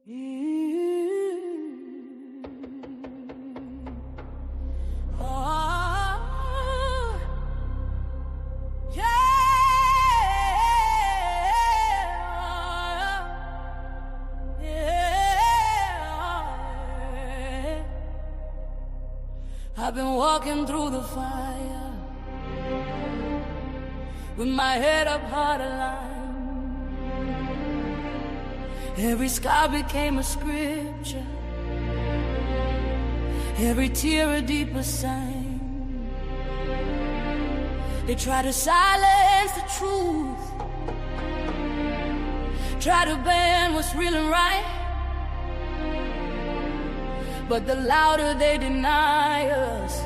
I've been walking through the fire with my head up hard aligned. Every scar became a scripture, every tear a deeper sign. They try to silence the truth, try to ban what's real and right, but the louder they deny us,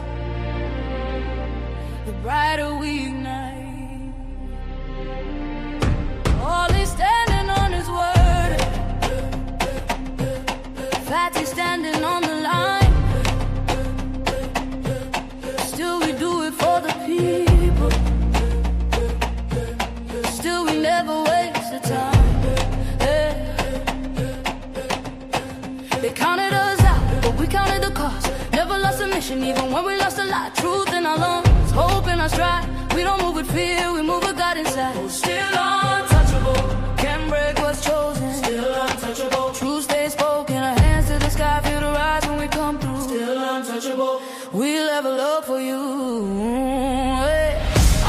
the brighter we ignite. All is standing on his word, fact is standing on the line. Still we do it for the people, still we never waste the time. They counted us out, but we counted the cost. Never lost a mission, even when we lost a lot. Truth in our lungs, hope in our stride. We don't move with fear, we move with God inside. Still untouchable, can't break what's chosen. Still untouchable, truth stays spoken. Our hands to the sky, feel the rise when we come through. Still untouchable, we level up for you. Hey.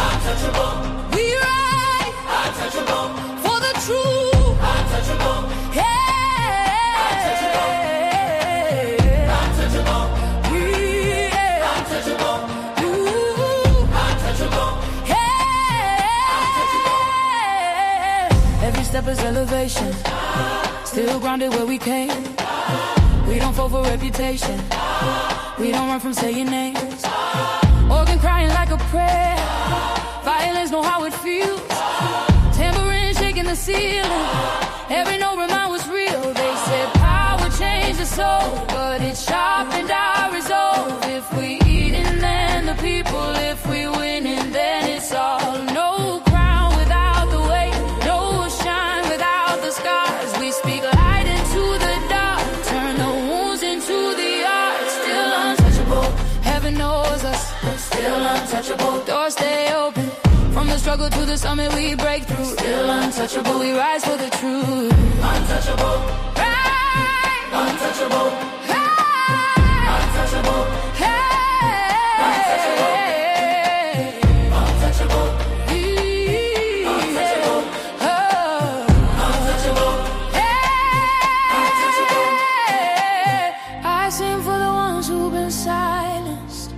Untouchable, we ride. Untouchable, for the truth. Untouchable, hey. Step is elevation, still grounded where we came. We don't fall for reputation, we don't run from saying names. Organ crying like a prayer, violence know how it feels. Tambourine shaking the ceiling, every note remind what's real. They said power changed the soul, but it sharpened our resolve. If we eating, then the people. If we winning, then it's all. No crown without the weight, no shine without the scars. We speak light into the dark, turn the wounds into the art. Still untouchable, heaven knows us. Still untouchable, doors stay open. From the struggle to the summit we break through. Still untouchable, we rise for the truth. Untouchable, right. Untouchable, right. Untouchable, hey. Untouchable, untouchable, untouchable, untouchable, hey. I sing for the ones who've been silenced,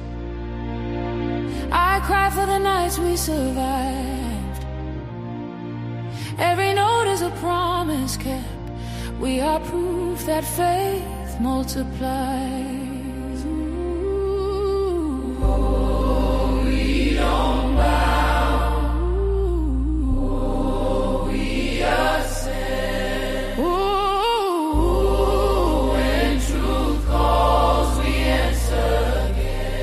I cry for the nights we survived. Every note is a promise kept. We are proof that faith multiplies. Oh, we don't bow. Oh, we ascend. Oh, when truth calls, we answer again.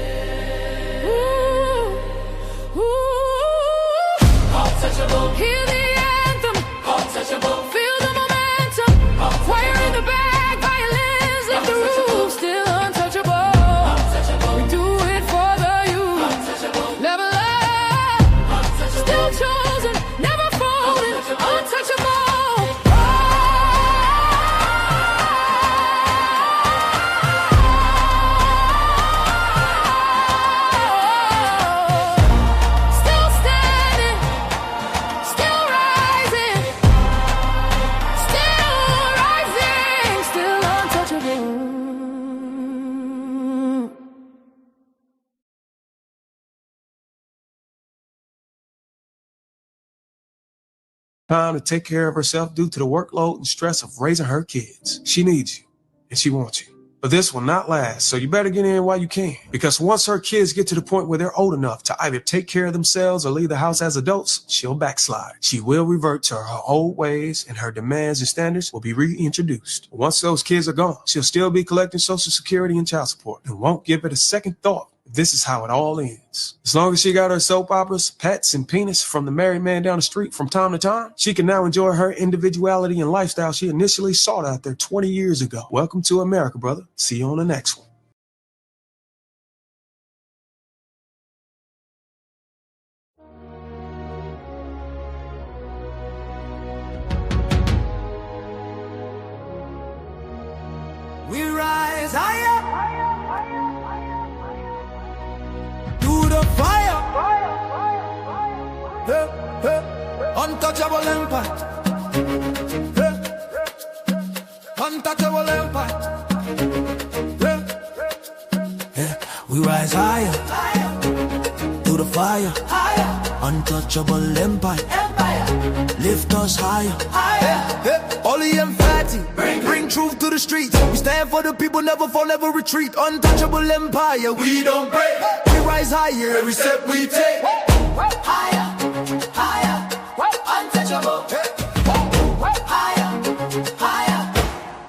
Untouchable. Hear the anthem. Untouchable. Feel the momentum. Choir in the back, violins lift the roof. Still untouchable. Untouchable. We do it for the youth. Untouchable. Level up. Untouchable. Still chosen, never folding. Untouchable. Still standing, still rising, still untouchable. Time to take care of herself due to the workload and stress of raising her kids. She needs you, and she wants you. But this will not last, so you better get in while you can. Because once her kids get to the point where they're old enough to either take care of themselves or leave the house as adults, she'll backslide. She will revert to her old ways, and her demands and standards will be reintroduced. Once those kids are gone, she'll still be collecting Social Security and child support, and won't give it a second thought This is how it all ends. As long as she got her soap operas, pets, and penis from the married man down the street from time to time, she can now enjoy her individuality and lifestyle she initially sought out there 20 years ago. Welcome to America, brother. See you on the next one. We rise higher to the fire. Hey, hey. Untouchable empire. Hey. Untouchable empire. Hey. Hey. We rise higher to the fire. Untouchable empire. Lift us higher. Hey. Oli and Fatty, bring truth to the streets. We stand for the people, never fall, never retreat. Untouchable empire, we don't break. We rise higher every step we take. Higher, higher, untouchable. Higher, higher,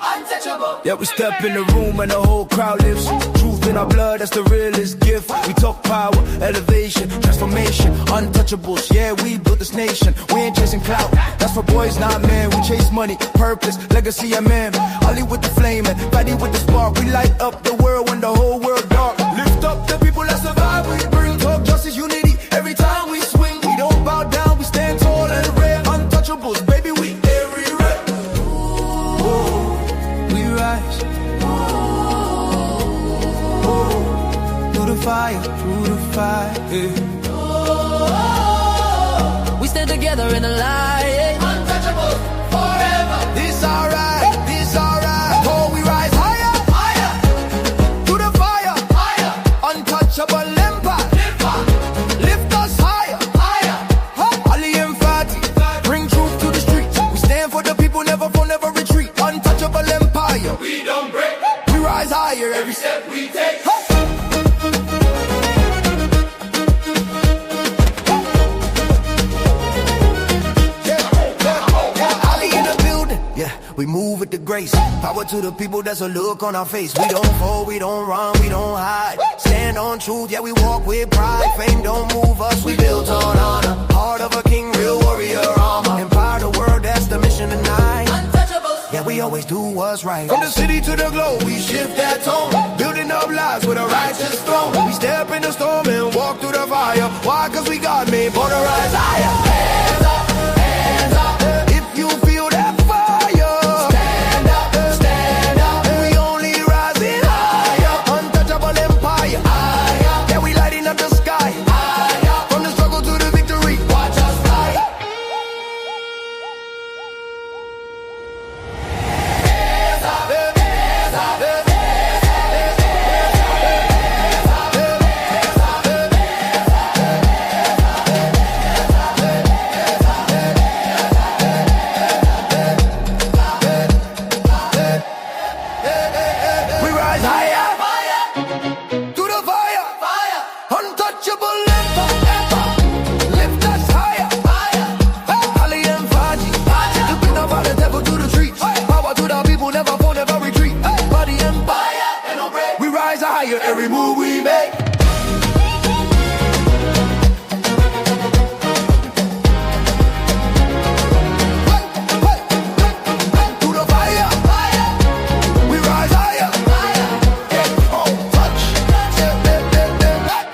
untouchable. Yeah, we step in the room and the whole crowd lifts. Truth in our blood, that's the realest gift. We talk power, elevation, transformation, untouchables. Yeah, we built this nation. We ain't chasing clout. That's for boys, not men. We chase money, purpose, legacy, and man. Ollie with the flame and Fatty with the spark. We light up the world when the whole world dark. Lift up the people that survive. We bring talk, justice, unity. Every time we swing, we don't bow down. We stand tall and rare. Untouchables, baby, we everywhere. Ooh, we rise. Through the fire, through the fire. Yeah. We stand together in the light. Untouchable forever. This alright, this alright. Oh, we rise higher, higher. To the fire, higher. Untouchable empire. Lift us higher, higher. Ali and Fatty, bring truth to the streets. We stand for the people, never fall, never retreat. Untouchable empire. We don't break. We rise higher every step we take. We move with the grace. Power to the people, that's a look on our face. We don't fold, we don't run, we don't hide. Stand on truth, yeah, we walk with pride. Fame don't move us, we built on honor. Heart of a king, real warrior armor. Empower the world, that's the mission tonight. Untouchables. Yeah, we always do what's right. From the city to the globe, we shift that tone. Building up lives with a righteous throne. We step in the storm and walk through the fire. Why? Cause we got made for the rise higher. Hands up, hands up. If you feel that every move we make. To the fire, we rise higher. Oh, touch,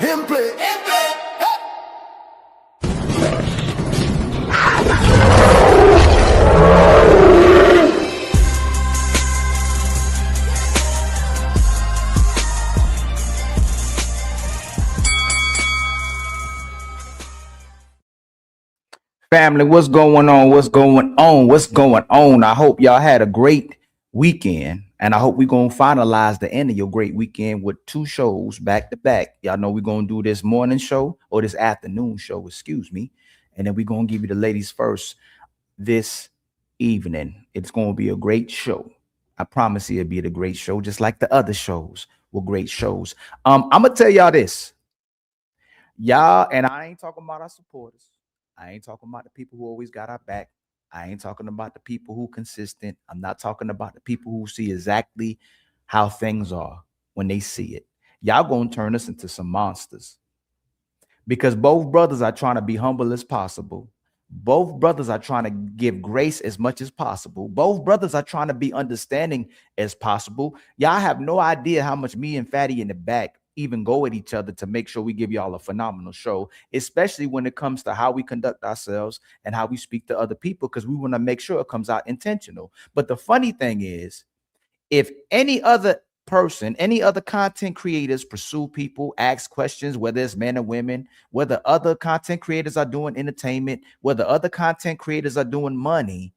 him play. Family, what's going on? What's going on? What's going on? I hope y'all had a great weekend, and I hope we're going to finalize the end of your great weekend with 2 shows back to back. Y'all know we're going to do this morning show, or this afternoon show, excuse me, and then we're going to give you the ladies first this evening. It's going to be a great show. I promise you it'll be a great show, just like the other shows were great shows. I'm going to tell y'all this. Y'all, and I ain't talking about our supporters. I ain't talking about the people who always got our back. I ain't talking about the people who consistent. I'm not talking about the people who see exactly how things are when they see it. y'all gonna turn us into some monsters. Because both brothers are trying to be humble as possible. Both brothers are trying to give grace as much as possible. Both brothers are trying to be understanding as possible. Y'all have no idea how much me and Fatty in the back even go at each other to make sure we give y'all a phenomenal show, especially when it comes to how we conduct ourselves and how we speak to other people, because we want to make sure it comes out intentional. But the funny thing is, if any other person, any other content creators pursue people, ask questions, whether it's men or women, whether other content creators are doing entertainment, whether other content creators are doing money,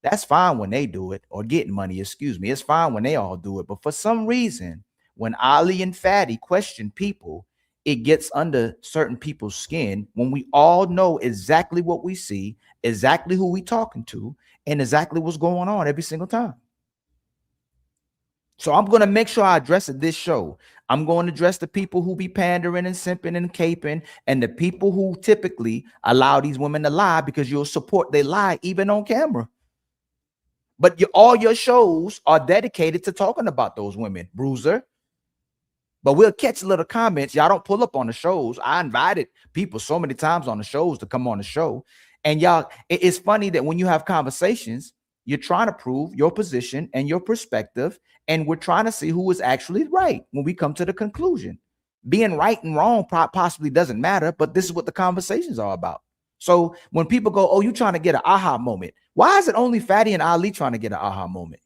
that's fine when they do it, or getting money, excuse me. It's fine when they all do it. But for some reason, when Ali and Fatty question people, it gets under certain people's skin when we all know exactly what we see, exactly who we talking to, and exactly what's going on every single time. So I'm going to make sure I address it this show. I'm going to address the people who be pandering and simping and caping, and the people who typically allow these women to lie, because you'll support they lie even on camera. But all your shows are dedicated to talking about those women, Bruiser. But we'll catch little comments. Y'all don't pull up on the shows. I invited people so many times on the shows to come on the show. And y'all, it's funny that when you have conversations, you're trying to prove your position and your perspective, and we're trying to see who is actually right when we come to the conclusion. Being right and wrong possibly doesn't matter, but this is what the conversations are about. So when people go, oh, you trying to get an aha moment, why is it only Fatty and Ali trying to get an aha moment?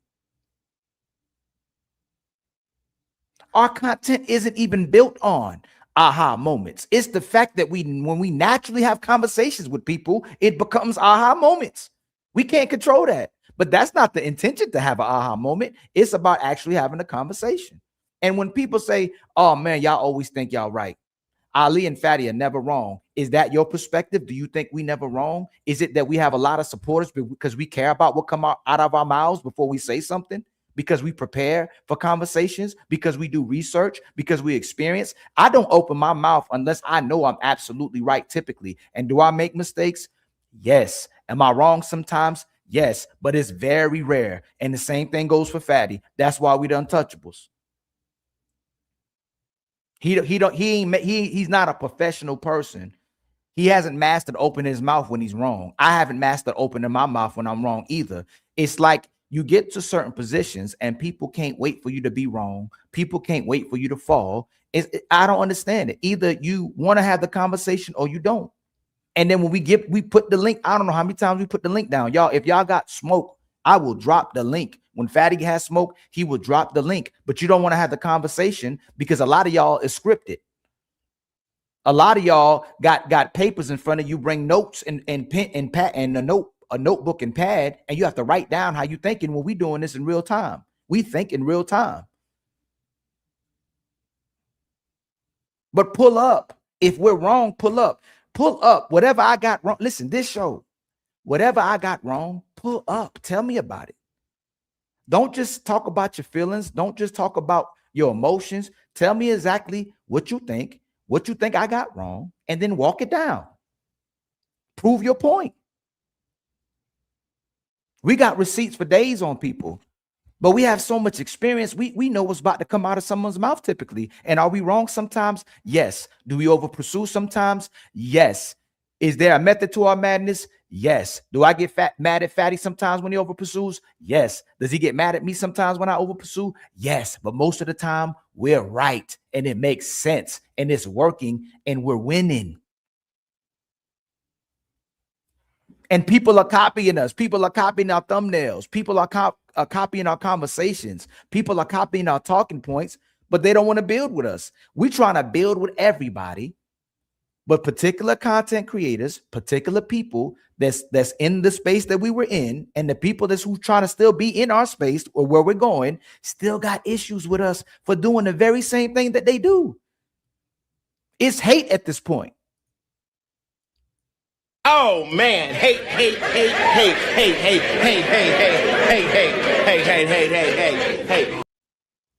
Our content isn't even built on aha moments. It's the fact that when we naturally have conversations with people, it becomes aha moments. We can't control that. But that's not the intention to have an aha moment. It's about actually having a conversation. And when people say, oh man, y'all always think y'all right, Ali and Fatty are never wrong, is that your perspective? Do you think we never wrong? Is it that we have a lot of supporters because we care about what come out of our mouths before we say something? Because we prepare for conversations, because we do research, because we experience? I don't open my mouth unless I know I'm absolutely right typically. And do I make mistakes? Yes. Am I wrong sometimes? Yes, but it's very rare. And the same thing goes for Fatty. That's why we the untouchables. He's not a professional person. He hasn't mastered opening his mouth when he's wrong. I haven't mastered opening my mouth when I'm wrong either. It's like you get to certain positions and people can't wait for you to be wrong. People can't wait for you to fall. I don't understand it. Either you want to have the conversation or you don't. And then when we put the link, I don't know how many times we put the link down. Y'all, if y'all got smoke, I will drop the link. When Fatty has smoke, he will drop the link. But you don't want to have the conversation because a lot of y'all is scripted. A lot of y'all got papers in front of you, bring notes and pen and pad and a notebook and pad, and you have to write down how you thinking when we doing this in real time. We think in real time. But pull up. If we're wrong, pull up. Pull up whatever I got wrong. Listen, this show, whatever I got wrong, pull up. Tell me about it. Don't just talk about your feelings. Don't just talk about your emotions. Tell me exactly what you think I got wrong, and then walk it down. Prove your point. We got receipts for days on people, but we have so much experience. We know what's about to come out of someone's mouth typically. And are we wrong sometimes? Yes. Do we over pursue sometimes? Yes. Is there a method to our madness? Yes. Do I get mad at Fatty sometimes when he over pursues? Yes. Does he get mad at me sometimes when I over pursue? Yes. But most of the time we're right and it makes sense and it's working and we're winning. And people are copying us. People are copying our thumbnails. People are copying our conversations. People are copying our talking points, but they don't want to build with us. We're trying to build with everybody, but particular content creators, particular people that's in the space that we were in, and the people that's who trying to still be in our space or where we're going, still got issues with us for doing the very same thing that they do. It's hate at this point. Oh man, hate.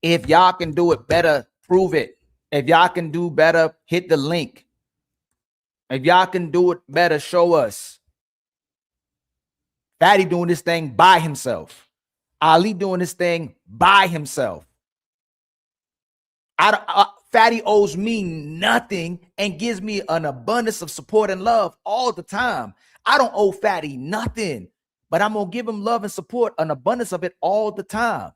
If y'all can do it better, prove it. If y'all can do better, hit the link. If y'all can do it better, show us. Fatty doing this thing by himself. Ali doing this thing by himself. Fatty owes me nothing and gives me an abundance of support and love all the time. I don't owe Fatty nothing, but I'm going to give him love and support, an abundance of it all the time.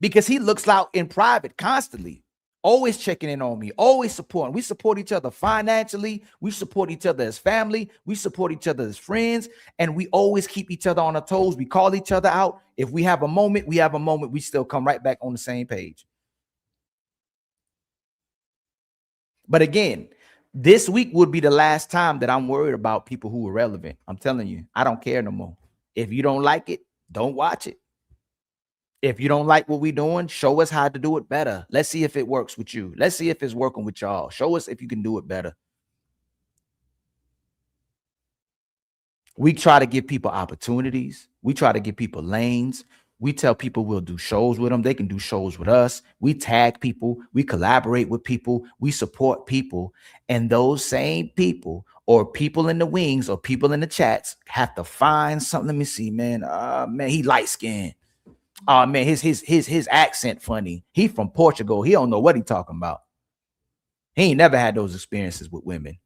Because he looks out in private constantly, always checking in on me, always supporting. We support each other financially. We support each other as family. We support each other as friends. And we always keep each other on our toes. We call each other out. If we have a moment, we have a moment. We still come right back on the same page. But again, this week would be the last time that I'm worried about people who are relevant. I'm telling you, I don't care no more. If you don't like it, don't watch it. If you don't like what we're doing, show us how to do it better. Let's see if it works with you. Let's see if it's working with y'all. Show us if you can do it better. We try to give people opportunities. We try to give people lanes. We tell people we'll do shows with them. They can do shows with us. We tag people. We collaborate with people. We support people. And those same people or people in the wings or people in the chats have to find something. Let me see, man. Man, he light skinned. Oh man, his accent funny. He from Portugal. He don't know what he talking about. He ain't never had those experiences with women.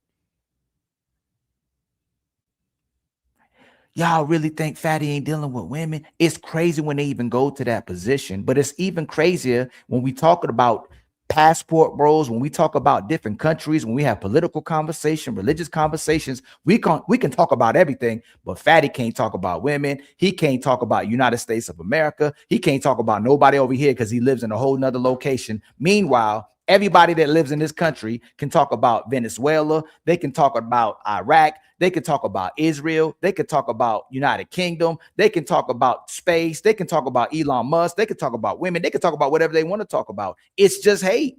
Y'all really think Fatty ain't dealing with women? It's crazy when they even go to that position, but it's even crazier when we talking about passport bros, when we talk about different countries, when we have political conversation, religious conversations. We can talk about everything, but Fatty can't talk about women. He can't talk about United States of America. He can't talk about nobody over here because he lives in a whole nother location. Meanwhile, everybody that lives in this country can talk about Venezuela. They can talk about Iraq. They can talk about Israel. They can talk about United Kingdom. They can talk about space. They can talk about Elon Musk. They can talk about women. They can talk about whatever they want to talk about. It's just hate.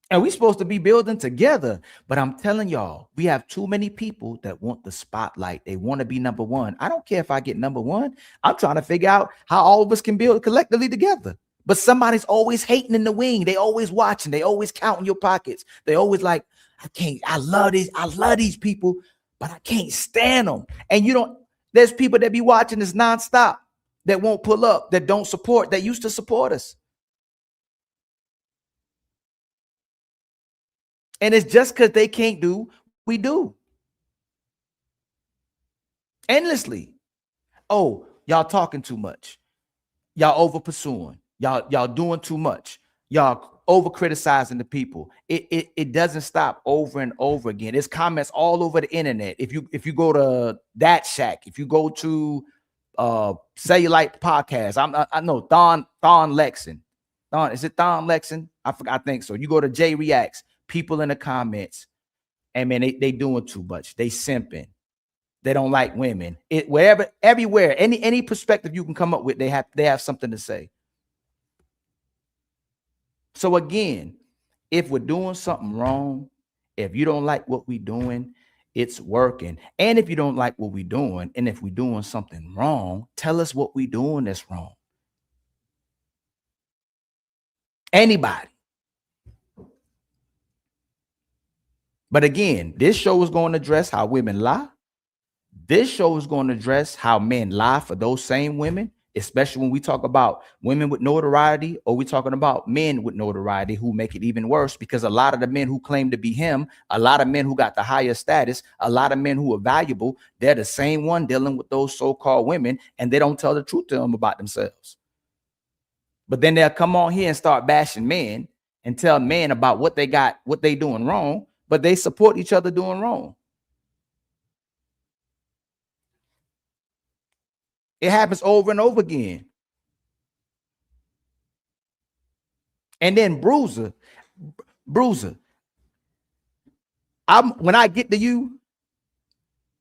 And we're supposed to be building together. But I'm telling y'all, we have too many people that want the spotlight. They want to be number one. I don't care if I get number one. I'm trying to figure out how all of us can build collectively together. But somebody's always hating in the wing. They always watching. They always counting your pockets. They always like, I love these people, but I can't stand them. And there's people that be watching this nonstop that won't pull up, that don't support, that used to support us. And it's just because they can't do, we do. Endlessly. Oh, y'all talking too much. Y'all over pursuing. Y'all doing too much. Y'all over criticizing the people. It doesn't stop over and over again. There's comments all over the internet. If you go to That Shack, if you go to Cellulite Podcast, I know Thon Lexon. Is it Thon Lexon? I think so. You go to J Reacts, people in the comments, and man, they doing too much. They simping. They don't like women. Everywhere, any perspective you can come up with, they have something to say. So again, if we're doing something wrong, if you don't like what we're doing, it's working. And if you don't like what we're doing, and if we're doing something wrong, tell us what we're doing that's wrong. Anybody. But again, this show is going to address how women lie. This show is going to address how men lie for those same women, especially when we talk about women with notoriety, or we're talking about men with notoriety who make it even worse, because a lot of the men who claim to be him, a lot of men who got the higher status, a lot of men who are valuable, they're the same one dealing with those so-called women, and they don't tell the truth to them about themselves. But then they'll come on here and start bashing men and tell men about what they got, what they doing wrong, but they support each other doing wrong. It happens over and over again. And then Bruiser, when I get to you,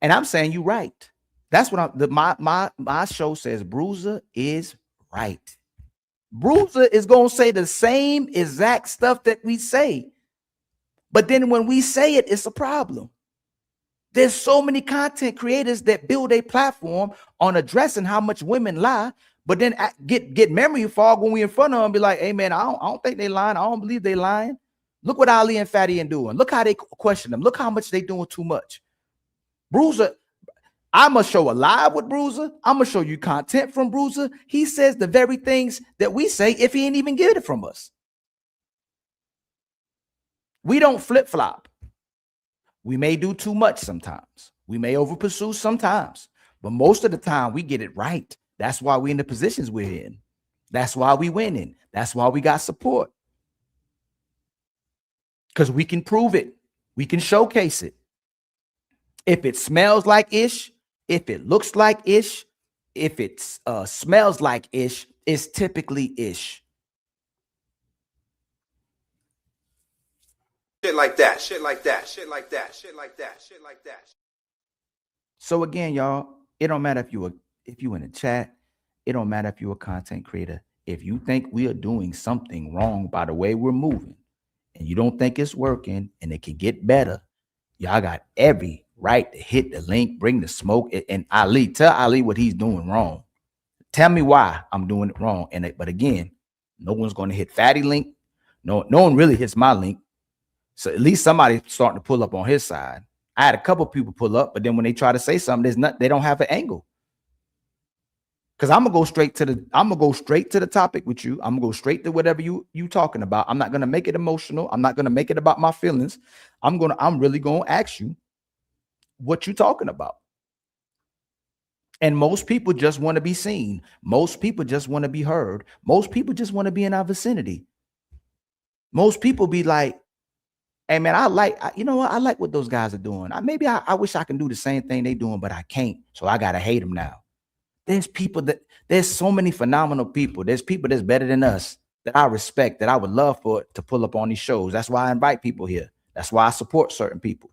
and I'm saying you right. That's what my show says. Bruiser is right. Bruiser is gonna say the same exact stuff that we say, but then when we say it, it's a problem. There's so many content creators that build a platform on addressing how much women lie, but then get memory fog when we in front of them and be like, hey man, I don't think they lying. I don't believe they lying. Look what Ali and Fatty are doing. Look how they question them. Look how much they doing too much. Bruiser, I'm going to show a live with BRUZZIR. I'm going to show you content from BRUZZIR. He says the very things that we say if he ain't even get it from us. We don't flip-flop. We may do too much sometimes. We may over-pursue sometimes. But most of the time, we get it right. That's why we're in the positions we're in. That's why we winning. That's why we got support. Because we can prove it. We can showcase it. If it smells like ish, if it looks like ish, if it smells like ish, it's typically ish. Shit like that, shit like that, shit like that, shit like that, shit like that. So again, y'all, it don't matter if you in the chat, it don't matter if you're a content creator. If you think we are doing something wrong by the way we're moving, and you don't think it's working and it can get better, y'all got every right to hit the link, bring the smoke, and Ali, tell Ali what he's doing wrong. Tell me why I'm doing it wrong. But again, no one's going to hit Fatty link. No one really hits my link. So at least somebody's starting to pull up on his side. I had a couple people pull up, but then when they try to say something, they don't have an angle. Because I'm gonna go straight to the topic with you. I'm gonna go straight to whatever you talking about. I'm not gonna make it emotional. I'm not gonna make it about my feelings. I'm really gonna ask you what you talking about. And most people just want to be seen. Most people just want to be heard. Most people just want to be in our vicinity. Most people be like, hey man, you know what? I like what those guys are doing. Maybe I wish I can do the same thing they doing, but I can't. So I gotta hate them now. There's so many phenomenal people. There's people that's better than us that I respect, that I would love for to pull up on these shows. That's why I invite people here. That's why I support certain people.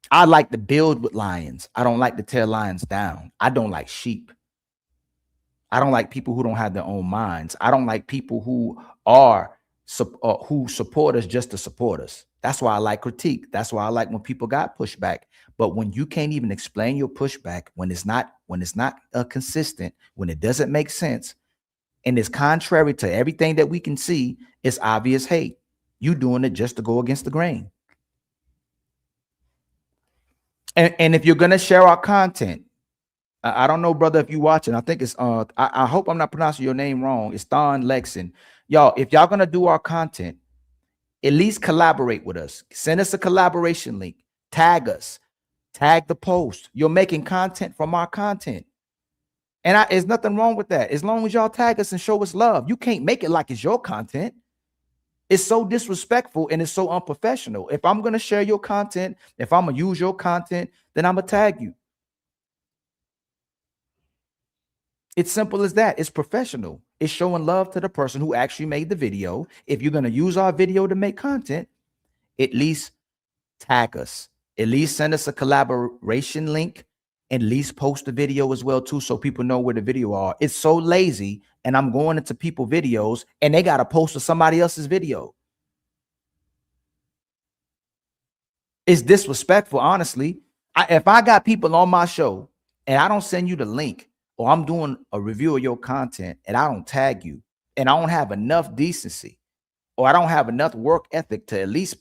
I like to build with lions. I don't like to tear lions down. I don't like sheep. I don't like people who don't have their own minds. I don't like people who who support us just to support us. That's why I like critique. That's why I like when people got pushback. But when you can't even explain your pushback, when it's not consistent, when it doesn't make sense, and it's contrary to everything that we can see, it's obvious hate. You doing it just to go against the grain. And if you're gonna share our content, I don't know, brother, if you watching, I think it's I hope I'm not pronouncing your name wrong. It's Thon Lexon. Y'all, if y'all gonna do our content, at least collaborate with us. Send us a collaboration link. Tag us. Tag the post. You're making content from our content. And there's nothing wrong with that. As long as y'all tag us and show us love. You can't make it like it's your content. It's so disrespectful and it's so unprofessional. If I'm going to share your content, if I'm going to use your content, then I'm going to tag you. It's simple as that. It's professional. It's showing love to the person who actually made the video. If you're going to use our video to make content, at least tag us. At least send us a collaboration link, and at least post the video as well too, so people know where the video are. It's so lazy, and I'm going into people's videos and they got to post to somebody else's video. It's disrespectful, honestly. If I got people on my show and I don't send you the link, or I'm doing a review of your content and I don't tag you, and I don't have enough decency, or I don't have enough work ethic to at least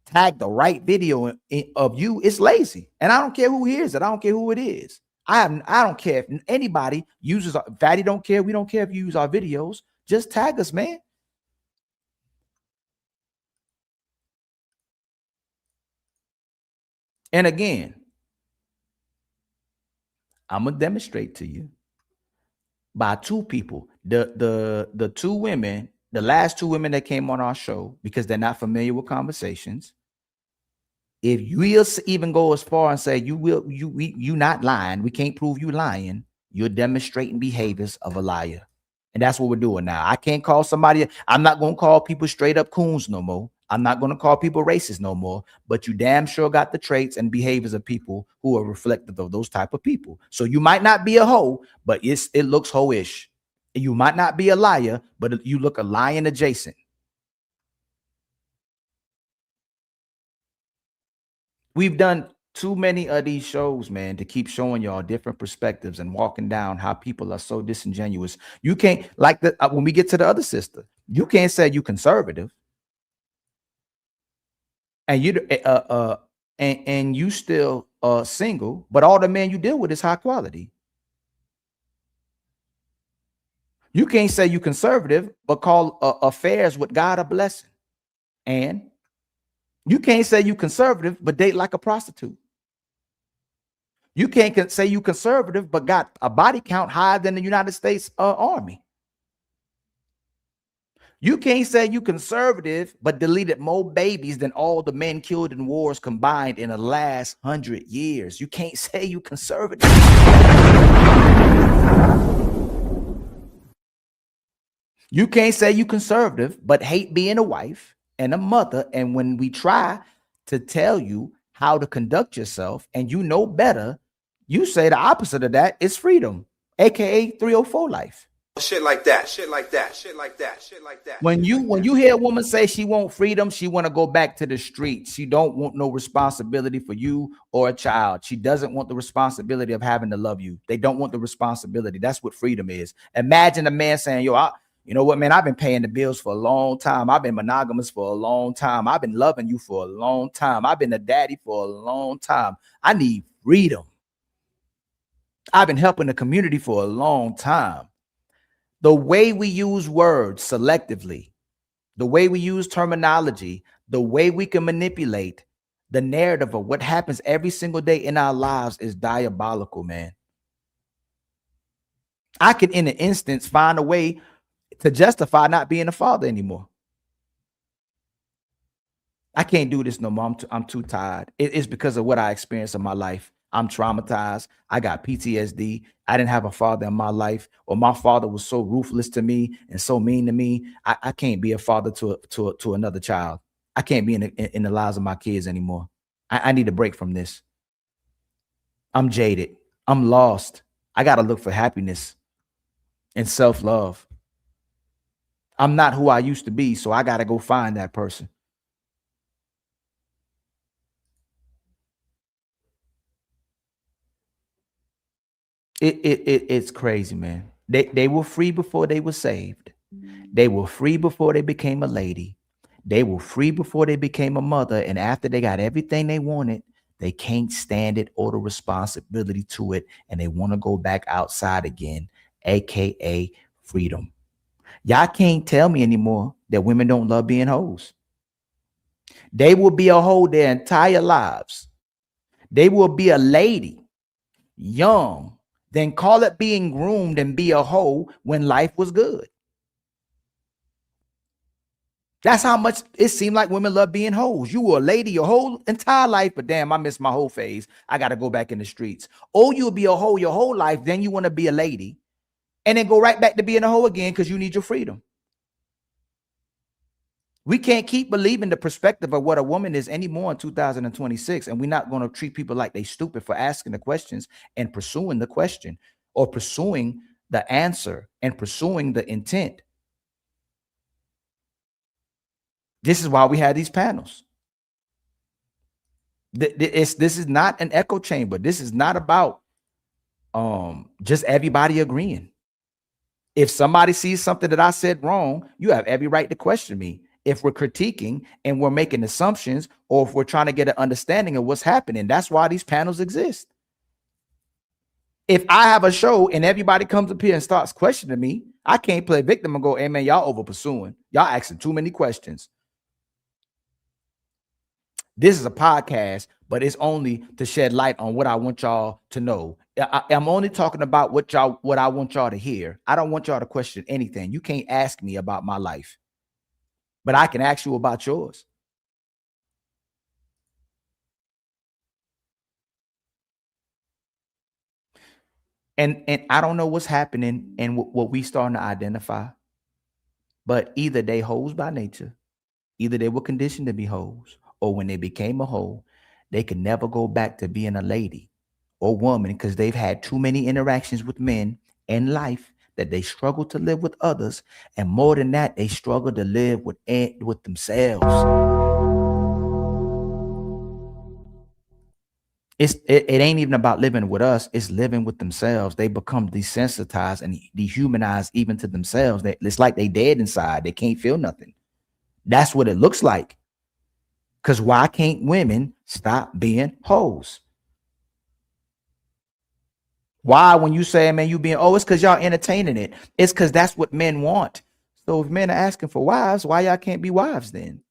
tag the right video of you, it's lazy. And I don't care who hears it. I don't care who it is. I don't care if anybody uses Fatty don't care. We don't care if you use our videos. Just tag us, man. And again, I'm gonna demonstrate to you by two people. The two women, the last two women that came on our show, because they're not familiar with conversations. If you even go as far and say you not lying, we can't prove you lying, you're demonstrating behaviors of a liar. And that's what we're doing now. I can't call somebody, I'm not going to call people straight up coons no more. I'm not going to call people racist no more, but you damn sure got the traits and behaviors of people who are reflective of those type of people. So you might not be a hoe, but it looks hoe-ish. You might not be a liar, but you look a lion adjacent. We've done too many of these shows, man, to keep showing y'all different perspectives and walking down how people are so disingenuous. You can't, like when we get to the other sister, you can't say you conservative and you and you still single, but all the men you deal with is high quality. You can't say you conservative, but call affairs with God a blessing. And you can't say you conservative, but date like a prostitute. You can't say you conservative, but got a body count higher than the United States Army. You can't say you conservative, but deleted more babies than all the men killed in wars combined in the last 100 years. You can't say you conservative. You can't say you conservative, but hate being a wife and a mother. And when we try to tell you how to conduct yourself and you know better, you say the opposite of that is freedom, aka 304 life. Shit like that, shit like that, shit like that, shit like that. When you hear a woman say she want freedom, she want to go back to the streets. She don't want no responsibility for you or a child. She doesn't want the responsibility of having to love you. They don't want the responsibility. That's what freedom is. Imagine a man saying, yo, you know what, man, I've been paying the bills for a long time. I've been monogamous for a long time. I've been loving you for a long time. I've been a daddy for a long time. I need freedom. I've been helping the community for a long time. The way we use words selectively, the way we use terminology, the way we can manipulate the narrative of what happens every single day in our lives is diabolical, man. I can, in an instance, find a way to justify not being a father anymore. I can't do this no more. I'm too tired. It's because of what I experienced in my life. I'm traumatized. I got PTSD. I didn't have a father in my life, or my father was so ruthless to me and so mean to me. I can't be a father to another child. I can't be in the lives of my kids anymore. I need a break from this. I'm jaded. I'm lost. I got to look for happiness and self-love. I'm not who I used to be, so I got to go find that person. It's crazy, man. They were free before they were saved. They were free before they became a lady. They were free before they became a mother. And after they got everything they wanted, they can't stand it or the responsibility to it. And they want to go back outside again, aka freedom. Y'all can't tell me anymore that women don't love being hoes. They will be a hoe their entire lives. They will be a lady, young, then call it being groomed and be a hoe when life was good. That's how much it seemed like women love being hoes. You were a lady your whole entire life, but damn, I missed my whole phase. I got to go back in the streets. Or you'll be a hoe your whole life, then you want to be a lady, and then go right back to being a hoe again because you need your freedom. We can't keep believing the perspective of what a woman is anymore in 2026. And we're not going to treat people like they stupid for asking the questions and pursuing the question or pursuing the answer and pursuing the intent. This is why we have these panels. This is not an echo chamber. This is not about just everybody agreeing. If somebody sees something that I said wrong, you have every right to question me. If we're critiquing and we're making assumptions, or if we're trying to get an understanding of what's happening, that's why these panels exist. If I have a show and everybody comes up here and starts questioning me, I can't play victim and go, hey man, y'all over pursuing. Y'all asking too many questions. This is a podcast, but it's only to shed light on what I want y'all to know. I'm only talking about what I want y'all to hear. I don't want y'all to question anything. You can't ask me about my life, but I can ask you about yours. And I don't know what's happening and what we starting to identify, but either they hoes by nature, either they were conditioned to be hoes, or when they became a hoe, they could never go back to being a lady or woman because they've had too many interactions with men in life that they struggle to live with others. And more than that, they struggle to live with themselves. It ain't even about living with us. It's living with themselves. They become desensitized and dehumanized even to themselves. It's like they dead inside. They can't feel nothing. That's what it looks like. Because why can't women stop being hoes? Why, when you say, man, you being, oh, it's because y'all entertaining it. It's because that's what men want. So if men are asking for wives, why y'all can't be wives then?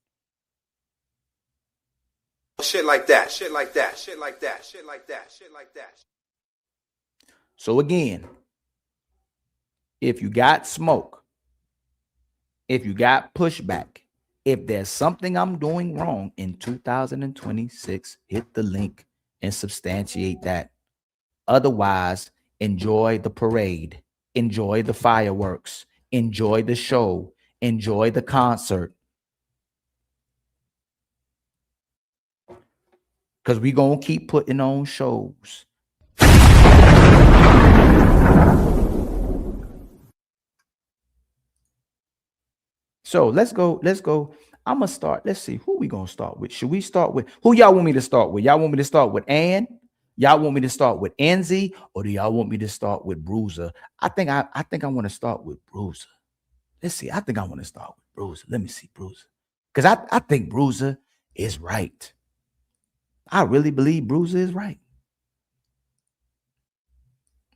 Shit like that. Shit like that. Shit like that. Shit like that. Shit like that. So again, if you got smoke, if you got pushback, if there's something I'm doing wrong in 2026, hit the link and substantiate that. Otherwise, enjoy the parade, enjoy the fireworks, enjoy the show, enjoy the concert. Because we're going to keep putting on shows. So let's go. I'm going to start. Let's see. Who we going to start with? Should we start with? Who y'all want me to start with? Y'all want me to start with Ann? Y'all want me to start with Enzy? Or do y'all want me to start with BRUZZIR? I think I want to start with BRUZZIR. Let's see. I think I want to start with BRUZZIR. Let me see BRUZZIR. Because I think BRUZZIR is right. I really believe BRUZZIR is right.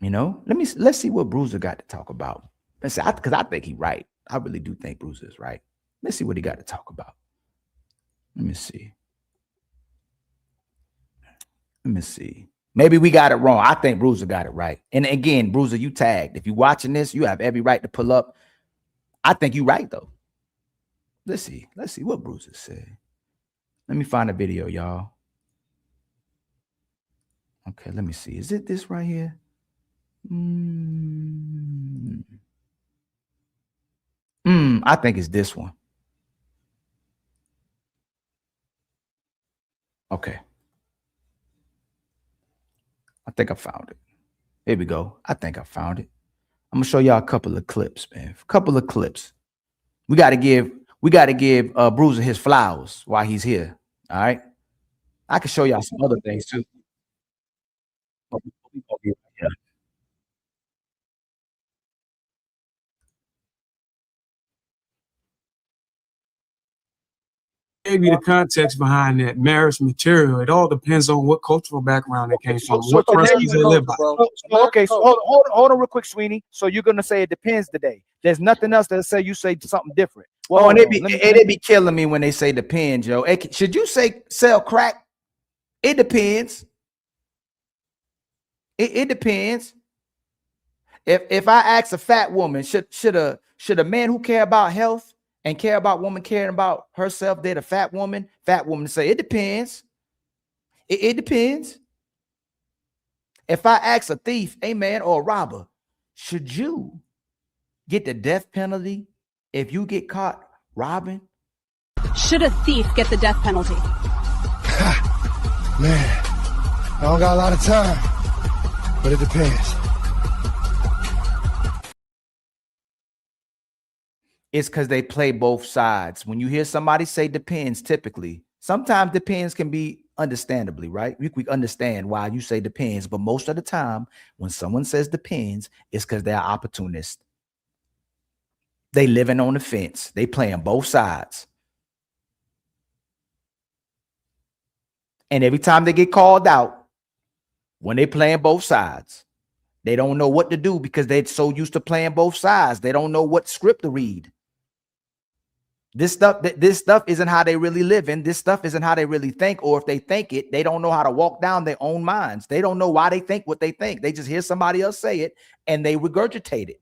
You know, let's see what BRUZZIR got to talk about. Let's see, because I think he's right. I really do think BRUZZIR is right. Let's see what he got to talk about. Let me see. Maybe we got it wrong. I think BRUZZIR got it right. And again, BRUZZIR, you tagged. If you're watching this, you have every right to pull up. I think you're right, though. Let's see what BRUZZIR said. Let me find a video, y'all. Okay, let me see. Is it this right here? I think it's this one. Okay. I think I found it. Here we go. I think I found it. I'm gonna show y'all a couple of clips, man. A couple of clips. We gotta give BRUZZIR his flowers while he's here. All right. I can show y'all some other things too. Gave you the context behind that marriage material. It all depends on what cultural background they came from, what recipes they live by. Okay, so hold on real quick, Sweeney. So you're gonna say it depends today. There's nothing else that say you say something different. Well, and they be killing me when they say depends, yo. Should you say sell crack? It depends. It depends. If I ask a fat woman, should a man who care about health and care about woman caring about herself, they're the fat woman say it depends. It depends. If I ask a thief, a man or a robber, should you get the death penalty if you get caught robbing? Should a thief get the death penalty? Man, I don't got a lot of time, but it depends. It's because they play both sides. When you hear somebody say depends, typically, sometimes depends can be understandably, right? We understand why you say depends, but most of the time, when someone says depends, it's because they're opportunists. They living on the fence. They playing both sides. And every time they get called out, when they playing both sides, they don't know what to do because they're so used to playing both sides. They don't know what script to read. This stuff isn't how they really live in. This stuff isn't how they really think, or if they think it, they don't know how to walk down their own minds. They don't know why they think what they think. They just hear somebody else say it and they regurgitate it.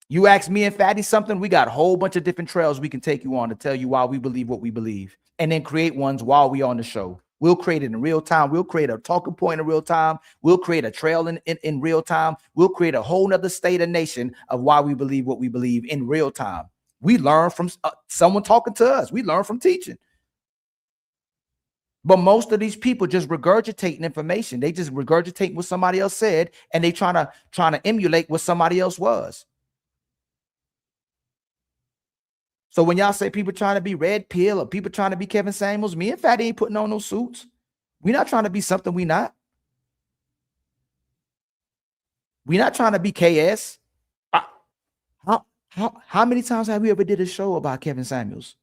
You ask me and Fatty something, we got a whole bunch of different trails we can take you on to tell you why we believe what we believe, and then create ones while we on the show. We'll create it in real time. We'll create a talking point in real time. We'll create a trail in real time. We'll create a whole nother state of nation of why we believe what we believe in real time. We learn from someone talking to us. We learn from teaching. But most of these people just regurgitating information. They just regurgitate what somebody else said, and they trying to emulate what somebody else was. So when y'all say people trying to be Red Pill or people trying to be Kevin Samuels, me and Fatty ain't putting on no suits. We're not trying to be something we not. We're not trying to be KS. How many times have we ever did a show about Kevin Samuels?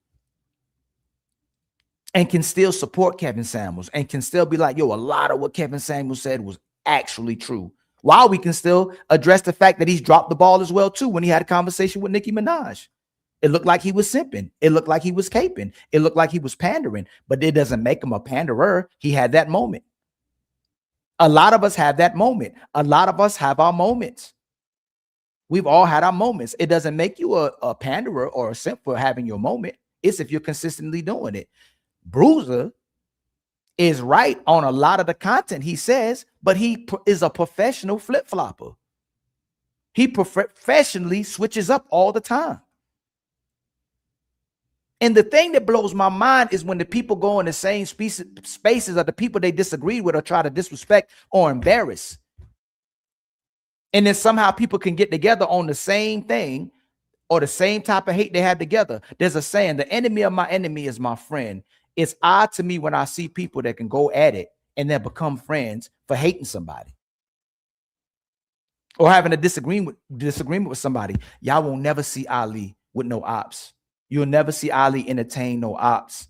and can still support Kevin Samuels and can still be like, yo, a lot of what Kevin Samuels said was actually true. While we can still address the fact that he's dropped the ball as well, too, when he had a conversation with Nicki Minaj. It looked like he was simping. It looked like he was caping. It looked like he was pandering, but it doesn't make him a panderer. He had that moment. A lot of us have that moment. A lot of us have our moments. We've all had our moments. It doesn't make you a panderer or a simp for having your moment. It's if you're consistently doing it. BRUZZIR is right on a lot of the content he says, but he is a professional flip-flopper. He professionally switches up all the time. And the thing that blows my mind is when the people go in the same spaces of the people they disagree with or try to disrespect or embarrass. And then somehow people can get together on the same thing or the same type of hate they have together. There's a saying, the enemy of my enemy is my friend. It's odd to me when I see people that can go at it and then become friends for hating somebody or having a disagreement with somebody. Y'all won't never see Ali with no ops. You'll never see Ali entertain no ops.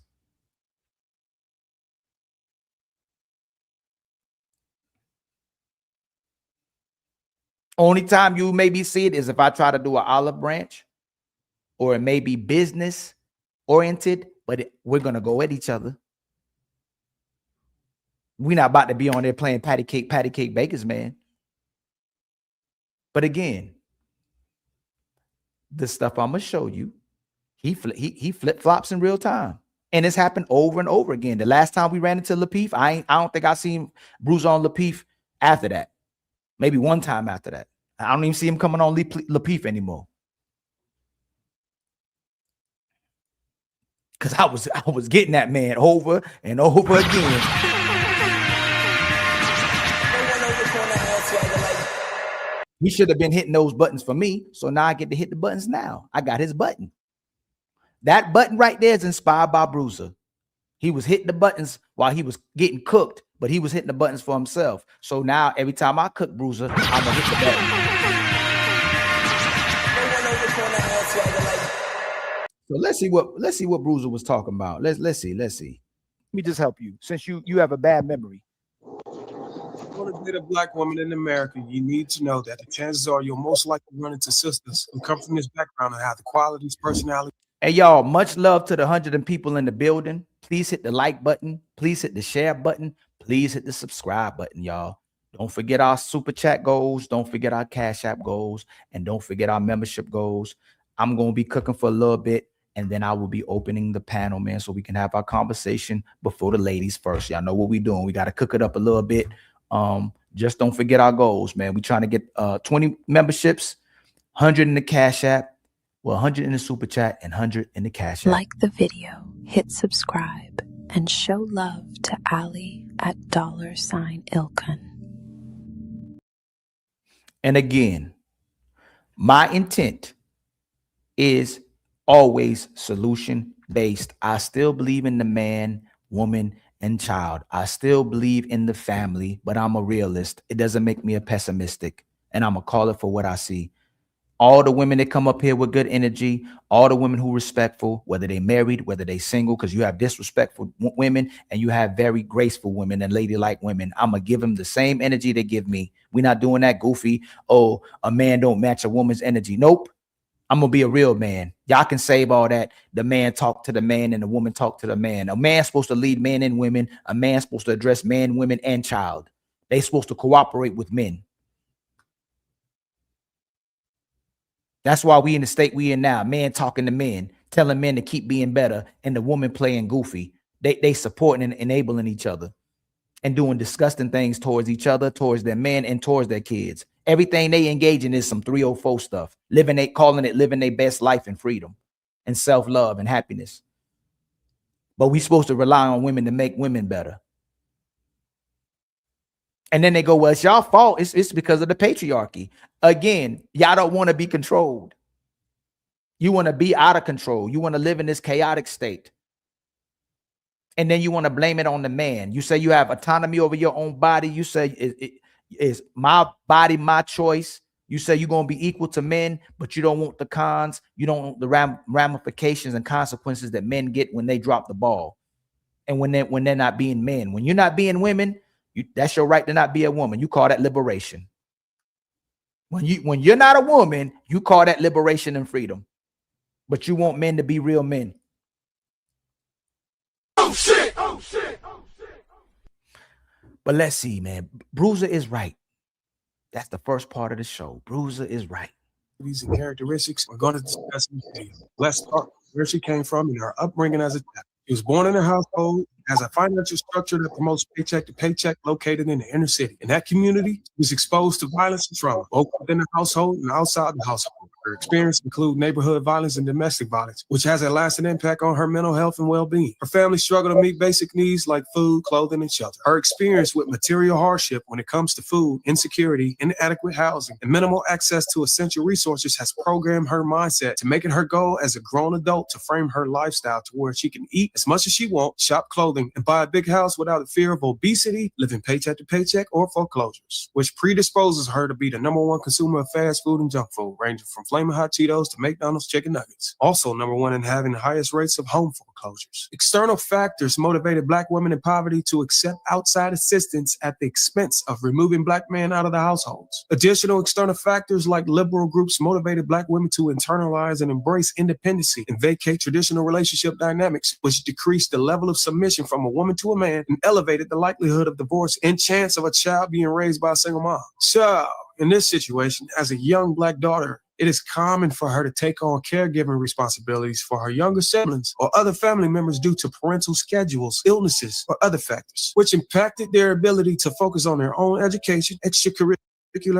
Only time you maybe see it is if I try to do an olive branch, or it may be business oriented, but we're going to go at each other. We're not about to be on there playing patty cake bakers, man. But again, the stuff I'm going to show you, he flip-flops in real time. And it's happened over and over again. The last time we ran into Lapeef, I don't think I seen BRUZZIR on Lapeef after that. Maybe one time after that. I don't even see him coming on Lapeef anymore. Because I was getting that man over and over again. He should have been hitting those buttons for me. So now I get to hit the buttons now. I got his button. That button right there is inspired by BRUZZIR. He was hitting the buttons while he was getting cooked, but he was hitting the buttons for himself. So now every time I cook BRUZZIR, I'm gonna hit the button. So let's see what BRUZZIR was talking about. Let's see. Let me just help you, since you have a bad memory. If you want to date a black woman in America, you need to know that the chances are you'll most likely run into sisters who come from this background and have the qualities, personality. Hey, y'all, much love to the 100 people in the building. Please hit the like button. Please hit the share button. Please hit the subscribe button, y'all. Don't forget our super chat goals. Don't forget our Cash App goals. And don't forget our membership goals. I'm going to be cooking for a little bit, and then I will be opening the panel, man, so we can have our conversation before the ladies first. Y'all know what we're doing. We got to cook it up a little bit. Just don't forget our goals, man. We're trying to get 20 memberships, 100 in the Cash App. Well, 100 in the super chat and 100 in the Cash App. Like the video, hit subscribe, and show love to Ali at $Ilkan. And again, my intent is always solution based. I still believe in the man, woman, and child. I still believe in the family, but I'm a realist. It doesn't make me a pessimistic, and I'm gonna call it for what I see. All the women that come up here with good energy, all the women who are respectful, whether they married, whether they single, because you have disrespectful women and you have very graceful women and ladylike women. I'm going to give them the same energy they give me. We're not doing that goofy, oh, a man don't match a woman's energy. Nope. I'm going to be a real man. Y'all can save all that. The man talk to the man and the woman talk to the man. A man's supposed to lead men and women. A man's supposed to address man, women, and child. They're supposed to cooperate with men. That's why we in the state we in now. Men talking to men, telling men to keep being better, and the woman playing goofy. They supporting and enabling each other and doing disgusting things towards each other, towards their men, and towards their kids. Everything they engage in is some 304 stuff. Living their best life and freedom and self-love and happiness. But we supposed to rely on women to make women better. And then they go, well, it's y'all fault. It's because of the patriarchy. Again, y'all don't want to be controlled. You want to be out of control. You want to live in this chaotic state. And then you want to blame it on the man. You say you have autonomy over your own body. You say it is my body, my choice. You say you're going to be equal to men, but you don't want the cons. You don't want the ramifications and consequences that men get when they drop the ball. and when they're not being men. When you're not being women, that's your right to not be a woman. You call that liberation. When you're not a woman, you call that liberation and freedom. But you want men to be real men. Oh shit! Oh shit! Oh shit! But let's see, man. Bruiser is right. That's the first part of the show. Bruiser is right. These characteristics we're going to discuss in detail. Let's start where she came from and her upbringing as a child. She was born in a household as a financial structure that promotes paycheck to paycheck, located in the inner city. In that community, she was exposed to violence and trauma, both within the household and outside the household. Her experience include neighborhood violence and domestic violence, which has a lasting impact on her mental health and well-being. Her family struggled to meet basic needs like food, clothing, and shelter. Her experience with material hardship when it comes to food, insecurity, inadequate housing, and minimal access to essential resources has programmed her mindset to make it her goal as a grown adult to frame her lifestyle to where she can eat as much as she wants, shop clothing, and buy a big house without the fear of obesity, living paycheck to paycheck, or foreclosures, which predisposes her to be the #1 consumer of fast food and junk food, ranging from Flamin' Hot Cheetos to McDonald's chicken nuggets. Also #1 in having the highest rates of home foreclosures. External factors motivated Black women in poverty to accept outside assistance at the expense of removing Black men out of the households. Additional external factors like liberal groups motivated Black women to internalize and embrace independency and vacate traditional relationship dynamics, which decreased the level of submission from a woman to a man and elevated the likelihood of divorce and chance of a child being raised by a single mom. So, in this situation, as a young Black daughter, it is common for her to take on caregiving responsibilities for her younger siblings or other family members due to parental schedules, illnesses, or other factors, which impacted their ability to focus on their own education, extracurricular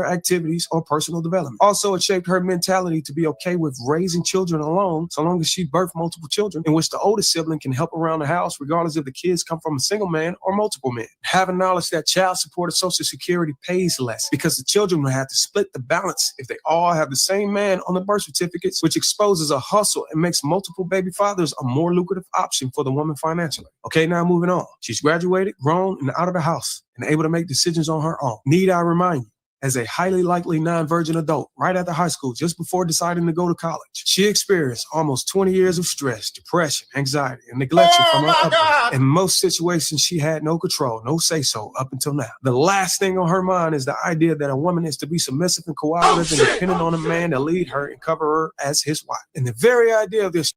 activities, or personal development. Also, it shaped her mentality to be okay with raising children alone so long as she birthed multiple children in which the oldest sibling can help around the house regardless if the kids come from a single man or multiple men. Having knowledge that child support or Social Security pays less because the children will have to split the balance if they all have the same man on the birth certificates, which exposes a hustle and makes multiple baby fathers a more lucrative option for the woman financially. Okay, now moving on. She's graduated, grown, and out of the house and able to make decisions on her own. Need I remind you, as a highly likely non-virgin adult, right after high school, just before deciding to go to college, she experienced almost 20 years of stress, depression, anxiety, and neglect from her upbringing. In most situations, she had no control, no say-so up until now. The last thing on her mind is the idea that a woman is to be submissive and cooperative and dependent on a man to lead her and cover her as his wife. And the very idea of this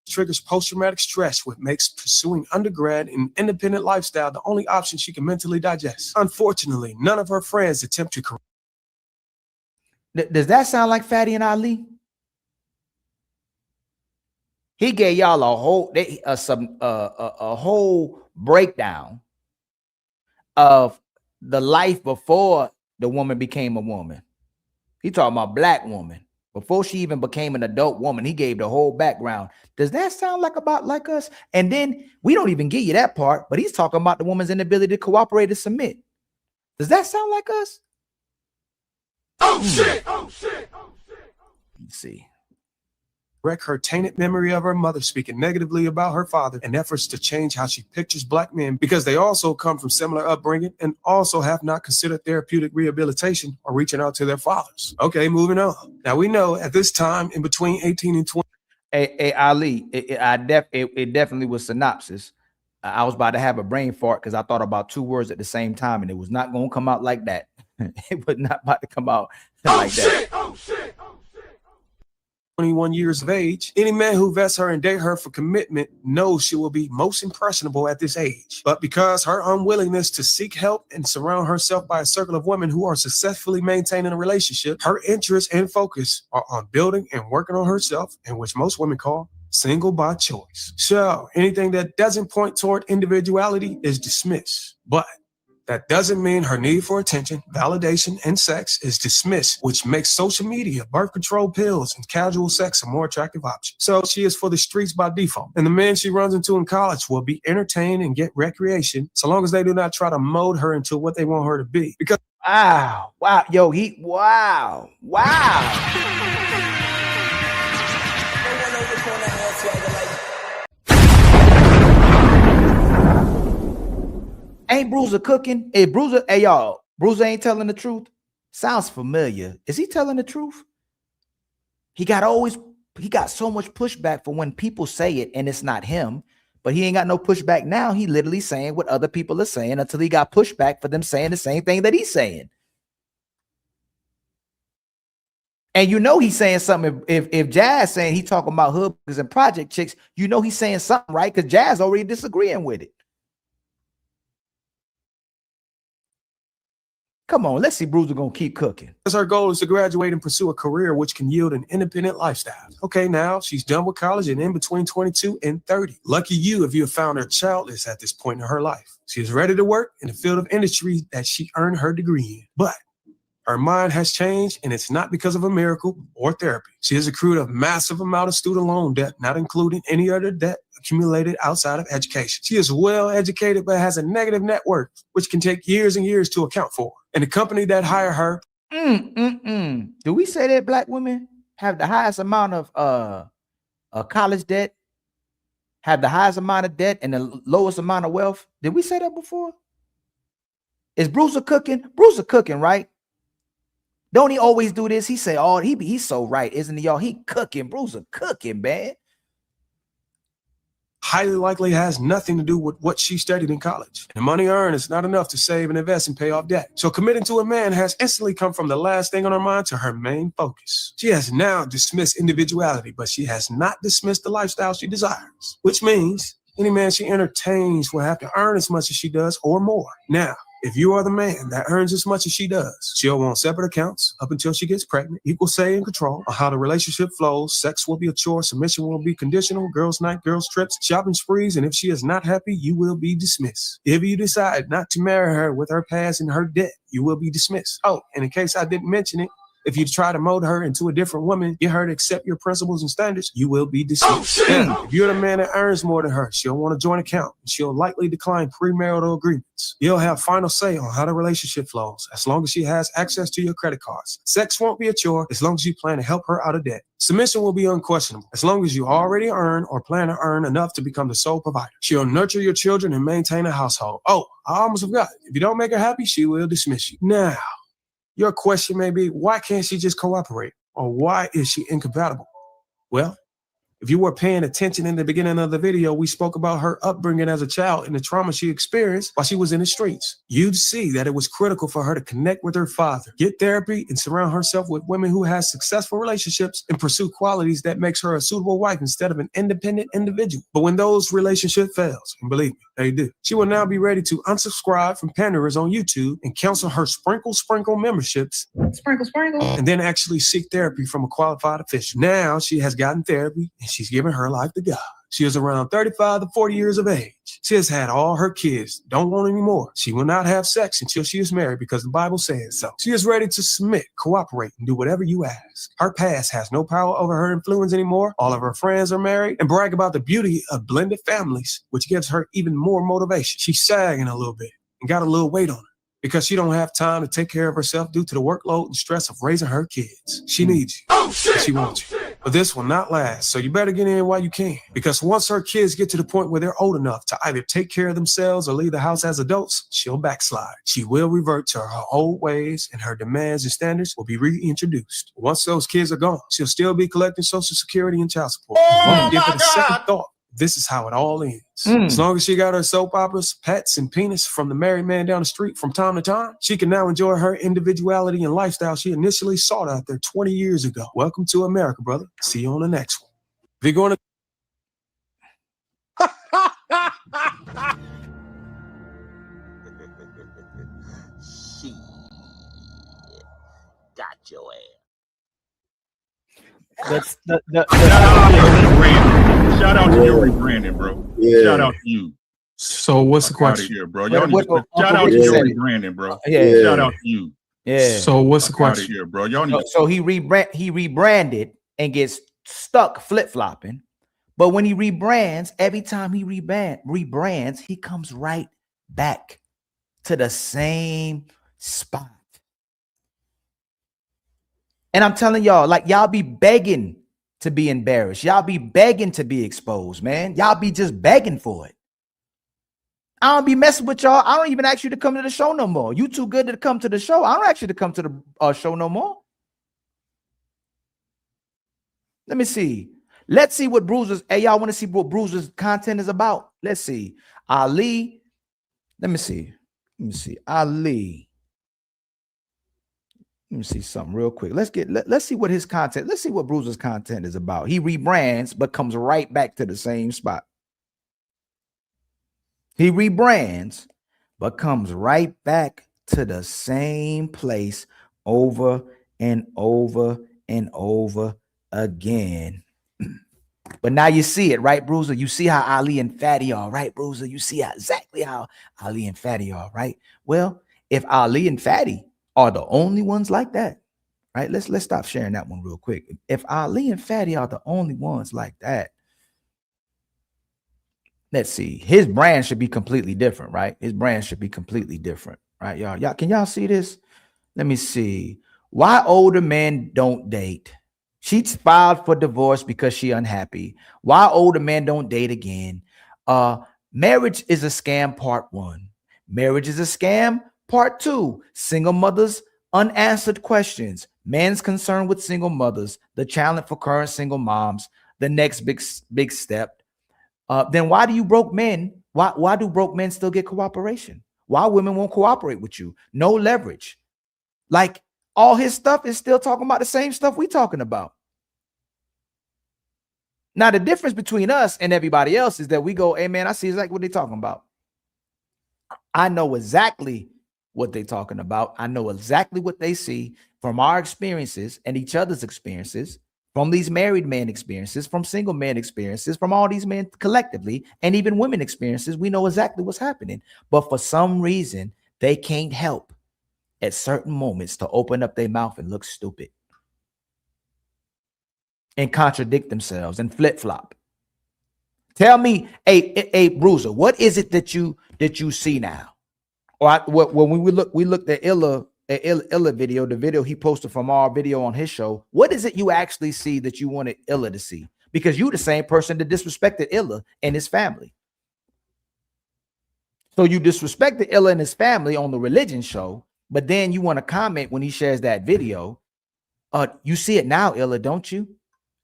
triggers post-traumatic stress, which makes pursuing undergrad and independent lifestyle the only option she can mentally digest. Unfortunately, none of her friends attempt to correct. Does that sound like Fatty and Ali? He gave y'all a whole breakdown of the life before the woman became a woman. He talking about Black woman. Before she even became an adult woman, he gave the whole background. Does that sound like about like us? And then we don't even give you that part, but he's talking about the woman's inability to cooperate and submit. Does that sound like us? Oh shit! Oh shit! Oh shit! Let's see. Wreck her tainted memory of her mother speaking negatively about her father and efforts to change how she pictures Black men because they also come from similar upbringing and also have not considered therapeutic rehabilitation or reaching out to their fathers. Okay, moving on. Now we know at this time in between 18 and 20. Hey Ali, it definitely was synopsis. I was about to have a brain fart because I thought about two words at the same time and it was not going to come out like that. It was not about to come out like that. Oh shit! 21 years of age, any man who vets her and date her for commitment knows she will be most impressionable at this age. But because her unwillingness to seek help and surround herself by a circle of women who are successfully maintaining a relationship, her interests and focus are on building and working on herself, and which most women call single by choice. So anything that doesn't point toward individuality is dismissed. But that doesn't mean her need for attention, validation, and sex is dismissed, which makes social media, birth control pills, and casual sex a more attractive option. So she is for the streets by default. And the men she runs into in college will be entertained and get recreation so long as they do not try to mold her into what they want her to be. Because wow, yo, wow. Ain't Bruiser cooking? Hey, Bruiser, hey y'all, Bruiser ain't telling the truth. Sounds familiar. Is he telling the truth? He got so much pushback for when people say it and it's not him, but he ain't got no pushback now. He literally saying what other people are saying until he got pushback for them saying the same thing that he's saying. And you know he's saying something. If Jazz saying he talking about hood and project chicks, you know he's saying something, right? Because Jazz already disagreeing with it. Come on, let's see Bruiser gonna keep cooking. Because her goal is to graduate and pursue a career which can yield an independent lifestyle. Okay, now she's done with college and in between 22 and 30. Lucky you if you have found her childless at this point in her life. She is ready to work in the field of industry that she earned her degree in. But her mind has changed, and it's not because of a miracle or therapy. She has accrued a massive amount of student loan debt, not including any other debt accumulated outside of education. She is well educated, but has a negative net worth, which can take years and years to account for. And the company that hired her. Do we say that black women have the highest amount of college debt, have the highest amount of debt and the lowest amount of wealth? Did we say that before? Is Bruiser cooking? Bruiser cooking, right? Don't he always do this? He say, oh, he's so right, isn't he, y'all? He cooking, Bruiser cooking, man. Highly likely has nothing to do with what she studied in college. The money earned is not enough to save and invest and pay off debt. So committing to a man has instantly come from the last thing on her mind to her main focus. She has now dismissed individuality, but she has not dismissed the lifestyle she desires, which means any man she entertains will have to earn as much as she does or more. Now, if you are the man that earns as much as she does, she'll want separate accounts up until she gets pregnant, equal say and control on how the relationship flows. Sex will be a chore, submission will be conditional, girls' night, girls' trips, shopping sprees, and if she is not happy, you will be dismissed. If you decide not to marry her with her past and her debt, you will be dismissed. Oh, and in case I didn't mention it, if you try to mold her into a different woman, get her to accept your principles and standards, you will be dismissed. Now, if you're the man that earns more than her, she'll want a joint account, and she'll likely decline premarital agreements. You'll have final say on how the relationship flows, as long as she has access to your credit cards. Sex won't be a chore, as long as you plan to help her out of debt. Submission will be unquestionable, as long as you already earn or plan to earn enough to become the sole provider. She'll nurture your children and maintain a household. Oh, I almost forgot. If you don't make her happy, she will dismiss you. Now, your question may be, why can't she just cooperate? Or why is she incompatible? Well, if you were paying attention in the beginning of the video, we spoke about her upbringing as a child and the trauma she experienced while she was in the streets. You'd see that it was critical for her to connect with her father, get therapy, and surround herself with women who have successful relationships and pursue qualities that makes her a suitable wife instead of an independent individual. But when those relationships fails, and believe me, they do, she will now be ready to unsubscribe from panderers on YouTube and cancel her sprinkle memberships. Sprinkle. And then actually seek therapy from a qualified official. Now she has gotten therapy and she's giving her life to God. She is around 35 to 40 years of age. She has had all her kids, don't want any more. She will not have sex until she is married because the Bible says so. She is ready to submit, cooperate, and do whatever you ask. Her past has no power over her influence anymore. All of her friends are married and brag about the beauty of blended families, which gives her even more motivation. She's sagging a little bit and got a little weight on her because she don't have time to take care of herself due to the workload and stress of raising her kids. She needs you. Oh, shit. She wants you. But this will not last, so you better get in while you can. Because once her kids get to the point where they're old enough to either take care of themselves or leave the house as adults, she'll backslide. She will revert to her old ways, and her demands and standards will be reintroduced. Once those kids are gone, she'll still be collecting Social Security and child support. Won't give it a second thought. This is how it all ends. As long as she got her soap operas, pets, and penis from the married man down the street from time to time, she can now enjoy her individuality and lifestyle she initially sought out there 20 years ago. Welcome to America, brother. See you on the next one. If you're going to... Shit. Got your ass. That's shout out to your rebranding, bro. Yeah. Shout out to you. So what's the question here, bro? Y'all need to shout out to your rebranding, bro. Yeah. Shout out to you. Yeah. So what's the question here, bro? Y'all need so he rebranded and gets stuck flip-flopping. But when he rebrands, every time he rebrands, he comes right back to the same spot. And I'm telling y'all, like, y'all be begging to be embarrassed. Y'all be begging to be exposed, man. Y'all be just begging for it. I don't be messing with y'all. I don't even ask you to come to the show no more. You too good to come to the show. I don't ask you to come to the show no more. Let me see. Let's see what Bruzzers. Hey, y'all want to see what Bruzzers content is about? Let's see. Ali. Let me see. Let me see. Ali. Let me see something real quick. Let's see what his content. Let's see what Bruzzers content is about. He rebrands, but comes right back to the same spot. He rebrands, but comes right back to the same place over and over and over again. But now you see it, right, Bruiser? You see how Ali and Fatty are, right, Bruiser? You see exactly how Ali and Fatty are, right? Well, if Ali and Fatty are the only ones like that, right? Let's stop sharing that one real quick. If Ali and Fatty are the only ones like that, let's see. His brand should be completely different, right? His brand should be completely different, right, y'all? Y'all, can y'all see this? Let me see. Why older men don't date? She's filed for divorce because she unhappy. Why older men don't date again? Marriage is a scam, part 1. Marriage is a scam, part 2. Single mothers, unanswered questions. Men's concern with single mothers. The challenge for current single moms. The next big step. Then why do you broke men? Why do broke men still get cooperation? Why women won't cooperate with you? No leverage. Like all his stuff is still talking about the same stuff we talking about. Now, the difference between us and everybody else is that we go, hey, man, I see exactly what they're talking about. I know exactly what they're talking about. I know exactly what they see from our experiences and each other's experiences, from these married men experiences, from single men experiences, from all these men collectively, and even women experiences. We know exactly what's happening. But for some reason, they can't help at certain moments to open up their mouth and look stupid and contradict themselves and flip-flop. Tell me, hey, Bruiser, what is it that you see now? Or when we looked at Illa video, the video he posted from our video on his show. What is it you actually see that you wanted Illa to see? Because you the same person that disrespected Illa and his family. So you disrespected Illa and his family on the religion show, but then you want to comment when he shares that video. You see it now, Illa, don't you?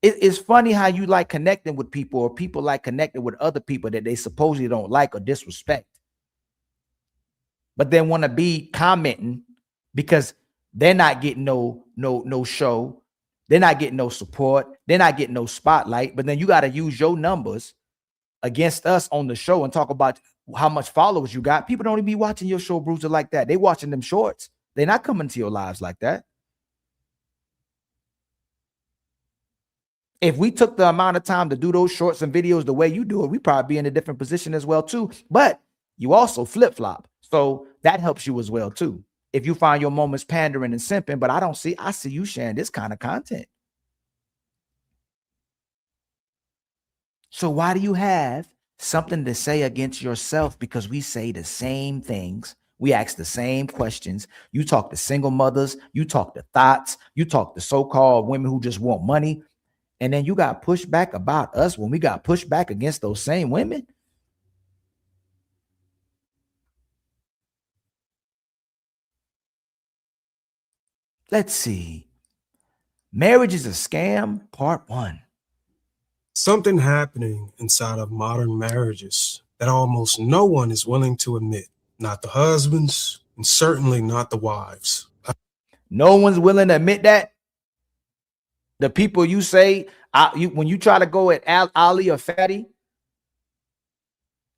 It's funny how you like connecting with people, or people like connecting with other people that they supposedly don't like or disrespect, but then want to be commenting because they're not getting no show, they're not getting no support, they're not getting no spotlight. But then you got to use your numbers against us on the show and talk about how much followers you got. People don't even be watching your show, Bruiser, like that. They watching them shorts. They're not coming to your lives like that. If we took the amount of time to do those shorts and videos the way you do it, we'd probably be in a different position as well too. But you also flip-flop, so that helps you as well too. If you find your moments pandering and simping, but I see you sharing this kind of content. So why do you have something to say against yourself? Because we say the same things. We ask the same questions. You talk to single mothers, you talk to thoughts, you talk to so-called women who just want money. And then you got pushback about us when we got pushback against those same women. Let's see. Marriage is a scam, part 1. Something happening inside of modern marriages that almost no one is willing to admit. Not the husbands, and certainly not the wives. No one's willing to admit that. The people you say, when you try to go at Ali or Fatty,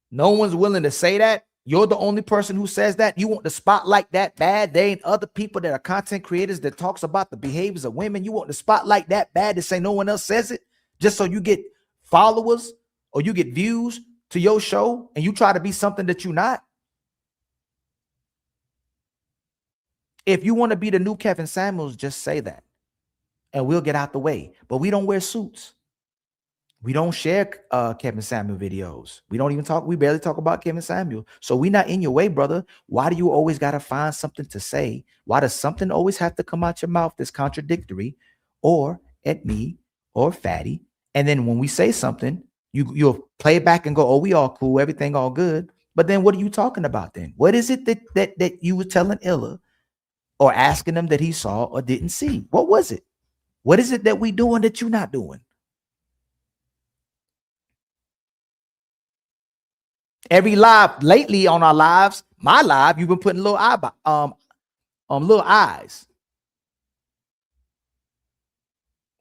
no one's willing to say that. You're the only person who says that. You want the spotlight that bad. There ain't other people that are content creators that talks about the behaviors of women. You want the spotlight that bad to say no one else says it, just so you get followers or you get views to your show, and you try to be something that you're not. If you want to be the new Kevin Samuels, just say that, and we'll get out the way. But we don't wear suits. We don't share Kevin Samuel videos. We don't even talk. We barely talk about Kevin Samuel. So we're not in your way, brother. Why do you always got to find something to say? Why does something always have to come out your mouth that's contradictory, or at me or Fatty? And then when we say something, you'll play it back and go, oh, we all cool. Everything all good. But then what are you talking about then? What is it that you were telling Illa or asking him that he saw or didn't see? What was it? What is it that we doing that you're not doing? Every live lately on our lives, my live, you've been putting little eyes.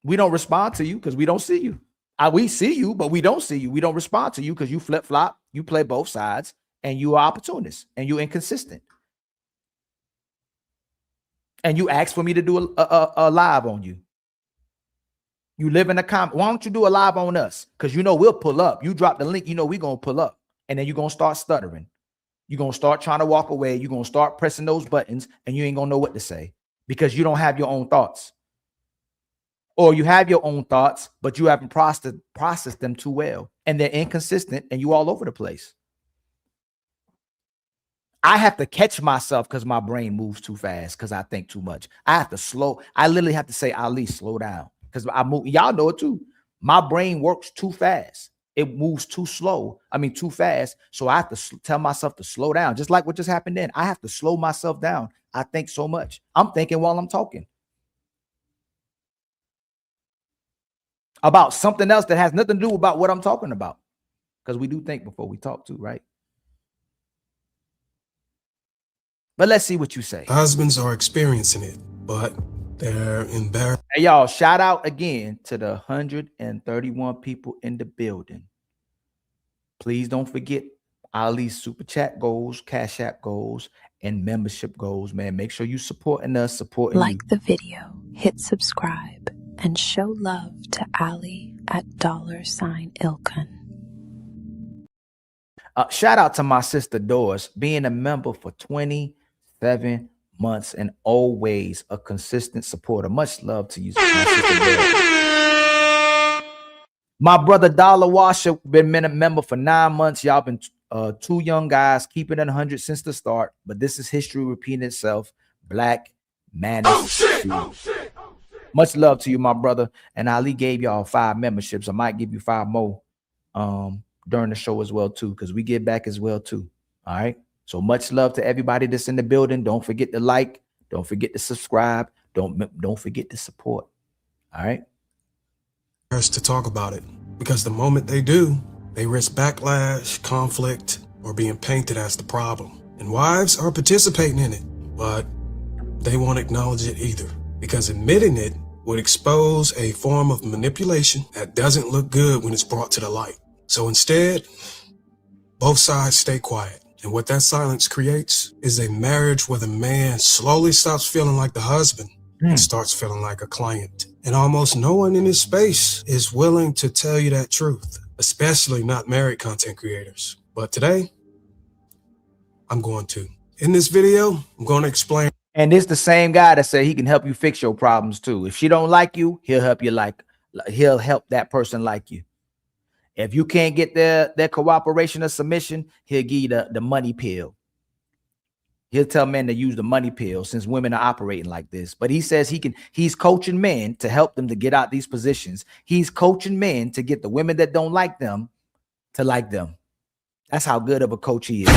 We don't respond to you because we don't see you. We see you, but we don't see you. We don't respond to you because you flip-flop, you play both sides, and you are opportunist, and you're inconsistent. And you ask for me to do a live on you. You live in a comment. Why don't you do a live on us? Because you know we'll pull up. You drop the link, you know we're going to pull up. And then you're going to start stuttering. You're going to start trying to walk away. You're going to start pressing those buttons, and you ain't going to know what to say because you don't have your own thoughts. Or you have your own thoughts, but you haven't processed them too well. And they're inconsistent, and you all over the place. I have to catch myself because my brain moves too fast because I think too much. I have to slow. I literally have to say, Ali, slow down. Because I move. Y'all know it too. My brain works too fast. It moves too slow. I mean, too fast. So I have to tell myself to slow down. Just like what just happened then. I have to slow myself down. I think so much. I'm thinking while I'm talking about something else that has nothing to do about what I'm talking about. Because we do think before we talk too, right? But let's see what you say. Husbands are experiencing it, but they're embarrassed. Hey, y'all, shout out again to the 131 people in the building. Please don't forget Ali's super chat goals, Cash App goals, and membership goals, man. Make sure you supporting us, supporting you. Like the video, hit subscribe, and show love to Ali at $Ilkan. Shout out to my sister Doris, being a member for 27 months and always a consistent supporter. Much love to you, my sister Doris. My brother Dollar Washer been a member for 9 months. Y'all been two young guys keeping it 100 since the start, but this is history repeating itself. Black man. Oh shit! Oh shit! Oh shit! Much love to you, my brother. And Ali gave y'all 5 memberships. I might give you 5 more during the show as well too, because we get back as well too. All right. So much love to everybody that's in the building. Don't forget to like. Don't forget to subscribe. Don't forget to support. All right. To talk about it, because the moment they do, they risk backlash, conflict, or being painted as the problem. And wives are participating in it, but they won't acknowledge it either, because admitting it would expose a form of manipulation that doesn't look good when it's brought to the light. So instead, both sides stay quiet. And what that silence creates is a marriage where the man slowly stops feeling like the husband and starts feeling like a client. And almost no one in this space is willing to tell you that truth, especially not married content creators. But today, I'm going to. In this video, I'm going to explain. And it's the same guy that said he can help you fix your problems too. If she don't like you, he'll help you he'll help that person like you. If you can't get their cooperation or submission, he'll give you the money pill. He'll tell men to use the money pill since women are operating like this. But he says he's coaching men to help them to get out these positions. He's coaching men to get the women that don't like them to like them. That's how good of a coach he is.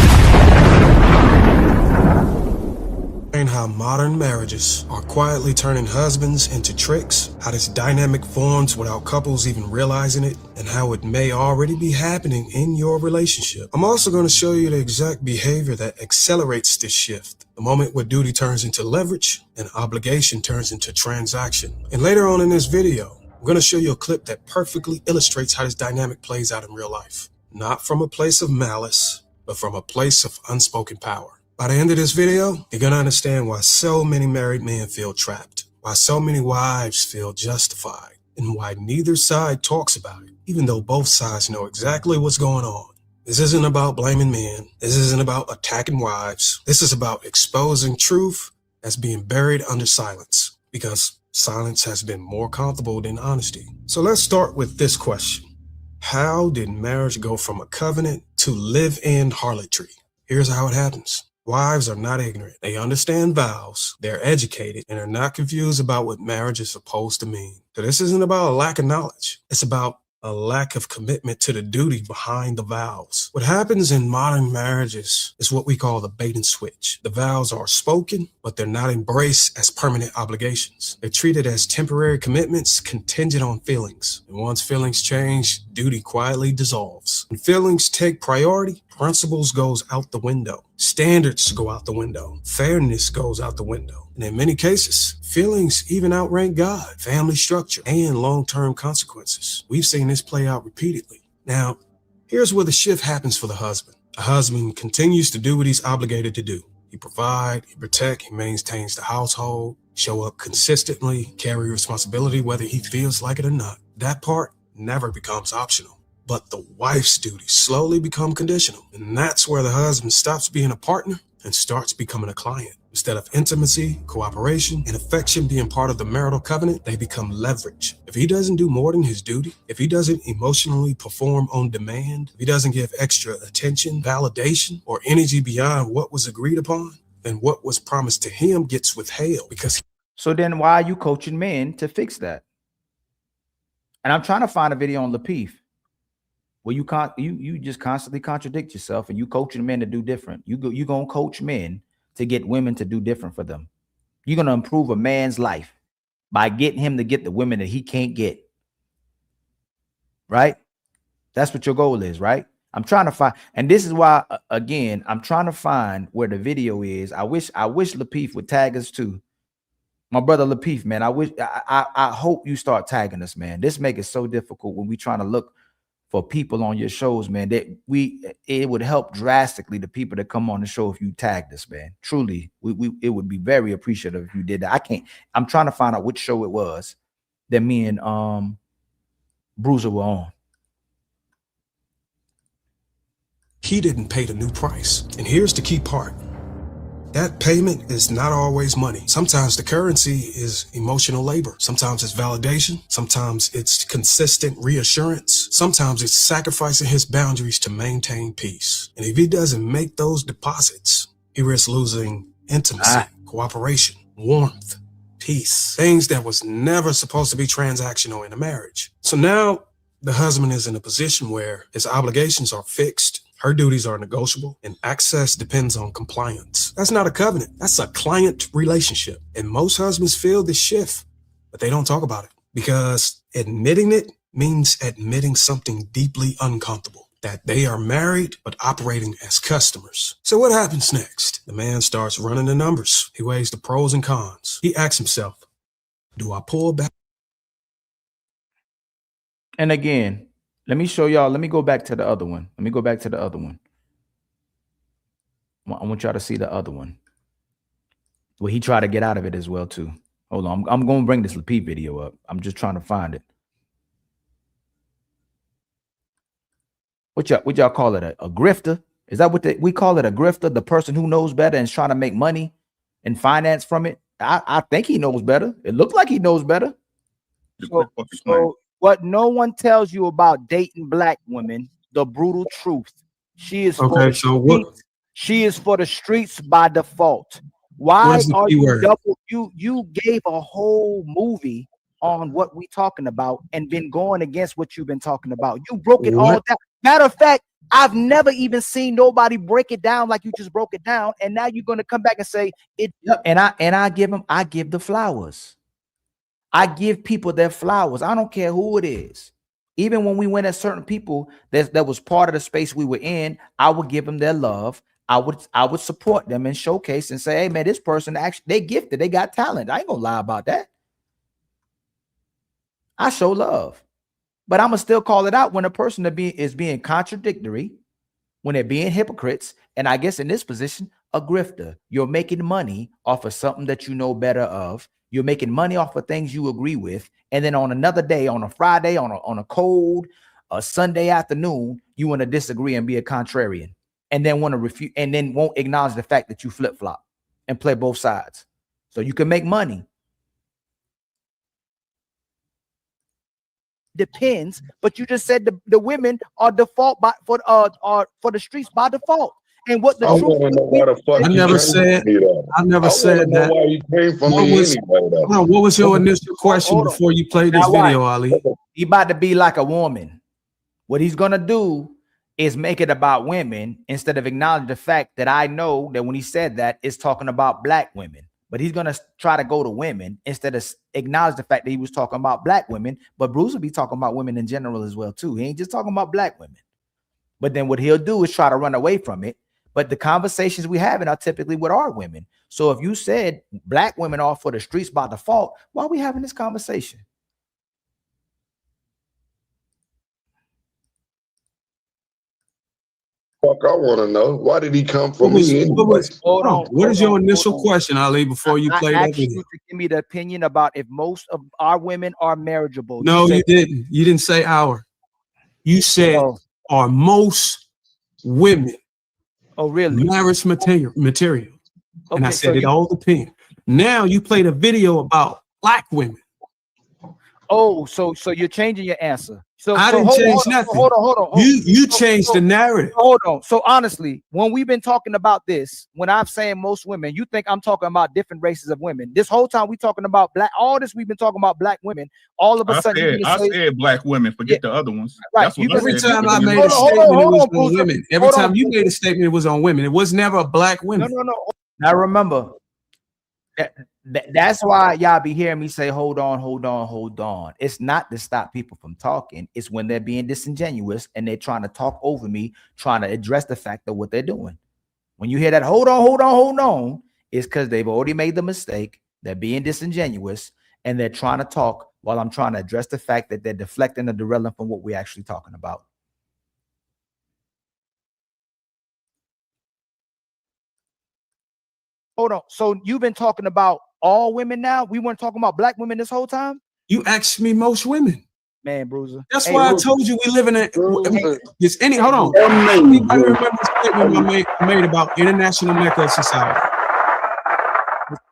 How modern marriages are quietly turning husbands into tricks, how this dynamic forms without couples even realizing it, and how it may already be happening in your relationship. I'm also going to show you the exact behavior that accelerates this shift, the moment where duty turns into leverage and obligation turns into transaction. And later on in this video, I'm going to show you a clip that perfectly illustrates how this dynamic plays out in real life, not from a place of malice, but from a place of unspoken power. By the end of this video, you're going to understand why so many married men feel trapped, why so many wives feel justified, and why neither side talks about it, even though both sides know exactly what's going on. This isn't about blaming men. This isn't about attacking wives. This is about exposing truth that's being buried under silence, because silence has been more comfortable than honesty. So let's start with this question. How did marriage go from a covenant to live-in harlotry? Here's how it happens. Wives are not ignorant. They understand vows, they're educated, and are not confused about what marriage is supposed to mean. So this isn't about a lack of knowledge. It's about a lack of commitment to the duty behind the vows. What happens in modern marriages is what we call the bait and switch. The vows are spoken, but they're not embraced as permanent obligations. They're treated as temporary commitments contingent on feelings. And once feelings change, duty quietly dissolves. When feelings take priority, principles goes out the window. Standards go out the window. Fairness goes out the window. And in many cases, feelings even outrank God, family structure, and long-term consequences. We've seen this play out repeatedly. Now, here's where the shift happens for the husband. The husband continues to do what he's obligated to do. He provide, he protect, he maintains the household, show up consistently, carry responsibility whether he feels like it or not. That part never becomes optional. But the wife's duties slowly become conditional. And that's where the husband stops being a partner and starts becoming a client. Instead of intimacy, cooperation, and affection being part of the marital covenant, they become leverage. If he doesn't do more than his duty, if he doesn't emotionally perform on demand, if he doesn't give extra attention, validation, or energy beyond what was agreed upon, then what was promised to him gets withheld because. So then why are you coaching men to fix that? And I'm trying to find a video on Lapeef where you just constantly contradict yourself and you coaching men to do different. You gonna coach men to get women to do different for them. You're gonna improve a man's life by getting him to get the women that he can't get. Right? That's what your goal is, right? I'm trying to find, and this is why again, I'm trying to find where the video is. I wish Lapeef would tag us too. My brother Lapeef, man, I hope you start tagging us, man. This makes it so difficult when we trying to look for people on your shows, man, that it would help drastically the people that come on the show if you tagged us, man. Truly, it would be very appreciative if you did that. I'm trying to find out which show it was that me and BRUZZIR were on. He didn't pay the new price. And here's the key part. That payment is not always money. Sometimes the currency is emotional labor. Sometimes it's validation. Sometimes it's consistent reassurance. Sometimes it's sacrificing his boundaries to maintain peace. And if he doesn't make those deposits, he risks losing intimacy, cooperation, warmth, peace, things that was never supposed to be transactional in a marriage. So now the husband is in a position where his obligations are fixed, her duties are negotiable, and access depends on compliance. That's not a covenant. That's a client relationship. And most husbands feel this shift, but they don't talk about it because admitting it means admitting something deeply uncomfortable, that they are married but operating as customers. So what happens next? The man starts running the numbers. He weighs the pros and cons. He asks himself, do I pull back? And again, let me show y'all. Let me go back to the other one. Let me go back to the other one. I want y'all to see the other one where he tried to get out of it as well too. Hold on. I'm going to bring this Lapeef video up. I'm just trying to find it. What y'all call it? A grifter? Is that what we call it? A grifter? The person who knows better and is trying to make money and finance from it? I think he knows better. It looks like he knows better. So what no one tells you about dating black women, the brutal truth. She is for the streets. She is for the streets by default. Why are you double? You gave a whole movie on what we talking about and been going against what you've been talking about. You broke it all down. Matter of fact, I've never even seen nobody break it down like you just broke it down. And now you're going to come back and say it. And I give the flowers. I give people their flowers. I don't care who it is. Even when we went at certain people that was part of the space we were in, I would give them their love. I would support them and showcase and say, hey man, this person actually, they gifted, they got talent. I ain't gonna lie about that. I show love, but I'm gonna still call it out when a person is being contradictory, when they're being hypocrites. And I guess in this position, a grifter. You're making money off of something that you know better of. You're making money off of things you agree with. And then on another day, on a Friday, on a cold Sunday afternoon, you want to disagree and be a contrarian and then want to refute and then won't acknowledge the fact that you flip-flop and play both sides. So you can make money. Depends, but you just said the women are default for the streets by default. And what the truth I never said that. Why you came from me anyway, what was your initial question before you played this video, Ali? He about to be like a woman. What he's gonna do is make it about women instead of acknowledging the fact that I know that when he said that, it's talking about black women. But he's gonna try to go to women instead of acknowledge the fact that he was talking about black women. But Bruce will be talking about women in general as well too. He ain't just talking about black women. But then what he'll do is try to run away from it. But the conversations we having are typically with our women. So if you said black women are for the streets by default, why are we having this conversation? Fuck, I want to know. Why did he come for me anyway? What is your initial question, Ali, before you play that video? You to give me the opinion about if most of our women are marriageable. No, you didn't. You didn't say our. You said are most women marriage material. And I said it all depends. Now you played a video about black women. Oh, so you're changing your answer. So I didn't change nothing. Hold on. You changed the narrative. Hold on. So honestly, when we've been talking about this, when I'm saying most women, you think I'm talking about different races of women. This whole time we talking about black. All this we've been talking about black women. All of a sudden, I said black women. Forget the other ones. Right. Every time I made a statement, it was on women. Every time you made a statement, it was on women. It was never a black women. No. Now remember. That's why y'all be hearing me say, hold on. It's not to stop people from talking. It's when they're being disingenuous and they're trying to talk over me, trying to address the fact of what they're doing. When you hear that, hold on, it's because they've already made the mistake. They're being disingenuous and they're trying to talk while I'm trying to address the fact that they're deflecting or derailing from what we're actually talking about. Hold on. So you've been talking about all women now? We weren't talking about black women this whole time? You asked me most women. Man, Bruiser. That's why I told you we live in a hold on. I remember the statement I made about International Mecca Society.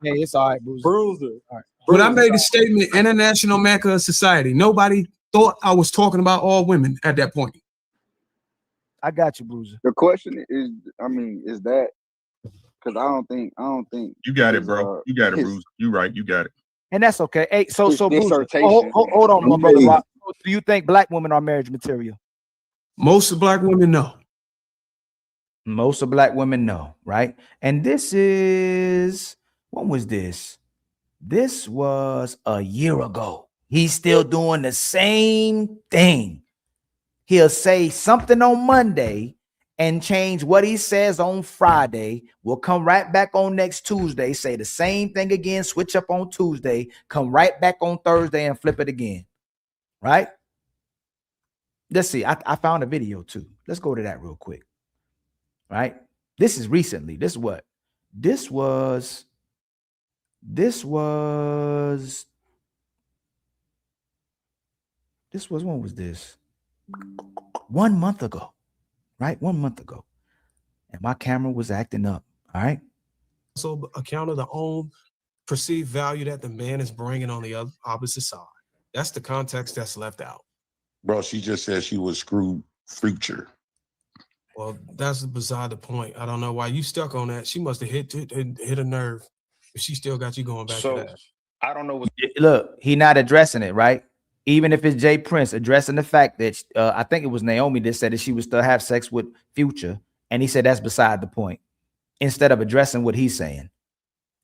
Hey, it's all right, Bruiser. All right. When I made the statement International Mecca Society, nobody thought I was talking about all women at that point. I got you, Bruiser. The question is, is that because I don't think you got it, bro. You got it, Bruce. You right. You got it. And that's okay. Hey, so hold on, my brother Rock. Do you think black women are marriage material? Most of black women, no. Most of black women, no, right? And this is, when was this? This was a year ago. He's still doing the same thing. He'll say something on Monday and change what he says on Friday. We'll come right back on next Tuesday, say the same thing again, switch up on Tuesday, come right back on Thursday and flip it again, right? Let's see. I found a video too. Let's go to that real quick, right? This is recently. This was when was this? 1 month ago. Right, 1 month ago, and my camera was acting up. All right. So account of the own perceived value that the man is bringing on the opposite side. That's the context that's left out. Bro, she just said she was screwed Future. Well, that's beside the point. I don't know why you stuck on that. She must have hit a nerve. If she still got you going back to that. I don't know what. Look, he not addressing it, right? Even if it's Jay Prince addressing the fact that I think it was Naomi that said that she would still have sex with Future. And he said that's beside the point. Instead of addressing what he's saying.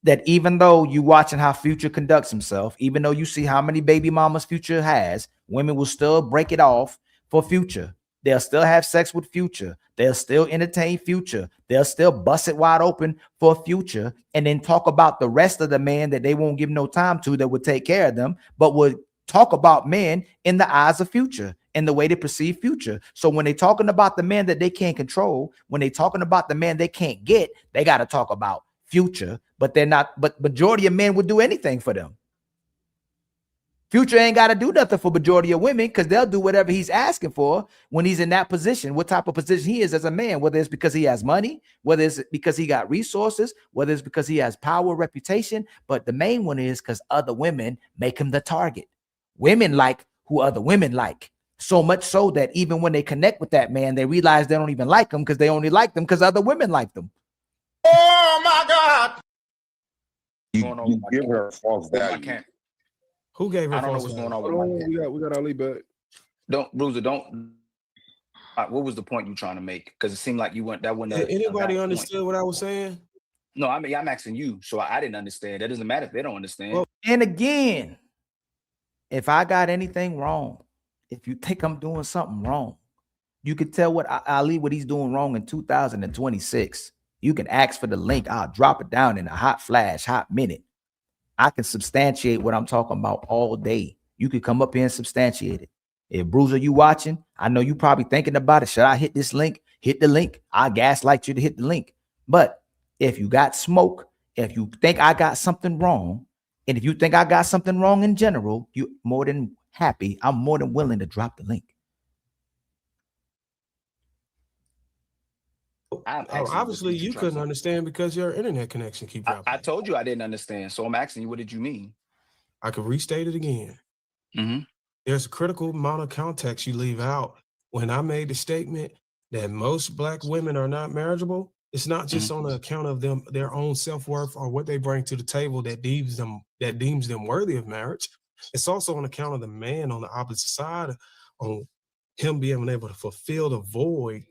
That even though you watching how Future conducts himself, even though you see how many baby mamas Future has, women will still break it off for Future. They'll still have sex with Future. They'll still entertain Future. They'll still bust it wide open for Future. And then talk about the rest of the men that they won't give no time to that would take care of them, but would talk about men in the eyes of Future and the way they perceive Future. So when they're talking about the men that they can't control, when they're talking about the men they can't get, they got to talk about Future, but they're not, but majority of men would do anything for them. Future ain't got to do nothing for majority of women because they'll do whatever he's asking for when he's in that position, what type of position he is as a man, whether it's because he has money, whether it's because he got resources, whether it's because he has power, reputation. But the main one is because other women make him the target. Women like who other women like, so much so that even when they connect with that man, they realize they don't even like him because they only like them because other women like them. Oh my God! You give her false value. Who gave her I don't know false what's value? going on with my We got Ali back. Bruiser, don't. What was the point you trying to make? Because it seemed like you went. That wasn't Anybody valid understood point. what I was saying? No, I mean I'm asking you, so I didn't understand. That doesn't matter if they don't understand. Well, and again, if I got anything wrong, if you think I'm doing something wrong, you can tell what Ali what he's doing wrong in 2026. You can ask for the link. I'll drop it down in a hot flash, hot minute. I can substantiate what I'm talking about all day. You could come up here and substantiate it. If Bruiser, you watching, I know you probably thinking about it. Should I hit this link? Hit the link. I'll gaslight you to hit the link. But if you got smoke, if you think I got something wrong, and if you think I got something wrong in general, you more than happy. I'm more than willing to drop the link. Obviously, you couldn't understand because your internet connection keep dropping. I told you I didn't understand, so I'm asking you, what did you mean? I could restate it again. There's a critical amount of context you leave out. When I made the statement that most Black women are not marriageable, it's not just on the account of them, their own self-worth or what they bring to the table that deems them worthy of marriage. It's also on account of the man on the opposite side, on him being able to fulfill the void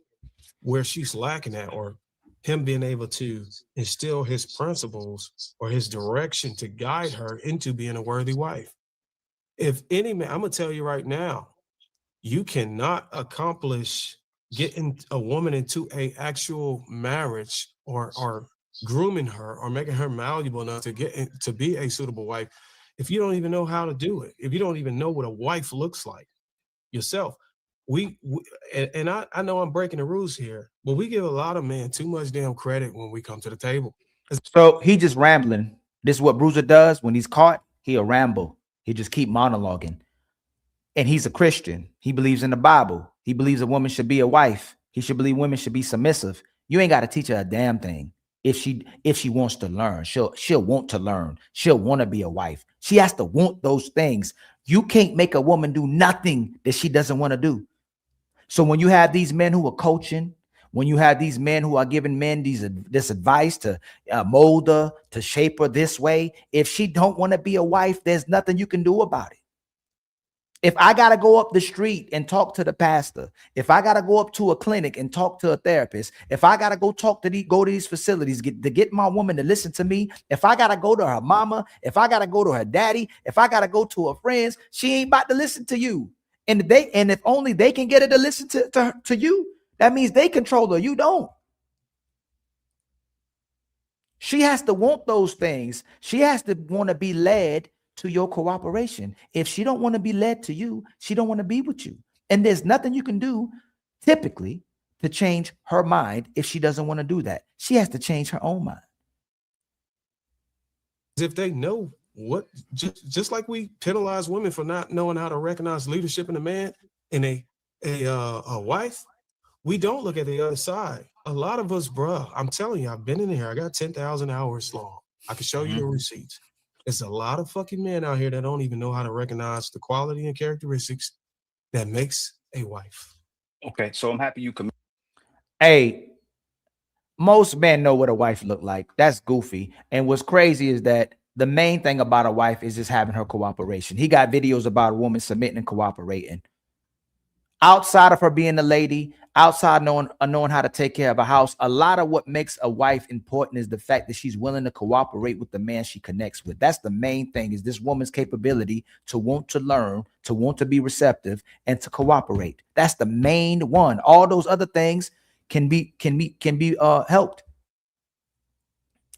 where she's lacking at, or him being able to instill his principles or his direction to guide her into being a worthy wife. If any man, I'm gonna tell you right now, you cannot accomplish getting a woman into a actual marriage or grooming her or making her malleable enough to get to be a suitable wife if you don't even know how to do it, if you don't even know what a wife looks like yourself. I know I'm breaking the rules here, but we give a lot of men too much damn credit when we come to the table. So he just rambling. This is what Bruiser does when he's caught. He'll ramble. He just keep monologuing. And he's a Christian. He believes in the Bible. He believes a woman should be a wife. He should believe women should be submissive. You ain't got to teach her a damn thing. If she wants to learn, she'll want to learn. She'll want to be a wife. She has to want those things. You can't make a woman do nothing that she doesn't want to do. So when you have these men who are coaching, when you have these men who are giving men this advice to mold her, to shape her this way, if she don't want to be a wife, there's nothing you can do about it. If I got to go up the street and talk to the pastor, if I got to go up to a clinic and talk to a therapist, if I got to go to these facilities to get my woman to listen to me, if I got to go to her mama, if I got to go to her daddy, if I got to go to her friends, she ain't about to listen to you. And if only they can get her to listen to you, that means they control her. You don't. She has to want those things. She has to want to be led to your cooperation. If she don't want to be led to you, she don't want to be with you. And there's nothing you can do typically to change her mind if she doesn't want to do that. She has to change her own mind. If they know what, just like we penalize women for not knowing how to recognize leadership in a man and a wife, we don't look at the other side. A lot of us, bruh, I'm telling you, I've been in here. I got 10,000 hours long. I can show you the receipts. There's a lot of fucking men out here that don't even know how to recognize the quality and characteristics that makes a wife. Okay, so I'm happy you come. Hey, most men know what a wife look like. That's goofy. And what's crazy is that the main thing about a wife is just having her cooperation. He got videos about a woman submitting and cooperating. Outside of her being a lady, outside knowing how to take care of a house, a lot of what makes a wife important is the fact that she's willing to cooperate with the man she connects with. That's the main thing, is this woman's capability to want to learn, to want to be receptive, and to cooperate. That's the main one. All those other things can be helped.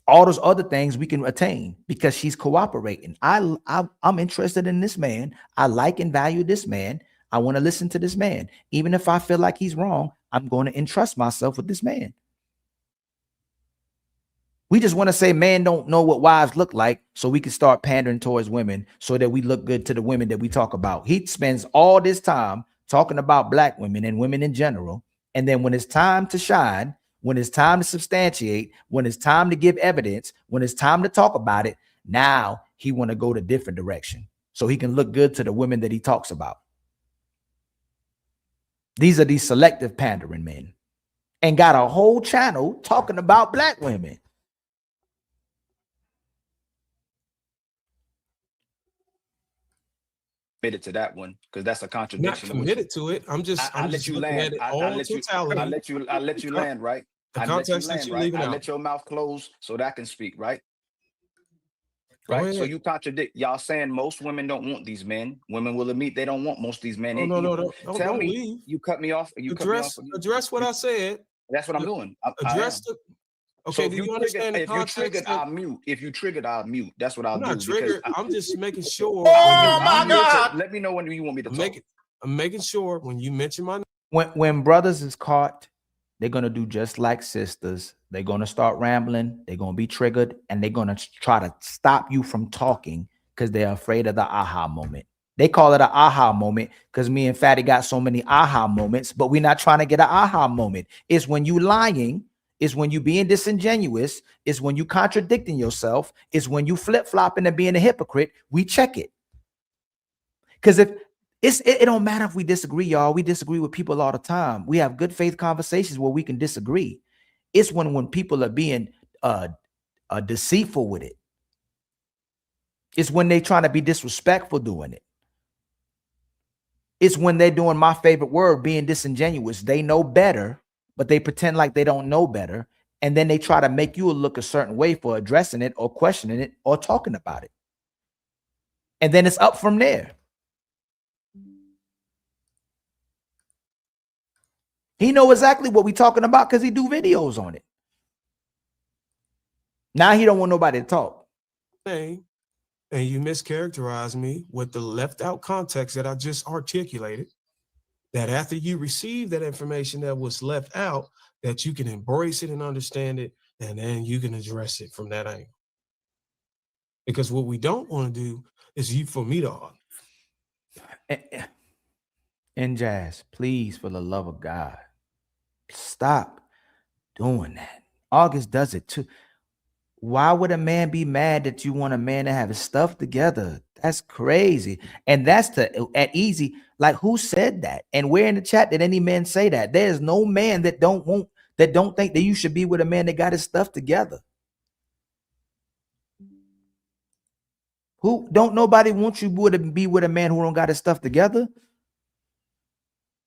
All those other things we can attain because she's cooperating. I'm interested in this man. I like and value this man. I want to listen to this man. Even if I feel like he's wrong, I'm going to entrust myself with this man. We just want to say men don't know what wives look like, so we can start pandering towards women so that we look good to the women that we talk about. He spends all this time talking about Black women and women in general. And then when it's time to shine, when it's time to substantiate, when it's time to give evidence, when it's time to talk about it, now he want to go the different direction so he can look good to the women that he talks about. These are these selective pandering men, and got a whole channel talking about Black women. committed to that one because that's a Not contradiction. committed to it. I'm just let you looking land. at it all totality. I let you land, right? The I let you context that land, you're right? leaving I out. let your mouth close so that I can speak, right? Go Right. So ahead. you contradict. Y'all saying most women don't want these men. Women will admit they don't want most of these men. Oh, no. Tell Don't me, leave. you cut me off. You cut me off. Address what I said. That's what I'm doing. I am. Address the. Okay, So do you understand the if you triggered, context? I'll mute. If you triggered, I'll mute. That's what I'll I'm do. not triggered. I'm just making sure. Oh my God! Let me know when you want me to talk. I'm making sure when you mention my name. When brothers is caught, they're gonna do just like sisters. They're gonna start rambling. They're gonna be triggered, and they're gonna try to stop you from talking because they're afraid of the aha moment. They call it an aha moment because me and Fatty got so many aha moments, but we're not trying to get an aha moment. It's when you lying. It's when you being disingenuous. It's when you contradicting yourself. It's when you flip-flopping and being a hypocrite. We check it. Because if it don't matter if we disagree, y'all. We disagree with people all the time. We have good faith conversations where we can disagree. It's when people are being deceitful with it. It's when they trying to be disrespectful doing it. It's when they're doing my favorite word, being disingenuous. They know better, but they pretend like they don't know better. And then they try to make you look a certain way for addressing it or questioning it or talking about it. And then it's up from there. He know exactly what we talking about because he do videos on it. Now he don't want nobody to talk. Hey, and you mischaracterized me with the left out context that I just articulated. That after you receive that information that was left out, that you can embrace it and understand it, and then you can address it from that angle. Because what we don't want to do is for me to argue. And Jazz, please, for the love of God, stop doing that. August does it too. Why would a man be mad that you want a man to have his stuff together? That's crazy. And that's at easy. Like, who said that? And where in the chat did any man say that? There's no man that don't think that you should be with a man that got his stuff together. Who don't nobody want you to be with a man who don't got his stuff together?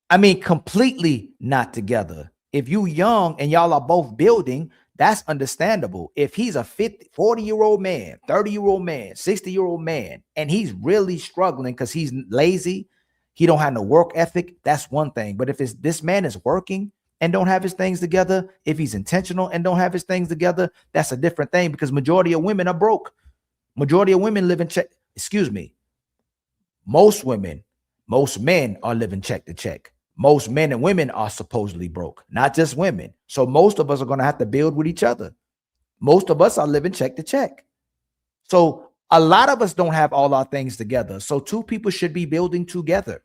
I mean, completely not together. If you young and y'all are both building, that's understandable. If he's a 40-year-old man, 30-year-old man, 60-year-old man, and he's really struggling because he's lazy, he don't have no work ethic, that's one thing. But if this man is working and don't have his things together, if he's intentional and don't have his things together, that's a different thing because majority of women are broke. Majority of women live in check. Excuse me. Most men are living check to check. Most men and women are supposedly broke, not just women. So most of us are going to have to build with each other. Most of us are living check to check. So a lot of us don't have all our things together. So two people should be building together.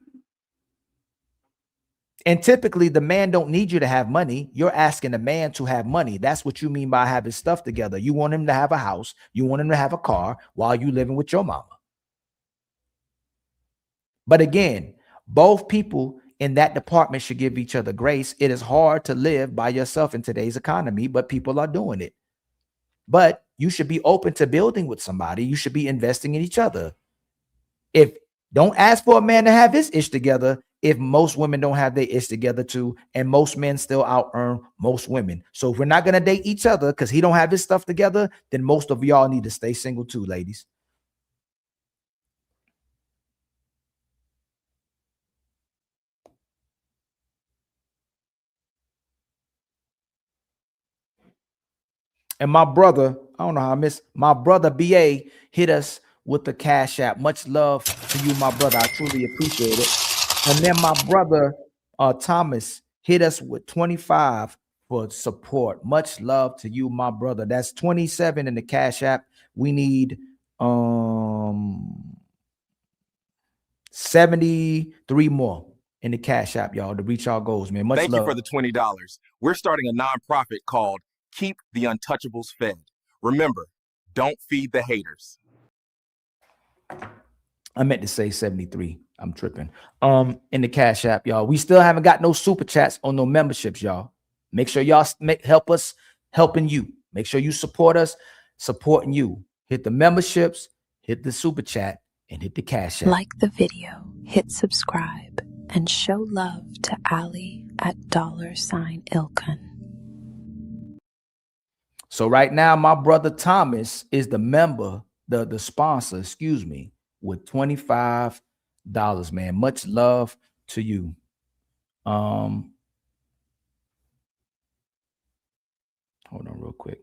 And typically the man don't need you to have money. You're asking a man to have money. That's what you mean by having stuff together. You want him to have a house. You want him to have a car while you living with your mama. But again, both people in that department should give each other grace. It is hard to live by yourself in today's economy, but people are doing it. But you should be open to building with somebody. You should be investing in each other. Don't ask for a man to have his ish together if most women don't have their ish together too, and most men still out earn most women. So if we're not going to date each other because he don't have his stuff together, then most of y'all need to stay single too, ladies. And my brother, I don't know how I missed, my brother BA hit us with the Cash App. Much love to you, my brother. I truly appreciate it. And then my brother Thomas hit us with 25 for support. Much love to you, my brother. That's 27 in the Cash App. We need 73 more in the Cash App, y'all, to reach our goals, man. Much love. Thank you for the $20. We're starting a nonprofit called Keep the Untouchables Fed. Remember, don't feed the haters. I meant to say 73. I'm tripping. In the Cash App, y'all. We still haven't got no super chats or no memberships, y'all. Make sure y'all help us helping you. Make sure you support us supporting you. Hit the memberships, hit the super chat, and hit the cash app. Like the video, hit subscribe, and show love to Ali at $Ilkun. So right now, my brother Thomas is the member, the sponsor, excuse me, with $25, man. Much love to you. Hold on real quick.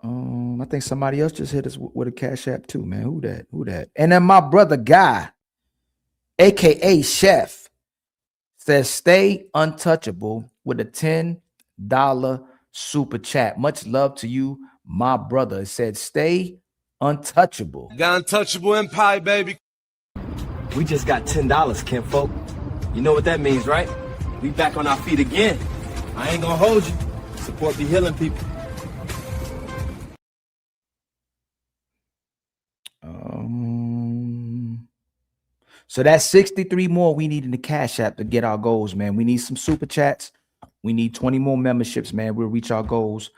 I think somebody else just hit us with a cash app too, man. Who that? Who that? And then my brother Guy, aka Chef, says stay untouchable with a $10 super chat. Much love to you, my brother. It said stay untouchable. Got untouchable empire, baby. We just got $10, kinfolk. You know what that means, right? We back on our feet again. I ain't gonna hold you. Support be healing people. So that's 63 more we need in the cash app to get our goals, man. We need some super chats. We need 20 more memberships, man. We'll reach our goals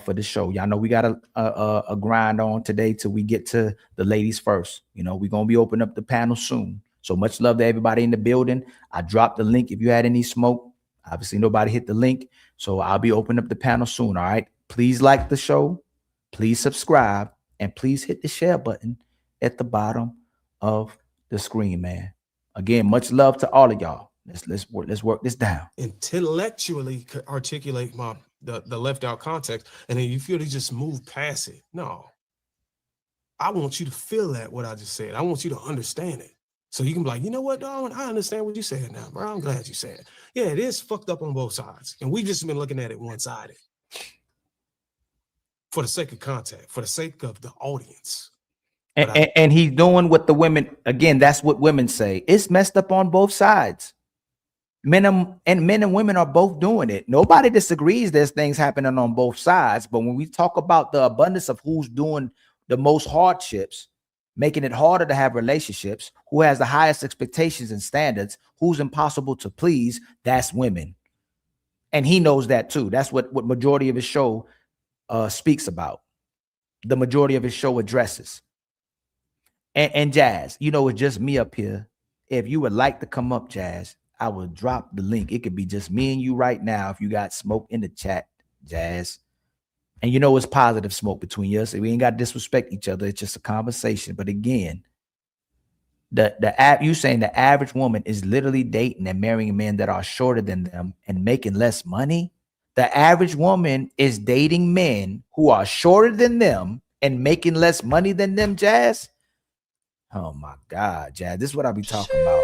for the show. Y'all know we got a grind on today till we get to the ladies first. You know, we're gonna be opening up the panel soon. So much love to everybody in the building. I dropped the link if you had any smoke. Obviously, nobody hit the link. So I'll be opening up the panel soon. All right. Please like the show. Please subscribe. And please hit the share button at the bottom of the screen, man. Again, much love to all of y'all. Let's work this down. Intellectually articulate the left out context, and then you feel to just move past it. No. I want you to feel that what I just said. I want you to understand it. So you can be like, you know what, dog? I understand what you said now, bro. I'm glad you said it. Yeah, it is fucked up on both sides. And we've just been looking at it one-sided. For the sake of contact, for the sake of the audience. And he's doing what the women, again, that's what women say. It's messed up on both sides. Men and women are both doing it. Nobody disagrees there's things happening on both sides. But when we talk about the abundance of who's doing the most hardships, making it harder to have relationships, who has the highest expectations and standards, who's impossible to please, that's women. And he knows that too. That's what majority of his show speaks about. The majority of his show addresses. And Jazz, you know, it's just me up here. If you would like to come up, Jazz, I will drop the link. It could be just me and you right now if you got smoke in the chat, Jazz. And you know it's positive smoke between us. We ain't got to disrespect each other. It's just a conversation. But again, you saying the average woman is literally dating and marrying men that are shorter than them and making less money. The average woman is dating men who are shorter than them and making less money than them, Jazz. Oh my God, Jazz, this is what I be talking about.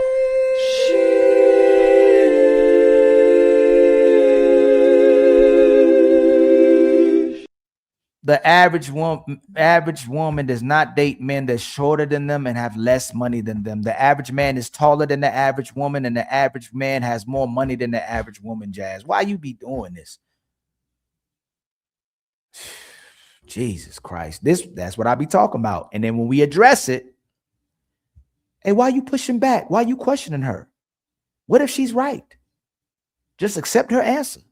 The average woman does not date men that's shorter than them and have less money than them. The average man is taller than the average woman, and the average man has more money than the average woman, Jazz. Why you be doing this? Jesus Christ. That's what I be talking about. And then when we address it, hey, why you pushing back? Why you questioning her? What if she's right? Just accept her answer.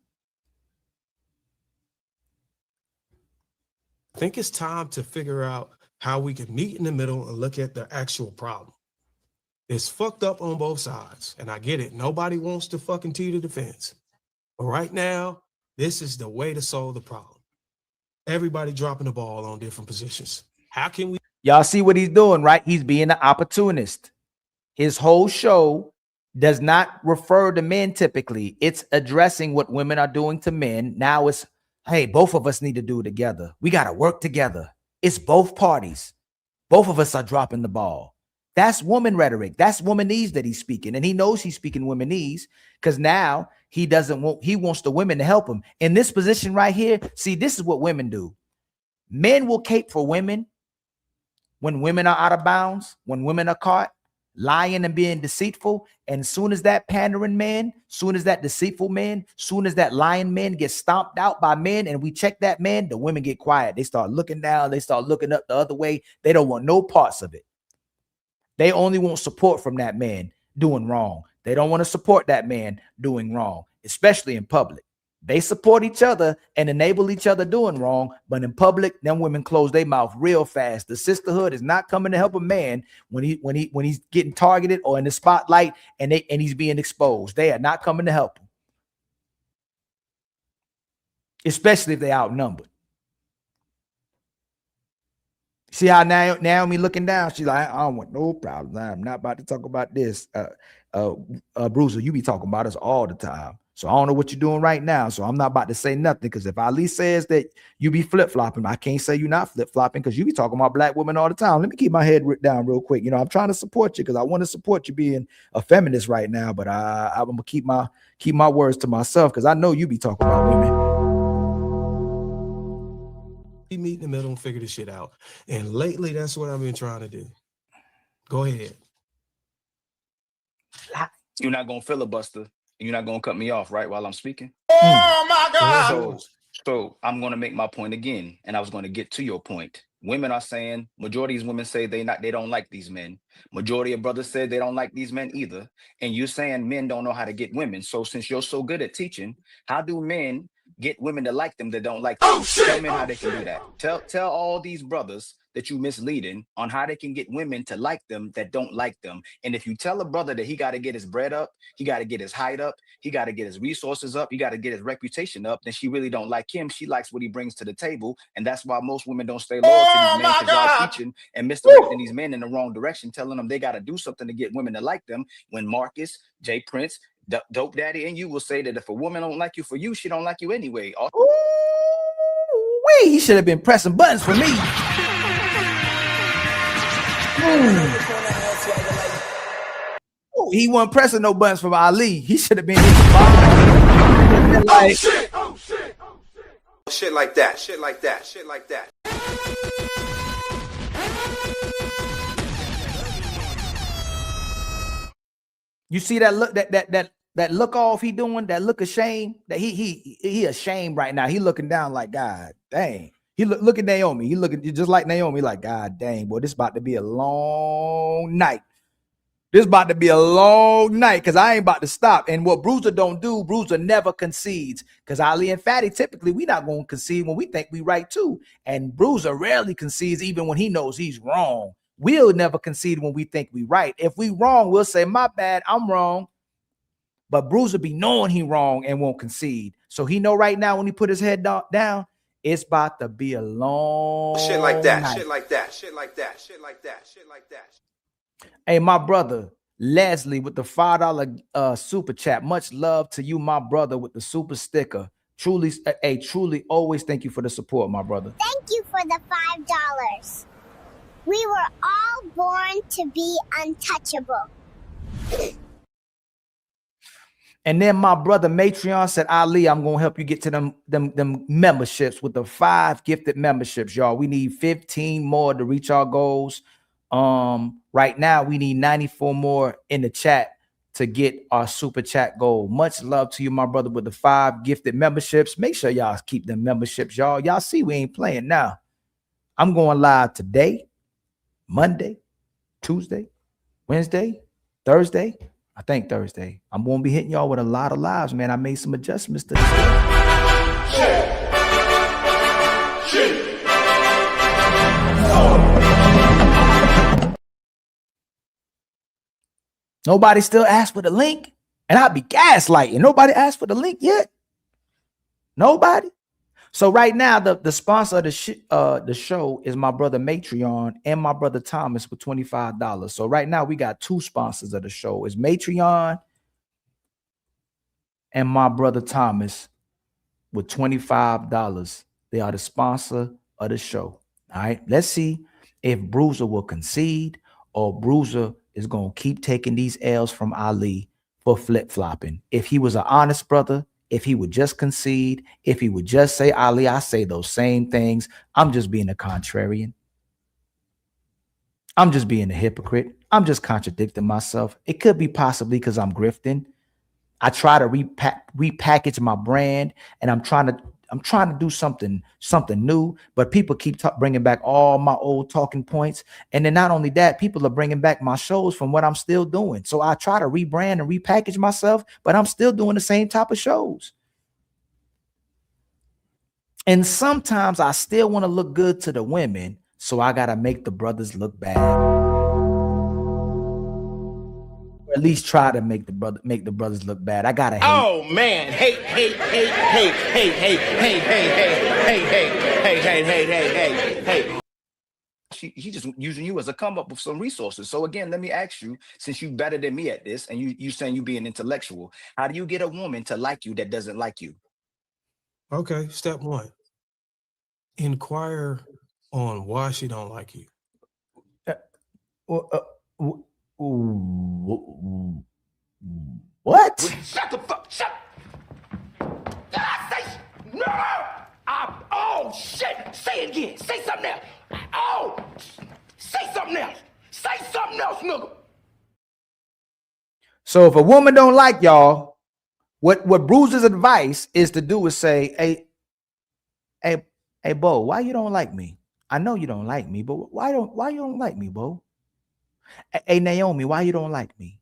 I think it's time to figure out how we can meet in the middle and look at the actual problem. It's fucked up on both sides. And I get it. Nobody wants to fucking tee the defense. But right now, this is the way to solve the problem. Everybody dropping the ball on different positions. How can we? Y'all see what he's doing, right? He's being an opportunist. His whole show does not refer to men typically. It's addressing what women are doing to men. Now it's, hey, both of us need to do it together. We got to work together. It's both parties. Both of us are dropping the ball. That's woman rhetoric. That's womanese that he's speaking. And he knows he's speaking womanese because now he wants the women to help him. In this position right here, see, this is what women do. Men will cape for women when women are out of bounds, when women are caught lying and being deceitful. And soon as that pandering man, soon as that deceitful man, soon as that lying man gets stomped out by men and we check that man, the women get quiet. They start looking down. They start looking up the other way. They don't want no parts of it. They only want support from that man doing wrong. They don't want to support that man doing wrong, especially in public. They support each other and enable each other doing wrong, but in public, them women close their mouth real fast. The sisterhood is not coming to help a man when he's getting targeted or in the spotlight and he's being exposed. They are not coming to help him, especially if they're outnumbered. See how Naomi looking down? She's like, I don't want no problems. I'm not about to talk about this. Bruiser, you be talking about us all the time. So I don't know what you're doing right now. So I'm not about to say nothing, because if Ali says that you be flip-flopping, I can't say you're not flip-flopping, because you be talking about black women all the time. Let me keep my head down real quick. You know, I'm trying to support you because I want to support you being a feminist right now, but I'm gonna keep my words to myself, because I know you be talking about women. We meet in the middle and figure this shit out. And lately, that's what I've been trying to do. Go ahead. You're not gonna filibuster. You're not gonna cut me off, right, while I'm speaking? Oh my God! So I'm gonna make my point again, and I was gonna get to your point. Women are saying, majority of these women say they don't like these men. Majority of brothers said they don't like these men either. And you're saying men don't know how to get women. So since you're so good at teaching, how do men get women to like them that don't like them? Tell men how they can do that. Tell all these brothers that you misleading on how they can get women to like them that don't like them. And if you tell a brother that he got to get his bread up, he got to get his height up, he got to get his resources up, he got to get his reputation up, then she really don't like him. She likes what he brings to the table. And that's why most women don't stay loyal to these men, because y'all teaching and misdirecting these men in the wrong direction, telling them they got to do something to get women to like them, when Marcus, Jay Prince, Dope Daddy, and you will say that if a woman don't like you for you, she don't like you anyway. He should have been pressing buttons for me. He wasn't pressing no buttons for Ali. He should have been like, Shit like that. Shit like that. Shit like that. you see that look, that look off he doing, that look of shame, that he ashamed right now. He looking down like, God dang. He look at Naomi. He looking just like Naomi, like, God dang, boy, this about to be a long night. This about to be a long night, because I ain't about to stop. And what Bruiser don't do, Bruiser never concedes. Because Ali and Fatty, typically, we not going to concede when we think we right too. And Bruiser rarely concedes even when he knows he's wrong. We'll never concede when we think we right. If we wrong, we'll say, my bad, I'm wrong. But Bruiser be knowing he wrong and won't concede. So he know right now when he put his head down, it's about to be a long shit like that, night. shit like that, shit like that, shit like that, shit like that. Hey, my brother Leslie with the $5 super chat. Much love to you, my brother, with the super sticker. Truly, truly always thank you for the support, my brother. Thank you for the $5. We were all born to be untouchable. And then my brother Matreon said, Ali, I'm gonna help you get to them memberships with the 5 gifted memberships, y'all. We need 15 more to reach our goals. Right now we need 94 more in the chat to get our super chat goal. Much love to you, my brother, with the 5 gifted memberships. Make sure y'all keep them memberships, y'all. Y'all see we ain't playing now. I'm going live today, Monday, Tuesday, Wednesday, Thursday. I think Thursday. I'm going to be hitting y'all with a lot of lives, man. I made some adjustments to this. Nobody still asked for the link, and I'll be gaslighting. Nobody asked for the link yet. Nobody. So right now, the sponsor of the show is my brother Matreon and my brother Thomas with $25. So right now we got 2 sponsors of the show. It's Matreon and my brother Thomas with $25. They are the sponsor of the show. All right. Let's see if Bruiser will concede or Bruiser is going to keep taking these L's from Ali for flip-flopping. If he was an honest brother, if he would just concede, if he would just say, Ali, I say those same things. I'm just being a contrarian. I'm just being a hypocrite. I'm just contradicting myself. It could be possibly because I'm grifting. I try to repackage my brand, and I'm trying to do something new, but people keep bringing back all my old talking points. And then not only that, people are bringing back my shows from what I'm still doing. So I try to rebrand and repackage myself, but I'm still doing the same type of shows. And sometimes I still want to look good to the women, so I gotta make the brothers look bad. Or at least try to make the brothers look bad. I gotta hate. Oh man, hate. He just using you as a come up with some resources. So again, let me ask you, since you better than me at this, and you saying you being intellectual, how do you get a woman to like you that doesn't like you? Okay, step one. Inquire on why she don't like you. What? Shut the fuck. Shut. Did I say no? Oh shit. Say it again. Say something else. Oh, say something else. Say something else, nigga. So if a woman don't like y'all, what Bruzz's advice is to do is say, hey, Bo, why you don't like me? I know you don't like me, but why you don't like me, Bo? Hey, Naomi, why you don't like me?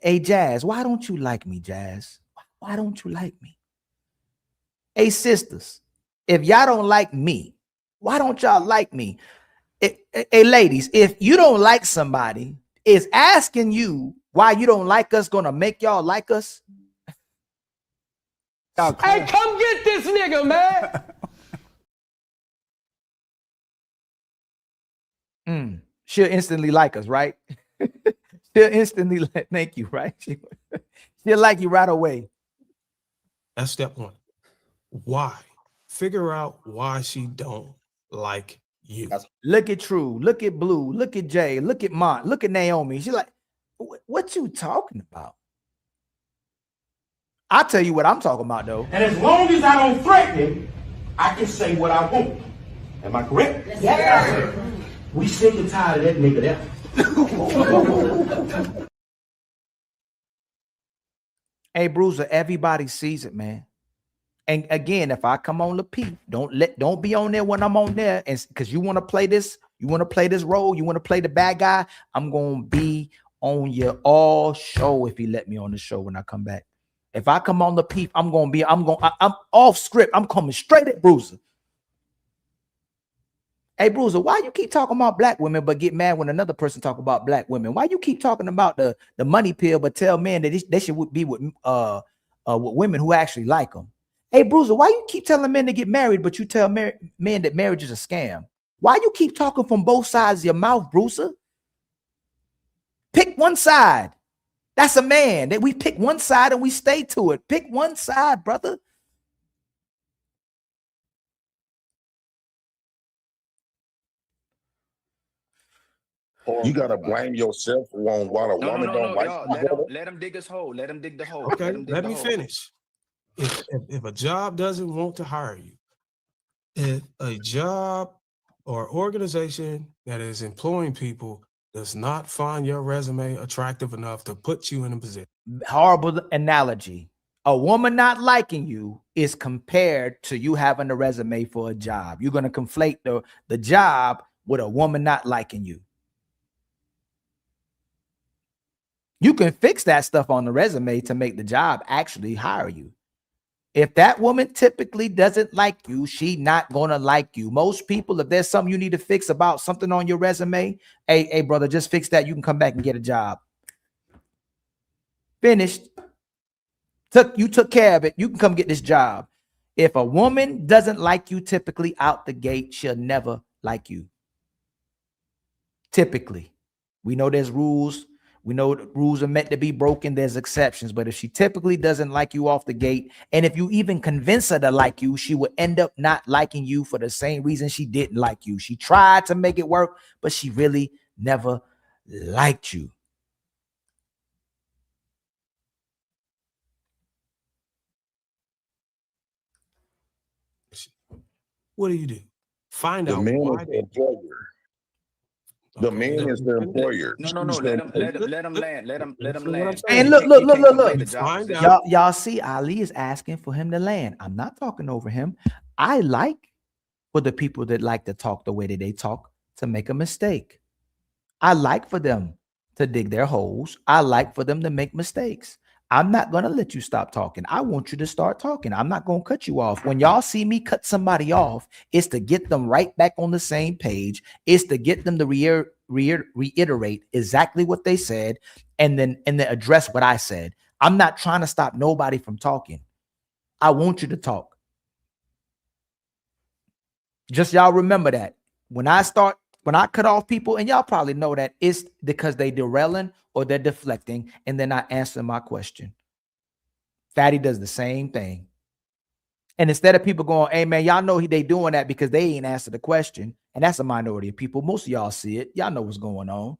Hey, Jazz, why don't you like me, Jazz? Why don't you like me? Hey, sisters, if y'all don't like me, why don't y'all like me? Hey, ladies, if you don't like somebody, is asking you why you don't like us gonna make y'all like us? Hey, come get this nigga, man. She'll instantly like us, right? She'll instantly thank you, right? She'll like you right away. That's step one. Why? Figure out why she don't like you. Look at True, look at Blue, look at Jay, look at Mont, look at Naomi. She's like, what you talking about? I'll tell you what I'm talking about, though. And as long as I don't threaten him, I can say what I want. Am I correct? Yes, sir. We sick and tired of that nigga there. Hey, Bruiser, everybody sees it, man. And again, if I come on Lapeep, don't be on there when I'm on there, and because you want to play this role, you want to play the bad guy. I'm gonna be on your all show if you let me on the show when I come back. If I come on Lapeep, I'm off script. I'm coming straight at Bruiser. Hey, Bruiser, why you keep talking about black women but get mad when another person talk about black women? Why you keep talking about the money pill but tell men that they should be with women who actually like them? Hey, Bruiser, why you keep telling men to get married but you tell men that marriage is a scam? Why you keep talking from both sides of your mouth, Bruiser? Pick one side. That's a man. That we pick one side and we stay to it. Pick one side, brother. You gotta blame yourself on why a woman don't like you. Let him dig his hole. Let him dig the hole. Okay, let me finish. If a job doesn't want to hire you, if a job or organization that is employing people does not find your resume attractive enough to put you in a position. Horrible analogy. A woman not liking you is compared to you having a resume for a job. You're going to conflate the job with a woman not liking you. You can fix that stuff on the resume to make the job actually hire you. If that woman typically doesn't like you, she not gonna like you. Most people, if there's something you need to fix about something on your resume, hey, brother, just fix that. You can come back and get a job. Finished. You took care of it. You can come get this job. If a woman doesn't like you typically out the gate, she'll never like you. Typically. We know there's rules. We know rules are meant to be broken. There's exceptions. But if she typically doesn't like you off the gate, and if you even convince her to like you, she will end up not liking you for the same reason she didn't like you. She tried to make it work, but she really never liked you. What do? Find out why the employer. The man is the employer. No. Let him land. Let him land. And look. Y'all see, Ali is asking for him to land. I'm not talking over him. I like for the people that like to talk the way that they talk to make a mistake. I like for them to dig their holes. I like for them to make mistakes. I'm not going to let you stop talking. I want you to start talking. I'm not going to cut you off. When y'all see me cut somebody off, it's to get them right back on the same page. It's to get them to reiterate exactly what they said and then address what I said. I'm not trying to stop nobody from talking. I want you to talk. Just y'all remember that. When I cut off people, and y'all probably know that, it's because they derailing or they're deflecting and they're not answering my question. Fatty does the same thing. And instead of people going, hey, man, y'all know they doing that because they ain't answered the question. And that's a minority of people. Most of y'all see it. Y'all know what's going on.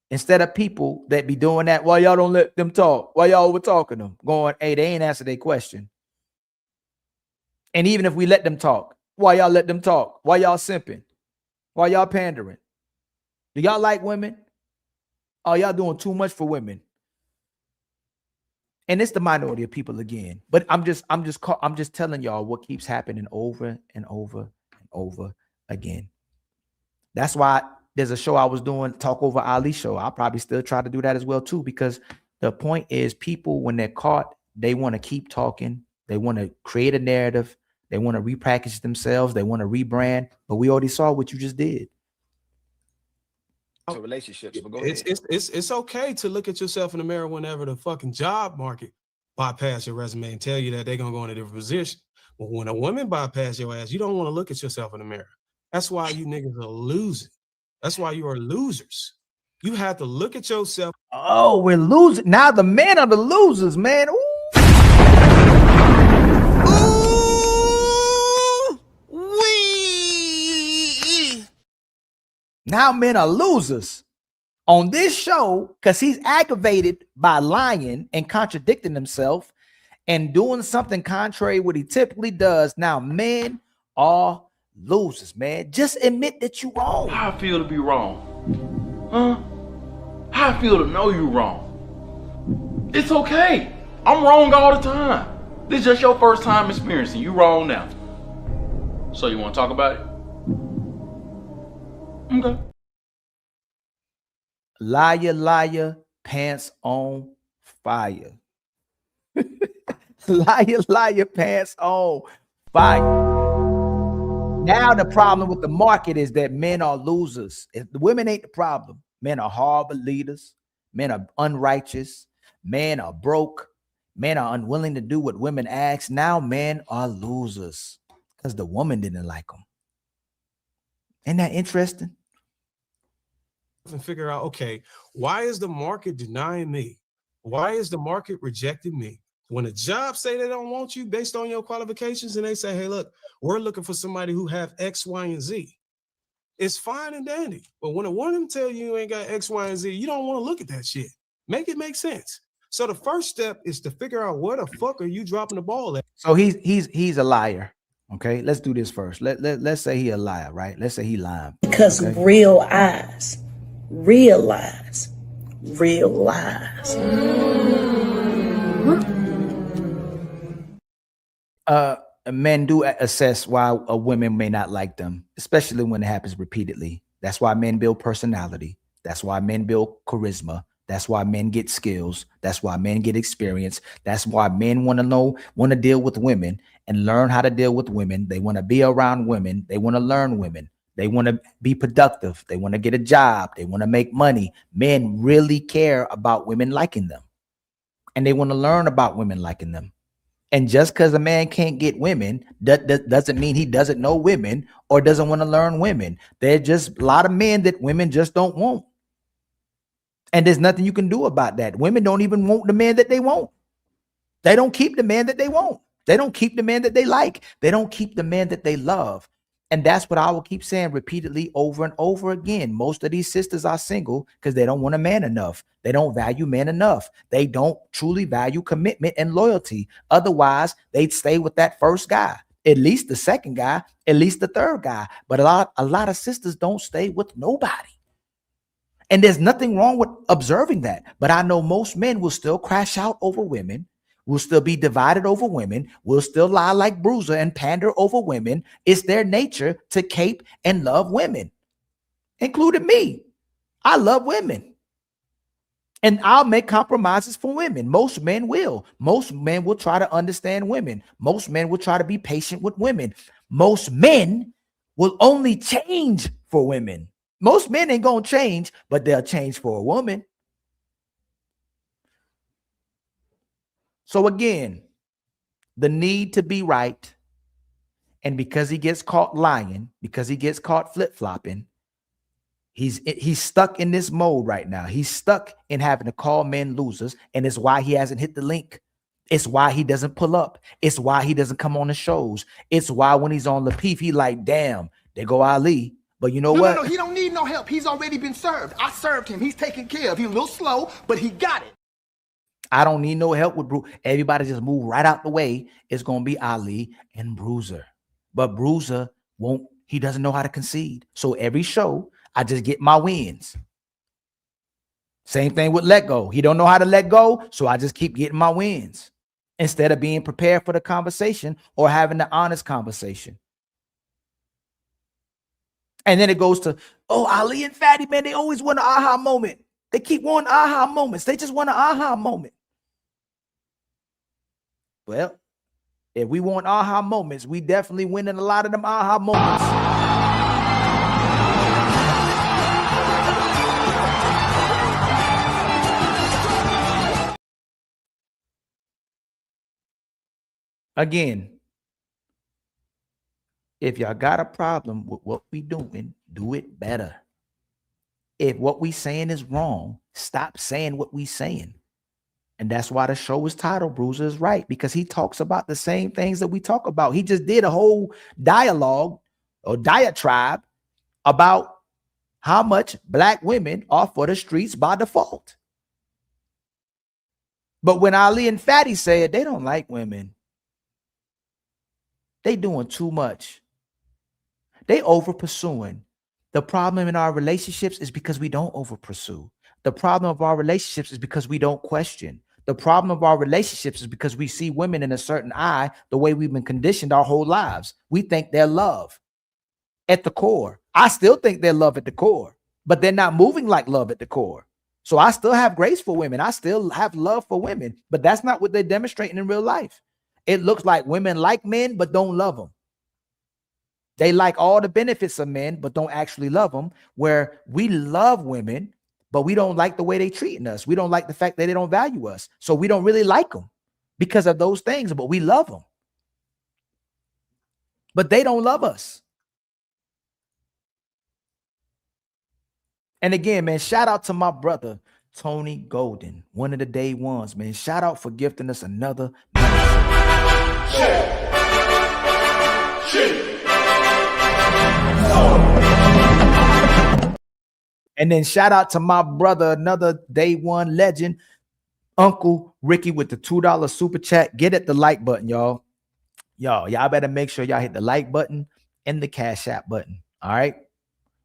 Instead of people that be doing that, why y'all don't let them talk? Why y'all over talking them? Going, hey, they ain't answered their question. And even if we let them talk, why y'all let them talk? Why y'all simping? Why y'all pandering? Do y'all like women? Oh, y'all doing too much for women. And it's the minority of people again. But I'm just telling y'all what keeps happening over and over and over again. That's why there's a show I was doing, Talk Over Ali show. I'll probably still try to do that as well too, because the point is people, when they're caught, they want to keep talking. They want to create a narrative. They want to repackage themselves. They want to rebrand. But we already saw what you just did. To relationships, but go ahead. It's okay to look at yourself in the mirror whenever the fucking job market bypass your resume and tell you that they're gonna go in a different position. But when a woman bypass your ass, you don't want to look at yourself in the mirror. That's why you niggas are losing. That's why you are losers. You have to look at yourself. Oh, we're losing. Now the men are the losers, man. Ooh. Now men are losers on this show because he's aggravated by lying and contradicting himself and doing something contrary what he typically does. Now men are losers, man. Just admit that you wrong. How I feel to be wrong? Huh? How I feel to know you wrong? It's okay. I'm wrong all the time. This is just your first time experiencing. You wrong now. So you want to talk about it? Okay. Liar, liar, pants on fire. Liar, liar, pants on fire. Now the problem with the market is that men are losers. If the women ain't the problem. Men are horrible leaders. Men are unrighteous. Men are broke. Men are unwilling to do what women ask. Now men are losers because the woman didn't like them. Isn't that interesting? And figure out, okay, why is the market denying me? Why is the market rejecting me? When a job say they don't want you based on your qualifications and they say, hey, look, we're looking for somebody who have X, Y, and Z. It's fine and dandy. But when a woman tell you ain't got X, Y, and Z, you don't want to look at that shit. Make it make sense. So the first step is to figure out where the fuck are you dropping the ball at? So he's a liar. Okay, let's do this first. Let's say he a liar, right? Let's say he lying. Because okay? real eyes realize real lies. Men do assess why women may not like them, especially when it happens repeatedly. That's why men build personality. That's why men build charisma. That's why men get skills. That's why men get experience. That's why men want to deal with women and learn how to deal with women. They want to be around women. They want to learn women. They want to be productive. They want to get a job. They want to make money. Men really care about women liking them. And they want to learn about women liking them. And just because a man can't get women, that doesn't mean he doesn't know women or doesn't want to learn women. There's just a lot of men that women just don't want. And there's nothing you can do about that. Women don't even want the man that they want. They don't keep the man that they want. They don't keep the man that they like. They don't keep the man that they love. And that's what I will keep saying repeatedly over and over again. Most of these sisters are single because they don't want a man enough. They don't value men enough. They don't truly value commitment and loyalty. Otherwise, they'd stay with that first guy, at least the second guy, at least the third guy. But a lot of sisters don't stay with nobody. And there's nothing wrong with observing that. But I know most men will still crash out over women, will still be divided over women, will still lie like BRUZZIR and pander over women. It's their nature to cape and love women, including me. I love women. And I'll make compromises for women. Most men will. Most men will try to understand women. Most men will try to be patient with women. Most men will only change for women. Most men ain't gonna change, but they'll change for a woman. So again, the need to be right, and because he gets caught lying, because he gets caught flip-flopping, he's stuck in this mode right now. He's stuck in having to call men losers, and it's why he hasn't hit the link. It's why he doesn't pull up. It's why he doesn't come on the shows. It's why when he's on Lapeef, he like, damn, there go Ali. But you know what? No, he don't need no help. He's already been served. I served him. He's taken care of. He's a little slow, but he got it. I don't need no help with Bruiser. Everybody just move right out the way. It's going to be Ali and Bruiser. But Bruiser he doesn't know how to concede. So every show, I just get my wins. Same thing with Let Go. He don't know how to let go, so I just keep getting my wins instead of being prepared for the conversation or having the honest conversation. And then it goes to, oh, Ali and Fatty, man, they always want an aha moment. They keep wanting aha moments. They just want an aha moment. Well, if we want aha moments, we definitely winning a lot of them aha moments. Again, if y'all got a problem with what we doing, do it better. If what we saying is wrong, stop saying what we saying. And that's why the show is titled Bruiser is Right, because he talks about the same things that we talk about. He just did a whole dialogue or diatribe about how much black women are for the streets by default. But when Ali and Fatty said they don't like women, they doing too much. They over pursuing. The problem in our relationships is because we don't over pursue. The problem of our relationships is because we don't question. The problem of our relationships is because we see women in a certain eye, the way we've been conditioned our whole lives. We think they're love at the core. I still think they're love at the core, but they're not moving like love at the core. So I still have grace for women. I still have love for women, but that's not what they're demonstrating in real life. It looks like women like men, but don't love them. They like all the benefits of men, but don't actually love them, where we love women, but we don't like the way they treating us. We don't like the fact that they don't value us. So we don't really like them because of those things, but we love them. But they don't love us. And again, man, shout out to my brother, Tony Golden, one of the day ones, man. Shout out for gifting us another membership. And then shout out to my brother, another day one legend, Uncle Ricky with the $2 super chat. Get at the like button, y'all. Y'all better make sure y'all hit the like button and the Cash App button. All right.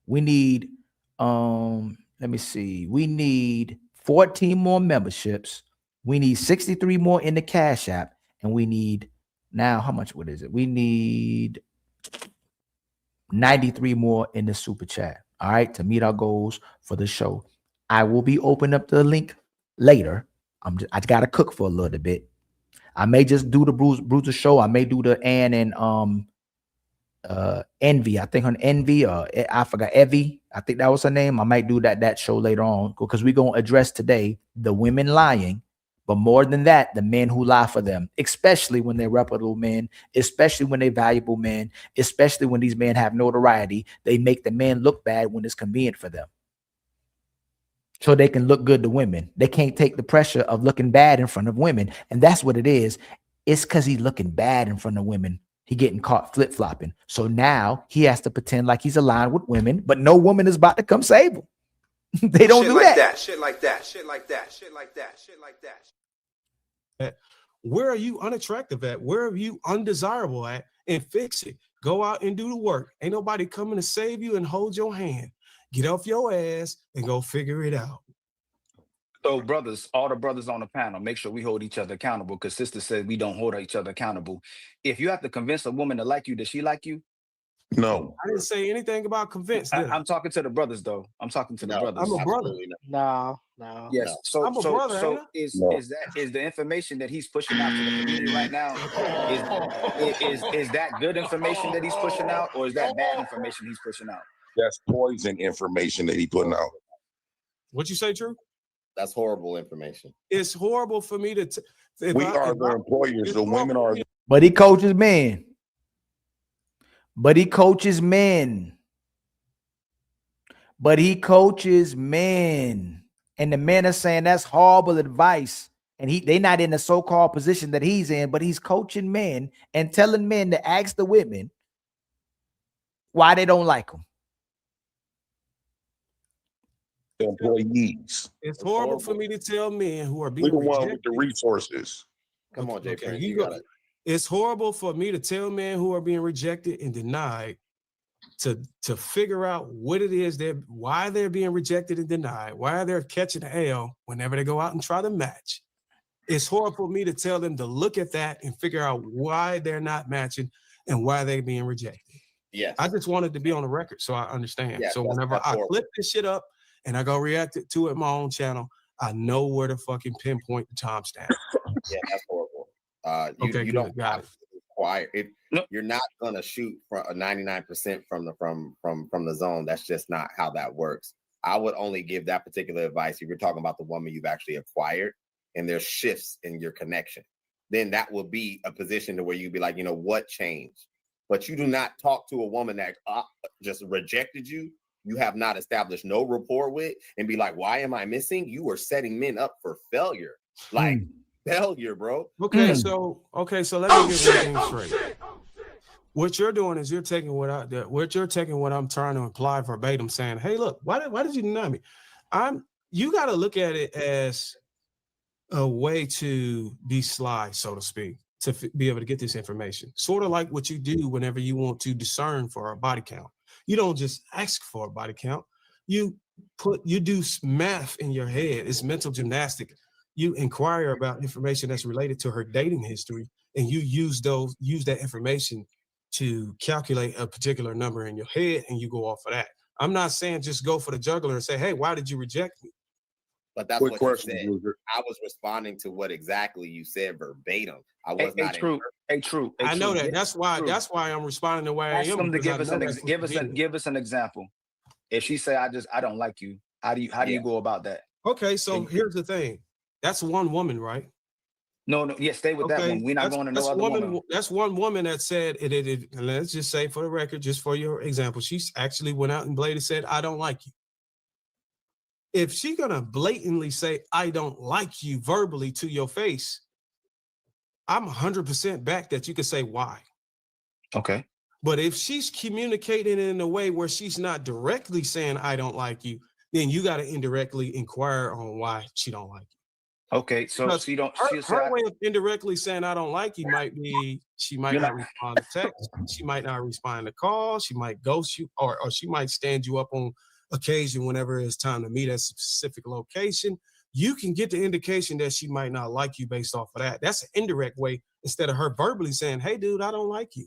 We need, let me see. We need 14 more memberships. We need 63 more in the Cash App. And we need now, how much, what is it? We need 93 more in the super chat. All right, to meet our goals for the show. I will be opening up the link later. I got to cook for a little bit. I may just do the Bruiser show. I may do the Ann and Envy. I think her Envy, or I forgot Evie. I think that was her name. I might do that show later on, because we're going to address today the women lying, but more than that, the men who lie for them, especially when they're reputable men, especially when they're valuable men, especially when these men have notoriety. They make the men look bad when it's convenient for them, so they can look good to women. They can't take the pressure of looking bad in front of women. And that's what it is. It's because he's looking bad in front of women. He getting caught flip-flopping. So now he has to pretend like he's aligned with women, but no woman is about to come save him. They don't do that. Shit like that. Shit like that. Shit like that. Shit like that. Where are you unattractive at? Where are you undesirable at? And fix it. Go out and do the work. Ain't nobody coming to save you and hold your hand. Get off your ass and go figure it out. So brothers, all the brothers on the panel, make sure we hold each other accountable, because sister said we don't hold each other accountable. If you have to convince a woman to like you, does she like you? No. I didn't say anything about convinced. I'm talking to the brothers, though. I'm talking to the brothers. I'm a brother. No. Yes. No. So I'm a brother, ain't I? is No. is the information that he's pushing out to the community right now, is that good information that he's pushing out, or is that bad information he's pushing out? That's poison information that he putting out. What you say, True? That's horrible information. It's horrible for me to. We are the employers. The women are. But he coaches men. But he coaches men. But he coaches men. And the men are saying that's horrible advice. And they not in the so-called position that he's in, but he's coaching men and telling men to ask the women why they don't like him. Employees. It's horrible for me to tell men who are being We're the one rejected. with the resources. Come on, Jay. Okay, You got it. It's horrible for me to tell men who are being rejected and denied to figure out what it is why they're being rejected and denied, why they're catching the L whenever they go out and try to match. It's horrible for me to tell them to look at that and figure out why they're not matching and why they're being rejected. Yes. I just wanted to be on the record so I understand. Yeah, so whenever I clip this shit up and I go react to it my own channel, I know where to fucking pinpoint the timestamp. Yeah, that's horrible. Okay, you good, don't got have to require it. You're not gonna shoot for a 99% from the zone. That's just not how that works. I would only give that particular advice if you're talking about the woman you've actually acquired and there's shifts in your connection. Then that will be a position to where you'd be like, you know, what changed? But you do not talk to a woman that just rejected you. You have not established no rapport with, and be like, why am I missing? You are setting men up for failure. Like failure, bro. Okay, so let me get one thing straight. What you're doing is you're taking what I'm trying to imply verbatim, saying, hey, look, why did you deny me? You got to look at it as a way to be sly, so to speak, to be able to get this information. Sort of like what you do whenever you want to discern for a body count. You don't just ask for a body count. You do math in your head. It's mental gymnastics. You inquire about information that's related to her dating history, and you use that information to calculate a particular number in your head, and you go off of that. I'm not saying just go for the juggler and say, hey, why did you reject me? But that's what you said. I was responding to what exactly you said verbatim. I was not true. I know that. That's why I'm responding the way I am. Give us an example. If she say I don't like you, how do you go about that? Okay, so here's the thing. That's one woman, right? No, stay with that one. We're not going to no other woman. That's one woman that said it. Let's just say, for the record, just for your example, she actually went out and blatantly said, I don't like you. If she's gonna blatantly say, I don't like you verbally to your face, I'm 100% back that you could say why. Okay. But if she's communicating in a way where she's not directly saying, I don't like you, then you got to indirectly inquire on why she don't like you. Okay, so her way of indirectly saying I don't like you might be she might not respond to text, she might not respond to calls, she might ghost you, or she might stand you up on occasion whenever it's time to meet at a specific location. You can get the indication that she might not like you based off of that. That's an indirect way instead of her verbally saying, hey dude, I don't like you.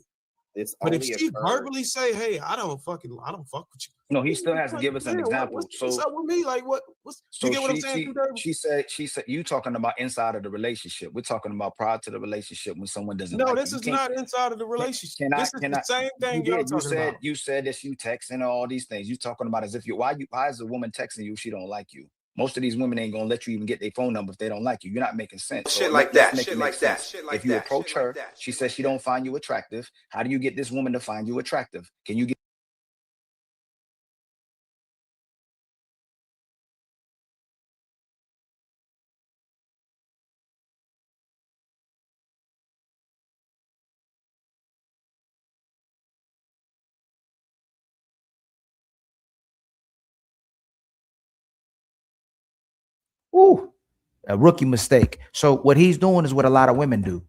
But if she verbally say, hey, I don't fuck with you. No, he still has to give us an example. What's up with me? Like you get what I'm saying? She said, you talking about inside of the relationship. We're talking about prior to the relationship when someone doesn't like this is not inside of the relationship. This is the same thing you said. You said that you texting all these things. You talking about as if why is a woman texting you if she don't like you? Most of these women ain't gonna let you even get their phone number if they don't like you. You're not making sense. Shit like that. If you approach her, she says she don't find you attractive. How do you get this woman to find you attractive? Can you get? Ooh, a rookie mistake. So what he's doing is what a lot of women do.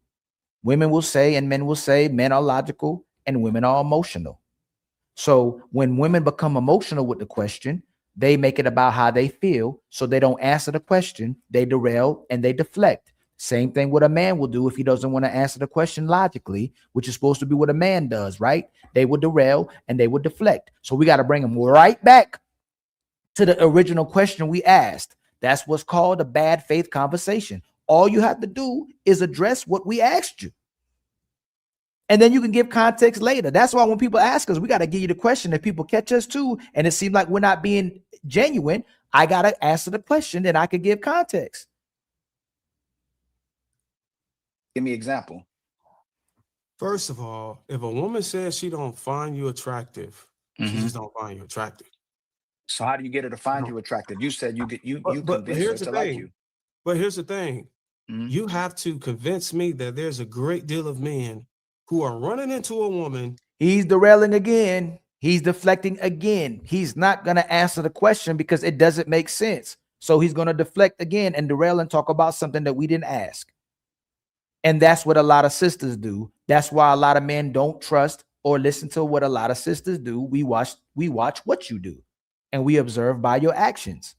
Women will say, and men will say, men are logical and women are emotional. So when women become emotional with the question, they make it about how they feel. So they don't answer the question. They derail and they deflect. Same thing what a man will do if he doesn't want to answer the question logically, which is supposed to be what a man does, right? They would derail and they would deflect. So we got to bring them right back to the original question we asked. That's what's called a bad faith conversation. All you have to do is address what we asked you. And then you can give context later. That's why when people ask us, we got to give you the question that people catch us too. And it seems like we're not being genuine. I got to answer the question, then I could give context. Give me an example. First of all, if a woman says she don't find you attractive, she just don't find you attractive. So how do you get her to find you attractive? You said you But convinced her here's to the like thing. you. But here's the thing. You have to convince me that there's a great deal of men who are running into a woman. He's derailing again. He's deflecting again. He's not going to answer the question because it doesn't make sense. So he's going to deflect again and derail and talk about something that we didn't ask. And that's what a lot of sisters do. That's why a lot of men don't trust or listen to what a lot of sisters do. We watch what you do, and we observe by your actions.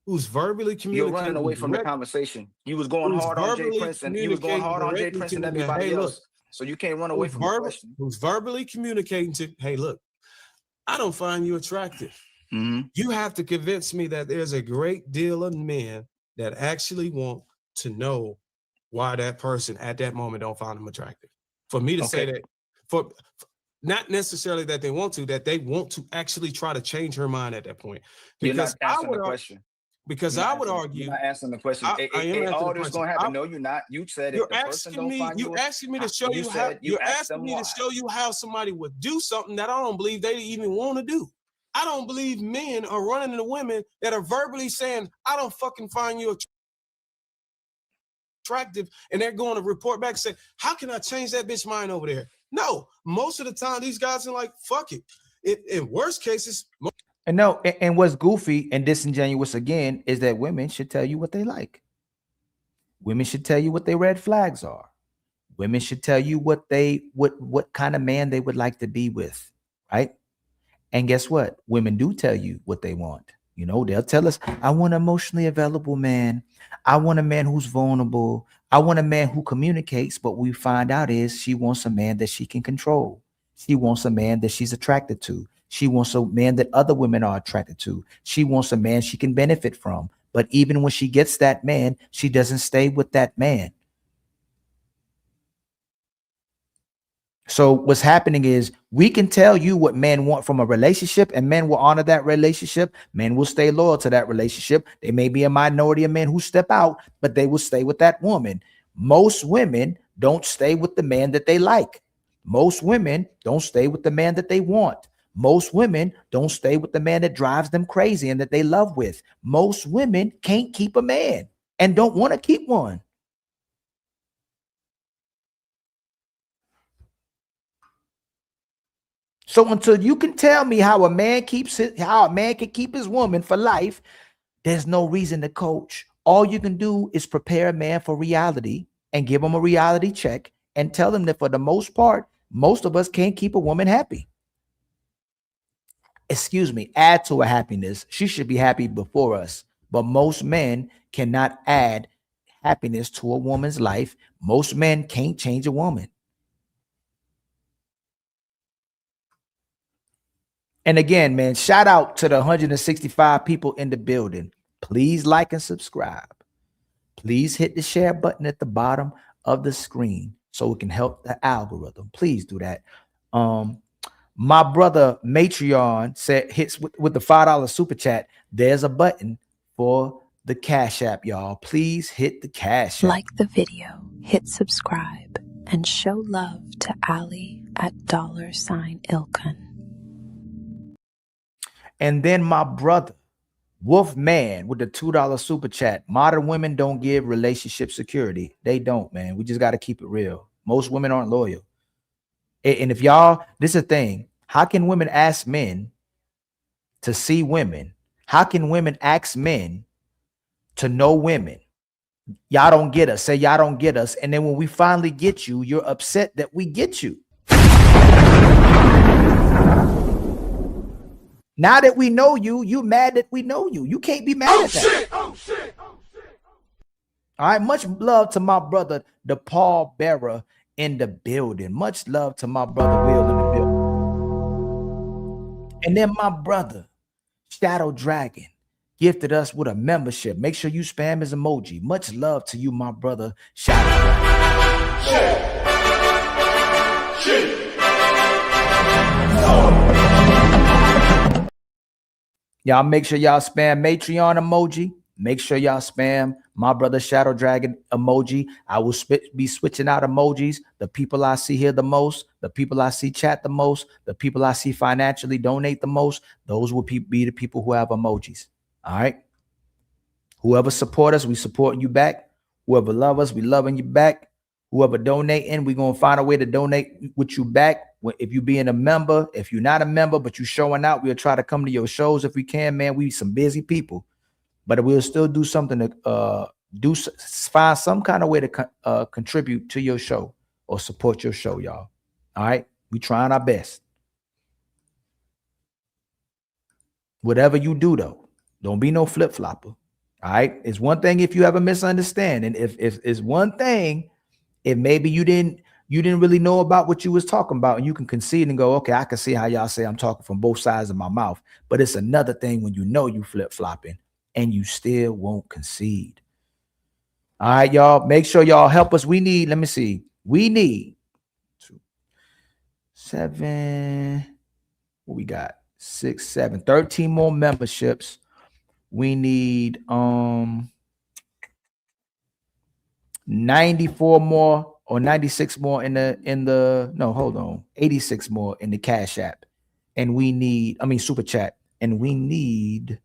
Who's verbally communicating? You're running away from the conversation. You was going hard on Jay Prince, and you was going hard on Jay Prince and everybody else. So you can't run away from the question. Who's verbally communicating to, hey, look, I don't find you attractive. You have to convince me that there's a great deal of men that actually want to know why that person at that moment don't find them attractive. For me to say that, for not necessarily that they want to, that they want to actually try to change her mind at that point. Because you're not answering the question. Because I would argue, you're not answering the question. All this gonna happen. No, you're not. You said if the person don't find you, you're asking me to show you how. You're asking me to show you how somebody would do something that I don't believe they even want to do. I don't believe men are running into women that are verbally saying, "I don't fucking find you attractive," and they're going to report back and say, "How can I change that bitch mind over there?" No, most of the time these guys are like, "Fuck it." In worst cases. And no, and what's goofy and disingenuous again is that women should tell you what they like. Women should tell you what their red flags are. Women should tell you what kind of man they would like to be with, right? And guess what? Women do tell you what they want. You know, they'll tell us, I want an emotionally available man. I want a man who's vulnerable. I want a man who communicates. But what we find out is she wants a man that she can control. She wants a man that she's attracted to. She wants a man that other women are attracted to. She wants a man she can benefit from. But even when she gets that man, she doesn't stay with that man. So what's happening is we can tell you what men want from a relationship, and men will honor that relationship. Men will stay loyal to that relationship. They may be a minority of men who step out, but they will stay with that woman. Most women don't stay with the man that they like. Most women don't stay with the man that they want. Most women don't stay with the man that drives them crazy and that they love with. Most women can't keep a man and don't want to keep one. So until you can tell me how a man can keep his woman for life, there's no reason to coach. All you can do is prepare a man for reality and give him a reality check and tell him that for the most part, most of us can't keep a woman happy. Excuse me, add to her happiness. She should be happy before us. But most men cannot add happiness to a woman's life. Most men can't change a woman. And again, man, shout out to the 165 people in the building. Please like and subscribe. Please hit the share button at the bottom of the screen so it can help the algorithm. Please do that. My brother Matreon said hits with the $5 super chat. There's a button for the Cash App, y'all. Please hit the Cash App. Like the video, hit subscribe, and show love to Ali at $Ilkan. And then my brother Wolfman with the $2 super chat. Modern women don't give relationship security. They don't, man. We just got to keep it real. Most women aren't loyal. And if y'all, this is a thing. How can women ask men to see women? How can women ask men to know women? Y'all don't get us. Say y'all don't get us. And then when we finally get you, you're upset that we get you. Now that we know you, you mad that we know you. You can't be mad at that. Oh, shit. All right. Much love to my brother, the Paul Bearer in the building. Much love to my brother Will in the building. And then my brother, Shadow Dragon gifted us with a membership. Make sure you spam his emoji. Much love to you, my brother. Shadow Dragon. Y'all make sure y'all spam Matreon emoji. Make sure y'all spam my brother Shadow Dragon emoji. I will be switching out emojis. The people I see here the most, the people I see chat the most, the people I see financially donate the most, those will be the people who have emojis. All right. Whoever support us, we supporting you back. Whoever love us, we loving you back. Whoever donating, we're going to find a way to donate with you back. If you being a member, if you're not a member, but you showing out, we'll try to come to your shows if we can, man. We some busy people, but we'll still do something to find some kind of way to contribute to your show or support your show, y'all. All right. We trying our best. Whatever you do though, don't be no flip-flopper. All right. It's one thing if you have a misunderstanding. If it's one thing, if maybe you didn't really know about what you was talking about, and you can concede and go, okay, I can see how y'all say I'm talking from both sides of my mouth. But it's another thing when you know you flip-flopping and you still won't concede. All right, y'all. Make sure y'all help us. We need, let me see. We need 2, 7. What we got? 6, 7, 13 more memberships. We need 94 more or 96 more in the no, hold on, 86 more in the Cash App. And we need, Super Chat. And we need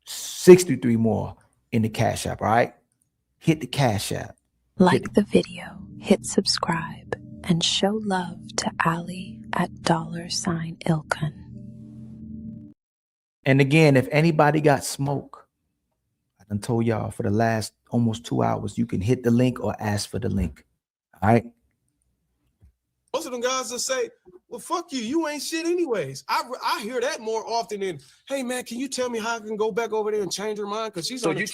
63 more in the Cash App. All right. Hit the Cash App. Like the video, hit subscribe, and show love to Ali at $Ilkan. And again, if anybody got smoke, I done told y'all for the last almost 2 hours, you can hit the link or ask for the link. All right. Most of them guys will say, well, fuck you. You ain't shit anyways. I hear that more often than, hey, man, can you tell me how I can go back over there and change her mind? Because she's so on you're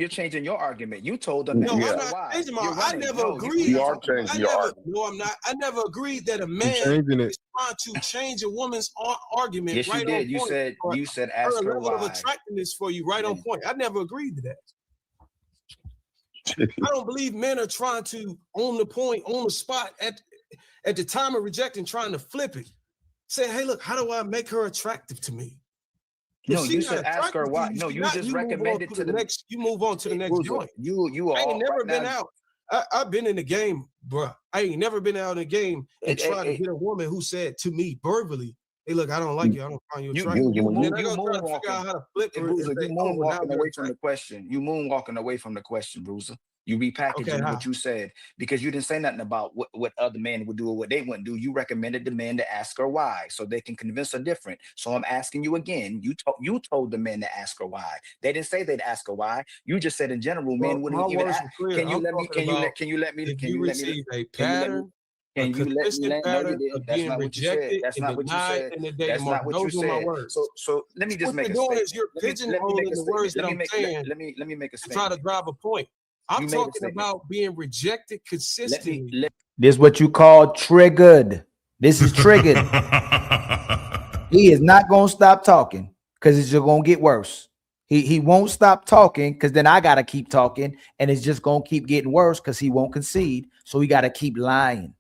changing your argument. You told them no, that. I'm not changing my I never no, agreed. You are changing your argument. No, I'm not. I never agreed that a man is trying to change a woman's argument. Yes, right you did. On point. You said ask her level why. of attractiveness for you right on point. I never agreed to that. I don't believe men are trying to on the point, on the spot, at the time of rejecting, trying to flip it. Say, hey, look, how do I make her attractive to me? No, you said ask her why. No, you just recommended to the next. You move on to the next joint. You I ain't never been out. I've been in the game, bro. I ain't never been out in the game and tried to get a woman who said to me verbally, hey, look, I don't like you. I don't find you attractive. You moonwalking away from the question. You moonwalking away from the question, Bruiser. You repackaging what you said because you didn't say nothing about what other men would do or what they wouldn't do. You recommended the men to ask her why so they can convince her different. So I'm asking you again. You told the men to ask her why. They didn't say they'd ask her why. You just said in general, men wouldn't even ask. Can you let me? Can you let me? Can you let me? A pattern. Can you let me? No, you didn't. That's not what you said. That's not what you said. That's not what you said. So let me just make a statement. You're pigeonholing the words that I'm saying. Let me make a statement. Try to drive a point. I'm talking about being rejected consistently. This is what you call triggered. This is triggered. He is not going to stop talking because it's just going to get worse. He won't stop talking because then I got to keep talking and it's just going to keep getting worse because he won't concede. So he got to keep lying.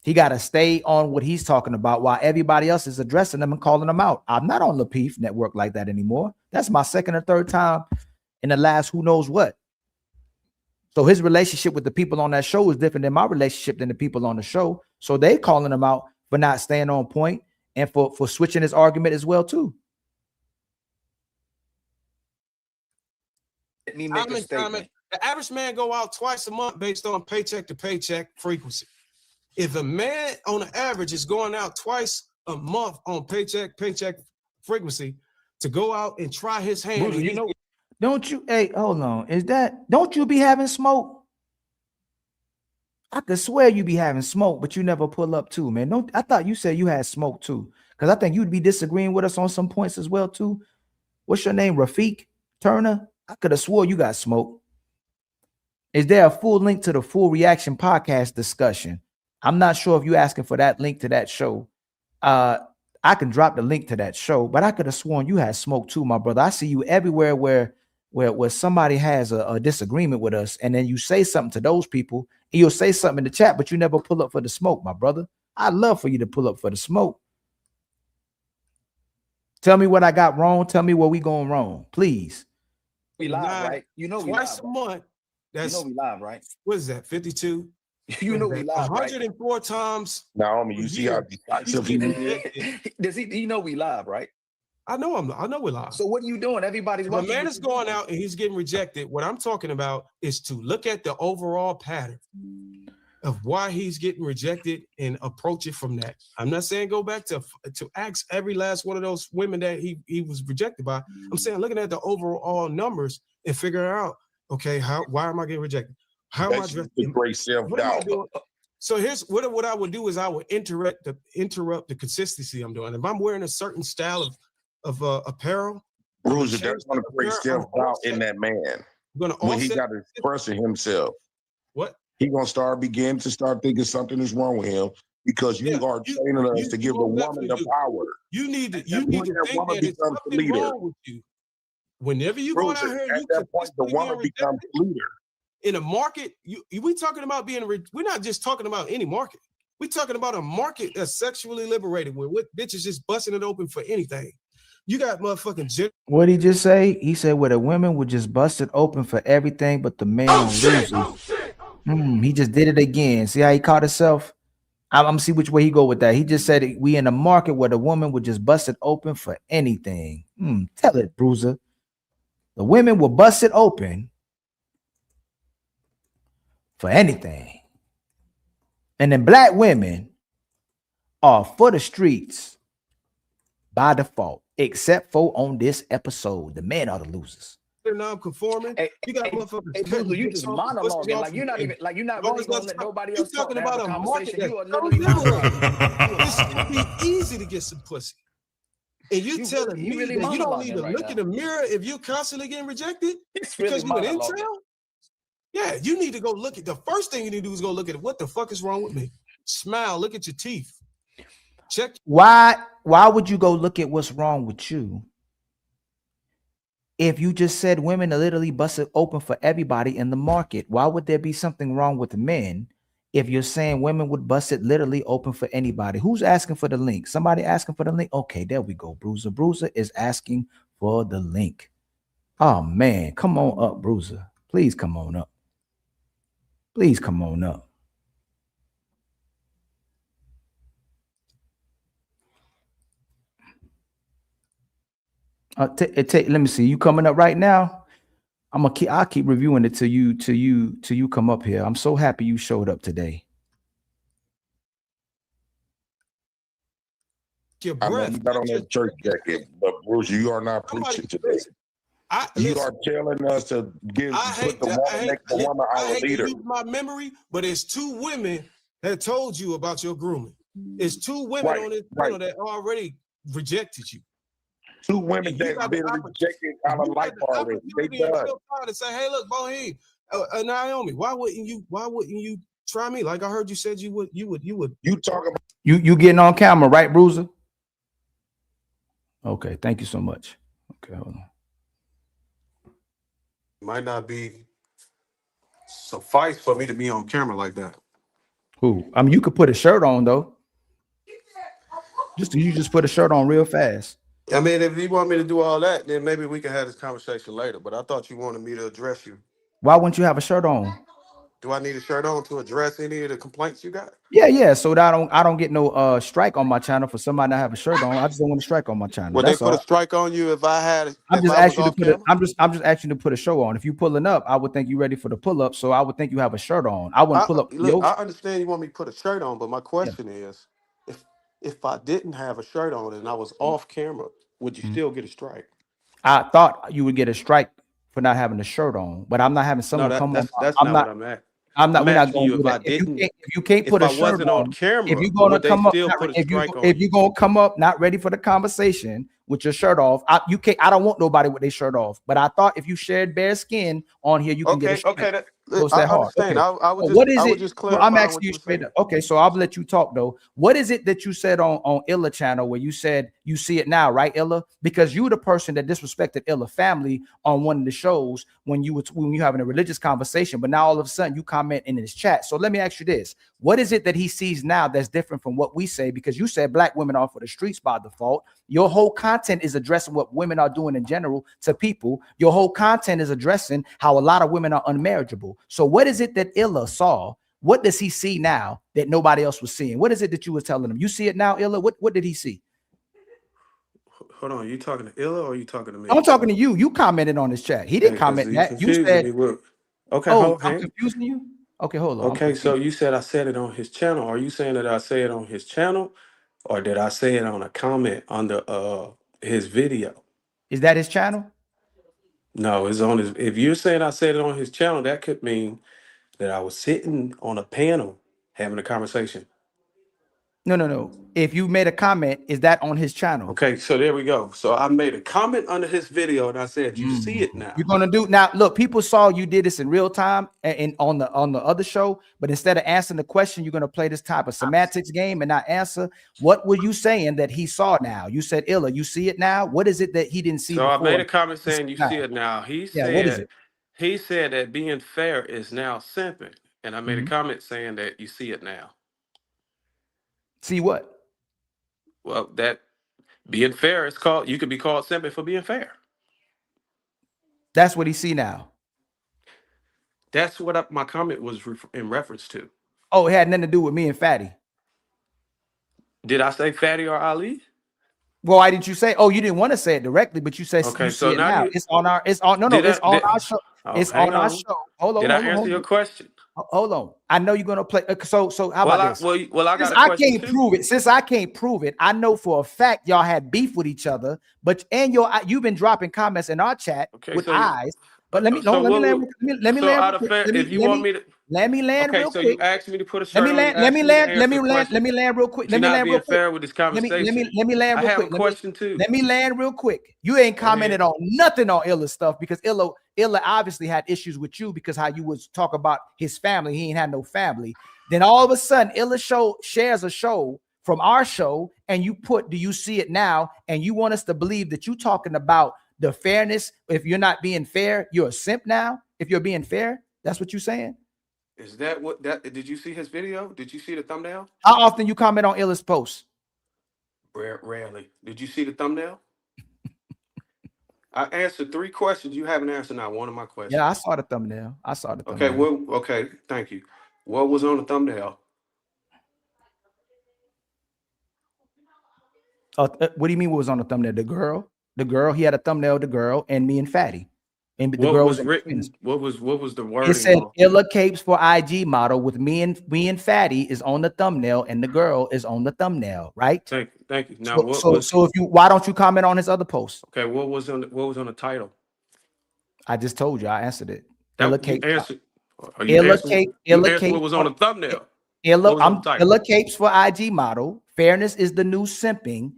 He got to stay on what he's talking about while everybody else is addressing them and calling them out. I'm not on the Lapeef network like that anymore. That's my second or third time in the last who knows what. So his relationship with the people on that show is different than my relationship than the people on the show. So they calling him out for not staying on point and for switching his argument as well too. Let me make a statement. The average man go out twice a month based on paycheck to paycheck frequency. If a man on the average is going out twice a month on paycheck frequency to go out and try his hand, Bruiser, you know. Don't you, hey, hold on. Don't you be having smoke? I could swear you be having smoke, but you never pull up too, man. I thought you said you had smoke too. Because I think you'd be disagreeing with us on some points as well too. What's your name? Rafiq Turner? I could have swore you got smoke. Is there a full link to the Full Reaction podcast discussion? I'm not sure if you're asking for that link to that show. I can drop the link to that show, but I could have sworn you had smoke too, my brother. I see you everywhere where somebody has a disagreement with us, and then you say something to those people, and you'll say something in the chat, but you never pull up for the smoke, my brother. I'd love for you to pull up for the smoke. Tell me what I got wrong. Tell me where we going wrong, please. We live, right? You know we twice live, a month. That's, you know we live, right? What is that? 52. You know we live, 104 right? times. Naomi, you see how decisive he is? Does he know we live, right? I know we're live. So what are you doing? Everybody's watching. If a man is going out and he's getting rejected, what I'm talking about is to look at the overall pattern of why he's getting rejected and approach it from that. I'm not saying go back to ask every last one of those women that he was rejected by. I'm saying looking at the overall numbers and figuring out, okay, why am I getting rejected? How am I dressed? Great self-doubt. So here's what I would do is I would interrupt the consistency I'm doing. If I'm wearing a certain style of apparel, Bruiser, that's going to create self-doubt in that man. When he got to expressing himself. What? He gonna begin to start thinking something is wrong with him because you are training us to give the woman the power. You need to think that it's something wrong with you. Whenever you go out here, at that point, the woman becomes the leader. In a market, we talking about we're not just talking about any market. We're talking about a market that's sexually liberated, where bitches just busting it open for anything. You got motherfucking what did he just say? He said where the women would just bust it open for everything, but the man loses. He just did it again. See how he caught himself? I'm gonna see which way he go with that. He just said we in a market where the woman would just bust it open for anything. Tell it, Bruiser. The women will bust it open for anything. And then black women are for the streets by default, except for on this episode. The men are the losers. They're non-conforming. You got motherfuckers. You just monologuing like you're not even really gonna let nobody else talk. Talking about a market that you are literally monologuing. It's be easy to get some pussy. And you telling me really that you don't need to right look now. in the mirror if you're constantly getting rejected really because you're an monologuing. intel? Yeah, you need to go look at the first thing you need to do is go look at what the fuck is wrong with me. Smile, look at your teeth. Check. Why would you go look at what's wrong with you if you just said women are literally busted open for everybody in the market? Why would there be something wrong with men if you're saying women would bust it literally open for anybody? Who's asking for the link? Somebody asking for the link? Okay, there we go. Bruiser. Bruiser is asking for the link. Oh, man. Come on up, Bruiser. Please come on up. Please come on up. Let me see. You coming up right now? I'll keep reviewing it till you come up here. I'm so happy you showed up today. I know you got on that church jacket, but Bruce, you are not preaching today. You are telling us to put the woman next to woman our leader. Use my memory, but it's two women that told you about your grooming. It's two women on this panel that already rejected you. Two women that's been rejected out of life already. They done. To say, hey, look, Boheen, Naomi, why wouldn't you try me? Like I heard you said you would. You talk about you getting on camera, right, Bruiser? Okay, thank you so much. Okay, hold on. Might not be suffice for me to be on camera like that. Who? I mean, you could put a shirt on though. You just put a shirt on real fast. I mean, if you want me to do all that, then maybe we can have this conversation later. But I thought you wanted me to address you. Why wouldn't you have a shirt on? Do I need a shirt on to address any of the complaints you got? Yeah. So that I don't get no strike on my channel for somebody to have a shirt on. I just don't want to strike on my channel. Would they put a strike on you if I had? I'm just asking you to put a show on. If you pulling up, I would think you ready for the pull up. So I would think you have a shirt on. I wouldn't pull up. Look, I understand you want me to put a shirt on, but my question is, if I didn't have a shirt on and I was off camera, would you still get a strike? I thought you would get a strike for not having a shirt on, but I'm not having someone come on. That's not what I'm at. I'm not. I'm We're not asking going to do that. If you can't put a shirt on camera, if you're going to come up, if you're going to come up not ready for the conversation with your shirt off, I don't want nobody with their shirt off. But I thought if you shared bare skin on here, you can get a strike. Okay. What's I that hard? understand. Okay. What is I was it? just No, I'm clarifying asking what you you were straight saying. up. Okay, so I'll let you talk though. What is it that you said on Illa channel where you said you see it now, right, Illa? Because you the person that disrespected Illa family on one of the shows when you having a religious conversation, but now all of a sudden you comment in his chat. So let me ask you this: what is it that he sees now that's different from what we say? Because you said black women are for the streets by default. Your whole content is addressing what women are doing in general to people. Your whole content is addressing how a lot of women are unmarriageable. So what is it that Illa saw? What does he see now that nobody else was seeing? What is it that you were telling him? You see it now, Illa? What did he see? Hold on, you talking to Illa or are you talking to me? I'm talking to you. You commented on his chat. He didn't comment You that. You confusing said, me with. Okay, "Oh, hold I'm on. confusing you." Okay, hold on. I'm Okay, so confused. you said I said it on his channel. Are you saying that I say it on his channel, or did I say it on a comment under his video? Is that his channel? No, it's on his. If you're saying I said it on his channel, that could mean that I was sitting on a panel having a conversation. No. If you made a comment, is that on his channel? Okay, so there we go. So I made a comment under his video and I said, "You see it now." You're gonna do now. Look, people saw you did this in real time and on the other show, but instead of answering the question, you're gonna play this type of semantics game and not answer. What were you saying that he saw now? You said, Illa, you see it now. What is it that he didn't see So I made before? a comment You see saying, it "You now? see it now." Yeah, what is it? He said that being fair is now simping, and I made a Mhm. comment saying that you see it now. See what? Well, that being fair is called. You could be called simping for being fair. That's what he see now. That's what my comment was in reference to. Oh, it had nothing to do with me and Fatty. Did I say Fatty or Ali? Well, why didn't you say? Oh, you didn't want to say it directly, but you said you Okay, so see it now now. you It's on our. It's on. No, did it's I? on our show. Oh, It's hang on our on. show. Hold on. Did I answer your question? Hold on. I know you're gonna play. So how Well, about this? I got Since a I question can't too. prove it, I know for a fact y'all had beef with each other. But you've been dropping comments in our chat Okay, with so eyes. But let me so what? So land out real of quick. fair, if you want me to, Let me land okay. real So you quick. asked me to put a shirt on. You asked me to answer a question. Let me land real quick. But you're not being fair with this conversation. Let me land I real have a quick. question too. Let me land real quick. You ain't Go ahead. commented on nothing on Illa stuff because Illa obviously had issues with you because how you was talk about his family. He ain't had no family. Then all of a sudden, Illa shares a show from our show, and you put, "Do you see it now?" And you want us to believe that you talking about the fairness. If you're not being fair, you're a simp now. If you're being fair, that's what you're saying. Is that what that? Did you see his video? Did you see the thumbnail? How often you comment on Illa's posts? Rarely. Did you see the thumbnail? I answered 3 questions. You haven't answered not one of my questions. Yeah, I saw the thumbnail. Okay, well, okay, thank you. What was on the thumbnail? What do you mean? What was on the thumbnail? The girl. He had a thumbnail of the girl and me and Fatty, and the What girl was was written? What was the It wording? said Illa Capes for IG model with me and Fatty is on the thumbnail, and the girl is on the thumbnail, right? Thank you. Now, So why don't you comment on his other posts? Okay, what was on the title? I just told you. I answered it. That Illa you Capes. answered. You answered what was on the thumbnail. What was on the title? Illa Capes for IG model. Fairness is the new simping.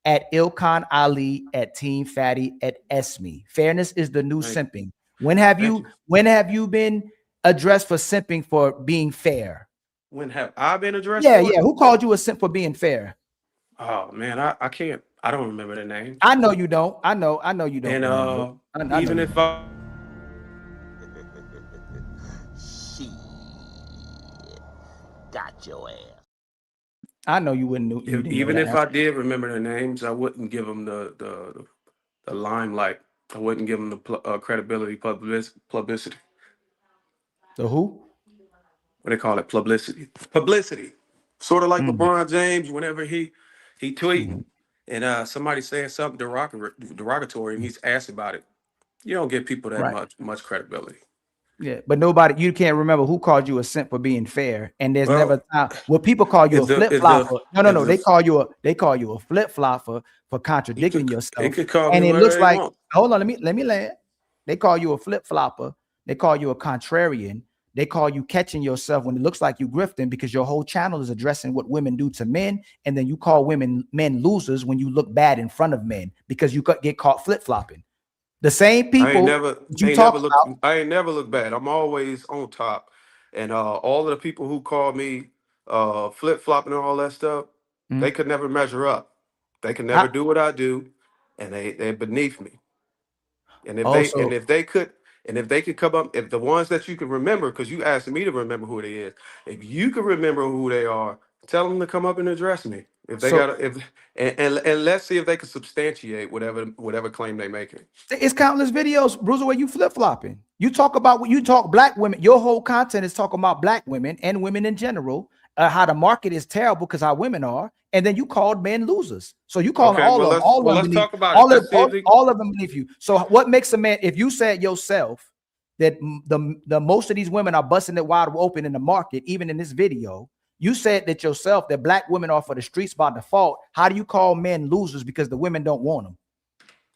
At Ilkan Ali, at Team Fatty, at Esme. Fairness is the new simping. When have you been addressed for simping for being fair? When have I been addressed? Yeah. Who called you a simp for being fair? Oh man, I can't. I don't remember the name. I know you don't. I know you don't. And even if I got your ass. I know you wouldn't know. Even if I did remember their names, I wouldn't give them the limelight. I wouldn't give them the credibility, publicity. The who? What they call it? Publicity. Sort of like LeBron James. Whenever he tweet and somebody saying something derogatory, and he's asked about it, you don't give people that much credibility. Yeah, but you can't remember who called you a simp for being fair. And there's never a time where people call you a flip flopper. No. They call you a flip flopper for contradicting yourself. They could call me and it whatever looks they like, want. hold on, let me land. They call you a flip flopper. They call you a contrarian. They call you catching yourself when it looks like you grifting because your whole channel is addressing what women do to men. And then you call men losers when you look bad in front of men because you get caught flip flopping. The same people you talk about. I ain't never looked bad. I'm always on top. And all of the people who call me flip flopping and all that stuff, they could never measure up. They can never do what I do, and they're beneath me. And if they could come up, if the ones that you can remember, because you asked me to remember who they is, if you can remember who they are, tell them to come up and address me. If they and let's see if they can substantiate whatever claim they making. It's countless videos, Bruiser, where you flip flopping. You talk about what you talk black women. Your whole content is talking about black women and women in general. How the market is terrible because how women are, and then you called men losers. So you call all of them beneath you. So what makes a man? If you said yourself that the most of these women are busting it wide open in the market, even in this video, you said that yourself that black women are for the streets by default. How do you call men losers because the women don't want them?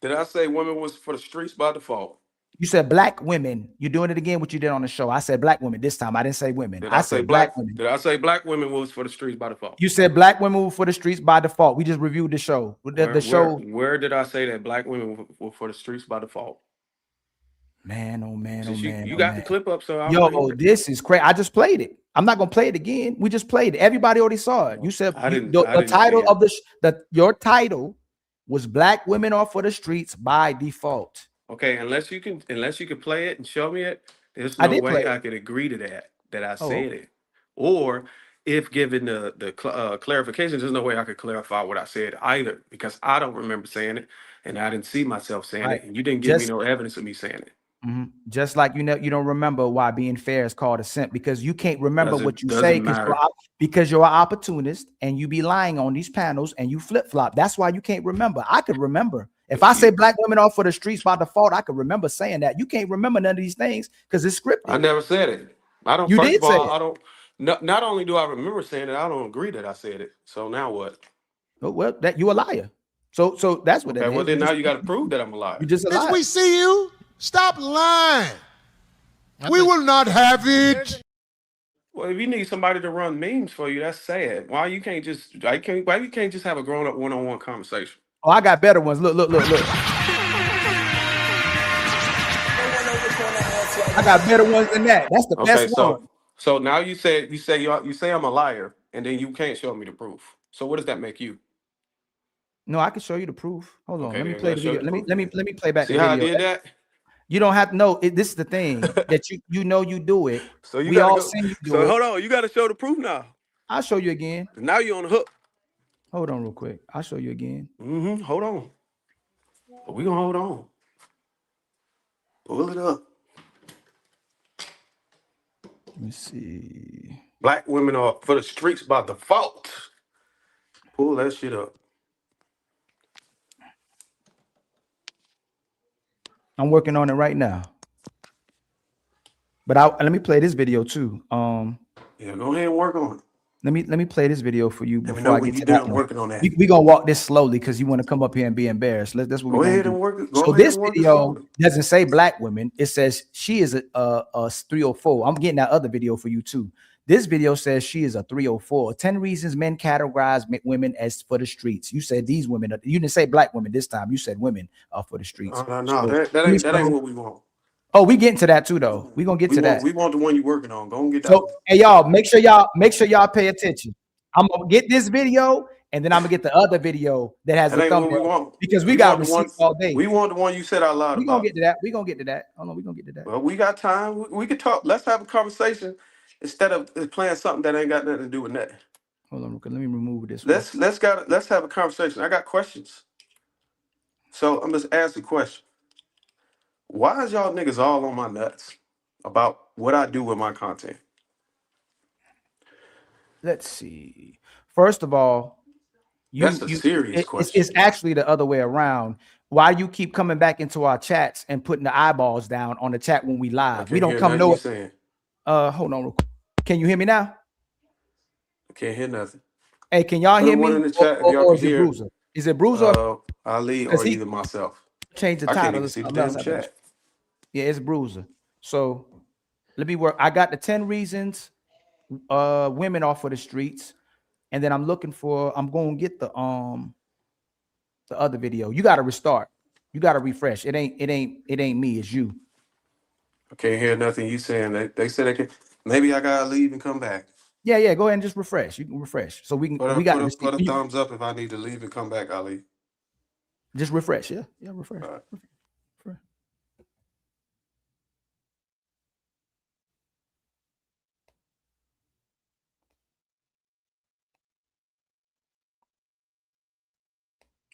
Did I say women was for the streets by default? You said black women. You're doing it again, what you did on the show. I said black women this time. I didn't say women. I said black women. Did I say black women was for the streets by default? You said black women were for the streets by default. We just reviewed the show. Where did I say that black women were for the streets by default? Man, oh man, oh man. You got the clip up, so this is crazy. I just played it. I'm not gonna play it again. We just played it. Everybody already saw it. You said the title of your title was "Black Women Are for the Streets by Default." Okay, unless you can play it and show me it, there's no way I could agree to that I said it. Or if given the clarifications, there's no way I could clarify what I said either, because I don't remember saying it and I didn't see myself saying it, and you didn't give me no evidence of me saying it. Just like you don't remember why being fair is called a simp, because you can't remember what you say because you're an opportunist and you be lying on these panels and you flip flop. That's why you can't remember. I could remember. If I say black women are for the streets by default, I could remember saying that. You can't remember none of these things because it's scripted. I never said it. I don't. You first did of all, say it. I don't. Not only do I remember saying it, I don't agree that I said it. So now what? Well, that you a liar. So that's what that is. Well, then now you got to prove that I'm a liar. You just a liar. We see you. Stop lying. We will not have it. Well, if you need somebody to run memes for you, that's sad. Why you can't just have a grown up one-on-one conversation? Oh, I got better ones. Look. I got better ones than that. That's the best one. So now you say I'm a liar, and then you can't show me the proof. So what does that make you? No, I can show you the proof. Hold on. Okay, let me play the video. Let me play back See the how video. I did that? You don't have to know. This is the thing that you know you do it. So you we all seen you do it. Hold on, you got to show the proof now. I'll show you again. Now you're on the hook. Hold on real quick. I'll show you again. Hold on. We're gonna hold on. Pull it up. Let me see. Black women are for the streets by default. Pull that shit up. I'm working on it right now. But let me play this video too. Yeah, go ahead and work on it. Let me play this video for you before I get to that. Working on that. We gonna walk this slowly because you want to come up here and be embarrassed. That's what we're gonna do. So this video doesn't say black women. It says she is a 304. I'm getting that other video for you too. This video says she is a 304. 10 reasons men categorize women as for the streets. You said these women. You didn't say black women this time. You said women are for the streets. No, that ain't what we want. Oh, we getting to that too, though. We gonna get to that. We want the one you're working on. Go and get that. So, hey y'all, make sure y'all pay attention. I'm gonna get this video, and then I'm gonna get the other video that has the thumbnail because we got receipts all day. We want the one you said out loud. We gonna get to that. We gonna get to that. Hold on, we gonna get to that. Well, we got time. We could talk. Let's have a conversation instead of playing something that ain't got nothing to do with that. Hold on, let me remove this. Let's have a conversation. I got questions. So I'm just asking a question. Why is y'all niggas all on my nuts about what I do with my content? Let's see. First of all, that's a serious question. It's actually the other way around. Why you keep coming back into our chats and putting the eyeballs down on the chat when we live? We don't come nowhere. Hold on real quick. Can you hear me now? I can't hear nothing. Hey, can y'all hear me? In the chat or is it BRUZZIR? Is it BRUZZIR? Ali or either myself. Change the title. I can't even see the damn chat. Yeah, it's BRUZZIR. So let me work. I got the 10 reasons women are for the streets, and then I'm going to get the other video. You got to restart. You got to refresh. It ain't me. It's you. I can't hear nothing you saying. They said they can. Maybe I gotta leave and come back. Yeah. Go ahead and just refresh. You can refresh. So we can. We got Put a thumbs up if I need to leave and come back. I'll leave. Just refresh. Yeah. Refresh. Right. Refresh.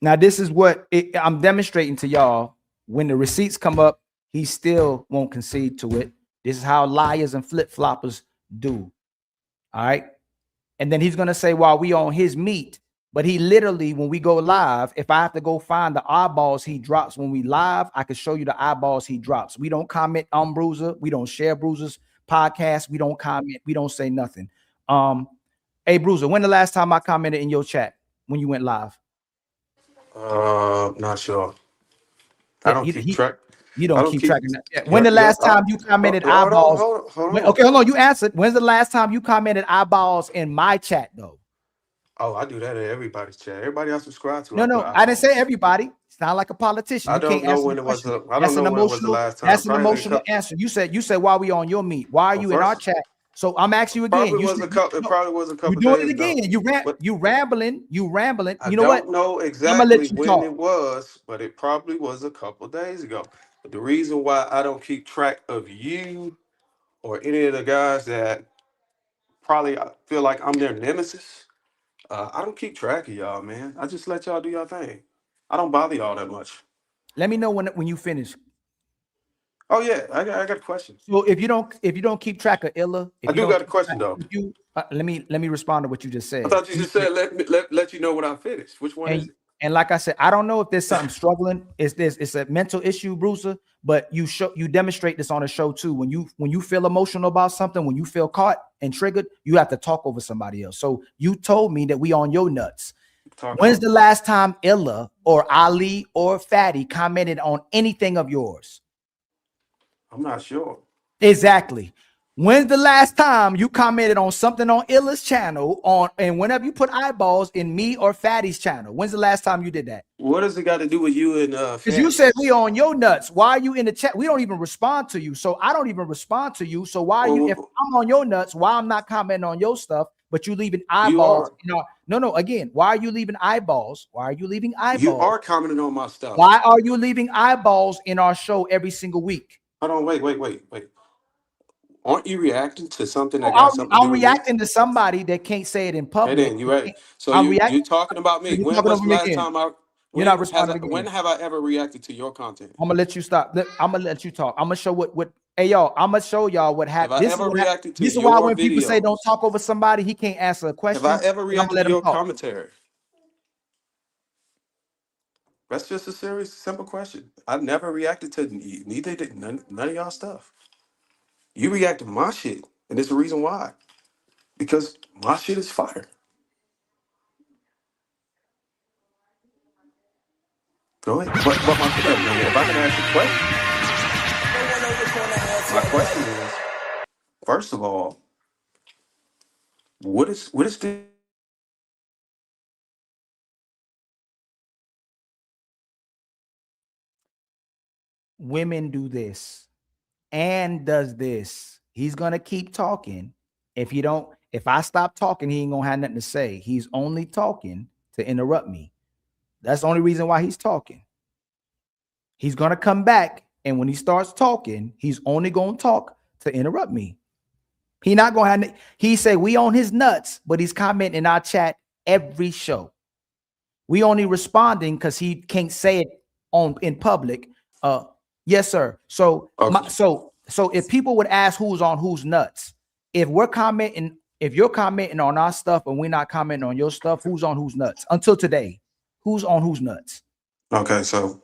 Now this is what I'm demonstrating to y'all. When the receipts come up, he still won't concede to it. This is how liars and flip-floppers do. All right. And then he's going to say, while we on his meat, but he literally, when we go live, if I have to go find the eyeballs he drops when we live, I can show you the eyeballs he drops. We don't comment on BRUZZIR. We don't share BRUZZIR's podcast. We don't comment. We don't say nothing. Hey, BRUZZIR, when the last time I commented in your chat when you went live? Not sure. I don't keep track. You don't keep track of that. Yeah, When the last time you commented eyeballs? Hold on. Okay, hold on. You answered. When's the last time you commented eyeballs in my chat, though? Oh, I do that in everybody's chat. Everybody I subscribe to. No, I didn't say everybody. It's not like a politician. I don't know when it was. I don't know when it was the last time. That's an emotional answer. You said why we on your meat? Why are you in our chat? So I'm asking you again. It probably was a couple. You doing it again? You rambling. You know what? I don't know exactly when it was, but it probably was a couple days ago. But the reason why I don't keep track of you or any of the guys that probably feel like I'm their nemesis, I don't keep track of y'all, man. I just let y'all do y'all thing. I don't bother y'all that much. Let me know when you finish. Oh yeah, I got a question. So if you don't keep track of Illa, I do got a question though. Let me respond to what you just said. I thought you just said let you know when I finish. Which one is it? And like I said, I don't know if there's something struggling. It's a mental issue, BRUZZIR, but you demonstrate this on a show too. When you feel emotional about something, when you feel caught and triggered, you have to talk over somebody else. So you told me that we on your nuts. When's the last time Illa or Ali or Fatty commented on anything of yours? I'm not sure. Exactly. When's the last time you commented on something on Illa's channel and whenever you put eyeballs in me or Fatty's channel? When's the last time you did that? What does it got to do with you and because you said we on your nuts. Why are you in the chat? We don't even respond to you. So I don't even respond to you. So why are you if I'm on your nuts, why I'm not commenting on your stuff, but you leaving eyeballs? No, again, why are you leaving eyeballs? Why are you leaving eyeballs? You are commenting on my stuff. Why are you leaving eyeballs in our show every single week? Hold on, wait. Aren't you reacting to something that got something to do I'm with reacting to somebody that can't say it in public. Hey, then you right. So you're talking about me. When was the last time you're not responding again. When have I ever reacted to your content? I'm gonna let you stop. I'm gonna let you talk. I'm gonna show what hey y'all, I'm gonna show y'all what happened. This is why when people say don't talk over somebody, he can't answer a question. Have I ever reacted to your commentary? That's just a serious, simple question. I've never reacted to neither did none of y'all stuff. You react to my shit, and there's a reason why. Because my shit is fire. Go ahead. But if I can ask a question, my question is, first of all, what is the women do this and does this? He's gonna keep talking. If I stop talking, he ain't gonna have nothing to say. He's only talking to interrupt me. That's the only reason why he's talking. He's gonna come back, and when he starts talking, he's only gonna talk to interrupt me. He not gonna have. He say we on his nuts, but he's commenting in our chat every show. We only responding because he can't say it in public. Yes, sir. So okay. So if people would ask who's on whose nuts, if you're commenting on our stuff and we're not commenting on your stuff, who's on whose nuts? Until today, who's on whose nuts? Okay, so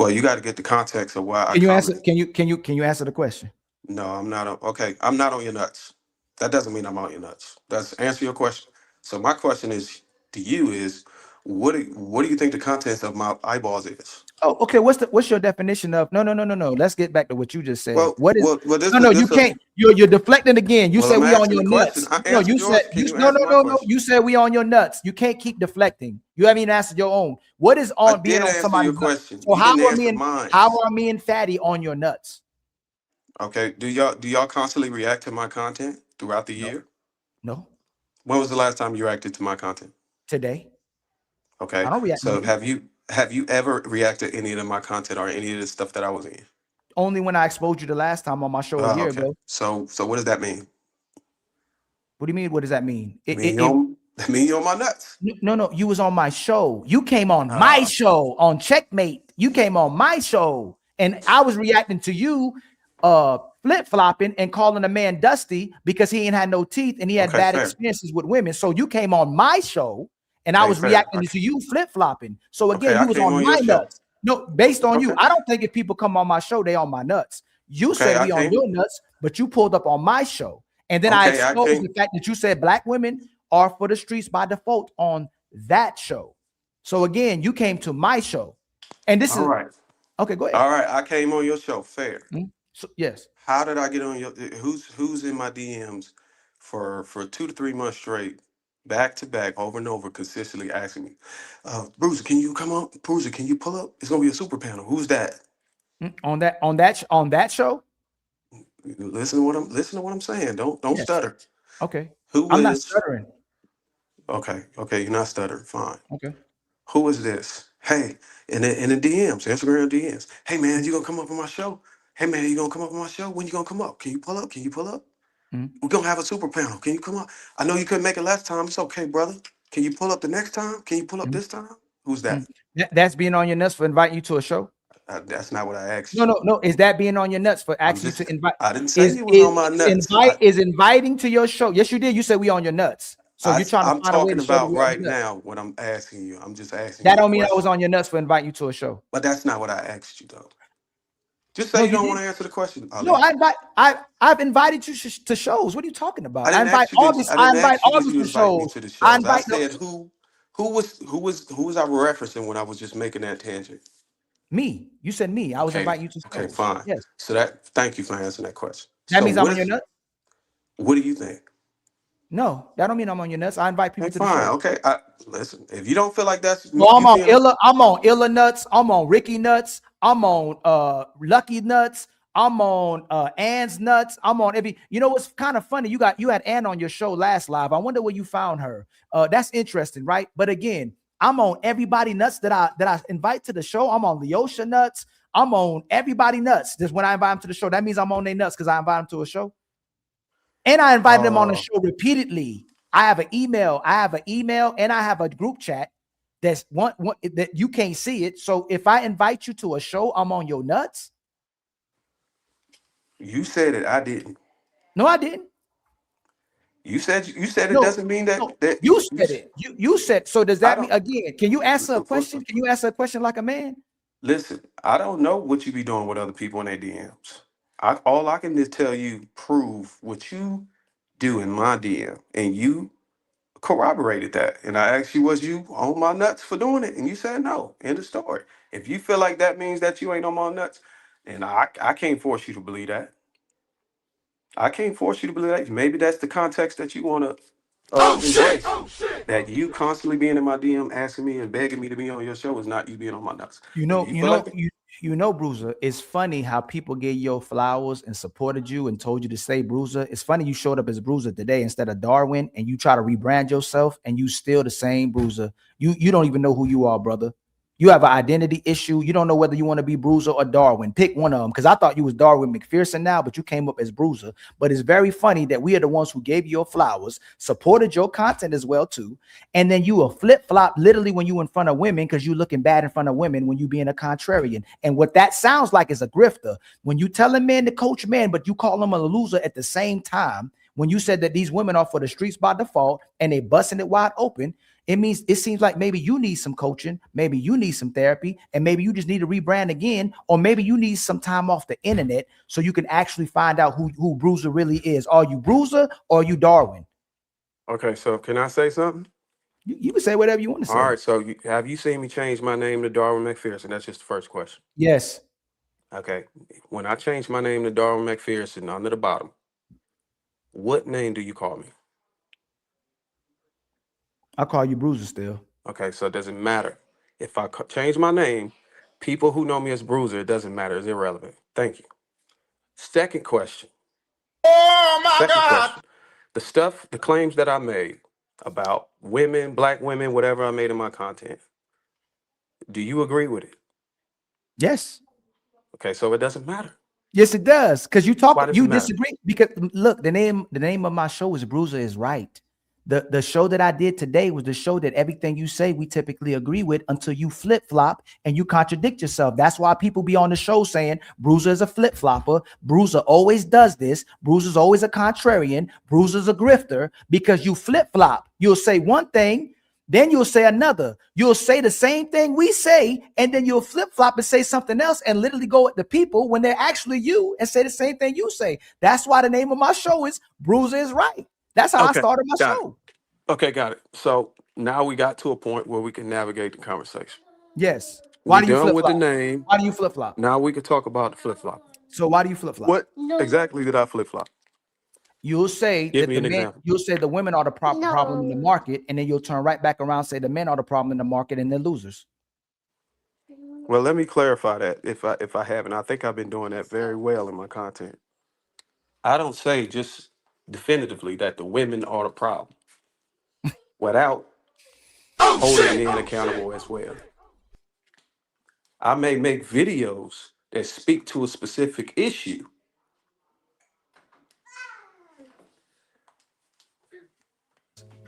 you got to get the context of why. Can you answer the question? No, I'm not. Okay, I'm not on your nuts. That doesn't mean I'm on your nuts. That's answer your question. So my question is to you is, What do you think the contents of my eyeballs is? Oh, okay. What's your definition of no? Let's get back to what you just said. Well, What is this no? was You this. can't. You're deflecting again. You Well, said I'm we on asking your the question. nuts. I No, answered you said yours. Can you no. answer my question? You said we on your nuts. You can't keep deflecting. You haven't even answered your own. What is I on being did on answer somebody's your nuts? question. So You didn't answer mine. how are me and Fatty on your nuts? Okay. Do y'all constantly react to my content throughout the year? No. When was the last time you reacted to my content? Today. Okay. I don't react So lately. have you ever reacted to any of my content or any of the stuff that I was in? Only when I exposed you the last time on my show a year Okay. ago. So what does that mean? What do you mean? What does that mean? That mean you on my nuts. No. You was on my show. You came on my show on Checkmate. You came on my show, and I was reacting to you, flip-flopping and calling a man dusty because he ain't had no teeth and he had bad experiences with women. So you came on my show, and I was reacting to you flip-flopping. So again, you was on my nuts. No, based on you. I don't think if people come on my show, they on my nuts. You said we on your nuts, but you pulled up on my show. And then I exposed the fact that you said black women are for the streets by default on that show. So again, you came to my show. And this is right. Okay, go ahead. All right, I came on your show. Fair. So, yes. How did I get on your who's in my DMs for 2 to 3 months straight, back to back, over and over, consistently asking me, Bruiser, can you come up? Bruiser, can you pull up? It's gonna be a super panel. Who's that? On that show? Listen to what I'm saying. Don't stutter. Okay. I'm not stuttering. Okay, you're not stuttering. Fine. Okay. Who is this? Hey, in the DMs, Instagram DMs. Hey man, you gonna come up on my show? Hey man, you gonna come up on my show? When you gonna come up? Can you pull up? Can you pull up? We're gonna have a super panel. Can you come up? I know you couldn't make it last time. It's okay, brother. Can you pull up the next time? Can you pull up this time? Who's that? That's being on your nuts for inviting you to a show? That's not what I asked you. No. Is that being on your nuts for asking you to invite? I didn't say you was on my nuts. Is inviting to your show? Yes, you did. You said we on your nuts. So you're trying to find a way to show about right now what I'm asking you. I'm just asking that you. That don't mean I was on your nuts for inviting you to a show. But that's not what I asked you though. Just say you don't want to answer the question. No, I've invited you to shows. What are you talking about? I invite August to shows. I said who was I referencing when I was just making that tangent? Me. You said me. I was inviting you to shows. Okay, fine. Yes. So thank you for answering that question. That means I'm on your nuts? What do you think? No, that don't mean I'm on your nuts. I invite people to the show. Okay. Listen, if you don't feel like that's well, I'm on Illa nuts. I'm on Ricky nuts. I'm on Lucky nuts. I'm on Ann's nuts. I'm on every. You know what's kind of funny? You had Ann on your show last live. I wonder where you found her. That's interesting, right? But again, I'm on everybody nuts that I invite to the show. I'm on Leosha nuts. I'm on everybody nuts. Just when I invite them to the show, that means I'm on their nuts because I invite them to a show. And I invited them on the show repeatedly. I have an email, and I have a group chat that's one that you can't see it. So if I invite you to a show, I'm on your nuts. You said it. I didn't. No, I didn't. You said it doesn't mean that you said it. You said so. Does that mean again? Can you answer a question? Can you answer a question like a man? Listen, I don't know what you be doing with other people in their DMs. All I can just tell you, prove what you do in my DM, and you corroborated that. And I asked you, was you on my nuts for doing it? And you said no. End of story. If you feel like that means that you ain't on my nuts, and I can't force you to believe that. I can't force you to believe that. Maybe that's the context that you want to embrace. That you constantly being in my DM, asking me and begging me to be on your show is not you being on my nuts. You know, Bruiser, it's funny how people gave you flowers and supported you and told you to say Bruiser. It's funny you showed up as Bruiser today instead of Darwin, and you try to rebrand yourself and you still the same Bruiser. You don't even know who you are, brother. You have an identity issue. You don't know whether you want to be Bruiser or Darwin. Pick one of them, because I thought you was Darwin McPherson now, but you came up as Bruiser. But it's very funny that we are the ones who gave you your flowers, supported your content as well too, and then you a flip-flop literally when you in front of women because you looking bad in front of women when you being a contrarian. And what that sounds like is a grifter. When you telling men to coach men, but you call them a loser at the same time, when you said that these women are for the streets by default and they busting it wide open, it seems like maybe you need some coaching, maybe you need some therapy, and maybe you just need to rebrand again, or maybe you need some time off the internet so you can actually find out who Bruiser really is. Are you Bruiser or are you Darwin? Okay, so can I say something? You can say whatever you want to say. All right. So have you seen me change my name to Darwin McPherson? That's just the first question. Yes. Okay. When I changed my name to Darwin McPherson under the bottom, what name do you call me? I call you Bruiser still. Okay. So it doesn't matter. If I change my name, people who know me as Bruiser, it doesn't matter. It's irrelevant. Thank you. Second question. Oh my Second God. question. The claims that I made about women, black women, whatever I made in my content, do you agree with it? Yes. Okay, so it doesn't matter. Yes, it does. Because you matter? disagree. Because look, the name of my show is Bruiser is Right. The show that I did today was the show that everything you say we typically agree with until you flip-flop and you contradict yourself. That's why people be on the show saying Bruiser is a flip-flopper. Bruiser always does this. Bruiser's always a contrarian. Bruiser's a grifter, because you flip-flop. You'll say one thing, then you'll say another. You'll say the same thing we say, and then you'll flip-flop and say something else and literally go at the people when they're actually you and say the same thing you say. That's why the name of my show is Bruiser is Right. That's how I started my show. Okay, got it. So now we got to a point where we can navigate the conversation. Yes. Why do you done with the flip-flop? name. Why do you flip-flop? Now we can talk about the flip-flop. So why do you flip-flop? What exactly did I flip-flop? You'll say Give that me the an men, example. you'll say the women are the problem in the market, and then you'll turn right back around and say the men are the problem in the market and they're losers. Well, let me clarify that if I haven't. I think I've been doing that very well in my content. I don't say just definitively that the women are the problem without holding men accountable as well. I may make videos that speak to a specific issue.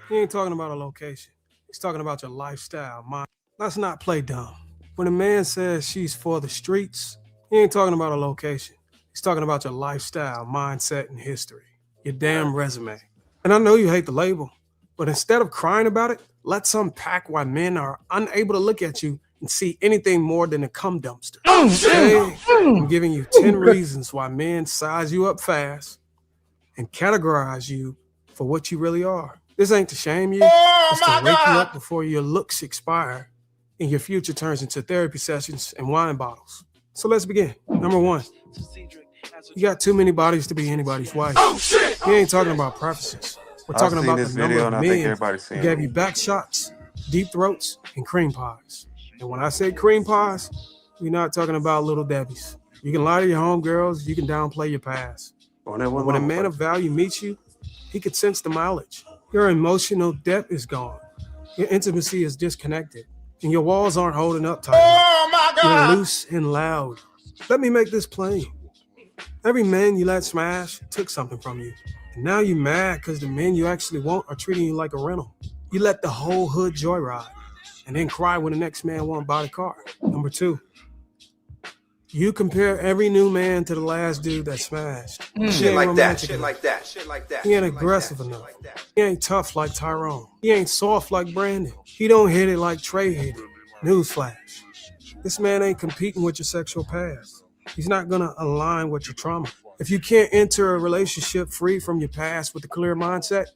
He ain't talking about a location. He's talking about your lifestyle. Let's not play dumb. When a man says she's for the streets, he ain't talking about a location. He's talking about your lifestyle, mindset, and history. Your damn resume. And I know you hate the label, but instead of crying about it, let's unpack why men are unable to look at you and see anything more than a cum dumpster. Okay? I'm giving you 10 reasons why men size you up fast and categorize you for what you really are. This ain't to shame you. It's to wake you up before your looks expire and your future turns into therapy sessions and wine bottles. So let's begin. Number one, you got too many bodies to be anybody's wife. He ain't talking about preferences. We're talking about the number of men who gave you back shots, deep throats, and cream pies. And when I say cream pies, we're not talking about little Debbie's. You can lie to your homegirls, you can downplay your past. But when a man of value meets you, he can sense the mileage. Your emotional depth is gone. Your intimacy is disconnected. And your walls aren't holding up tight. Oh my God! You're loose and loud. Let me make this plain. Every man you let smash took something from you. And now you're mad because the men you actually want are treating you like a rental. You let the whole hood joyride and then cry when the next man won't buy the car. Number two, you compare every new man to the last dude that smashed. Shit like that, shit like that, shit like that. He ain't aggressive enough. He ain't tough like Tyrone. He ain't soft like Brandon. He don't hit it like Trey hit it. Newsflash. This man ain't competing with your sexual past. He's not gonna align with your trauma. If you can't enter a relationship free from your past with a clear mindset,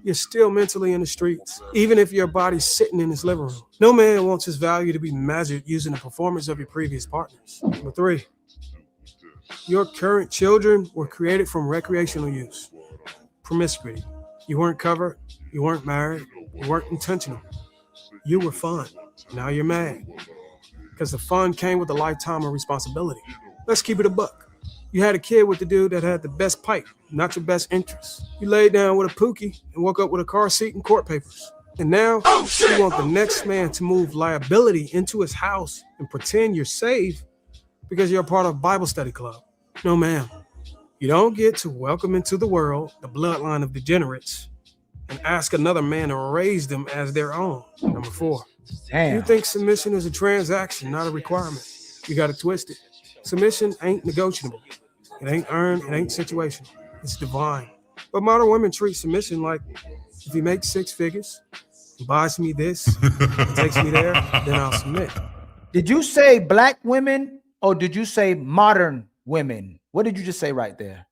you're still mentally in the streets, even if your body's sitting in his living room. No man wants his value to be measured using the performance of your previous partners. Number three, your current children were created from recreational use, promiscuity. You weren't covered, you weren't married, you weren't intentional. You were fun. Now you're mad. Because the fun came with a lifetime of responsibility. Let's keep it a buck. You had a kid with the dude that had the best pipe, not your best interest. You laid down with a pookie and woke up with a car seat and court papers. And now you want the next man to move liability into his house and pretend you're safe because you're a part of Bible study club. No, ma'am. You don't get to welcome into the world the bloodline of degenerates and ask another man to raise them as their own. Number four. Damn. You think submission is a transaction, not a requirement. You got it twisted. Submission ain't negotiable. It ain't earned, it ain't situational. It's divine. But modern women treat submission like, if he makes six figures, he buys me this, and takes me there, then I'll submit. Did you say black women or did you say modern women? What did you just say right there?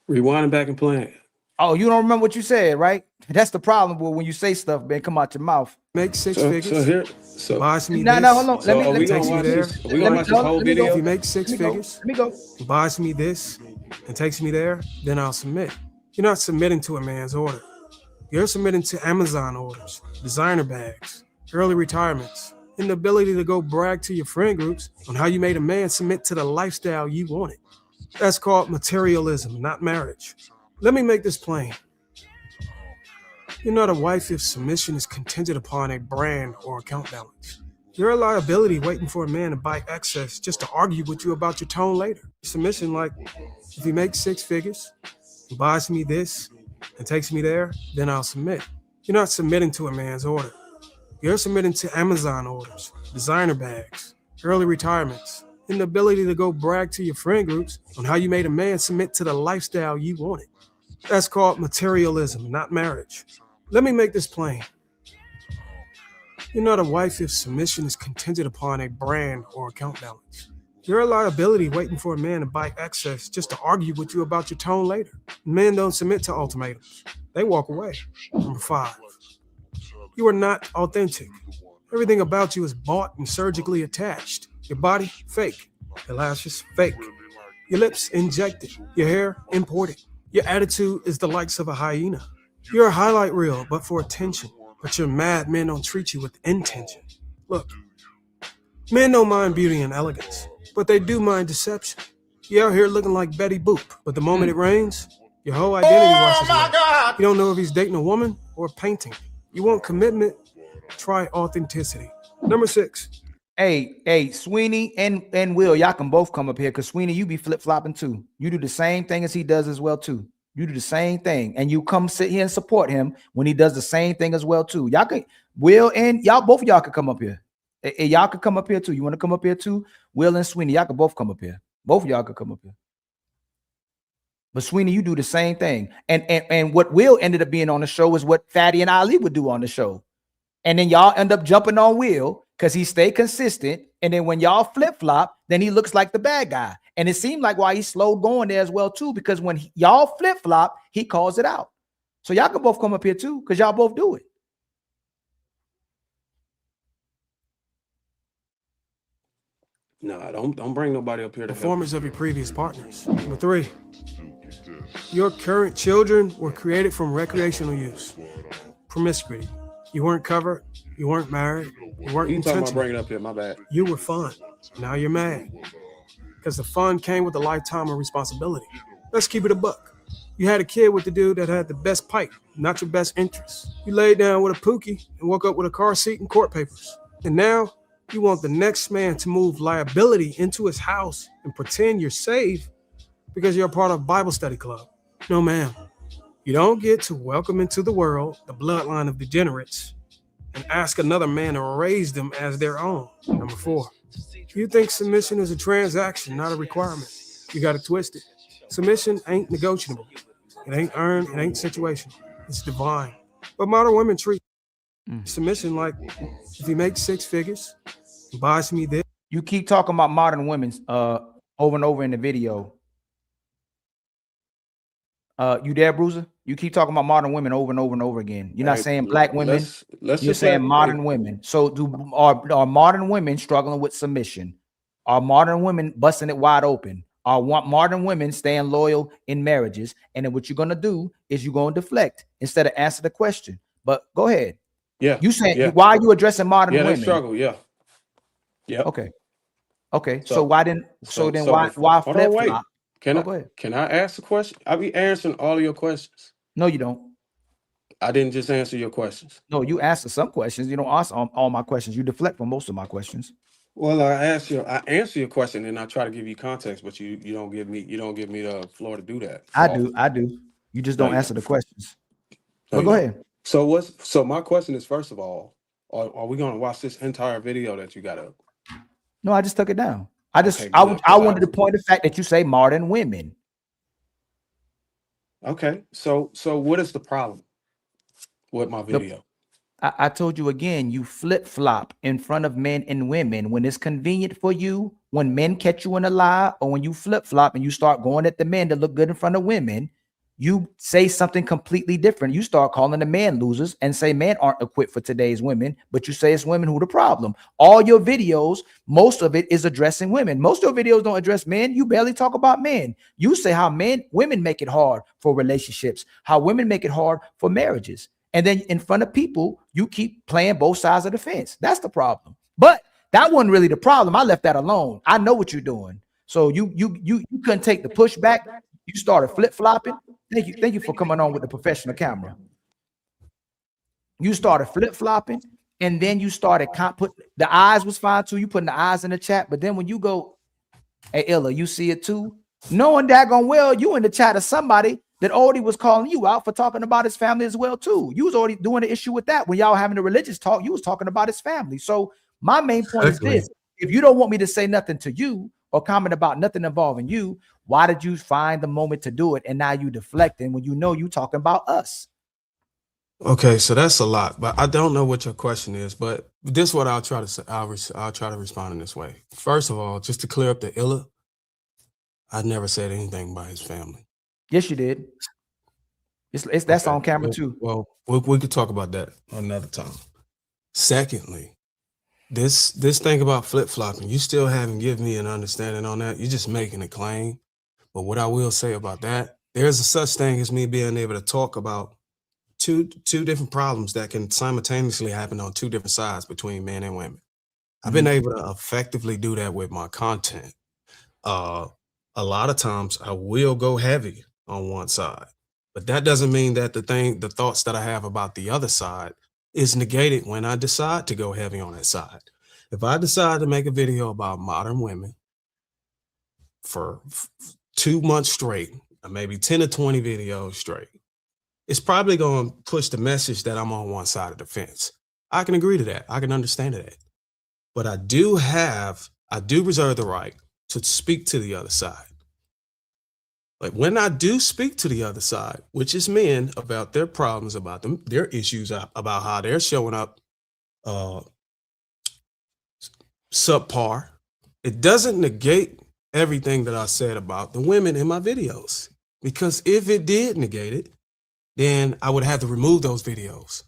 Rewinding back and playing. Oh, you don't remember what you said, right? That's the problem. When you say stuff, man, come out your mouth. Make six So figures. here, so buys me No, this. hold on. so are we gonna takes me watch there. this? Are we gonna watch this whole video? If you make six figures, Let me go. buys me this, and takes me there, then I'll submit. You're not submitting to a man's order. You're submitting to Amazon orders, designer bags, early retirements, and the ability to go brag to your friend groups on how you made a man submit to the lifestyle you wanted. That's called materialism, not marriage. Let me make this plain. You're not a wife if submission is contingent upon a brand or account balance. You're a liability waiting for a man to buy excess just to argue with you about your tone later. Submission, like, if he makes six figures, and buys me this, and takes me there, then I'll submit. You're not submitting to a man's order. You're submitting to Amazon orders, designer bags, early retirements, and the ability to go brag to your friend groups on how you made a man submit to the lifestyle you wanted. That's called materialism, not marriage. Let me make this plain. You're not a wife if submission is contingent upon a brand or account balance. You're a liability waiting for a man to buy excess just to argue with you about your tone later. Men don't submit to ultimatums. They walk away. Number 5. You are not authentic. Everything about you is bought and surgically attached. Your body, fake. Your lashes, fake. Your lips, injected. Your hair, imported. Your attitude is the likes of a hyena. You're a highlight reel, but for attention. But you're mad men don't treat you with intention. Look, men don't mind beauty and elegance, but they do mind deception. You're out here looking like Betty Boop, but the moment it rains, your whole identity washes away. You don't know if he's dating a woman or a painting. You want commitment? Try authenticity. Number 6. Hey, Sweeney and Will, y'all can both come up here because Sweeney, you be flip-flopping too. You do the same thing as he does as well too. You do the same thing, and you come sit here and support him when he does the same thing as well too. Y'all can, Will and y'all, both of y'all could come up here. Y'all could come up here too. You want to come up here too? Will and Sweeney, y'all could both come up here. Both of y'all could come up here. But Sweeney, you do the same thing. And what Will ended up being on the show is what Fatty and Ali would do on the show. And then y'all end up jumping on Will because he stayed consistent. And then when y'all flip-flop, then he looks like the bad guy. And it seemed like why he slowed going there as well too, because when y'all flip-flop, he calls it out. So y'all can both come up here too, because y'all both do it. No, don't bring nobody up here to Performance of your previous partners. Number 3. Your current children were created from recreational use. Promiscuity. You weren't covered. You weren't married. You weren't You talking about intentional. bringing it up here? My bad. You were fun. Now you're mad. Because the fun came with a lifetime of responsibility. Let's keep it a buck. You had a kid with the dude that had the best pipe, not your best interest. You laid down with a pookie and woke up with a car seat and court papers. And now you want the next man to move liability into his house and pretend you're safe because you're a part of Bible study club. No, ma'am. You don't get to welcome into the world the bloodline of degenerates and ask another man to raise them as their own. Number 4. You think submission is a transaction, not a requirement. You got it twisted. Submission ain't negotiable. It ain't earned. It ain't situational. It's divine. But modern women treat submission like, if he makes 6 figures, he buys me this. You keep talking about modern women over and over in the video. You there, Bruiser? You keep talking about modern women over and over and over again. You're not saying black women. Let's You're just saying modern women. So are modern women struggling with submission? Are modern women busting it wide open? Are modern women staying loyal in marriages? And then what you're going to do is you're going to deflect instead of answer the question. But go ahead. Yeah. You saying why are you addressing modern women? Yeah, they struggle. Yeah. Yeah. Okay. So why didn't? So then why flip flop? Can I ask the question? I'll be answering all of your questions. No, you don't. I didn't just answer your questions. No, you answer some questions. You don't answer all my questions. You deflect from most of my questions. Well, I answer your question and I try to give you context, but you don't give me the floor to do that. I do. You just don't answer the questions. But go ahead. So my question is, first of all, are we going to watch this entire video that you got up? No, I just took it down. I wanted to point the fact that you say modern women. Okay. So what is the problem with my video? I told you again, you flip-flop in front of men and women when it's convenient for you, when men catch you in a lie, or when you flip-flop and you start going at the men to look good in front of women, you say something completely different. You start calling the men losers and say men aren't equipped for today's women, but you say it's women who the problem. All your videos, most of it is addressing women. Most of your videos don't address men. You barely talk about men. You say how women make it hard for relationships, how women make it hard for marriages. And then in front of people, you keep playing both sides of the fence. That's the problem. But that wasn't really the problem. I left that alone. I know what you're doing. So you couldn't take the pushback. You started flip-flopping. Thank you for coming on with the professional camera. You started flip-flopping, and then you started the eyes was fine too. You putting the eyes in the chat, but then when you go, hey Illa, you see it too? Knowing daggone well you in the chat of somebody that already was calling you out for talking about his family as well too. You was already doing the issue with that. When y'all having a religious talk, you was talking about his family. So my main point is this: if you don't want me to say nothing to you or comment about nothing involving you, why did you find the moment to do it? And now you deflecting when you know you talking about us. Okay, so that's a lot, but I don't know what your question is, but this is what I'll try to say. I'll try to respond in this way. First of all, just to clear up the Illa, I never said anything about his family. Yes, you did. That's on camera too. Well, we could talk about that another time. Secondly, this thing about flip-flopping, you still haven't given me an understanding on that. You're just making a claim. But what I will say about that, there's a such thing as me being able to talk about two different problems that can simultaneously happen on two different sides between men and women. I've been able to effectively do that with my content. A lot of times I will go heavy on one side, but that doesn't mean that the thoughts that I have about the other side is negated when I decide to go heavy on that side. If I decide to make a video about modern women for 2 months straight, or maybe 10 to 20 videos straight, it's probably going to push the message that I'm on one side of the fence. I can agree to that. I can understand that. But I do reserve the right to speak to the other side. Like when I do speak to the other side, which is men, about their problems, about their issues, about how they're showing up subpar, it doesn't negate everything that I said about the women in my videos. Because if it did negate it, then I would have to remove those videos.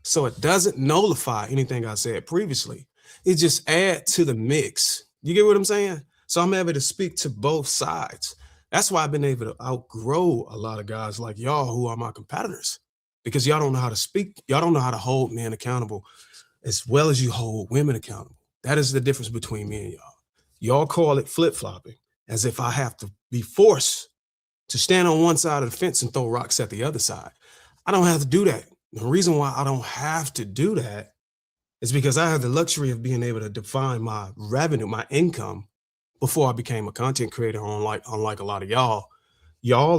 So it doesn't nullify anything I said previously. It just adds to the mix. You get what I'm saying? So I'm able to speak to both sides. That's why I've been able to outgrow a lot of guys like y'all who are my competitors, because y'all don't know how to speak. Y'all don't know how to hold men accountable as well as you hold women accountable. That is the difference between me and y'all. Y'all call it flip-flopping, as if I have to be forced to stand on one side of the fence and throw rocks at the other side. I don't have to do that. The reason why I don't have to do that is because I have the luxury of being able to define my revenue, my income, before I became a content creator. Unlike a lot of y'all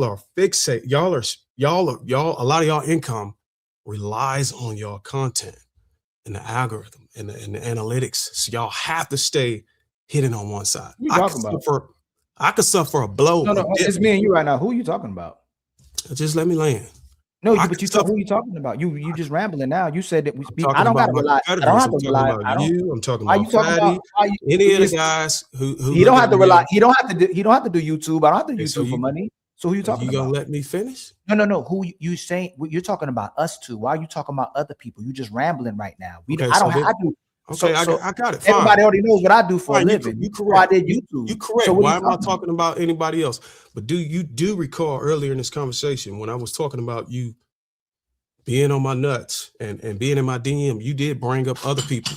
are fixate. A lot of y'all income relies on your content and the algorithm and the analytics. So y'all have to stay hidden on one side. I could suffer a blow. No, it's me and you right now. Who are you talking about? Just let me land. No, but who are you talking about? You just rambling now. You said that we speak. I don't gotta rely. I don't have to rely. I'm talking about Fatty, any of the guys who he don't have to rely. He don't have to do YouTube. I don't have to do YouTube for money. So who you talking about? You gonna let me finish? No. Who you saying? You're talking about us two. Why are you talking about other people? You just rambling right now. I do. Okay, I got it. Fine. Everybody already knows what I do for a living. You correct. I did YouTube. You correct. So why am I talking about anybody else? But do you recall earlier in this conversation when I was talking about you being on my nuts and being in my DM, you did bring up other people.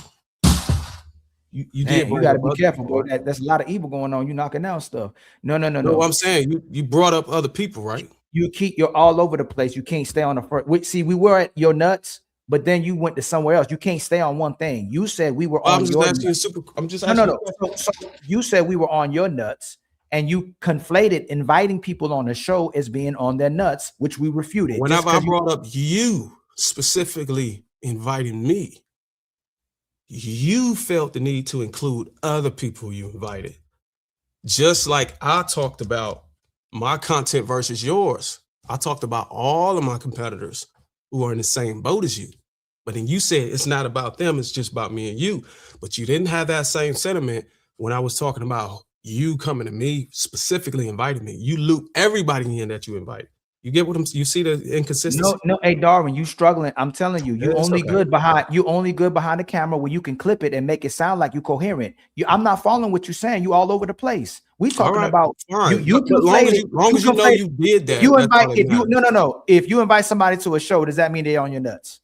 You did. You gotta be careful, boy. That's a lot of evil going on. You knocking down stuff. No. I'm saying you brought up other people, right? You're all over the place. You can't stay on the first. See, we were at your nuts, but then you went to somewhere else. You can't stay on one thing. You said we were on your nuts. No. So you said we were on your nuts, and you conflated inviting people on the show as being on their nuts, which we refuted. Whenever I brought up you specifically inviting me, you felt the need to include other people you invited. Just like I talked about my content versus yours. I talked about all of my competitors who are in the same boat as you. But then you said it's not about them, it's just about me and you. But you didn't have that same sentiment when I was talking about you coming to me, specifically inviting me. You loop everybody in that you invite. You get what you see the inconsistency? No, hey Darwin, you struggling. I'm telling you, you It's only okay. good behind the camera where you can clip it and make it sound like you coherent. I'm not following what you're saying. You all over the place. We talking about fine. you But long as you know you did that. You invite if you invite somebody to a show, does that mean they're on your nuts?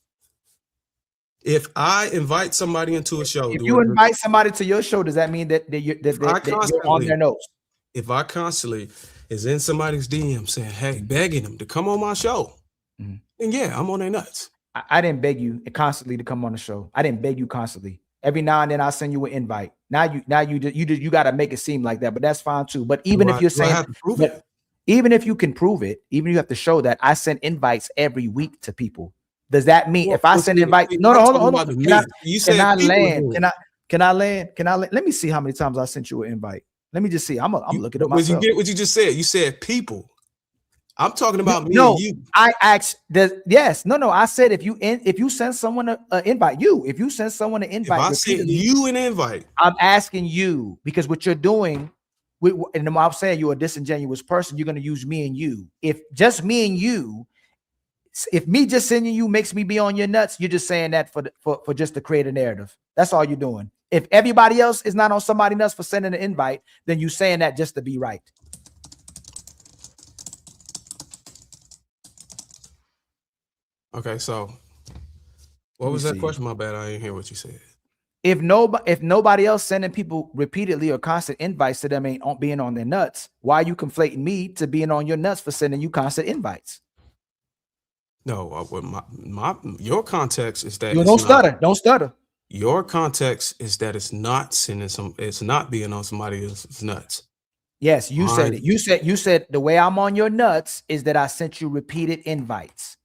If I invite somebody into a show, if you invite somebody to your show, does that mean that you're on their nose? If I constantly is in somebody's DM saying, "Hey," begging them to come on my show, then yeah, I'm on their nuts. I didn't beg you constantly to come on the show. I didn't beg you constantly. Every now and then I send you an invite. Now you got to make it seem like that, but that's fine too. But even if you're saying, even if you can prove it, even if you have to show that I send invites every week to people. Does that mean if I send invites? No, hold on. Can I land? Let me see how many times I sent you an invite. Let me just see. I'm looking at myself. You get what you just said? You said people. I'm talking about me and you. I asked yes. No. I said if you send someone an invite, if you send someone an invite, if I send you an invite, I'm asking you because what you're doing, and I'm saying you're a disingenuous person. You're going to use me and you. If just me and you, if me just sending you makes me be on your nuts, you're just saying that for just to create a narrative. That's all you're doing. If everybody else is not on somebody else for sending an invite, then you saying that just to be right. Okay, so what was that question? My bad, I didn't hear what you said. If nobody else sending people repeatedly or constant invites to them ain't being on their nuts, why are you conflating me to being on your nuts for sending you constant invites? No, your context is that don't stutter. Your context is that it's not it's not being on somebody else's nuts. Yes, you said it. You said the way I'm on your nuts is that I sent you repeated invites.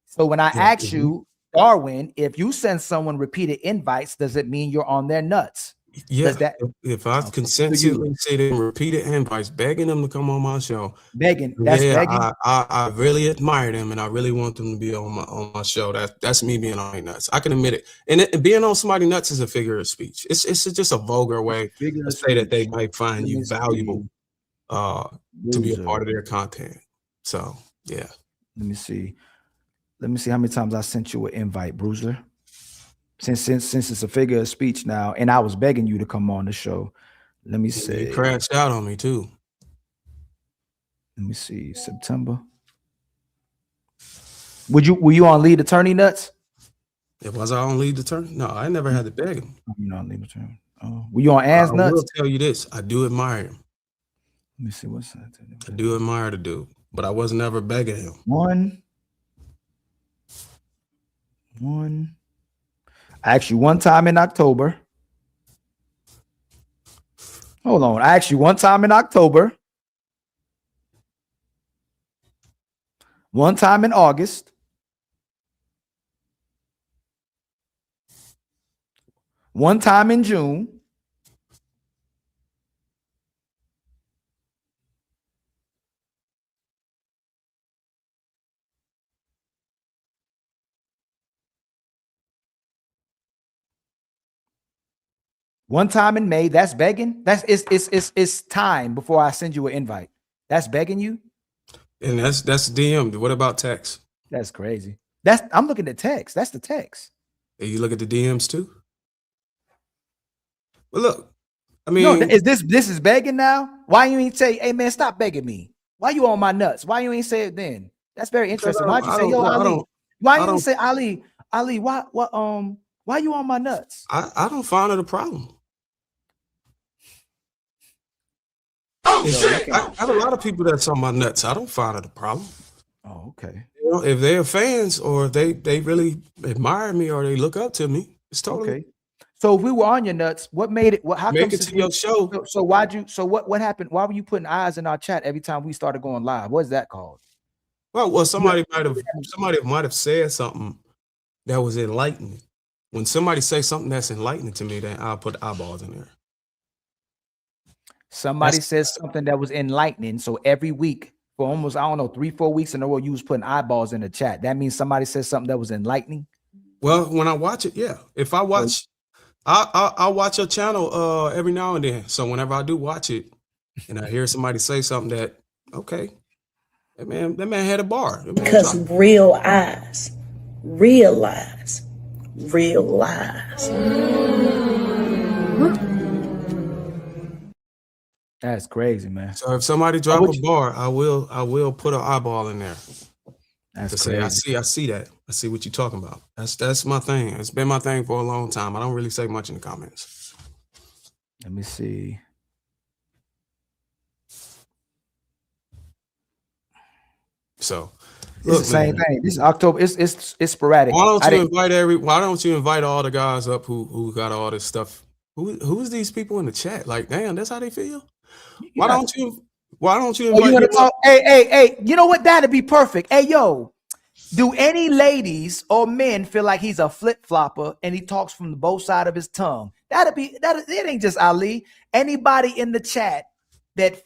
So when I ask you, Darwin, if you send someone repeated invites, does it mean you're on their nuts? Yeah. If I consistently say them repeated invites, begging them to come on my show, begging. I really admire them and I really want them to be on my show. That's me being on their nuts. I can admit it. And being on somebody's nuts is a figure of speech. It's just a vulgar way to say that they might find you valuable to be a part of their content. So yeah. Let me see how many times I sent you an invite, Bruiser. Since it's a figure of speech now, and I was begging you to come on the show. Let me see. You crashed out on me too. Let me see. September. Were you on lead attorney nuts? Was I on lead attorney? No, I never had to beg him. You're not on lead attorney. Oh, were you on ass nuts? I will tell you this. I do admire him. Let me see what's that. I do admire the dude, but I was never begging him. One. I asked you one time in October. Hold on. I asked you one time in October. One time in August. One time in June. One time in May. That's begging. It's time before I send you an invite. That's begging you. And that's DM. What about text? That's crazy. I'm looking at text. That's the text. And you look at the DMs too. Well, look. I mean, no, is this is begging now? Why you ain't say, "Hey man, stop begging me"? Why you on my nuts? Why you ain't say it then? That's very interesting. Why'd you say, "Yo, Ali"? Why you didn't say, "Ali"? Ali, why you on my nuts? I don't find it a problem. I have a lot of people that's on my nuts. I don't find it a problem. Oh, okay. You know, if they're fans or they really admire me or they look up to me, it's totally okay. So if we were on your nuts, what made it? How make it to your show? So why'd you? So what happened? Why were you putting eyes in our chat every time we started going live? What is that called? Well, somebody might have said something that was enlightening. When somebody says something that's enlightening to me, then I'll put eyeballs in there. Somebody says something that was enlightening. So every week for almost, I don't know, 3-4 weeks in a row, you was putting eyeballs in the chat. That means somebody says something that was enlightening. Well, when I watch it, yeah. If I watch, I'll watch your channel every now and then. So whenever I do watch it and I hear somebody say something that, okay, That man had a bar. Because real eyes realize real lies. That's crazy, man. So if somebody drop a bar, I will put an eyeball in there. That's to crazy. say, I see that. I see what you're talking about. That's my thing. It's been my thing for a long time. I don't really say much in the comments. Let me see. So It's the same thing. This is October. It's sporadic. Why don't you invite all the guys up who got all this stuff? Who's these people in the chat? Like, damn, that's how they feel. Why don't you invite you talk? Hey, you know what? That'd be perfect. Hey, yo, do any ladies or men feel like he's a flip-flopper and he talks from both sides of his tongue? It ain't just Ali. Anybody in the chat that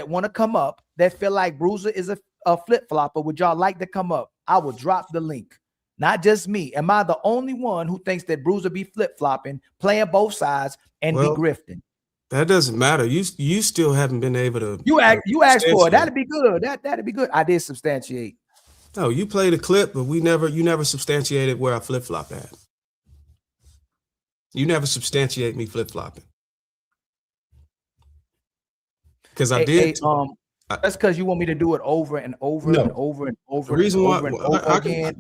want to come up, that feel like BRUZZIR is a flip-flopper, would y'all like to come up? I will drop the link. Not just me. Am I the only one who thinks that BRUZZIR be flip-flopping, playing both sides, and be grifting? That doesn't matter. You still haven't been able to. You asked for it. That'd be good. That'd be good. I did substantiate. No, you played a clip, but you never substantiated where I flip-flop at. You never substantiate me flip-flopping. Because I did. That's because you want me to do it over and over and over and over. The reason why again.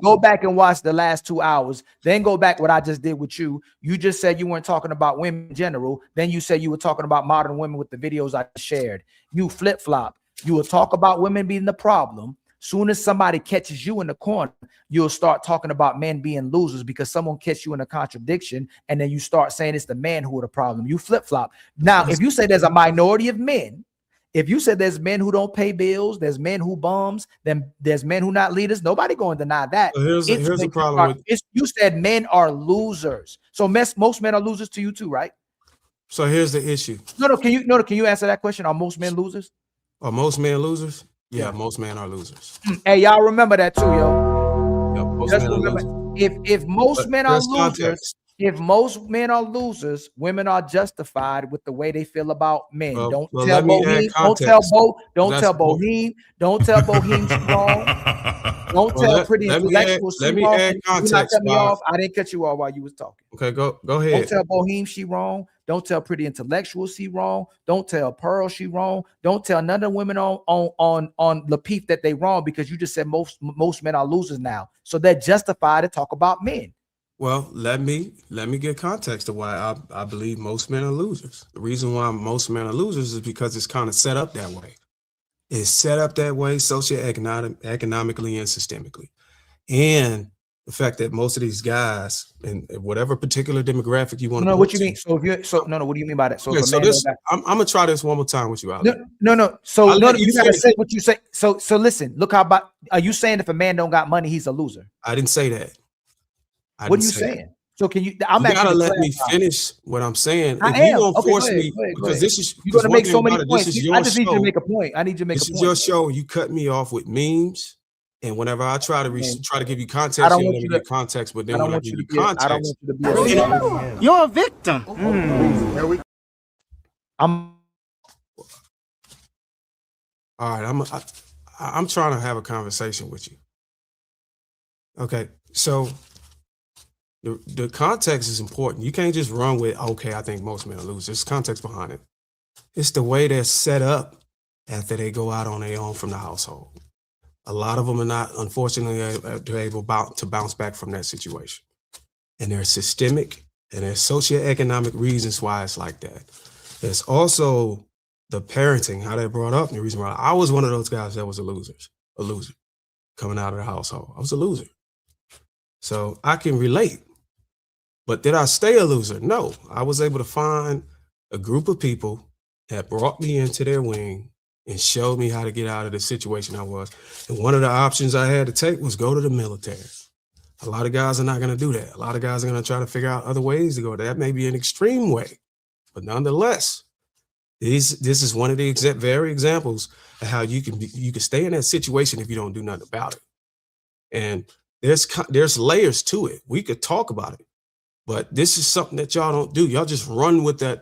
Go back and watch the last 2 hours. Then go back what I just did with you. You just said you weren't talking about women in general. Then you said you were talking about modern women with the videos I shared. You flip-flop. You will talk about women being the problem. Soon as somebody catches you in the corner, you'll start talking about men being losers because someone catches you in a contradiction, and then you start saying it's the man who are the problem. You flip-flop. Now, if you say there's a minority of men, if you said there's men who don't pay bills, there's men who bums, then there's men who not leaders, nobody going to deny that. So here's the problem. You said men are losers. So most men are losers to you too, right? So here's the issue. Can you answer that question? Are most men losers? Are most men losers? Yeah, most men are losers. Hey, y'all remember that too, yo. Yeah, most Just men remember, are losers. if most men are losers, context. If most men are losers, women are justified with the way they feel about men. Don't tell Boheme she's wrong. Don't tell Pretty Intellectual she's wrong. Do not cut me off. I didn't cut you off while you was talking. Okay, go ahead. Don't tell Boheme she wrong. Don't tell Pretty Intellectual she wrong. Don't tell Pearl she wrong. Don't tell none of the women on Lapeef that they wrong, because you just said most men are losers now. So they're justified to talk about men. Well, let me get context to why I believe most men are losers. The reason why most men are losers is because it's kind of set up that way. It's set up that way socioeconomically and systemically. And the fact that most of these guys, in whatever particular demographic you want to what you mean? So if you what do you mean by that? I'm gonna try this one more time with you, Ali. No. So you gotta say what you say. So listen, look how about, are you saying if a man don't got money, he's a loser? I didn't say that. What are you saying? So can you? You gotta let me finish what I'm saying. If you gonna force me, because this is you're gonna make so many points. I just need you to make a point. I need you to make a point. This is your show. You cut me off with memes, and whenever I try to give you context, you don't let me give context. But then when I give you context, I don't want you to be. You're a victim. All right, I'm trying to have a conversation with you. Okay, so the context is important. You can't just run with, okay, I think most men are losers. There's context behind it. It's the way they're set up after they go out on their own from the household. A lot of them are not, unfortunately, able to bounce back from that situation. And there's systemic and there's socioeconomic reasons why it's like that. There's also the parenting, how they're brought up, and the reason why I was one of those guys that was a loser coming out of the household. I was a loser. So I can relate. But did I stay a loser? No. I was able to find a group of people that brought me into their wing and showed me how to get out of the situation I was. And one of the options I had to take was go to the military. A lot of guys are not going to do that. A lot of guys are going to try to figure out other ways to go. That may be an extreme way, but nonetheless, this is one of the very examples of how you can stay in that situation if you don't do nothing about it. And there's layers to it. We could talk about it, but this is something that y'all don't do. Y'all just run with the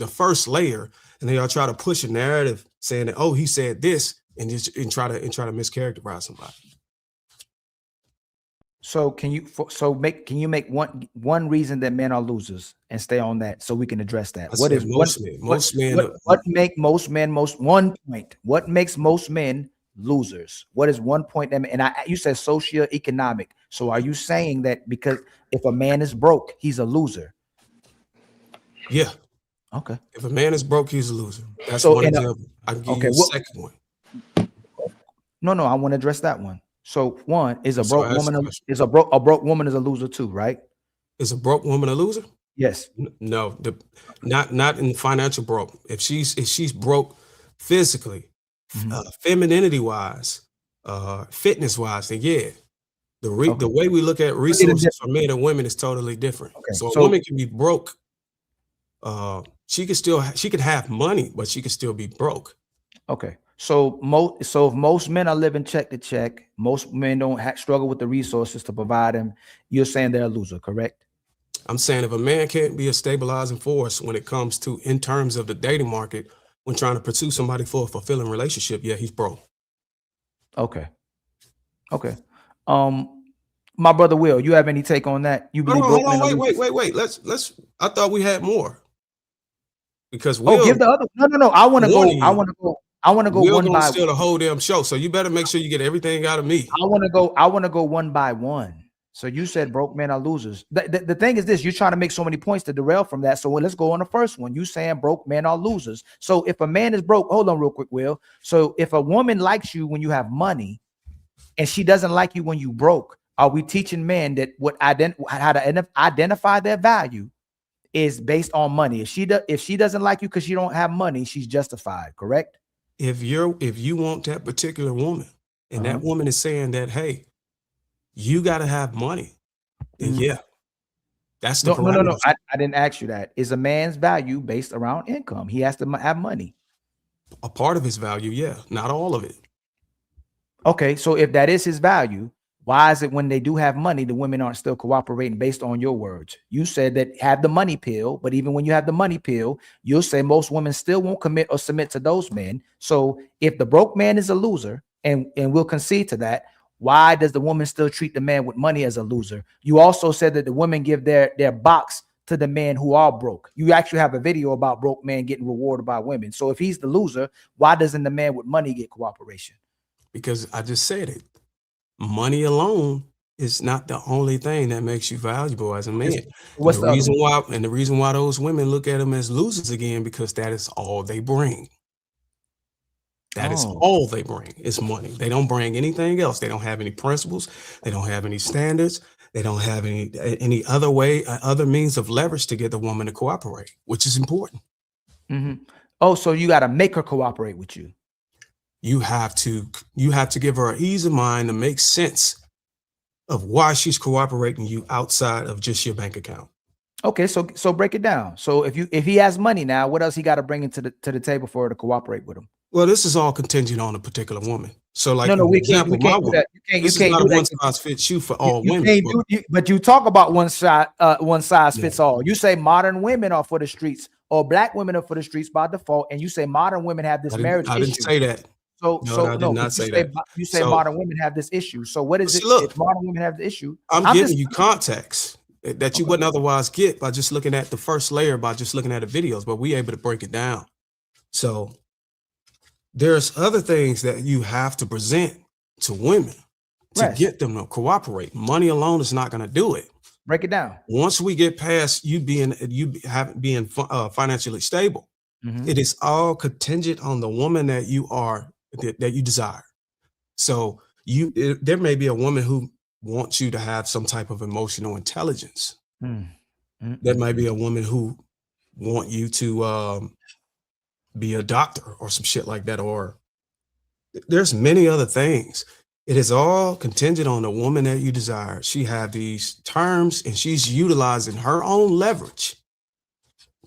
first layer, and then y'all try to push a narrative saying that, oh, he said this, and try to mischaracterize somebody. So can you make one reason that men are losers and stay on that so we can address that? What makes most men losers? What is one point that, and you said socioeconomic. So are you saying that because if a man is broke, he's a loser? Yeah. Okay. If a man is broke, he's a loser. That's So one example. I can give you a second one. No, I want to address that one. So one is a broke woman a broke woman is a loser too, right? Is a broke woman a loser? Yes. No, not in financial broke. If she's broke physically, femininity wise, fitness wise, then yeah. The way we look at resources for men and women is totally different. Okay. So a woman can be broke. She could have money, but she could still be broke. Okay. So if most men are living check to check, most men don't struggle with the resources to provide them. You're saying they're a loser, correct? I'm saying if a man can't be a stabilizing force when it comes to in terms of the dating market, when trying to pursue somebody for a fulfilling relationship, yeah, he's broke. Okay. My brother Will, you have any take on that? You believe broke men are losers? Wait. Let's. I thought we had more. Because give the other. No. I want to go. I want to go one by still the whole damn show. So you better make sure you get everything out of me. I want to go one by one. So you said broke men are losers. The thing is this, you're trying to make so many points to derail from that. So let's go on the first one. You saying broke men are losers. So if a man is broke, hold on real quick, Will. So if a woman likes you when you have money and she doesn't like you when you broke, are we teaching men that how to identify their value is based on money? If she doesn't like you because she don't have money, she's justified, correct? If you want that particular woman and that woman is saying that, hey, you got to have money, then yeah, that's the parameters. No. I didn't ask you that. Is a man's value based around income? He has to have money. A part of his value, yeah, not all of it. Okay, so if that is his value, why is it when they do have money, the women aren't still cooperating based on your words? You said that have the money pill, but even when you have the money pill, you'll say most women still won't commit or submit to those men. So if the broke man is a loser, and we'll concede to that, why does the woman still treat the man with money as a loser? You also said that the women give their box to the men who are broke. You actually have a video about broke men getting rewarded by women. So if he's the loser, why doesn't the man with money get cooperation? Because I just said it. Money alone is not the only thing that makes you valuable as a man. What's the reason why those women look at them as losers again, because that is all they bring. That is all they bring is money. They don't bring anything else. They don't have any principles. They don't have any standards. They don't have any other means of leverage to get the woman to cooperate, which is important. Oh, so you got to make her cooperate with you. You have to give her an ease of mind to make sense of why she's cooperating you outside of just your bank account. Okay, so break it down. So if he has money now, what else he got to bring into the table for her to cooperate with him? Well, this is all contingent on a particular woman. So, like, we can't do that. This is not a one size fits shoe for all women. But you talk about one size fits all. You say modern women are for the streets, or black women are for the streets by default, and you say modern women have this marriage issue. I didn't say that. I did not say that. You say modern women have this issue. So what is it? Look, if modern women have the issue, I'm giving you context that you wouldn't otherwise get by just looking at the first layer, by just looking at the videos, but we're able to break it down. So there's other things that you have to present to women to get them to cooperate. Money alone is not going to do it. Break it down. Once we get past you being financially stable, it is all contingent on the woman that you are, that you desire. So there may be a woman who wants you to have some type of emotional intelligence. There might be a woman who want you to be a doctor or some shit like that, or there's many other things. It is all contingent on the woman that you desire. She have these terms and she's utilizing her own leverage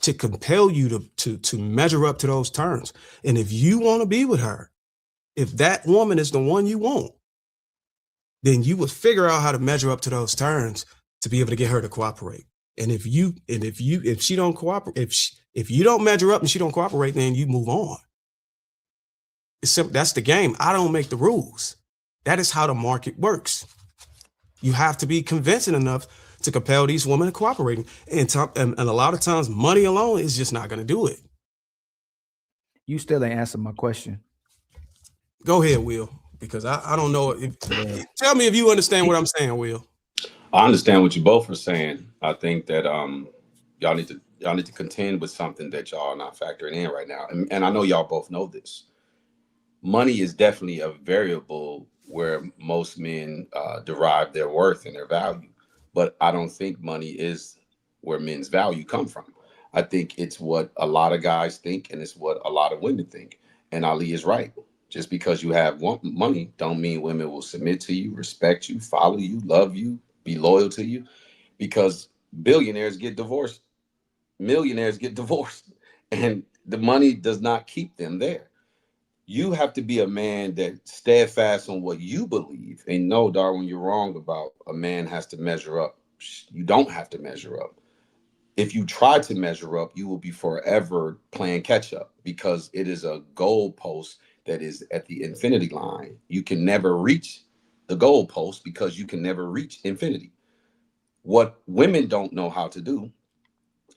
to compel you to measure up to those terms. And if you want to be with her, if that woman is the one you want, then you would figure out how to measure up to those terms to be able to get her to cooperate. And if she don't cooperate, if you don't measure up and she don't cooperate, then you move on. It's simple. That's the game. I don't make the rules. That is how the market works. You have to be convincing enough to compel these women to cooperate. And a lot of times money alone is just not going to do it. You still ain't answered my question. Go ahead, Will, because I don't know. Tell me if you understand what I'm saying, Will. I understand what you both are saying. I think that y'all need to contend with something that y'all are not factoring in right now. And I know y'all both know this. Money is definitely a variable where most men derive their worth and their value. But I don't think money is where men's value come from. I think it's what a lot of guys think, and it's what a lot of women think. And Ali is right. Just because you have money don't mean women will submit to you, respect you, follow you, love you, be loyal to you, because billionaires get divorced, millionaires get divorced, and the money does not keep them there. You have to be a man that steadfast on what you believe. And no, Darwin, you're wrong about a man has to measure up. You don't have to measure up. If you try to measure up, you will be forever playing catch up, because it is a goalpost that is at the infinity line. You can never reach the goalpost because you can never reach infinity. What women don't know how to do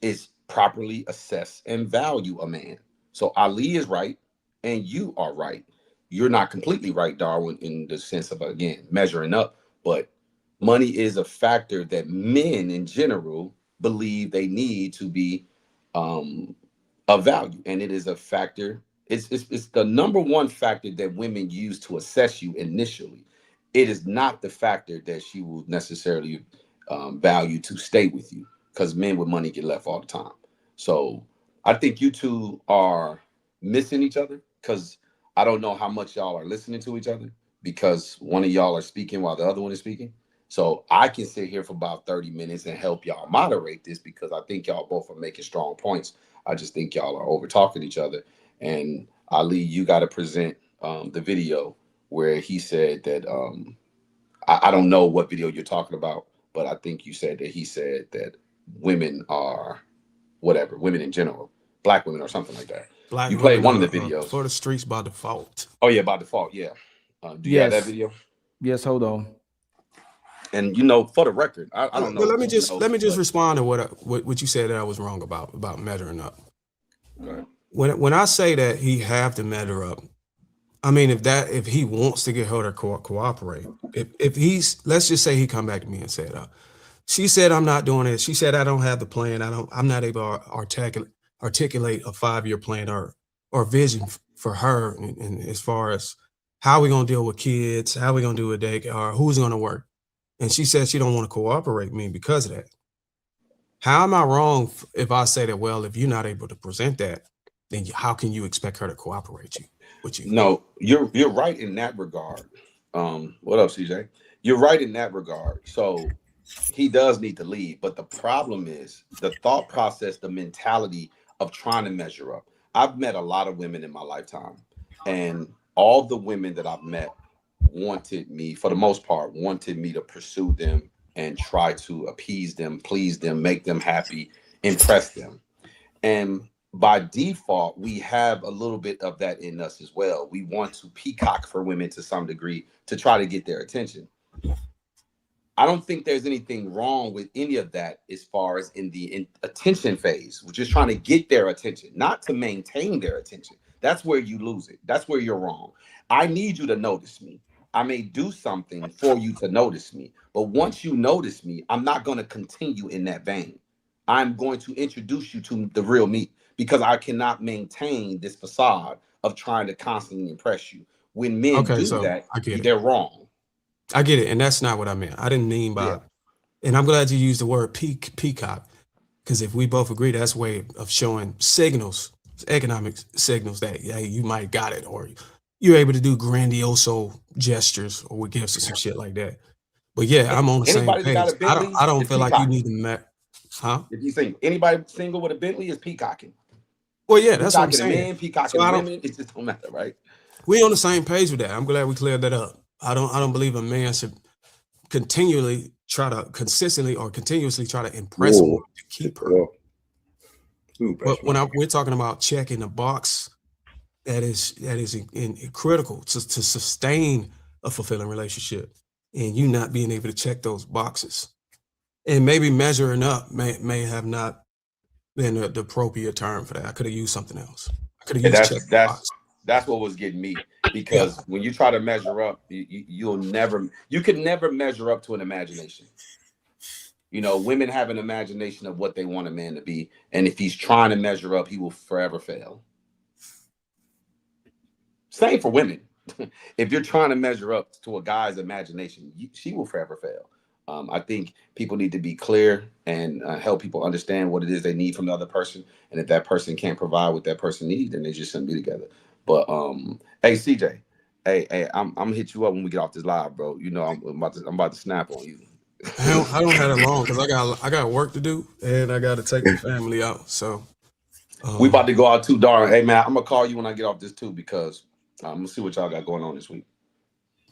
is properly assess and value a man. So Ali is right and you are right. You're not completely right, Darwin, in the sense of, again, measuring up, but money is a factor that men in general believe they need to be of value. And it is a factor. It's the number one factor that women use to assess you initially. It is not the factor that she will necessarily value to stay with you, because men with money get left all the time. So I think you two are missing each other, because I don't know how much y'all are listening to each other, because one of y'all are speaking while the other one is speaking. So I can sit here for about 30 minutes and help y'all moderate this, because I think y'all both are making strong points. I just think y'all are over talking each other. And Ali, you got to present the video where he said that, I don't know what video you're talking about, but I think you said that he said that women are whatever, women in general, black women or something like that. Black you played one women of the videos. For the streets by default. Oh yeah, by default, yeah. Do you have that video? Yes, hold on. And you know, for the record, I don't know. Let me just respond to what you said that I was wrong about measuring up. Right. When I say that he have to measure up, I mean if he wants to get her to cooperate, if he's, let's just say he come back to me and said, she said I'm not doing it. She said I don't have the plan. I'm not able to articulate a 5-year plan or vision for her, and as far as how we gonna deal with kids, how we gonna do a daycare, who's gonna work. And she said she don't want to cooperate with me because of that. How am I wrong if I say that, well, if you're not able to present that, then how can you expect her to cooperate with you? No, you're right in that regard. What up, CJ? You're right in that regard. So he does need to leave, but the problem is the thought process, the mentality of trying to measure up. I've met a lot of women in my lifetime, and all the women that I've met wanted me, for the most part, wanted me to pursue them and try to appease them, please them, make them happy, impress them. And by default, we have a little bit of that in us as well. We want to peacock for women to some degree to try to get their attention. I don't think there's anything wrong with any of that as far as in the attention phase. We're just trying to get their attention, not to maintain their attention. That's where you lose it. That's where you're wrong. I need you to notice me. I may do something for you to notice me, but once you notice me, I'm not going to continue in that vein. I'm going to introduce you to the real me, because I cannot maintain this facade of trying to constantly impress you. When men do that, they're wrong. I get it, and that's not what I meant. I didn't mean by, and I'm glad you used the word peacock, because if we both agree, that's a way of showing signals, economic signals that, hey, you might got it, or you're able to do grandiose gestures or with gifts or some shit like that. But yeah, I'm on the same page. I don't feel like you need to If you think anybody single with a Bentley is peacocking. Well, yeah, that's what I'm saying. Men, peacocking women, it just don't matter, right? We on the same page with that. I'm glad we cleared that up. I don't believe a man should consistently try to impress a woman to keep her. But when we're talking about checking the box that is critical to sustain a fulfilling relationship, and you not being able to check those boxes, and maybe measuring up may have not been the appropriate term for that. I could have used something else. I could have And used check the box. that's what was getting me, because when you try to measure up, you can never measure up to an imagination. You know, women have an imagination of what they want a man to be, and if he's trying to measure up, he will forever fail. Same for women. If you're trying to measure up to a guy's imagination, she will forever fail. I think people need to be clear and help people understand what it is they need from the other person, and if that person can't provide what that person needs, then they just shouldn't be together. But hey, CJ, hey, I'm gonna hit you up when we get off this live, bro. You know, I'm about to snap on you. I don't have it long because I got work to do and I got to take the family out. So we about to go out too, darn. Hey man, I'm gonna call you when I get off this too, because I'm gonna see what y'all got going on this week.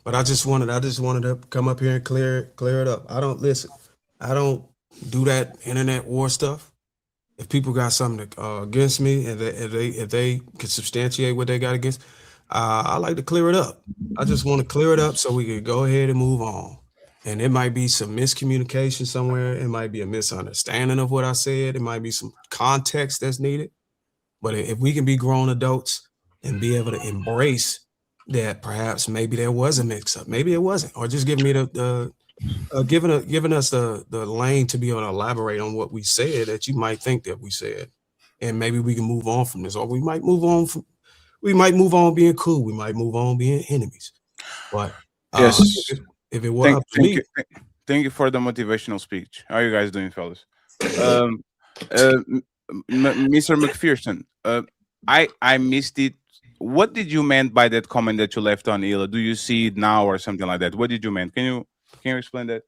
But I just wanted to come up here and clear it up. I don't do that internet war stuff. If people got something against me, and if they can substantiate what they got against, I like to clear it up. I just want to clear it up so we can go ahead and move on. And it might be some miscommunication somewhere. It might be a misunderstanding of what I said. It might be some context that's needed. But if we can be grown adults and be able to embrace that perhaps maybe there was a mix-up, maybe it wasn't, or just giving me giving us the lane to be able to elaborate on what we said that you might think that we said, and maybe we can move on from this, or we might move on being cool, we might move on being enemies. But yes, if it was up to me, thank you for the motivational speech. How are you guys doing, fellas? Mr. McPherson, I missed it. What did you mean by that comment that you left on Hila? Do you see it now or something like that? What did you mean? Can you explain that?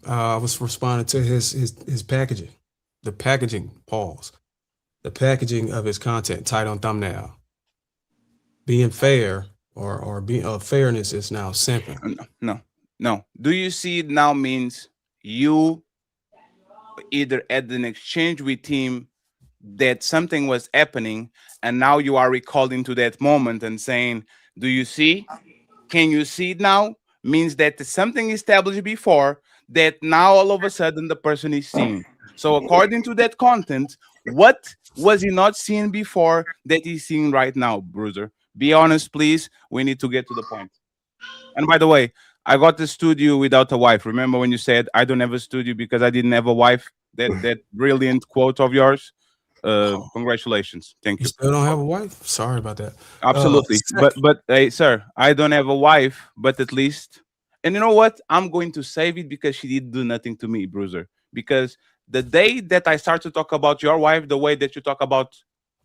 I was responding to his packaging, the packaging of his content, title and thumbnail. Being fair or being fairness is now simping. No. Do you see it now means you either had an exchange with him that something was happening, and now you are recalling to that moment and saying, do you see? Can you see it now? Means that something established before that now all of a sudden the person is seeing. So according to that content, what was he not seeing before that he's seeing right now, Bruiser? Be honest, please. We need to get to the point. And by the way, I got the studio without a wife. Remember when you said I don't have a studio because I didn't have a wife? That brilliant quote of yours. Congratulations. Thank you. You still don't have a wife? Sorry about that. Absolutely. But hey, sir, I don't have a wife, but at least, and you know what? I'm going to save it because she did do nothing to me, Bruiser. Because the day that I start to talk about your wife, the way that you talk about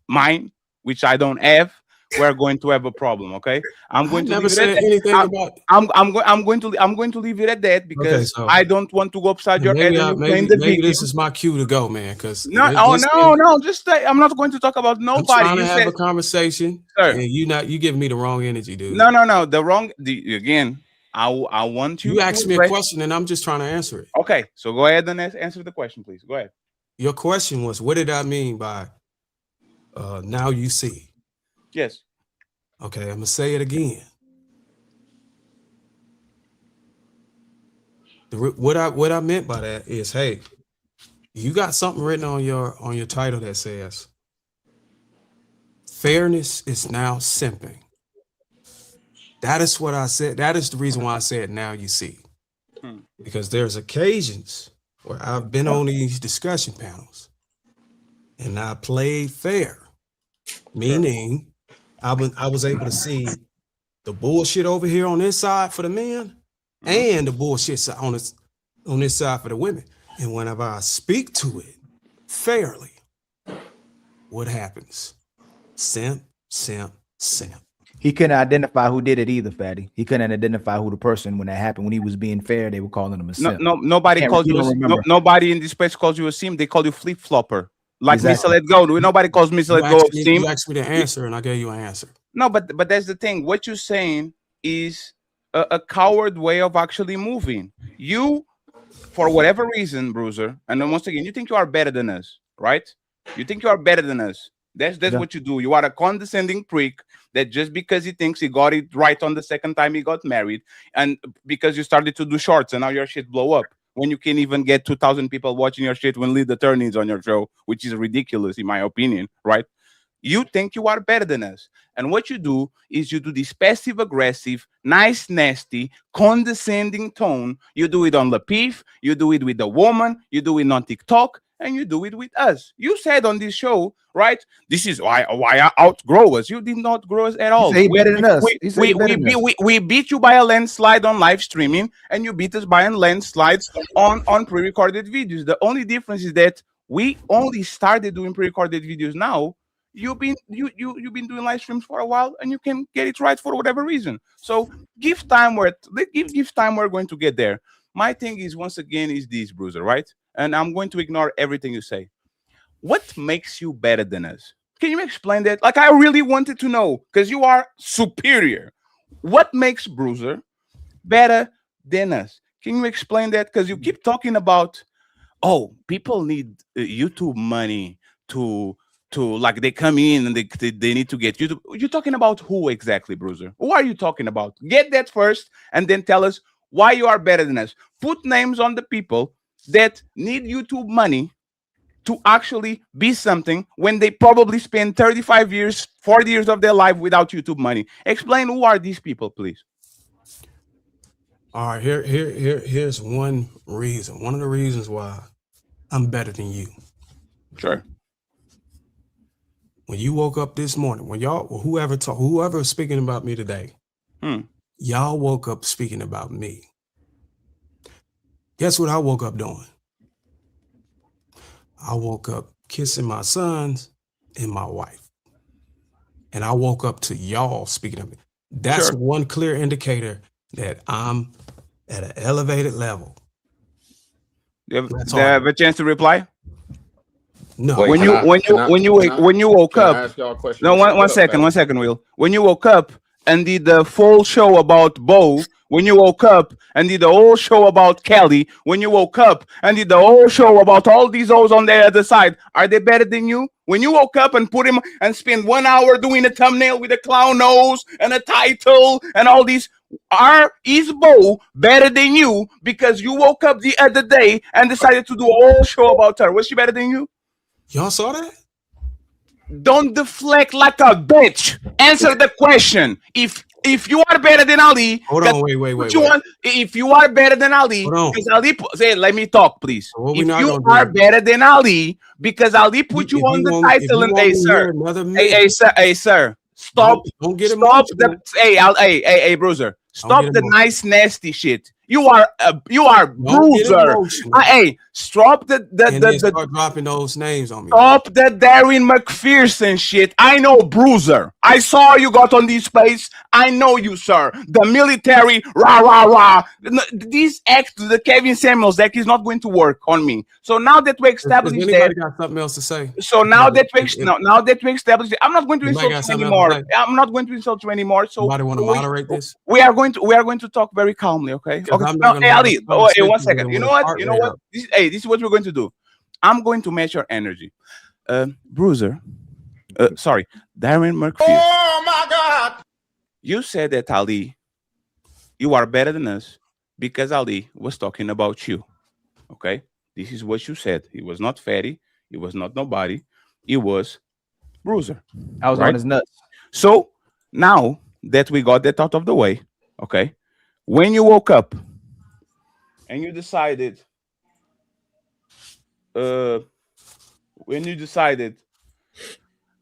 mine, which I don't have, we're going to have a problem. Okay, I'm going to leave it at that. I'm going to leave it at that because I don't want to go upside your head. Maybe this is my cue to go, man. Because no. Just stay. I'm not going to talk about nobody. I'm trying to have a conversation, sir. And you giving me the wrong energy, dude. No. Again, I want you. You asked me a question, and I'm just trying to answer it. Okay, so go ahead and answer the question, please. Go ahead. Your question was, what did I mean by now you see? Yes. Okay, I'm gonna say it again. What I meant by that is, hey, you got something written on your title that says fairness is now simping. That is what I said. That is the reason why I said now you see. Because there's occasions where I've been on these discussion panels and I played fair, meaning I was able to see the bullshit over here on this side for the men and the bullshit on this side for the women. And whenever I speak to it fairly, what happens? Simp. He couldn't identify who did it either, Fatty. He couldn't identify who the person when that happened. When he was being fair, they were calling him a simp. Nobody called you. Nobody in this place calls you a simp. They call you flip flopper. Like Mr. Let Go. Nobody calls Mr. Let Go a simp. You asked me to answer, and I gave you an answer. No, but that's the thing. What you're saying is a coward way of actually moving. You, for whatever reason, Bruiser, and then once again, you think you are better than us, right? You think you are better than us. That's what you do. You are a condescending prick that just because he thinks he got it right on the second time he got married, and because you started to do shorts and now your shit blow up when you can't even get 2,000 people watching your shit when Lead the Turn is on your show, which is ridiculous in my opinion, right? You think you are better than us. And what you do is you do this passive aggressive, nice, nasty, condescending tone. You do it on Lapif, you do it with the woman, you do it on TikTok, and you do it with us. You said on this show, right? This is why I outgrow us. You did not grow us at all. He said he better than us. He said he better than us. We beat you by a landslide on live streaming, and you beat us by a landslide on pre-recorded videos. The only difference is that we only started doing pre-recorded videos now. You've been doing live streams for a while, and you can get it right for whatever reason. So give time where give time. We're going to get there. My thing is, once again, is this, Bruiser, right? And I'm going to ignore everything you say. What makes you better than us? Can you explain that? Like, I really wanted to know, because you are superior. What makes Bruiser better than us? Can you explain that? Because you keep talking about, oh, people need YouTube money to like they come in and they need to get YouTube. You're talking about who exactly, Bruiser? Who are you talking about? Get that first, and then tell us why you are better than us. Put names on the people that need YouTube money to actually be something when they probably spend 35 years, 40 years of their life without YouTube money. Explain who are these people, please. All right, here's one reason. One of the reasons why I'm better than you. Sure. When you woke up this morning, when y'all, whoever is speaking about me today, y'all woke up speaking about me. Guess what I woke up doing? I woke up kissing my sons and my wife. And I woke up to y'all speaking of me. That's one clear indicator that I'm at an elevated level. You have a chance to reply? No. Wait, when you woke up, no, one second, Will. When you woke up and did the full show about Bo, when you woke up and did the whole show about Kelly, when you woke up and did the whole show about all these O's on the other side, are they better than you? When you woke up and put him and spend 1 hour doing a thumbnail with a clown nose and a title and all these, is Bo better than you because you woke up the other day and decided to do a whole show about her? Was she better than you? Y'all saw that? Don't deflect like a bitch. Answer the question. If you are better than Ali, hold on, wait. If you are better than Ali, because Ali say, let me talk, please. If you are better than Ali, because Ali put you on the title, and hey, sir, stop. Don't get emotional. Hey, Bruiser, stop the nice, nasty shit. You are Bruiser. Hey, stop start dropping those names on me. Stop the Darren McPherson shit. I know Bruiser. I saw you got on this place. I know you, sir. The military, rah. These acts, the Kevin Samuels deck is not going to work on me. So now that we established that, got something else to say? So now that we established it, I'm not going to insult you anymore. I'm not going to insult you anymore. So somebody want to moderate this? We are going to talk very calmly, okay? Hey, Ali. Hey, 1 second. You know what? This is what we're going to do. I'm going to match your energy. Bruiser. Sorry, Darren McPherson. Oh my God! You said that, Ali, you are better than us because Ali was talking about you. Okay? This is what you said. He was not fatty. He was not nobody. He was Bruiser. I was on his nuts. So now that we got that out of the way, okay, when you woke up and you decided,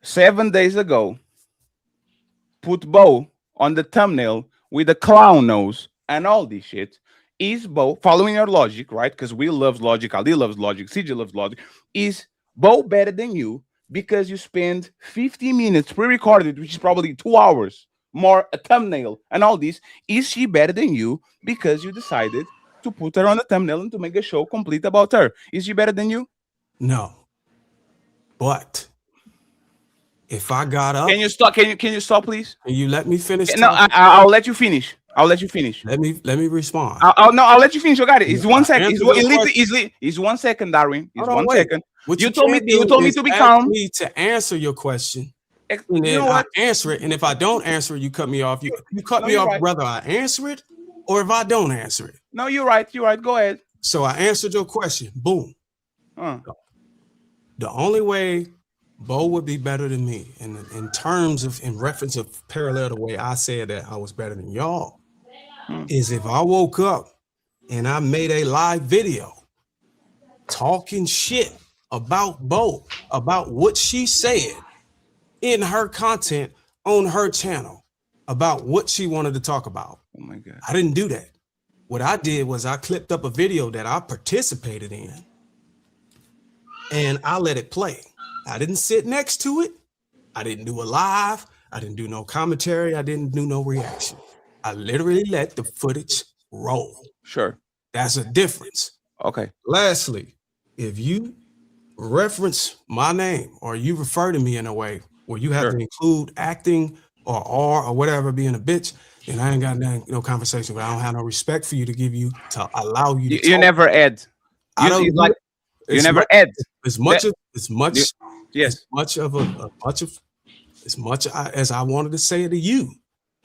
7 days ago, put Bo on the thumbnail with a clown nose and all this shit, is Bo, following your logic, right? Because Will loves logic, Ali loves logic, CJ loves logic. Is Bo better than you because you spend 50 minutes pre-recorded, which is probably 2 hours, more a thumbnail and all this? Is she better than you because you decided to put her on the thumbnail and to make a show complete about her? Is she better than you? No. But if I got up, can you stop? Can you stop, please? Can you let me finish? No, I'll let you finish. I'll let you finish. Let me respond. I'll let you finish. You got it. It's 1 second. It's 1 second, Darwin. It's 1 second. What You told me to be calm. Me to answer your question, and you then know I what? answer it. And if I don't answer it, you cut me off. You cut me off right. whether I answer it or if I don't answer it. No, you're right. You're right. Go ahead. So I answered your question. Boom. The only way Bo would be better than me in reference of parallel the way I said that I was better than y'all is if I woke up and I made a live video talking shit about Bo, about what she said in her content on her channel about what she wanted to talk about. Oh my God. I didn't do that. What I did was I clipped up a video that I participated in and I let it play. I didn't sit next to it. I didn't do a live. I didn't do no commentary. I didn't do no reaction. I literally let the footage roll. Sure. That's a difference. Okay. Lastly, if you reference my name or you refer to me in a way where you have to include acting or whatever being a bitch, then I ain't got no conversation. But I don't have no respect for you to give you to allow you to You talk. never add. I don't like you never add as much as I wanted to say it to you.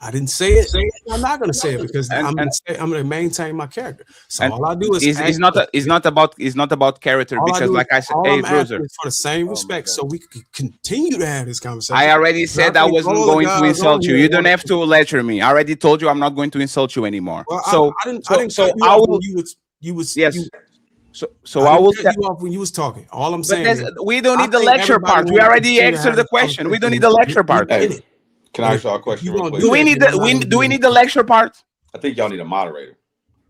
I didn't say it. I'm not going to say it because I'm going to maintain my character. So all I do is it's not about character because like I said, hey, Bruiser, for the same respect, so we could continue to have this conversation. I already said I wasn't going to insult you. You don't have to lecture me. I already told you I'm not going to insult you anymore. Well, So I didn't cut you off when you was So I will cut you off when you was talking. All I'm saying is we don't need the lecture part. We already answered the question. We don't need the lecture part. Hey, can I ask y'all a question real quick? Do we need the lecture part? I think y'all need a moderator.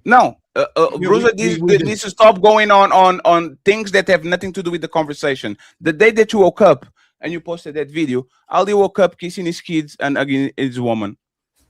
No, Bruiser needs to stop going on things that have nothing to do with the conversation. The day that you woke up and you posted that video, Ali woke up kissing his kids and hugging his woman.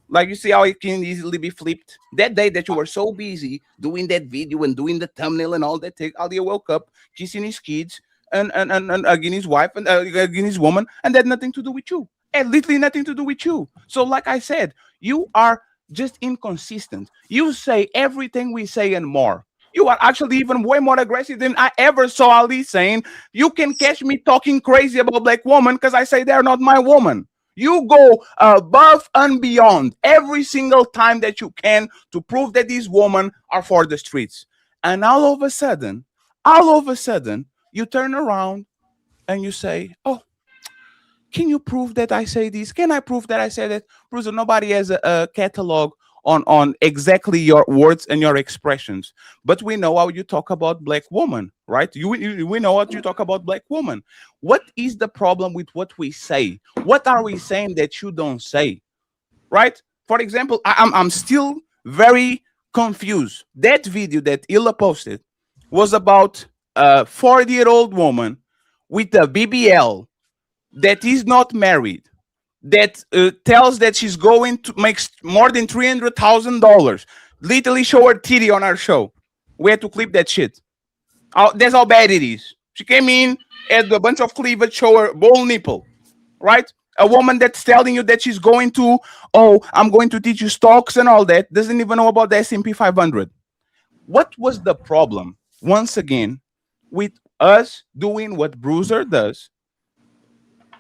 Like you see how it can easily be flipped. That day that you were so busy doing that video and doing the thumbnail and all that thing, Ali woke up kissing his kids and hugging his wife and hugging his woman, and that had nothing to do with you. And literally nothing to do with you. So like I said, you are just inconsistent. You say everything we say and more. You are actually even way more aggressive than I ever saw Ali saying, you can catch me talking crazy about black women because I say they're not my woman. You go above and beyond every single time that you can to prove that these women are for the streets. And all of a sudden, you turn around and you say, oh, can you prove that I say this? Can I prove that I say that? Bruiser, nobody has a catalog on exactly your words and your expressions. But we know how you talk about black women, right? We know what you talk about black women. What is the problem with what we say? What are we saying that you don't say, right? For example, I'm still very confused. That video that Illa posted was about a 40-year-old woman with a BBL that is not married, that tells that she's going to make more than $300,000. Literally show her titty on our show. We had to clip that shit. That's how bad it is. She came in, had a bunch of cleavage, show her bull nipple, right? A woman that's telling you that she's going to, oh, I'm going to teach you stocks and all that, doesn't even know about the S&P 500. What was the problem, once again, with us doing what Bruiser does?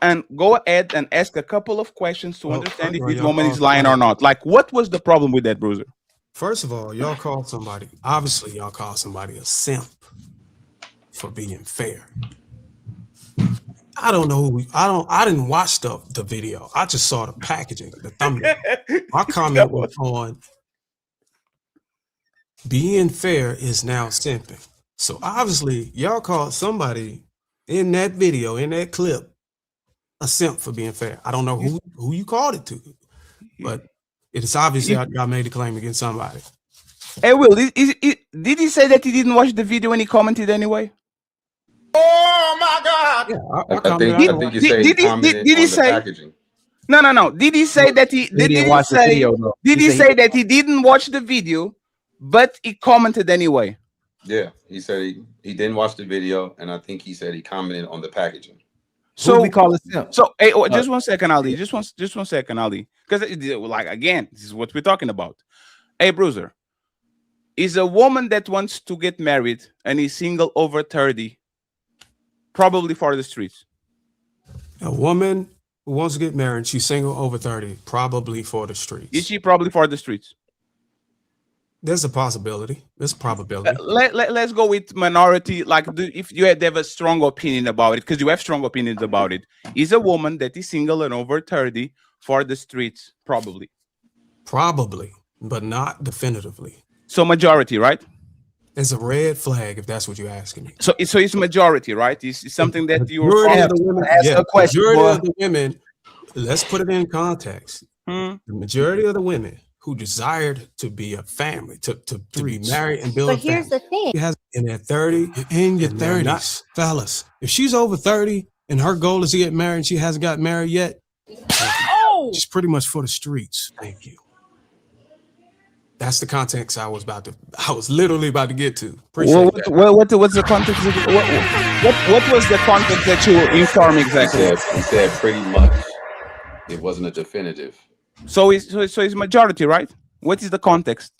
And go ahead and ask a couple of questions to understand if this woman is lying or not. Like, what was the problem with that, Bruiser? First of all, y'all called somebody. Obviously, y'all called somebody a simp for being fair. I don't know who I didn't watch the video. I just saw the packaging, the thumbnail. My comment was on being fair is now simping. So obviously, y'all called somebody in that video, in that clip, a simp for being fair. I don't know who you called it to, but it is obviously y'all made a claim against somebody. Hey, Will, did he say that he didn't watch the video and he commented anyway? Oh my God! Yeah, I think you said did he say? Packaging. No. Did he say that he didn't watch the video? No. Did he say that he didn't watch the video, but he commented anyway? Yeah, he said he didn't watch the video, and I think he said he commented on the packaging. So we call it simp. So hey, just 1 second, Ali. Just one second, Ali. Because like again, this is what we're talking about. Hey, Bruiser, is a woman that wants to get married and is single over 30 probably for the streets? A woman who wants to get married, she's single over 30, probably for the streets. Is she probably for the streets? There's a possibility. There's a probability. Let's go with minority. Like, if you have a strong opinion about it, because you have strong opinions about it, is a woman that is single and over 30 for the streets? Probably. Probably, but not definitively. So majority, right? It's a red flag if that's what you're asking me. So it's majority, right? It's something that you majority of the women, ask a question. majority of the women, let's put it in context. The majority of the women who desired to be a family, to be married and build a family. But here's the thing. She has in their 30, in your 30s, fellas. If she's over 30 and her goal is to get married and she hasn't got married yet, she's pretty much for the streets. Thank you. That's the context I was literally about to get to. Appreciate that. What's the context? What was the context that you informed exactly? He said pretty much. It wasn't a definitive. So it's majority, right? What is the context?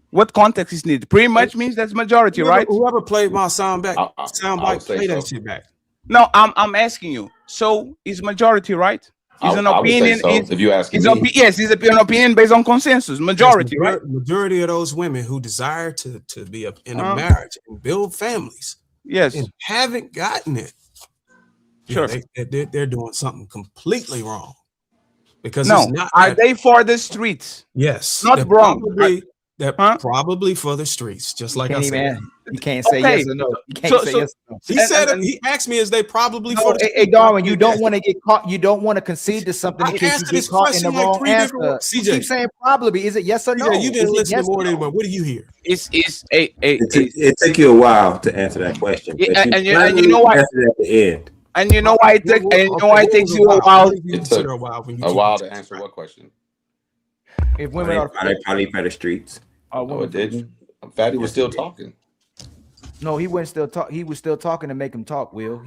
What context is needed? Pretty much means that's majority, right? Whoever played my soundbite, play that shit back. No, I'm asking you. So is majority, right? Is an opinion. So, if you ask me, yes, it's an opinion based on consensus. Majority, yes, right? Majority of those women who desire to be in a marriage and build families, yes, and haven't gotten it. Sure, they're doing something completely wrong. Because no, it's not are they for the streets? Yes, not wrong. Probably for the streets, just like I said. You can't say yes or no. You can't say yes or no. He said he asked me, "Is they probably for the?" Hey, Darwin, you don't want to get caught. You don't want to concede to something in case you get caught in the wrong answer. You keep saying probably. Is it yes or no? You didn't listen to more than what do you hear? It took you a while to answer that question. And you know why? At the end. And you know why it takes you a while? It took a while to answer what question? If women are probably for the streets. No, it didn't. Fatty was still talking. No, he wasn't still talk. He was still talking to make him talk. Will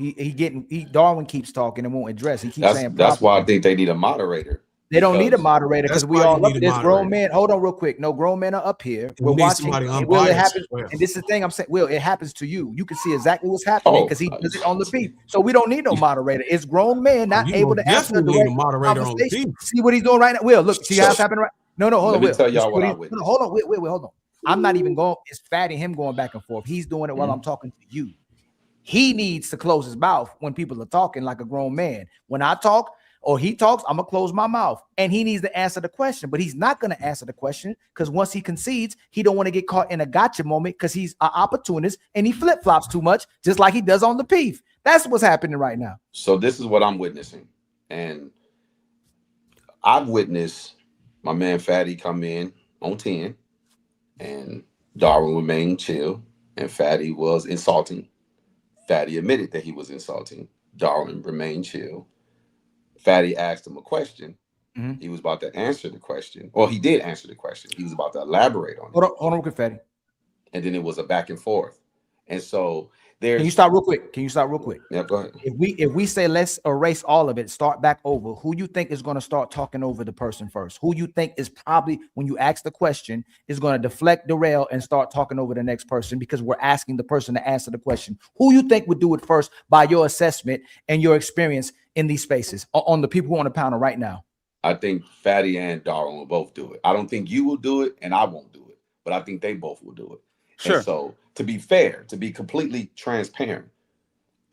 Darwin keeps talking and won't address. He keeps saying that's why I think they need a moderator. They don't need a moderator because we all up. There's grown men. Hold on, real quick. No grown men are up here. We're watching. Will, it happens, and this is the thing I'm saying. Will, it happens to you. You can see exactly what's happening because he does it on the feed. So we don't need no moderator. It's grown men not able to answer the direct conversation. See what he's doing right now. Will, look, see how it's happening right. No, hold on. Let me tell y'all what I witnessed. Hold on, wait, hold on. I'm not even going. It's Fatty him going back and forth. He's doing it while I'm talking to you. He needs to close his mouth when people are talking like a grown man. When I talk or he talks, I'm gonna close my mouth, and he needs to answer the question. But he's not gonna answer the question because once he concedes, he don't want to get caught in a gotcha moment because he's an opportunist and he flip flops too much, just like he does on the peef. That's what's happening right now. So this is what I'm witnessing, and I've witnessed my man Fatty come in on 10. And Darwin remained chill, and Fatty was insulting. Fatty admitted that he was insulting. Darwin remained chill. Fatty asked him a question. He was about to answer the question. Or he did answer the question. He was about to elaborate on it. Hold on, real quick, Fatty. And then it was a back and forth. And so there's. Can you stop real quick? Yeah, go ahead. If we say let's erase all of it, start back over, who you think is going to start talking over the person first? Who you think is probably, when you ask the question, is going to deflect, derail, and start talking over the next person because we're asking the person to answer the question? Who you think would do it first by your assessment and your experience in these spaces on the people who are on the panel right now? I think Fatty and Darwin will both do it. I don't think you will do it and I won't do it, but I think they both will do it. Sure. And so to be fair, to be completely transparent,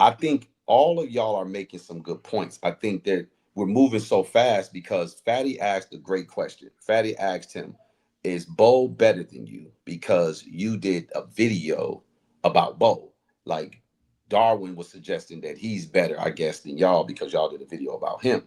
I think all of y'all are making some good points. I think that we're moving so fast because Fatty asked a great question. Fatty asked him, is Bo better than you because you did a video about Bo? Like Darwin was suggesting that he's better, I guess, than y'all because y'all did a video about him.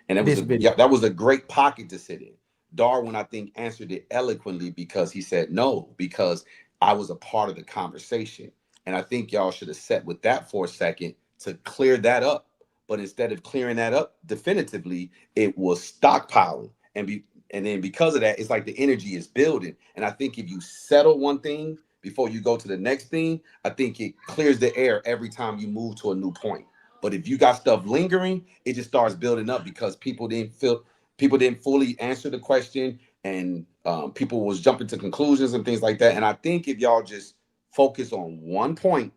And that was a great pocket to sit in. Darwin, I think, answered it eloquently because he said no, because I was a part of the conversation. And I think y'all should have sat with that for a second to clear that up. But instead of clearing that up definitively, it was stockpiling. And then because of that, it's like the energy is building. And I think if you settle one thing before you go to the next thing, I think it clears the air every time you move to a new point. But if you got stuff lingering, it just starts building up because people didn't fully answer the question. and people was jumping to conclusions and things like that. And I think if y'all just focus on one point,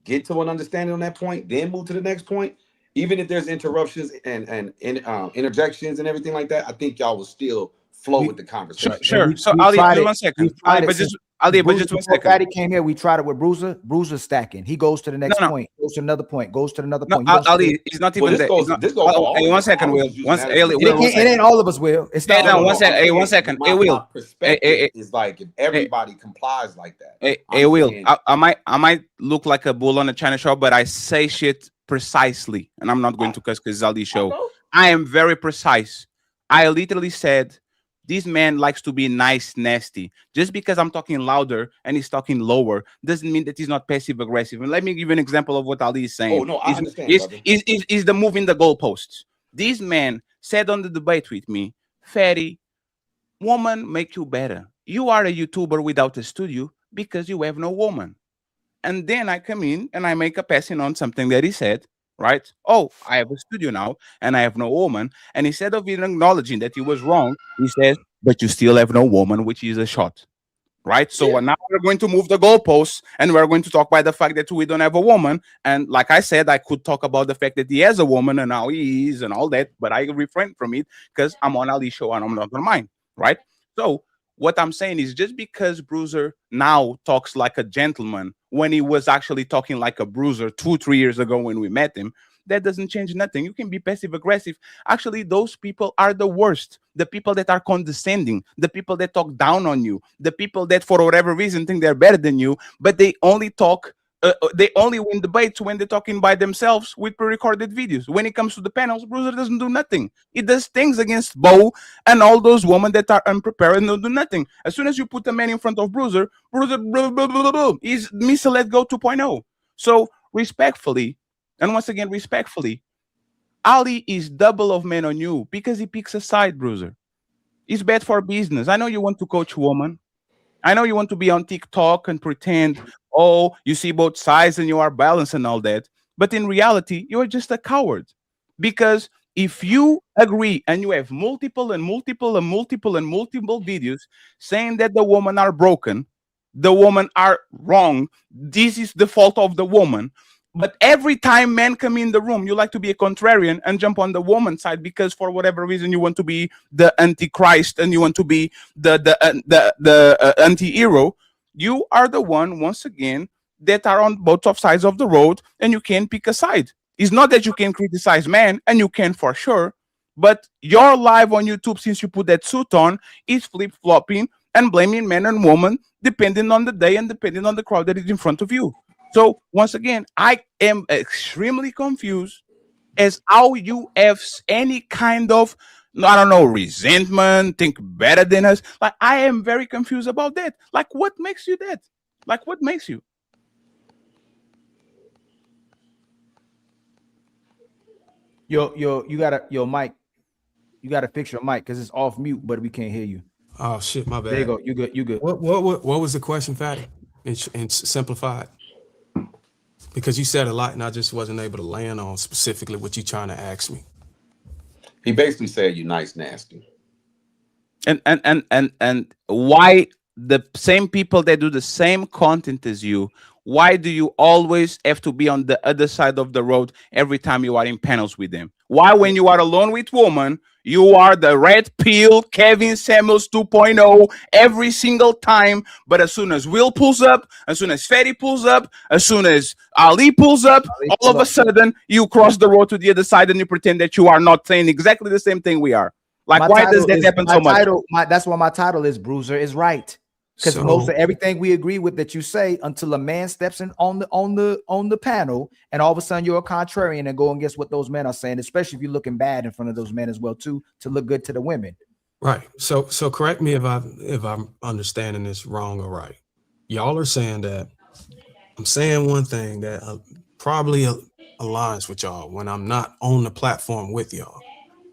get to an understanding on that point, then move to the next point, even if there's interruptions and interjections and everything like that, I think y'all will still flow with the conversation. Sure. So Ali, just 1 second. Ali, but just 1 second. Fatty came here. We tried it with Bruiser. Bruiser stacking. He goes to the next point. Goes to another point. Goes to another point. Ali, it's not even that. Hey, 1 second, Will. It ain't all of us, Will. It's not. No, 1 second. Hey, 1 second. Hey, Will. Perspective is like if everybody complies like that. Hey, Will. I might look like a bull on a China show, but I say shit precisely, and I'm not going to cuss because it's Ali's show. I am very precise. I literally said this man likes to be nice, nasty. Just because I'm talking louder and he's talking lower doesn't mean that he's not passive aggressive. And let me give you an example of what Ali is saying. Oh no, I understand. Is the moving the goalposts. This man said on the debate with me, Fatty, woman make you better. You are a YouTuber without a studio because you have no woman. And then I come in and I make a passing on something that he said, right? Oh, I have a studio now and I have no woman. And instead of even acknowledging that he was wrong, he says, but you still have no woman, which is a shot, right? So now we're going to move the goalposts and we're going to talk by the fact that we don't have a woman. And like I said, I could talk about the fact that he has a woman and now he is and all that, but I refrain from it because I'm on Ali's show and I'm not on mine, right? So what I'm saying is just because Bruiser now talks like a gentleman when he was actually talking like a bruiser 2-3 years ago when we met him, that doesn't change nothing. You can be passive aggressive. Actually, those people are the worst. The people that are condescending, the people that talk down on you, the people that for whatever reason think they're better than you, but they only talk. They only win debates when they're talking by themselves with pre-recorded videos. When it comes to the panels, Bruiser doesn't do nothing. He does things against Bo and all those women that are unprepared and don't do nothing. As soon as you put a man in front of Bruiser blah, blah, blah, blah, blah, he's Mr. Let Go 2.0. So respectfully, and once again, respectfully, Ali is double of man on you because he picks a side, Bruiser. It's bad for business. I know you want to coach woman. I know you want to be on TikTok and pretend, oh, you see both sides and you are balanced and all that. But in reality, you are just a coward. Because if you agree and you have multiple videos saying that the women are broken, the women are wrong, this is the fault of the woman. But every time men come in the room, you like to be a contrarian and jump on the woman's side because for whatever reason you want to be the antichrist and you want to be the anti-hero. You are the one, once again, that are on both of sides of the road and you can't pick a side. It's not that you can criticize men, and you can for sure, but your live on YouTube, since you put that suit on, is flip-flopping and blaming men and women depending on the day and depending on the crowd that is in front of you. So once again, I am extremely confused as how you have any kind of, I don't know, resentment, think better than us. Like, I am very confused about that. Like, what makes you that? Like, what makes you? You gotta fix your mic because it's off mute, but we can't hear you. Oh shit, my bad. There you go. You good. You good. What was the question, Fatty? And simplified. Because you said a lot and I just wasn't able to land on specifically what you're trying to ask me. He basically said you nice nasty. And why the same people that do the same content as you, why do you always have to be on the other side of the road every time you are in panels with them? Why when you are alone with woman, you are the red pill Kevin Samuels 2.0 every single time, but as soon as Will pulls up, as soon as Fatty pulls up, as soon as Ali pulls up, all of a sudden you cross the road to the other side and you pretend that you are not saying exactly the same thing we are. Like, why does that happen so much? That's why my title is Bruiser is right. Because most of everything we agree with that you say until a man steps in on the panel and all of a sudden you're a contrarian and go against what those men are saying, especially if you're looking bad in front of those men as well too, to look good to the women. Right. So correct me if I'm understanding this wrong or right. Y'all are saying that I'm saying one thing that probably aligns with y'all when I'm not on the platform with y'all.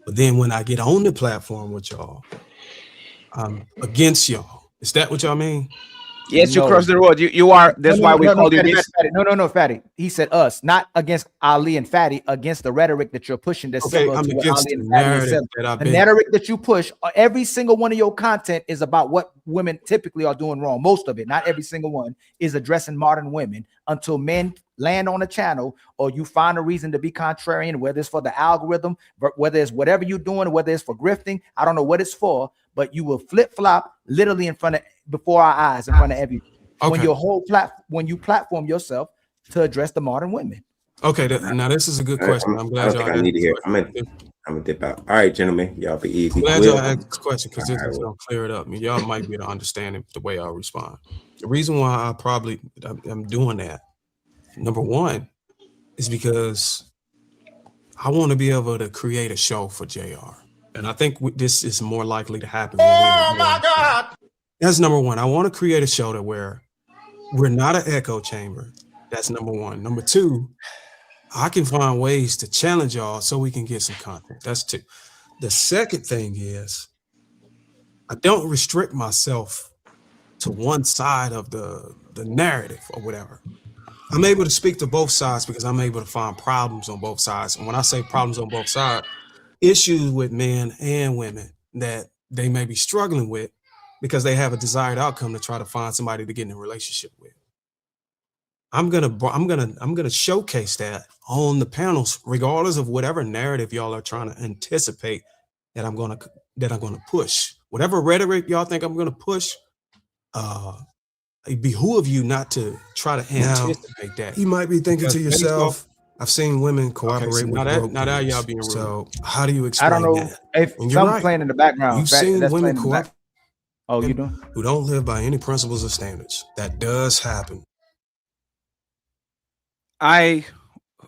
But then when I get on the platform with y'all, I'm against y'all. Is that what y'all mean? Yes, you No. crossed the road. You are. That's why we call you this. Fatty. No, Fatty. He said us, not against Ali and Fatty, against the rhetoric that you're pushing that's Okay, similar I'm to what against Ali the and Fatty is narrative saying. that I've The been. rhetoric that you push, every single one of your content is about what women typically are doing wrong. Most of it, not every single one, is addressing modern women until men land on a channel or you find a reason to be contrarian, whether it's for the algorithm, whether it's whatever you're doing, whether it's for grifting. I don't know what it's for, but you will flip-flop literally in front of, before our eyes, in front of everyone. Okay. When your whole when you platform yourself to address the modern women. Okay, now this is a good question. I'm glad y'all I need to hear. I'm asked. gonna dip out. All right, gentlemen, y'all be easy. I'm glad y'all asked this question because this All is right, gonna clear it up. I mean, y'all might be able to understand it the way I respond. The reason why I'm doing that, number one, is because I want to be able to create a show for JR, and I think this is more likely to happen. Oh my God! That's number one. I want to create a show to where we're not an echo chamber. That's number one. Number two, I can find ways to challenge y'all so we can get some content. That's two. The second thing is I don't restrict myself to one side of the narrative or whatever. I'm able to speak to both sides because I'm able to find problems on both sides. And when I say problems on both sides, issues with men and women that they may be struggling with because they have a desired outcome to try to find somebody to get in a relationship with. I'm gonna showcase that on the panels, regardless of whatever narrative y'all are trying to anticipate that I'm gonna push. Whatever rhetoric y'all think I'm gonna push, it behoove you not to try to anticipate that. You might be thinking Because to yourself, I've seen women cooperate with broke now that y'all dudes. being rude. So how do you explain I don't know that? if And you're something right. playing in the background. You've seen that's women playing in the back. cooperate Oh, you do? who don't live by any principles or standards. That does happen. I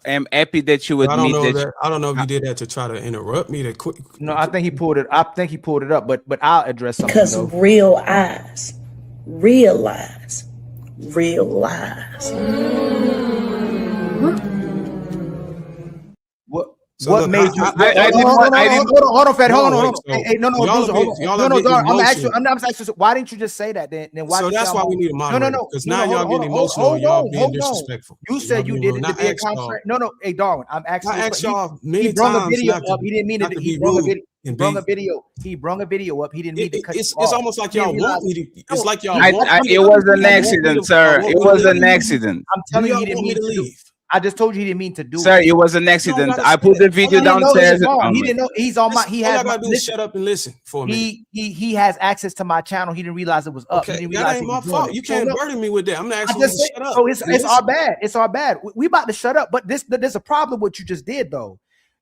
am happy that you I don't admit know that. I don't know if you did that to try to interrupt me. To quick. No, I think he pulled it. I think he pulled it up, but I'll address something Because though. real eyes realize real lies. What made you? Hold on, Fatty. Hold on. Hey, no, I'm asking. I'm asking. Why didn't you just say that then? Why? So that's why we need a moderator. Because now y'all getting emotional. Y'all being disrespectful. You said you did it to be a contract. No. Hey, Darwin, I'm asking. I asked y'all many he brung times a video not up. to- He didn't mean not it. to He be brung a rude video. and He brung be- a video. He brung a video up. He didn't mean to cut you It's off. almost like He didn't y'all want realize- me to. It's like y'all It was an accident, sir. It was an accident. I'm telling you, y'all he didn't want me mean to to do. leave? I just told you he didn't mean to do Sir, it. it was an accident. gotta I put say the video He didn't know downstairs. it's wrong. He didn't know. He's on my. He All has. y'all gotta do is listen, shut up and listen for a minute. he has access to my channel. He didn't realize it was up. He Okay, didn't that realize ain't he my was doing fault. it. You can't So, burden me with that. I'm not I asking you just to said, shut up. so it's and our listen. bad. It's our bad. We about to shut up, but there's a problem with what you just did though.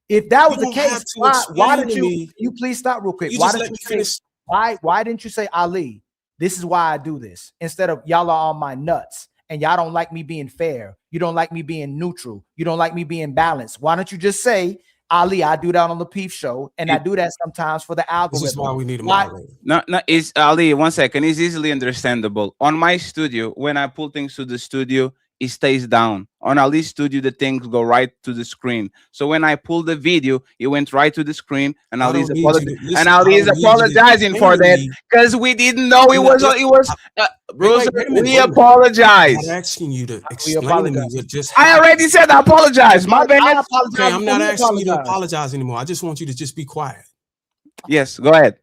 If that was You the don't have case, to why explain didn't to you? me. Can you please stop real quick? You Why just didn't let you me say? finish. Why didn't you say, Ali? This is why I do this instead of y'all are on my nuts and y'all don't like me being fair. You don't like me being neutral. You don't like me being balanced. Why don't you just say, Ali, I do that on the Peep Show, and I do that sometimes for the algorithm. This is why we need a Why- moderator. No, it's Ali. 1 second. It's easily understandable. On my studio, when I pull things to the studio, it stays down. On Ali's studio, the things go right to the screen. So when I pull the video, it went right to the screen, and I Ali's don't need you to- listen, I Ali is don't need you to apologizing for explain to that me. because we didn't know it I'm not- was. It was. Bruce, wait a minute, we wait a minute. apologize. I'm not asking you to explain to me apologize. what just I happened. already said I apologize. My bad. I apologize. Okay, I'm not before you asking you to apologize. apologize anymore. I just want you to just be quiet. Yes, go ahead.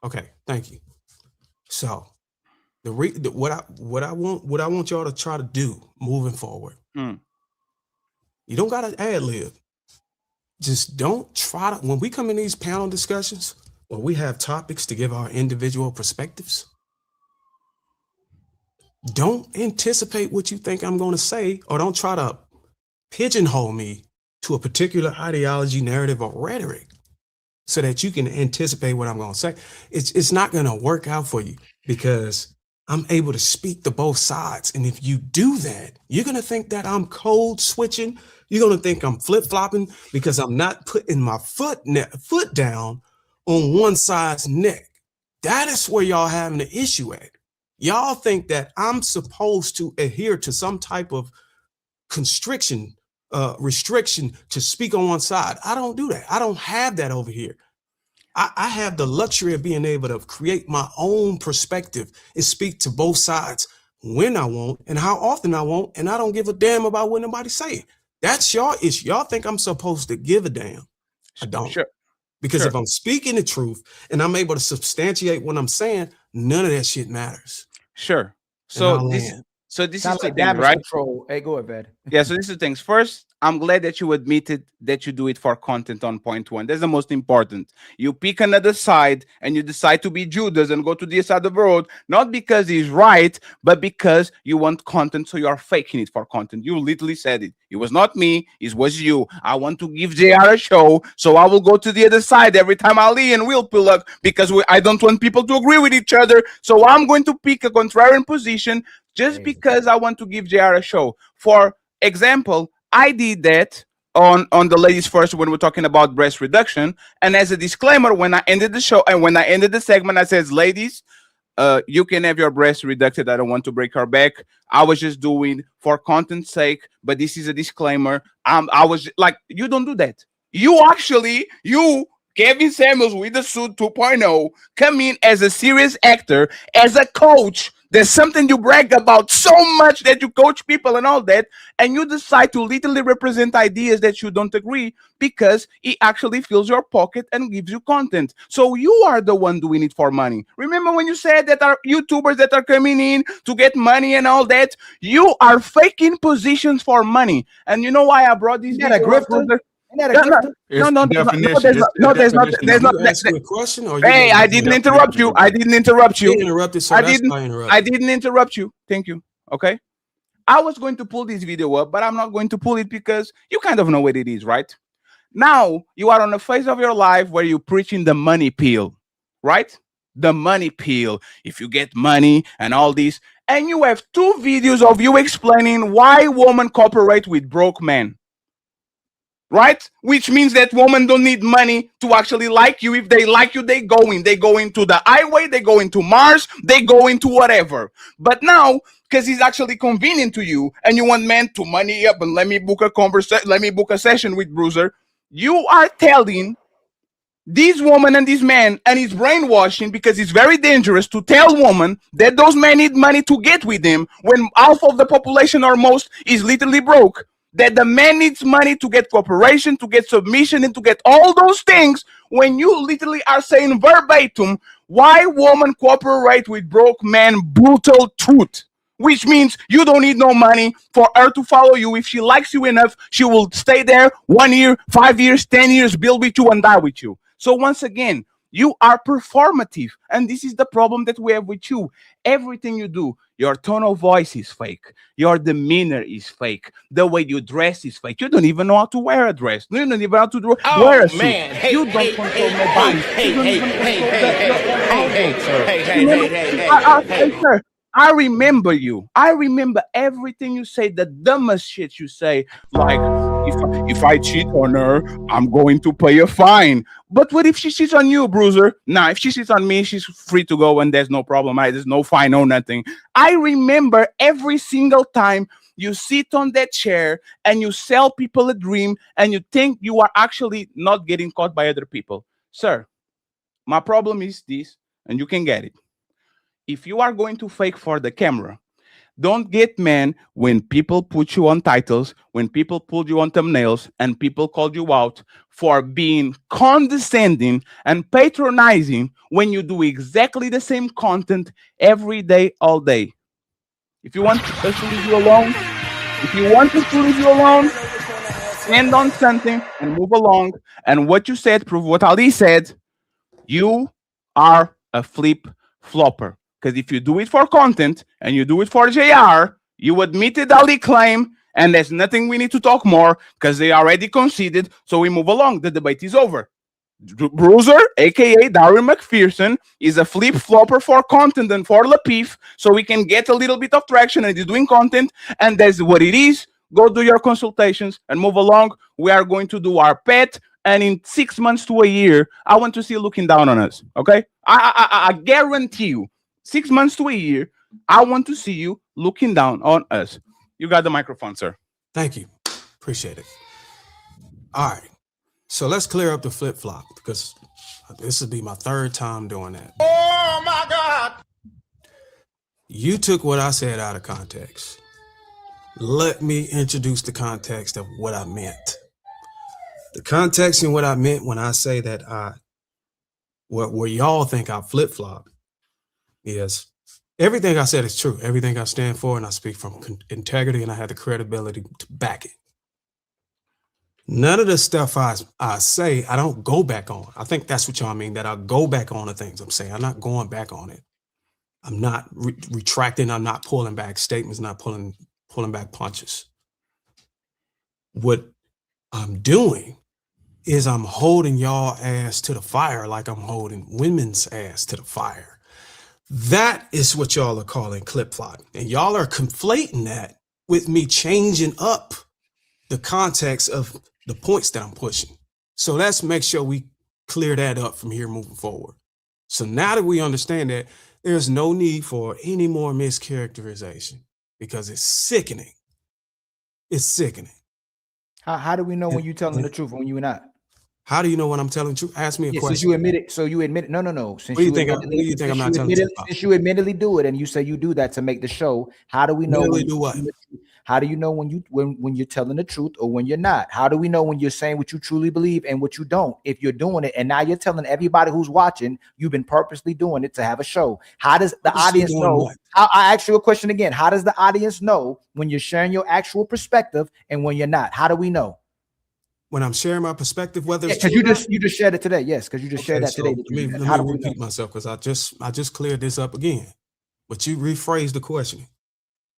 Okay, thank you. So, what I want y'all to try to do moving forward. You don't gotta ad lib. Just don't try to. When we come in these panel discussions, when we have topics to give our individual perspectives, don't anticipate what you think I'm going to say, or don't try to pigeonhole me to a particular ideology, narrative, or rhetoric, so that you can anticipate what I'm going to say. It's not going to work out for you because I'm able to speak to both sides. And if you do that, you're going to think that I'm code switching. You're going to think I'm flip-flopping because I'm not putting my foot down on one side's neck. That is where y'all having the issue at. Y'all think that I'm supposed to adhere to some type of restriction to speak on one side. I don't do that. I don't have that over here. I have the luxury of being able to create my own perspective and speak to both sides when I want, and how often I want, and I don't give a damn about what nobody say. That's your issue. Y'all think I'm supposed to give a damn. I don't. Sure. Because if I'm speaking the truth and I'm able to substantiate what I'm saying, none of that shit matters. Sure. So this is the Sounds like thing, damage right? control. Hey, go ahead, Ved. Yeah, so this is the things. First, I'm glad that you admitted that you do it for content on point one. That's the most important. You pick another side and you decide to be Judas and go to the side of the road, not because he's right, but because you want content, so you are faking it for content. You literally said it. It was not me, it was you. I want to give JR a show, so I will go to the other side every time Ali and we'll pull up because I don't want people to agree with each other. So I'm going to pick a contrarian position just because I want to give JR a show. For example, I did that on the ladies first when we're talking about breast reduction. And as a disclaimer, when I ended the show and when I ended the segment, I says, ladies, you can have your breast reducted. I don't want to break her back. I was just doing for content's sake, but this is a disclaimer. I was like, you don't do that. You Kevin Samuels with the suit 2.0 come in as a serious actor, as a coach. There's something you brag about so much that you coach people and all that, and you decide to literally represent ideas that you don't agree because it actually fills your pocket and gives you content. So you are the one doing it for money. Remember when you said that our YouTubers that are coming in to get money and all that? You are faking positions for money. And you know why I brought this? Isn't that a grifter? No, there's not. Ask me a question, or Hey, I didn't interrupt you. I didn't interrupt you. Interrupted, so I that's didn't. why I interrupted. I didn't interrupt you. Thank you. Okay. I was going to pull this video up, but I'm not going to pull it because you kind of know what it is, right? Now you are on the phase of your life where you're preaching the money pill, right? The money pill. If you get money and all this, and you have 2 videos of you explaining why women cooperate with broke men. Right? Which means that women don't need money to actually like you. If they like you, they go into the highway, they go into Mars, they go into whatever. But now, because it's actually convenient to you and you want men to money up and let me book a session with BRUZZIR, you are telling these women and these men, and it's brainwashing because it's very dangerous to tell women that those men need money to get with them when half of the population or most is literally broke. That the man needs money to get cooperation, to get submission, and to get all those things, when you literally are saying verbatim why women cooperate with broke men, brutal truth. Which means you don't need no money for her to follow you. If she likes you enough, she will stay there 1 year, 5 years, 10 years, build with you and die with you. So once again, you are performative. And this is the problem that we have with you. Everything you do, your tone of voice is fake. Your demeanor is fake. The way you dress is fake. You don't even know how to wear a dress. You don't even know how to wear a suit. You don't control nobody. Sir, I remember you. I remember everything you say, the dumbest shit you say, like, if I cheat on her, I'm going to pay a fine. But what if she cheats on you, BRUZZIR? Nah, if she cheats on me, she's free to go and there's no problem. There's no fine, no nothing. I remember every single time you sit on that chair and you sell people a dream and you think you are actually not getting caught by other people. Sir, my problem is this, and you can get it. If you are going to fake for the camera, don't get mad when people put you on titles, when people put you on thumbnails, and people called you out for being condescending and patronizing when you do exactly the same content every day, all day. If you want us to leave you alone, stand on something and move along. And what you said, prove what Ali said. You are a flip-flopper. Because if you do it for content and you do it for JR, you admitted Ali claim, and there's nothing we need to talk more because they already conceded. So we move along. The debate is over. BRUZZIR, aka Darren McPherson, is a flip-flopper for content and for Lapif, so we can get a little bit of traction, and he's doing content, and that's what it is. Go do your consultations and move along. We are going to do our pet, and in 6 months to a year, I want to see you looking down on us. Okay, I guarantee you, 6 months to a year, I want to see you looking down on us. You got the microphone, sir. Thank you. Appreciate it. All right. So let's clear up the flip-flop because this will be my 3rd time doing that. Oh my God. You took what I said out of context. Let me introduce the context of what I meant. The context and what I meant when I say that where y'all think I flip-flop is everything I said is true. Everything I stand for, and I speak from integrity, and I have the credibility to back it. None of the stuff I say, I don't go back on. I think that's what y'all mean, that I go back on the things I'm saying. I'm not going back on it. I'm not retracting. I'm not pulling back statements, not pulling back punches. What I'm doing is I'm holding y'all ass to the fire like I'm holding women's ass to the fire. That is what y'all are calling clip-flop. And y'all are conflating that with me changing up the context of the points that I'm pushing. So let's make sure we clear that up from here moving forward. So now that we understand that, there's no need for any more mischaracterization because it's sickening. It's sickening. How do we know when you're telling the truth and when you're not? How do you know when I'm telling the truth? Ask me a question. Since you admit it, no. Since what do you think I'm not telling the truth about? Since you admittedly do it, and you say you do that to make the show, how do we know? Do what? How do you know when you're telling the truth or when you're not? How do we know when you're saying what you truly believe and what you don't? If you're doing it and now you're telling everybody who's watching you've been purposely doing it to have a show, how does the audience know? I ask you a question again. How does the audience know when you're sharing your actual perspective and when you're not? How do we know? When I'm sharing my perspective, whether it's because you just shared it today. Yes, because you just shared that today. Let me repeat myself because I just cleared this up again. But you rephrased the question.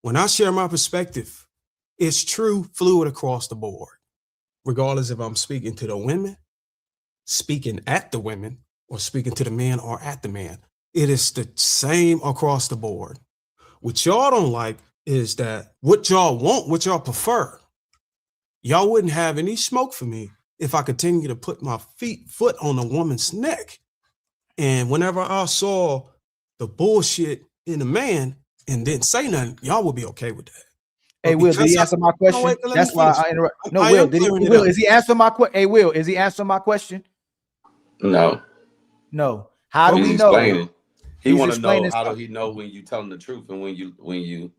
When I share my perspective, it's true, fluid across the board, regardless if I'm speaking to the women, speaking at the women, or speaking to the man or at the man. It is the same across the board. What y'all don't like is that what y'all want, what y'all prefer. Y'all wouldn't have any smoke for me if I continue to put my foot on a woman's neck. And whenever I saw the bullshit in a man and didn't say nothing, y'all would be okay with that. Hey, Will, did he answer my question? That's why I interrupt. No, Will, is he answering my question? Hey, Will, is he answering my question? No. No. How do we know? He want to know how do he know when you telling the truth and when you.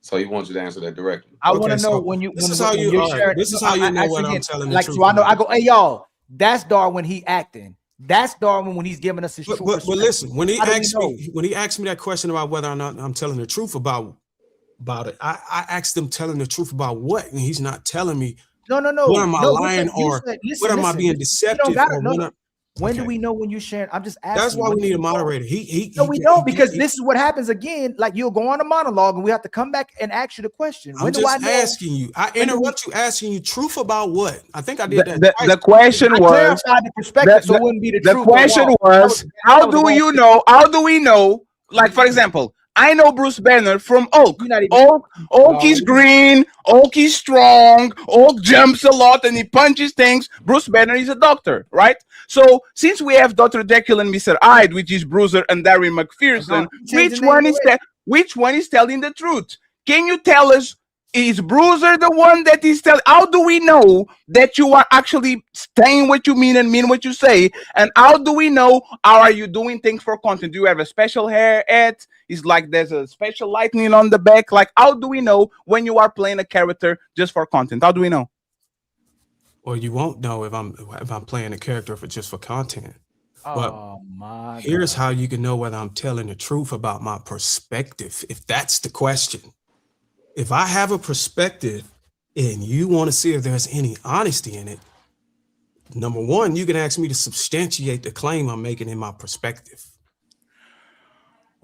So he wants you to answer that directly. I want to know when you. This is how you know what I'm telling the truth. So I know. I go, hey y'all, that's Darwin. He acting. That's Darwin when he's giving us his truth. But listen, when he asked me that question about whether or not I'm telling the truth about it, I asked him telling the truth about what, and he's not telling me. No. What am I lying or what am I being deceptive? When do we know when you're sharing? I'm just asking. That's why we need a moderator. No, we don't, because this is what happens again. Like you'll go on a monologue and we have to come back and ask you the question. I'm just asking you. I interrupt you asking you truth about what? I think I did that. The question was the perspective, so it wouldn't be the truth. The question was, how do you know? How do we know? Like, for example, I know Bruce Banner from Oak. Oak is green. Oak is strong. Oak jumps a lot and he punches things. Bruce Banner is a doctor, right? So since we have Dr. Jekyll and Mr. Hyde, which is BRUZZIR and Darren McPherson, which one is telling the truth? Can you tell us? Is BRUZZIR the one that is telling? How do we know that you are actually saying what you mean and mean what you say? And how do we know? How are you doing things for content? Do you have a special hair at? It's like there's a special lightning on the back. Like, how do we know when you are playing a character just for content? How do we know? Well, you won't know if I'm playing a character just for content. But here's how you can know whether I'm telling the truth about my perspective, if that's the question. If I have a perspective and you want to see if there's any honesty in it, number one, you can ask me to substantiate the claim I'm making in my perspective.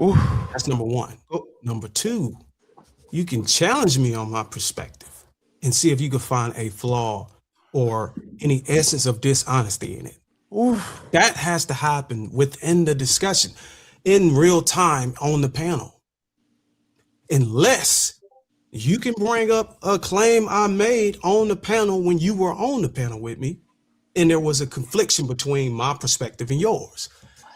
Ooh, that's number one. Number two, you can challenge me on my perspective and see if you can find a flaw or any essence of dishonesty in it. Oof. That has to happen within the discussion in real time on the panel. Unless you can bring up a claim I made on the panel when you were on the panel with me, and there was a confliction between my perspective and yours.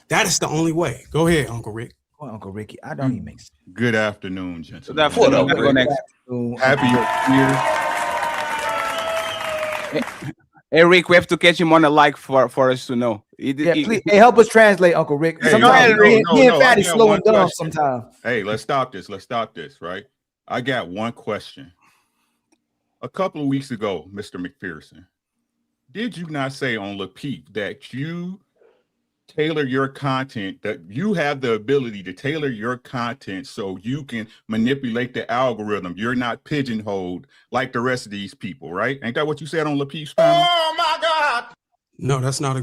That is the only way. Go ahead, Uncle Rick. Well, Uncle Ricky, I don't even make sense. Good afternoon, gentlemen. So that what up, Happy you're here. Hey Rick, we have to catch him on a like for us to know. Yeah, please. Hey, help us translate, Uncle Rick. Hey, Sometimes me and I Fatty got slow one and dumb question. sometimes. Hey, let's stop this. Let's stop this, right? I got one question. A couple of weeks ago, Mr. McPherson, did you not say on Lapeep that you tailor your content, that you have the ability to tailor your content so you can manipulate the algorithm? You're not pigeonholed like the rest of these people, right? Ain't that what you said on Lapeep's panel? Oh my God! No, that's not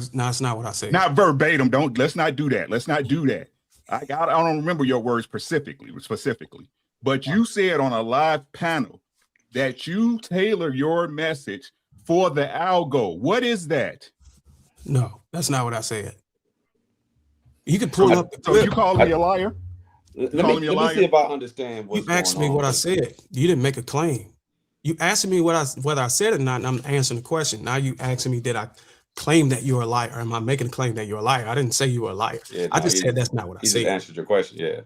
what I said. Not verbatim. Let's not do that. Let's not do that. I don't remember your words specifically, but you said on a live panel that you tailor your message for the algo. What is that? No, that's not what I said. You can pull up the So clip. you calling me a liar? Let me see if I understand what's You asked me going on. what I said. You didn't make a claim. You asked me whether I said it or not, and I'm answering the question. Now you asking me, did I claim that you're a liar? Or am I making a claim that you're a liar? I didn't say you were a liar. Yeah, I just said that's not what I He said. just answered your question. Yeah.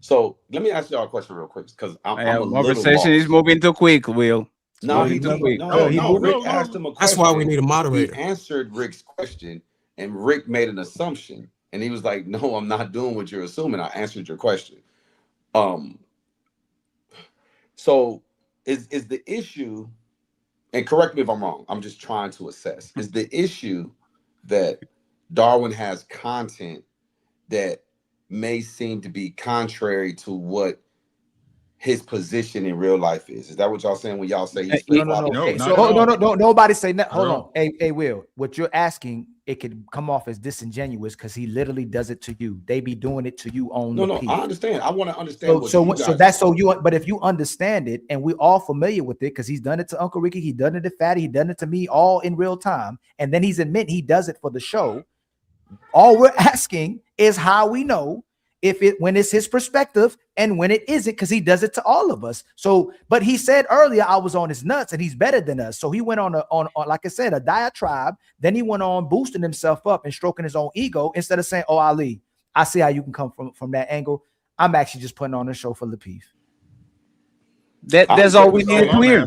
So let me ask y'all a question real quick because I'm a little conversation lost. is moving too quick, Will. No, Moving too quick. Rick asked him a question. That's why we need a moderator. He answered Rick's question, and Rick made an assumption, and he was like, "No, I'm not doing what you're assuming. I answered your question." So is the issue? And correct me if I'm wrong. I'm just trying to assess. Is the issue that Darwin has content that may seem to be contrary to what his position in real life is? Is that what y'all saying when y'all say he's No. Hey, so no, nobody say that. Hold on. Hey, Will, what you're asking, it could come off as disingenuous because he literally does it to you. They be doing it to you on No, the no, piece. I understand. I want to understand. But if you understand it, and we're all familiar with it, because he's done it to Uncle Ricky, he done it to Fatty, he done it to me, all in real time, and then he's admitting he does it for the show. All we're asking is how we know when it's his perspective and when it isn't, because he does it to all of us. So, but he said earlier I was on his nuts and he's better than us. So he went on like I said, a diatribe. Then he went on boosting himself up and stroking his own ego instead of saying, "Oh, Ali, I see how you can come from that angle. I'm actually just putting on a show for Lapeef." That's all we need to hear.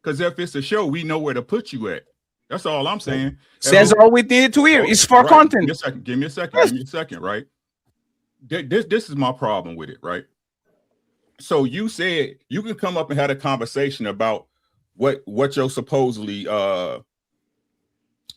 Because if it's a show, we know where to put you at. That's all I'm saying. That's all we need to hear. It's for content. Give me a second, right? This is my problem with it, right? So you said you can come up and have a conversation about what your supposedly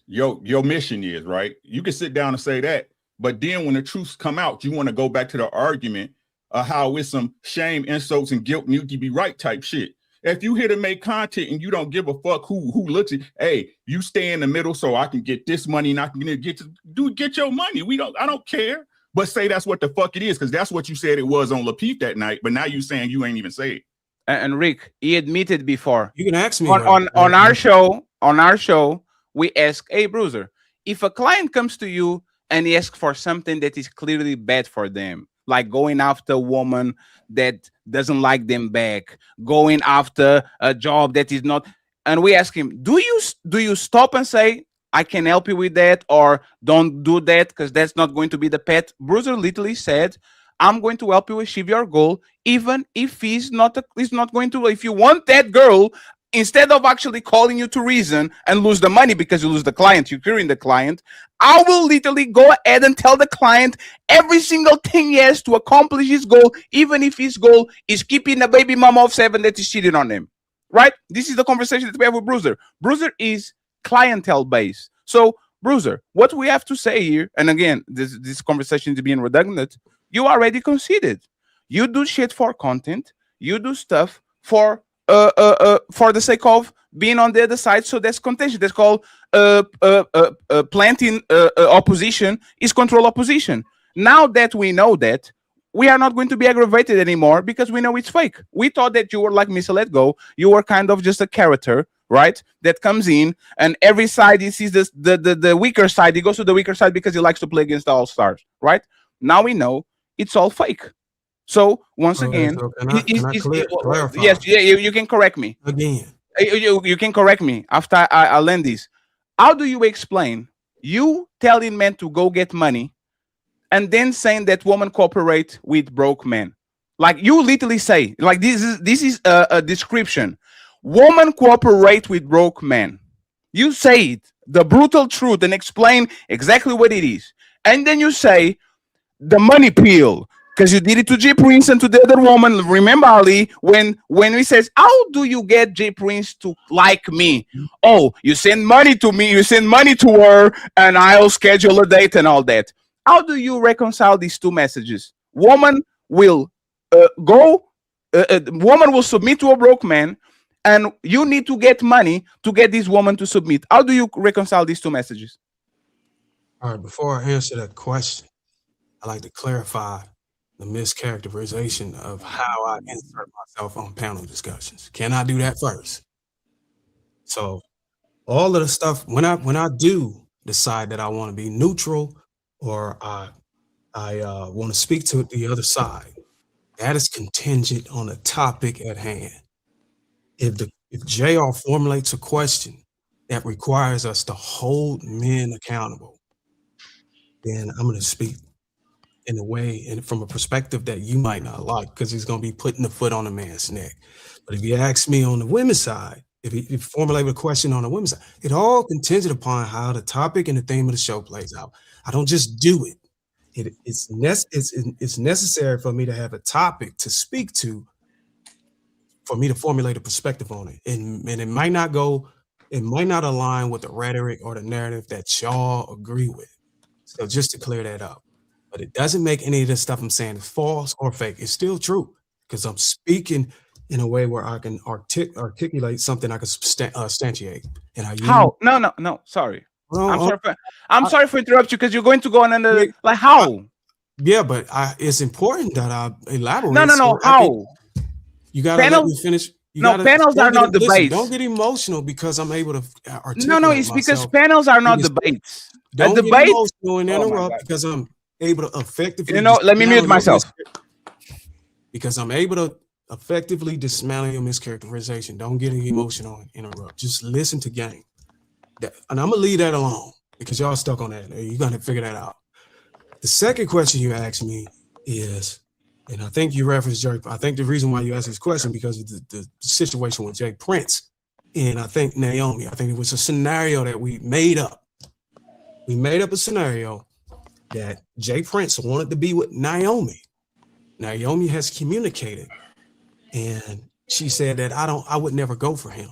your mission is, right? You can sit down and say that, but then when the truths come out, you want to go back to the argument of how it's some shame, insults, and guilt, need to be right type shit. If you here to make content and you don't give a fuck who looks at, hey, you stay in the middle so I can get this money and I can get your money. I don't care. But say that's what the fuck it is, because that's what you said it was on Lapeef that night. But now you saying you ain't even say it. And Rick, he admitted before. You can ask me on our show. On our show, we ask, "Hey, Bruiser, if a client comes to you and he asks for something that is clearly bad for them, like going after a woman that doesn't like them back, going after a job that is not," and we ask him, "Do you stop and say, I can help you with that, or don't do that because that's not going to be the path?" Bruiser literally said, "I'm going to help you achieve your goal, even if he's not going to. If you want that girl, instead of actually calling you to reason and lose the money because you lose the client, you're curing the client, I will literally go ahead and tell the client every single thing he has to accomplish his goal, even if his goal is keeping a baby mama of 7 that is cheating on him." Right? This is the conversation that we have with Bruiser. Bruiser is clientele based. So, Bruiser, what we have to say here, and again, this conversation is being redundant, you already conceded. You do shit for content. You do stuff for the sake of being on the other side. So that's contention. That's called planting opposition is control opposition. Now that we know that, we are not going to be aggravated anymore because we know it's fake. We thought that you were like Mr. Let Go. You were kind of just a character, right? That comes in and every side he sees the weaker side. He goes to the weaker side because he likes to play against the all-stars, right? Now we know it's all fake. So once again, yes, you can correct me again. You can correct me after I land this. How do you explain you telling men to go get money and then saying that women cooperate with broke men? Like you literally say, like this is a description. Women cooperate with broke men. You say it, the brutal truth, and explain exactly what it is. And then you say the money pill, because you did it to J Prince and to the other woman. Remember, Ali, when he says, how do you get J Prince to like me? Oh, you send money to me, you send money to her, and I'll schedule a date and all that. How do you reconcile these two messages? Woman will woman will submit to a broke man, and you need to get money to get this woman to submit. How do you reconcile these two messages? All right, before I answer that question, I like to clarify the mischaracterization of how I insert myself on panel discussions. Can I do that first? So all of the stuff, when I do decide that I want to be neutral or I want to speak to the other side, that is contingent on the topic at hand. If JR formulates a question that requires us to hold men accountable, then I'm going to speak in a way and from a perspective that you might not like, because he's going to be putting the foot on a man's neck. But if you ask me on the women's side, if you formulate a question on the women's side, it all contingent upon how the topic and the theme of the show plays out. I don't just do it. It's necessary for me to have a topic to speak to, for me to formulate a perspective on it. And it might not align with the rhetoric or the narrative that y'all agree with. So just to clear that up. But it doesn't make any of this stuff I'm saying is false or fake. It's still true, because I'm speaking in a way where I can articulate something I can substantiate. And How? No. Sorry. I'm sorry for interrupt you, because you're going to go on another. Like how? Yeah, but it's important that I elaborate. No. So How? You gotta let me finish. Panels are not debates. Don't get emotional because I'm able to articulate. No, it's because panels are not debates. Don't get debate. emotional and interrupt because I'm able to effectively. Let me mute myself. Because I'm able to effectively dismantle your mischaracterization. Don't get emotional and interrupt. Just listen to game. And I'm gonna leave that alone because y'all stuck on that. You're gonna figure that out. The second question you asked me is, and I think you referenced Jerry. I think the reason why you asked this question because of the situation with Jay Prince and I think Naomi. I think it was a scenario that we made up. We made up a scenario that Jay Prince wanted to be with Naomi. Naomi has communicated, and she said that I would never go for him.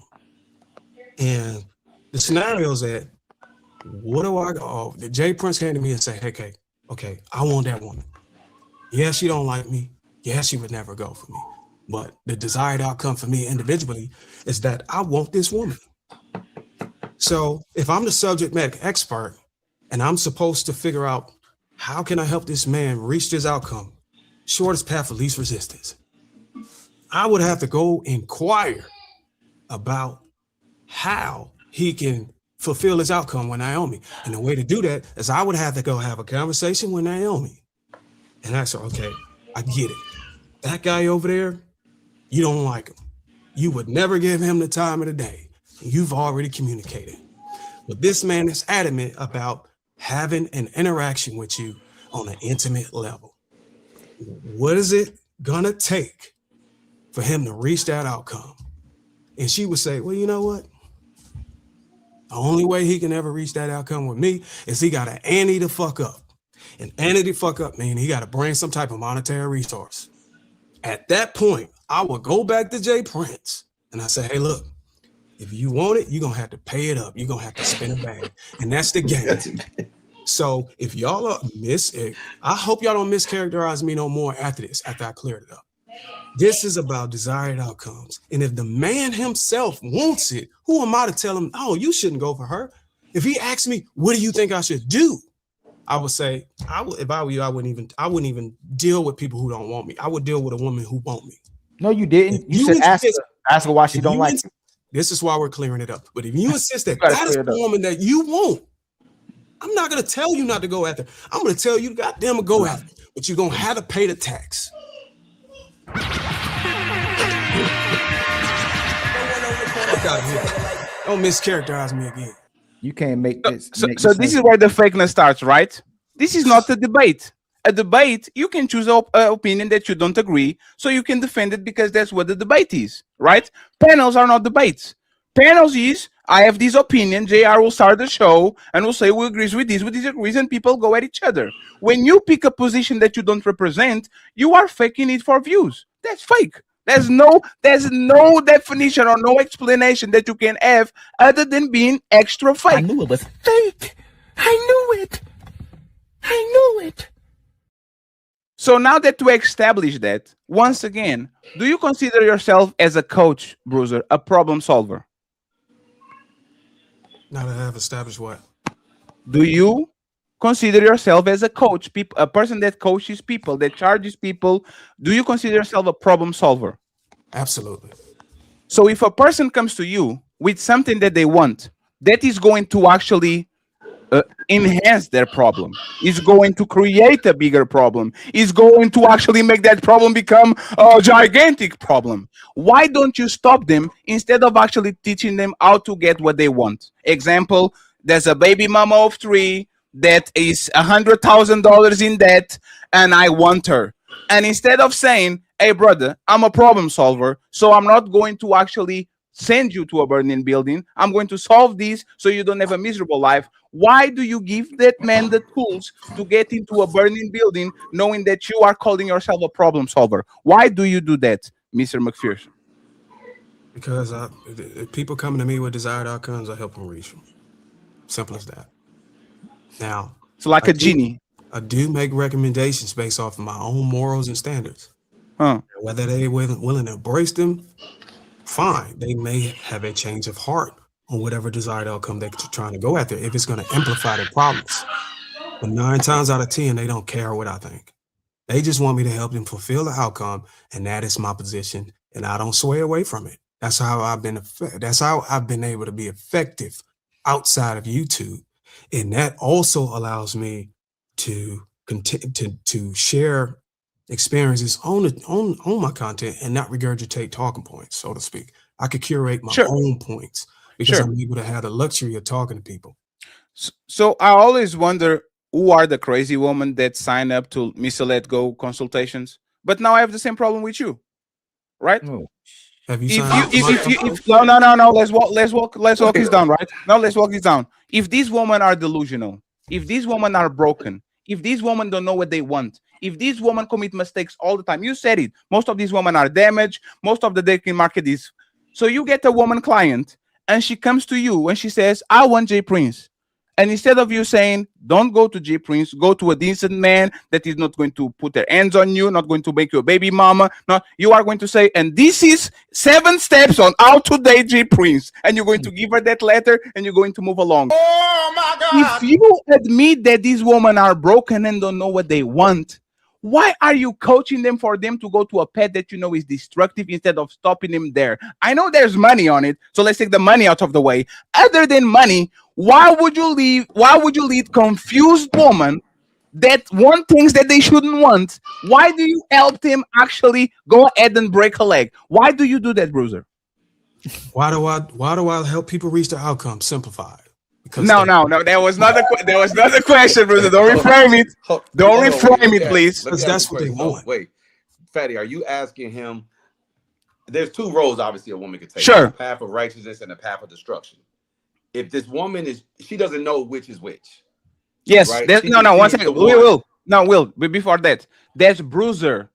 And the scenario is that, what do I go? Jay Prince came to me and said, "Hey, okay, I want that woman. Yeah, she don't like me. Yeah, she would never go for me. But the desired outcome for me individually is that I want this woman." So if I'm the subject matter expert and I'm supposed to figure out how can I help this man reach this outcome, shortest path of least resistance, I would have to go inquire about how he can fulfill his outcome with Naomi. And the way to do that is I would have to go have a conversation with Naomi and ask her, okay, I get it. That guy over there, you don't like him. You would never give him the time of the day. You've already communicated. But this man is adamant about having an interaction with you on an intimate level. What is it gonna take for him to reach that outcome? And she would say, well, you know what? The only way he can ever reach that outcome with me is he got to ante the fuck up. And ante the fuck up means he got to bring some type of monetary resource. At that point, I will go back to Jay Prince and I say, hey, look, if you want it, you're going to have to pay it up. You're going to have to spin a bag. And that's the game. So if y'all are I hope y'all don't mischaracterize me no more after this, after I cleared it up. This is about desired outcomes. And if the man himself wants it, who am I to tell him, oh, you shouldn't go for her? If he asks me, what do you think I should do? I would say, if I were you, I wouldn't even deal with people who don't want me. I would deal with a woman who want me. No, you didn't. You said ask her why she don't like you. This is why we're clearing it up. But if you insist that that is the woman that you want, I'm not going to tell you not to go after her. I'm going to tell you, goddamn, go after her. But you're going to have to pay the tax. Don't mischaracterize me again. You can't make this. So this is where the fakeness starts, right? This is not a debate. A debate, you can choose an opinion that you don't agree, so you can defend it because that's what the debate is, right? Panels are not debates. Panels is I have this opinion. JR will start the show and will say we agrees with this, we disagrees, and people go at each other. When you pick a position that you don't represent, you are faking it for views. That's fake. There's no definition or no explanation that you can have other than being extra fake. I knew it was fake. I knew it. I knew it. So now that we established that, once again, do you consider yourself as a coach, Bruiser, a problem solver? Now that I have established what? Do you consider yourself as a coach, a person that coaches people, that charges people? Do you consider yourself a problem solver? Absolutely. So if a person comes to you with something that they want, that is going to actually enhance their problem, is going to create a bigger problem, is going to actually make that problem become a gigantic problem. Why don't you stop them instead of actually teaching them how to get what they want? Example, there's a baby mama of 3 that is $100,000 in debt and I want her. And instead of saying, hey brother, I'm a problem solver, so I'm not going to actually send you to a burning building, I'm going to solve this so you don't have a miserable life. Why do you give that man the tools to get into a burning building knowing that you are calling yourself a problem solver? Why do you do that, Mr. McPherson? Because if people coming to me with desired outcomes, I help them reach them. Simple as that. Now, so like a genie. I do make recommendations based off of my own morals and standards. Whether they willing to embrace them, fine. They may have a change of heart on whatever desired outcome they're trying to go after, if it's going to amplify their problems. But 9 times out of 10, they don't care what I think. They just want me to help them fulfill the outcome, and that is my position, and I don't sway away from it. That's how I've been able to be effective outside of YouTube, and that also allows me to continue to share experiences on my content and not regurgitate talking points, so to speak. I could curate my own points because I'm able to have the luxury of talking to people. So I always wonder who are the crazy women that sign up to Mr. Let Go consultations. But now I have the same problem with you, right? Have you no, let's walk this down, right? Now let's walk this down. If these women are delusional, if these women are broken, if these women don't know what they want, if these women commit mistakes all the time, you said it, most of these women are damaged, most of the dating market is. So you get a woman client and she comes to you and she says, I want J Prince. And instead of you saying, don't go to J Prince, go to a decent man that is not going to put their hands on you, not going to make you a baby mama. No, you are going to say, and this is 7 steps on how to date J Prince. And you're going to give her that letter and you're going to move along. Oh my God. If you admit that these women are broken and don't know what they want, why are you coaching them for them to go to a path that you know is destructive instead of stopping them there? I know there's money on it, so let's take the money out of the way. Other than money, why would you lead confused women that want things that they shouldn't want? Why do you help them actually go ahead and break a leg? Why do you do that, Bruiser? Why do I help people reach their outcome? Simplified. No. There was not a question, Bruiser. Don't reframe it. Don't reframe it, please. Because that's what they want. Wait, Fatty, are you asking him? There's 2 roads, obviously, a woman could take. Sure. A path of righteousness and a path of destruction. If this woman she doesn't know which is which. Yes. Right? One second. Will. Before that, there's Bruiser.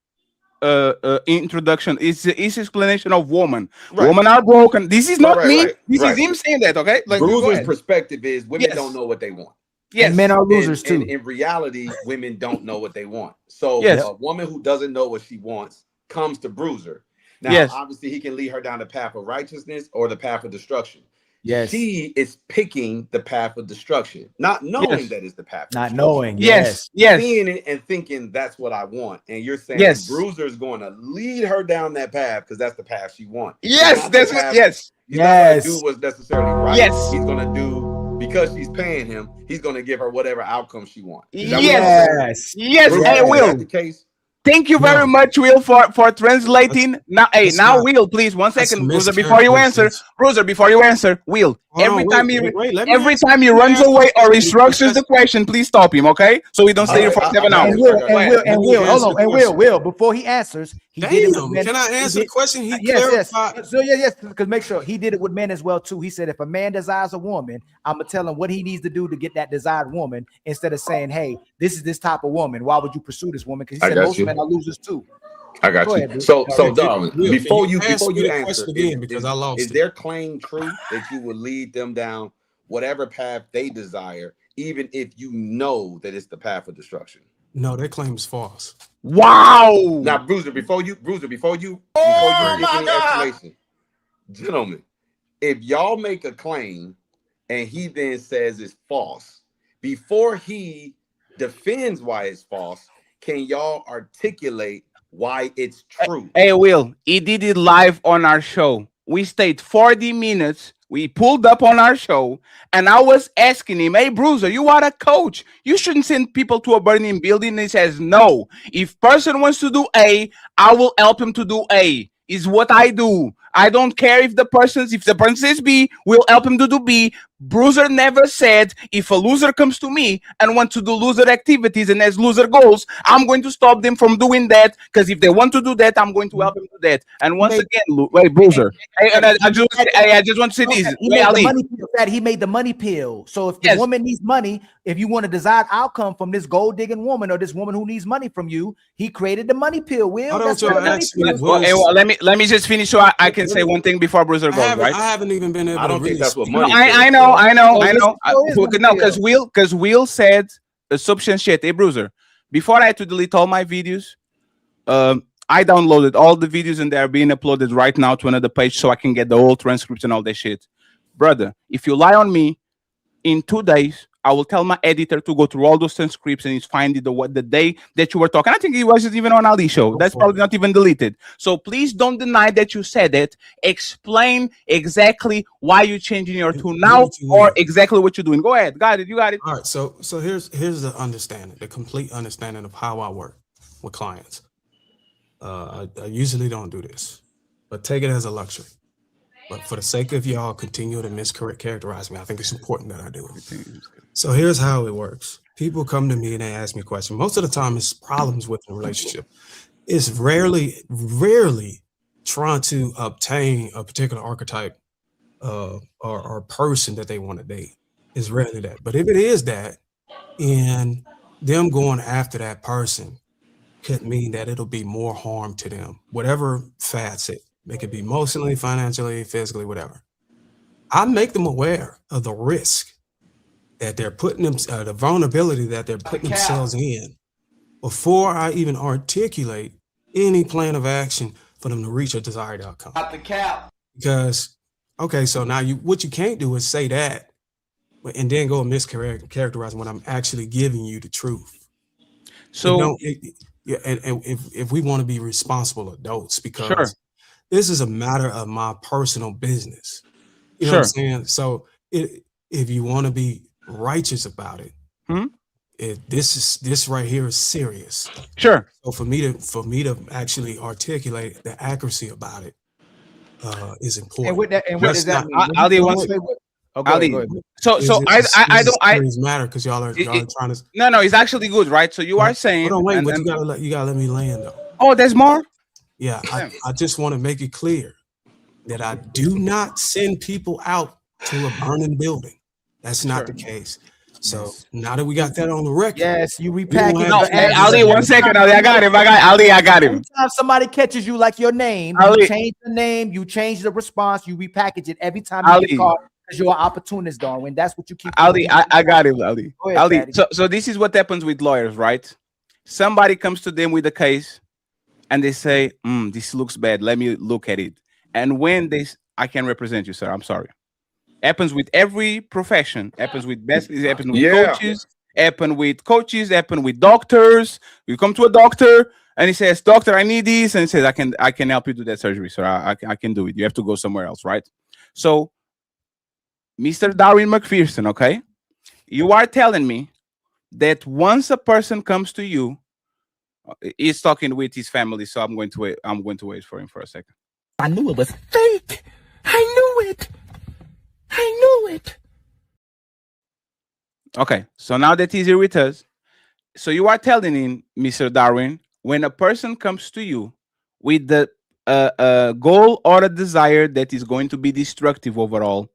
Introduction is explanation of woman. Women are broken. This is not me. This is him saying that. Okay. Bruiser's perspective is women don't know what they want. Yes. And men are losers too. In reality, women don't know what they want. So a woman who doesn't know what she wants comes to Bruiser. Now, obviously, he can lead her down the path of righteousness or the path of destruction. Yes. She is picking the path of destruction, not knowing that is the path. Not knowing. Yes. Seeing it and thinking that's what I want. And you're saying Bruiser is going to lead her down that path because that's the path she wants. Yes, that's what. Yes. He's not going to do what's necessarily right. Yes. He's going to do, because she's paying him, he's going to give her whatever outcome she wants. Yes. Yes. Bruiser, I will. Is that the case? Thank you very much, Will, for translating. Now, hey, now, Will, please, 1 second, Bruiser, before you answer, Will, every time he runs away or restructures the question, please stop him, okay? So we don't stay here for 7 hours. And Will, hold on, and Will, before he answers, he did it with men. Can I answer the question? He yes. clarified. So yes, because make sure he did it with men as well too. He said if a man desires a woman, I'm gonna tell him what he needs to do to get that desired woman, instead of saying, "Hey, this is this type of woman. Why would you pursue this woman?" Because he said most men are losers too. I got Go you. ahead, So, Will. darling, before you answer, again, because I lost is their claim true that you will lead them down whatever path they desire, even if you know that it's the path of destruction? No, that claim is false. Wow. Now, Bruiser, before you give any explanation, gentlemen, if y'all make a claim and he then says it's false, before he defends why it's false, can y'all articulate why it's true? Hey, Will, he did it live on our show. We stayed 40 minutes. We pulled up on our show, and I was asking him, "Hey, Bruiser, you are a coach. You shouldn't send people to a burning building." And he says, "No. If person wants to do A, I will help him to do A. Is what I do. I don't care if the person says B, we'll help him to do B." Bruiser never said if a loser comes to me and wants to do loser activities and has loser goals, I'm going to stop them from doing that, because if they want to do that, I'm going to help them do that. And once again, wait, Bruiser, I just want to say this. He made the money pill. He made the money pill. So if the woman needs money, if you want a desired outcome from this gold digging woman or this woman who needs money from you, he created the money pill. Will, that's what the money pill is. Let me just finish so I can say one thing before Bruiser goes. Right? I haven't even been able. I don't think that's what No, money. I know. No, because Will said assumption shit. Hey, Bruiser, before I had to delete all my videos, I downloaded all the videos and they are being uploaded right now to another page so I can get the whole transcript and all that shit. Brother, if you lie on me, in 2 days, I will tell my editor to go through all those transcripts and he's finding the day that you were talking. I think it wasn't even on Ali's show. That's probably not even deleted. So please don't deny that you said it. Explain exactly why you're changing your tune now or exactly what you're doing. Go ahead. Got it. You got it. All right. So here's the understanding, the complete understanding of how I work with clients. I usually don't do this, but take it as a luxury. But for the sake of y'all continue to mischaracterize me, I think it's important that I do it. So here's how it works. People come to me and they ask me questions. Most of the time it's problems with the relationship. It's rarely trying to obtain a particular archetype or person that they want to date. It's rarely that. But if it is that, and them going after that person could mean that it'll be more harm to them, whatever facet. They could be emotionally, financially, physically, whatever. I make them aware of the risk that they're putting them, the vulnerability that they're putting themselves in before I even articulate any plan of action for them to reach a desired outcome. Because, okay, so now what you can't do is say that and then go and mischaracterize when I'm actually giving you the truth. So, and if we want to be responsible adults, because this is a matter of my personal business. You know what I'm saying? So if you want to be righteous about it, this right here is serious. Sure. So for me to actually articulate the accuracy about it is important. And with that, and what does that mean? Ali wants to. Ali. So I don't matter because y'all are trying to. No, it's actually good, right? So you are saying. Hold on, wait, but you gotta let me land though. Oh, there's more. Yeah, I just want to make it clear that I do not send people out to a burning building. That's not the case. So now that we got that on the record, yes, you repackage. No, hey, Ali, 1 second, Ali, I got him. I got him. Every time somebody catches you like your name, you change the name, you change the response, you repackage it every time you get caught because you're an opportunist, Darwin. That's what you keep. Ali, I got him, Ali. Ahead, Ali, so this is what happens with lawyers, right? Somebody comes to them with a case. And they say, this looks bad. Let me look at it. And when I can represent you, sir. I'm sorry. Happens with every profession. Happens with happens with coaches. Happen with coaches. Happen with doctors. You come to a doctor and he says, "Doctor, I need this," and he says, "I can help you do that surgery, sir. I can do it. You have to go somewhere else, right?" So, Mr. Darwin McPherson, okay, you are telling me that once a person comes to you, He's talking with his family, so I'm going to wait. I'm going to wait for him for a second. I knew it was fake. I knew it. I knew it. Okay, so now that he's here with us, so you are telling him, Mr. Darwin, when a person comes to you with the goal or a desire that is going to be destructive overall,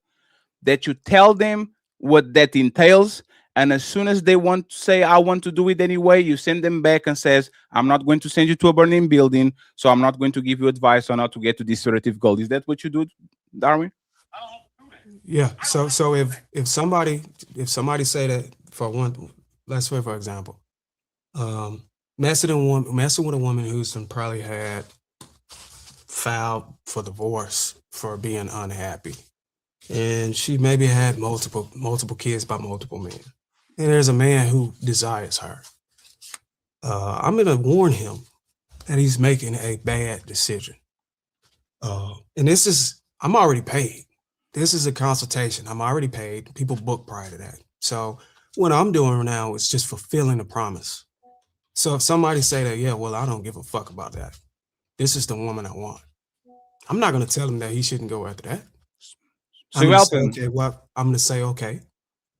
that you tell them what that entails, and as soon as they want to say, I want to do it anyway, you send them back and says, I'm not going to send you to a burning building, so I'm not going to give you advice on how to get to this destructive goal. Is that what you do, Darwin? Yeah. So if somebody say that, for one, let's say for example, messing with a woman who's probably had filed for divorce for being unhappy, and she maybe had multiple kids by multiple men, and there's a man who desires her. I'm gonna warn him that he's making a bad decision. And I'm already paid. This is a consultation. I'm already paid. People book prior to that. So what I'm doing now is just fulfilling the promise. So if somebody say that, yeah, well, I don't give a fuck about that. This is the woman I want. I'm not going to tell him that he shouldn't go after that. So I'm I'm going to say, okay,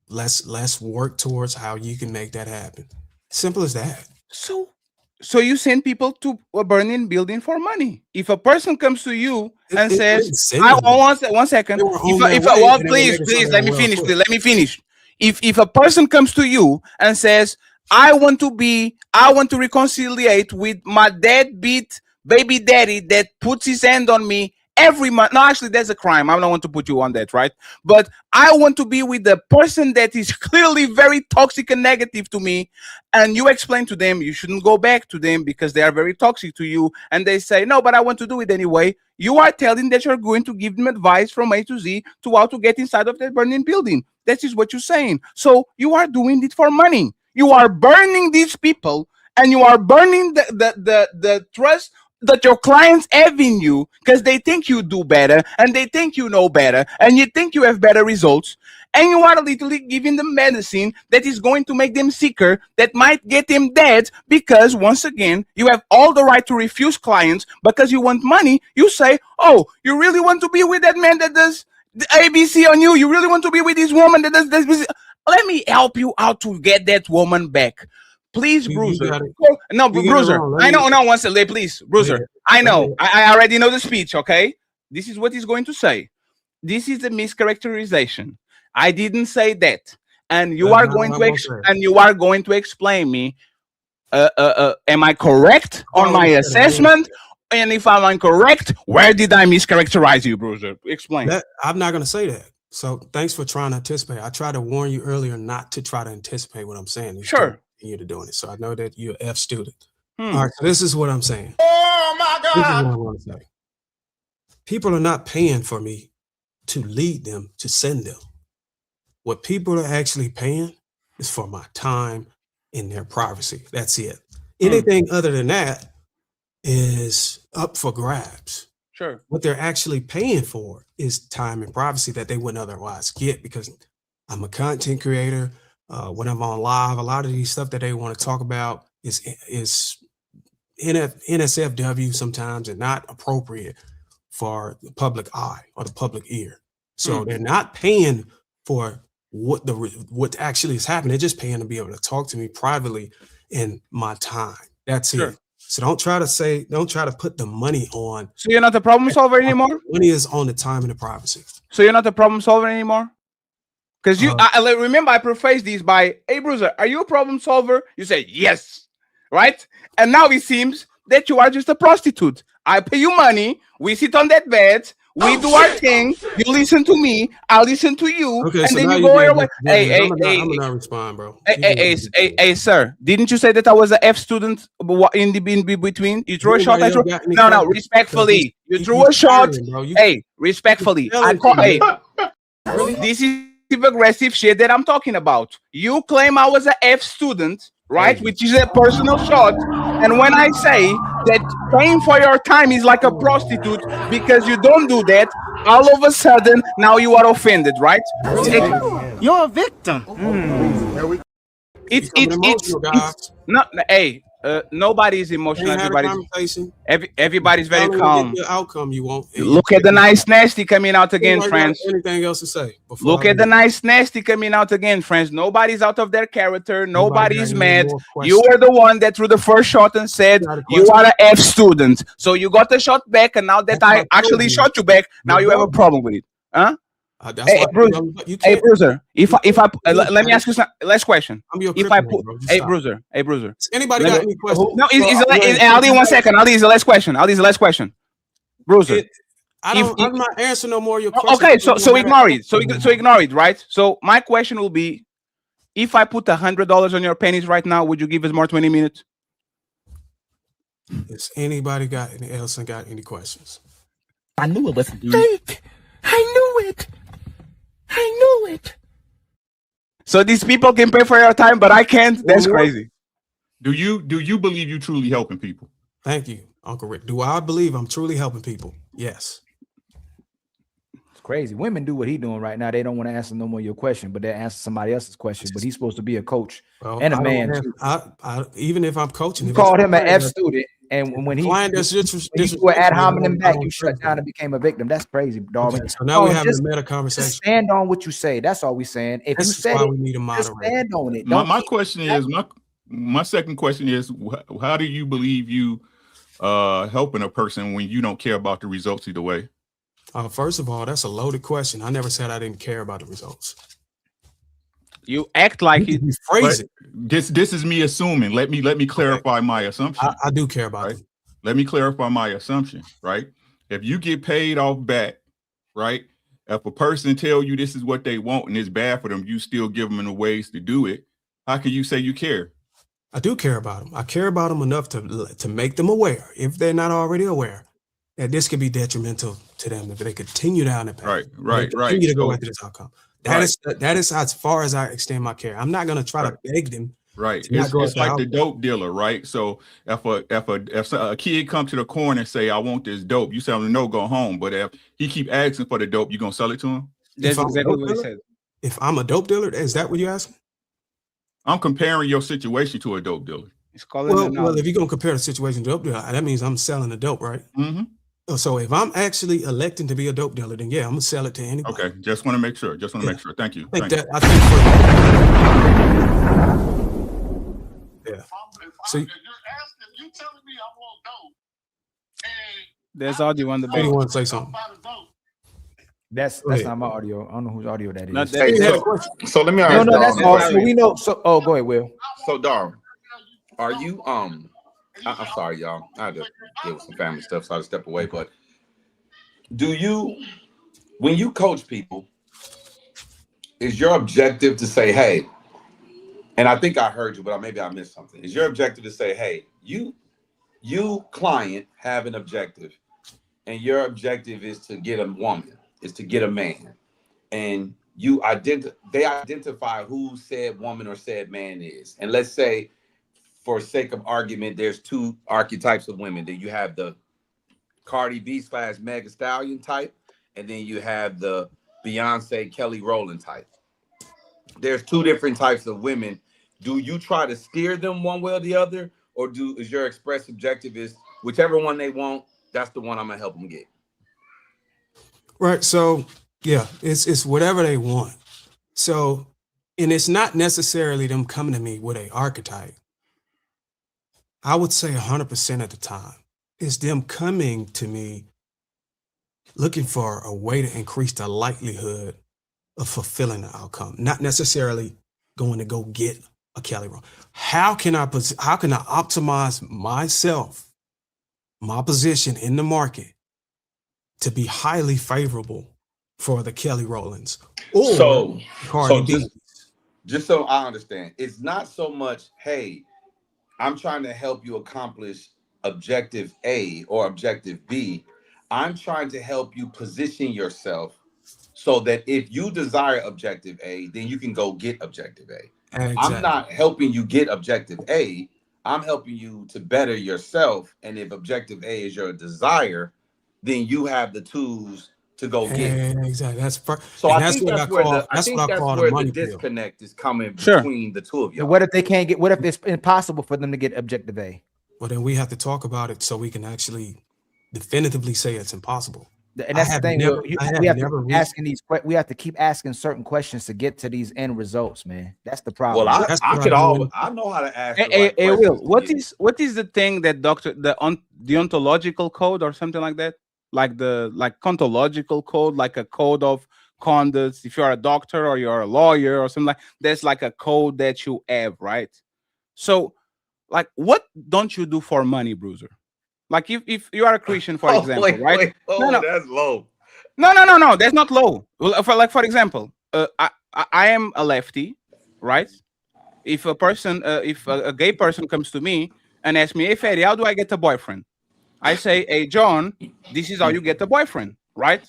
let's work towards how you can make that happen. Simple as that. So you send people to a burning building for money. If a person comes to you and says, one second. Please, let me finish. If a person comes to you and says, I want to reconciliate with my deadbeat baby daddy that puts his hand on me every month. No, actually, that's a crime. I don't want to put you on that, right? But I want to be with the person that is clearly very toxic and negative to me. And you explain to them, you shouldn't go back to them because they are very toxic to you. And they say, no, but I want to do it anyway. You are telling that you're going to give them advice from A to Z to how to get inside of that burning building. That is what you're saying. So you are doing it for money. You are burning these people, and you are burning the trust that your clients have in you because they think you do better and they think you know better and you think you have better results, and you are literally giving them medicine that is going to make them sicker, that might get them dead, because once again, you have all the right to refuse clients because you want money. You say, oh, you really want to be with that man that does the ABC on you? You really want to be with this woman that does this? Let me help you out to get that woman back. Please, Bruiser. No, Bruiser. I know. No, one second, please, Bruiser. I know. I already know the speech. Okay, this is what he's going to say. This is a mischaracterization. I didn't say that, and you are going to explain me. Am I correct on my assessment? And if I'm incorrect, where did I mischaracterize you, Bruiser? Explain. I'm not going to say that. So thanks for trying to anticipate. I tried to warn you earlier not to try to anticipate what I'm saying. Sure. You're doing it. So I know that you're an F student. All right. So this is what I'm saying. Oh my God. This is what I want to say. People are not paying for me to lead them, to send them. What people are actually paying is for my time and their privacy. That's it. Anything other than that is up for grabs. Sure. What they're actually paying for is time and privacy that they wouldn't otherwise get, because I'm a content creator. When I'm on live, a lot of these stuff that they want to talk about is NSFW sometimes, and not appropriate for the public eye or the public ear. So they're not paying for what actually is happening. They're just paying to be able to talk to me privately in my time. That's it. So don't try to put the money on. So you're not the problem solver anymore? Money is on the time and the privacy. So you're not the problem solver anymore? Because I remember I prefaced these by, hey, Bruiser, are you a problem solver? You say, yes, right? And now it seems that you are just a prostitute. I pay you money. We sit on that bed. We do our thing. You listen to me. I listen to you. Okay, and so then now you go your way. I'm gonna respond, bro. Hey, sir, didn't you say that I was an F student in between? You threw a shot. No, respectfully. You threw a shot. Hey, respectfully. This is aggressive shit that I'm talking about. You claim I was an F student, right? Which is a personal shot. And when I say that paying for your time is like a prostitute because you don't do that, all of a sudden now you are offended, right? You're a victim. It's not. Hey, Nobody's emotional. Ain't had a Everybody's conversation. everybody's very Finally calm. get the outcome you want. and Look you at the nice nasty coming out again, Anybody got friends. anything else to say? Before Look I at the leave? nice nasty coming out again, friends. Nobody's out of their character. Nobody got Nobody's any mad. more You questions? were the one that threw the first shot and said Got a you question? are an F student. So you got the shot back, and now that That's I my actually problem. shot you back, now you have a Rebellion. problem with it, huh? That's Hey, why Bruiser. you Hey, can't. Bruiser. If you're let me ask you some last question. I'm your If I kryptonite, put, bro. Just hey, stop. Bruiser. Hey, Bruiser. Anybody Let got me- any questions? No, So, Ali, 1 second. Ali is the last question. Ali is the last question. Bruiser. I'm not answering no more of your questions. Okay, so It doesn't matter. ignore it. So ignore it, right? So my question will be, if I put $100 on your pennies right now, would you give us more 20 minutes? Has anybody got any else and got any questions? I knew it was fake. I knew it. I knew it. So these people can pay for your time, but I can't. That's crazy. Do you believe you truly helping people? Thank you, Uncle Rick. Do I believe I'm truly helping people? Yes. It's crazy. Women do what he's doing right now. They don't want to answer no more your question, but they answer somebody else's question. But he's supposed to be a coach and a man. Even if I'm coaching, You called him an F student, and when he you ad hominem back, you shut down and became a victim. That's crazy, Darwin. Okay, so now we're having a meta conversation. Just stand on what you say. That's all we're saying. If This you is said why it, we need a just moderator. stand on it. My question is my second question is, how do you believe you helping a person when you don't care about the results either way? First of all, that's a loaded question. I never said I didn't care about the results. You act like it. Phrase it. This is me assuming. Let me clarify my assumption. I do care about it. Let me clarify my assumption, right? If you get paid off bat, right? If a person tell you this is what they want and it's bad for them, you still give them the ways to do it. How can you say you care? I do care about them. I care about them enough to make them aware, if they're not already aware, that this could be detrimental to them if they continue down the path. Right. Continue to go after this outcome. That is as far as I extend my care. I'm not going to try to beg them. Right. to not go It's like after the dope dealer, right? So if a kid come to the corner and say, I want this dope, you tell him no, go home. But if he keep asking for the dope, you gonna sell it to him? That's exactly what he said. If I'm a dope dealer, is that what you're asking? I'm comparing your situation to a dope dealer. Well, if you're gonna compare the situation to dope dealer, that means I'm selling the dope, right? Mm-hmm. So if I'm actually electing to be a dope dealer, then yeah, I'm gonna sell it to anybody. Okay, just want to make sure. Make sure. Thank you. Yeah. So there's audio on the back. anyone say something? That's not my audio. I don't know whose audio that is. Not that- Hey, so let me ask. No, that's Darwin, all. So we know. So go ahead, Will. So Darwin, are you I'm sorry, y'all. I had to deal with some family stuff, so I had to step away. But do you, when you coach people, is your objective to say, hey, and I think I heard you, but maybe I missed something. Is your objective to say, hey, you client have an objective, and your objective is to get a woman, is to get a man, and they identify who said woman or said man is. And let's say, for sake of argument, there's two archetypes of women. Then you have the Cardi B / Megan Stallion type, and then you have the Beyonce Kelly Rowland type. There's two different types of women. Do you try to steer them one way or the other, or is your express objective is whichever one they want, that's the one I'm gonna help them get? Right. So yeah, it's whatever they want. So, and it's not necessarily them coming to me with an archetype. I would say 100% of the time, it's them coming to me looking for a way to increase the likelihood of fulfilling the outcome, not necessarily going to go get a Kelly Rowland. How can I optimize myself, my position in the market, to be highly favorable for the Kelly Rowlands or Cardi B? Just so I understand, it's not so much, hey, I'm trying to help you accomplish objective A or objective B. I'm trying to help you position yourself so that if you desire objective A, then you can go get objective A. Exactly. I'm not helping you get objective A. I'm helping you to better yourself. And if objective A is your desire, then you have the tools to go get. Exactly. That's So and I that's think what I that's where call the money pill. disconnect is coming Sure. between the two of And y'all. what if they can't get? What if it's impossible for them to get objective A? Well, then we have to talk about it so we can actually definitively say it's impossible. And that's the thing. We have to asking these. We have to keep asking certain questions to get to these end results, man. That's the problem. Well, I know how to ask. Will, what is the thing that the ontological code or something like that? Like the ontological code, like a code of conduct. If you're a doctor or you're a lawyer or something like, there's like a code that you have, right? So, like, what don't you do for money, Bruiser? Like if you are a Christian, for example, right? No, that's low. No, that's not low. Well, for example, I am a lefty, right? If a person, if a gay person comes to me and asks me, "Hey, Freddy, how do I get a boyfriend?" I say, "Hey, John, this is how you get a boyfriend," right?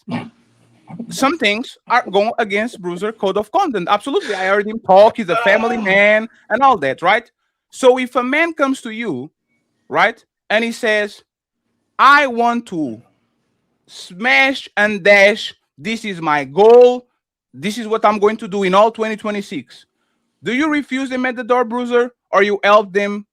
Some things are going against Bruiser code of conduct. Absolutely, I heard him talk. He's a family man and all that, right? So if a man comes to you, right, and he says, "I want to smash and dash. This is my goal. This is what I'm going to do in all 2026." Do you refuse them at the door, Bruiser, or you help them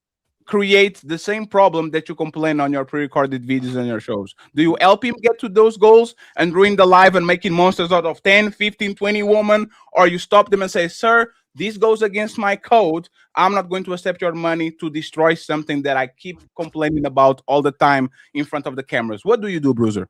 create the same problem that you complain on your pre-recorded videos and your shows? Do you help him get to those goals and ruin the life and making monsters out of 10, 15, 20 women? Or you stop them and say, "Sir, this goes against my code. I'm not going to accept your money to destroy something that I keep complaining about all the time in front of the cameras." What do you do, Bruiser?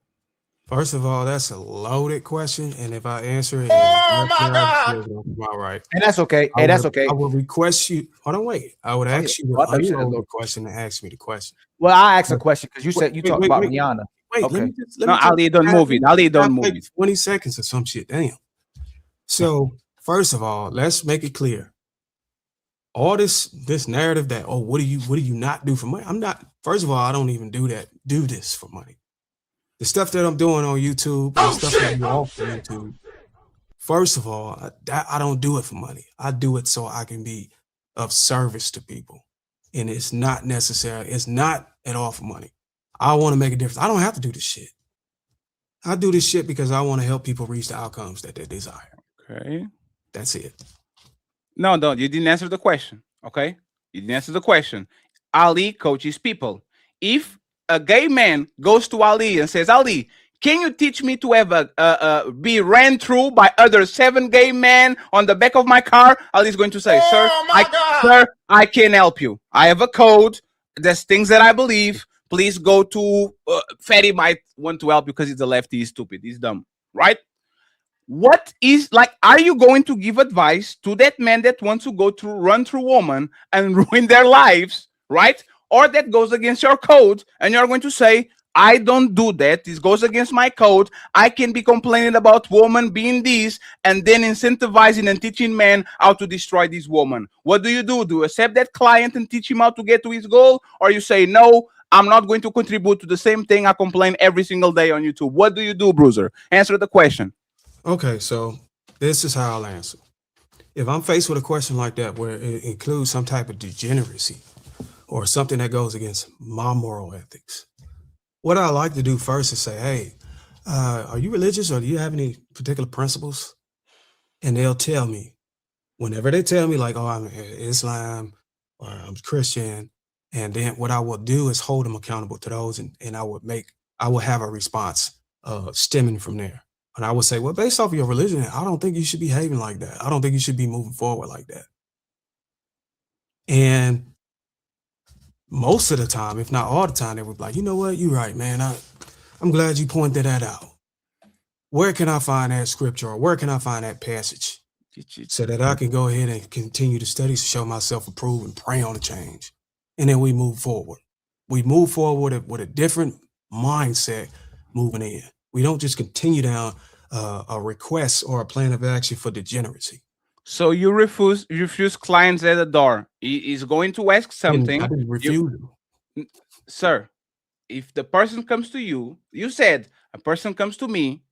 First of all, that's a loaded question, and if I answer it, all right, and that's okay. Hey, that's okay. I will request you. Hold on, wait. I would ask you an unloaded question to ask me the question. Well, I asked a question because you said you talked about Rihanna. Wait, okay. let me Ali, don't move it. Ali, don't move it. 20 seconds or some shit. Damn. So first of all, let's make it clear. All this narrative that what do you not do for money? I'm not. First of all, I don't even do this for money. The stuff that I'm doing on YouTube, the stuff that you off YouTube. First of all, I don't do it for money. I do it so I can be of service to people, and it's not necessary. It's not at all for money. I want to make a difference. I don't have to do this shit. I do this shit because I want to help people reach the outcomes that they desire. Okay, that's it. No, you didn't answer the question. Okay, you didn't answer the question. Ali coaches people. If a gay man goes to Ali and says, "Ali, can you teach me to have be ran through by other 7 gay men on the back of my car?" Ali's going to say, "Sir, I can help you. I have a code. There's things that I believe. Please go to Fatty might want to help you because he's a lefty. He's stupid. He's dumb, right?" What is like? Are you going to give advice to that man that wants to run through women and ruin their lives, right? Or that goes against your code, and you're going to say, "I don't do that. This goes against my code. I can be complaining about women being this, and then incentivizing and teaching men how to destroy these women." What do? Do you accept that client and teach him how to get to his goal? Or you say, "No, I'm not going to contribute to the same thing I complain every single day on YouTube"? What do you do, Bruiser? Answer the question. Okay, so this is how I'll answer. If I'm faced with a question like that where it includes some type of degeneracy or something that goes against my moral ethics, what I like to do first is say, "Hey, are you religious or do you have any particular principles?" And they'll tell me. Whenever they tell me like, "Oh, I'm Islam or I'm Christian," and then what I will do is hold them accountable to those, and I will have a response stemming from there. And I would say, "Well, based off of your religion, I don't think you should be behaving like that. I don't think you should be moving forward like that." And most of the time, if not all the time, they would be like, "You know what? You're right, man. I'm glad you pointed that out. Where can I find that scripture or where can I find that passage so that I can go ahead and continue to study to show myself approved and pray on the change?" And then we move forward. We move forward with a different mindset moving in. We don't just continue down a request or a plan of action for degeneracy. So you refuse clients at the door. He is going to ask something. I didn't refuse him. Sir, if the person comes to you, you said a person comes to me,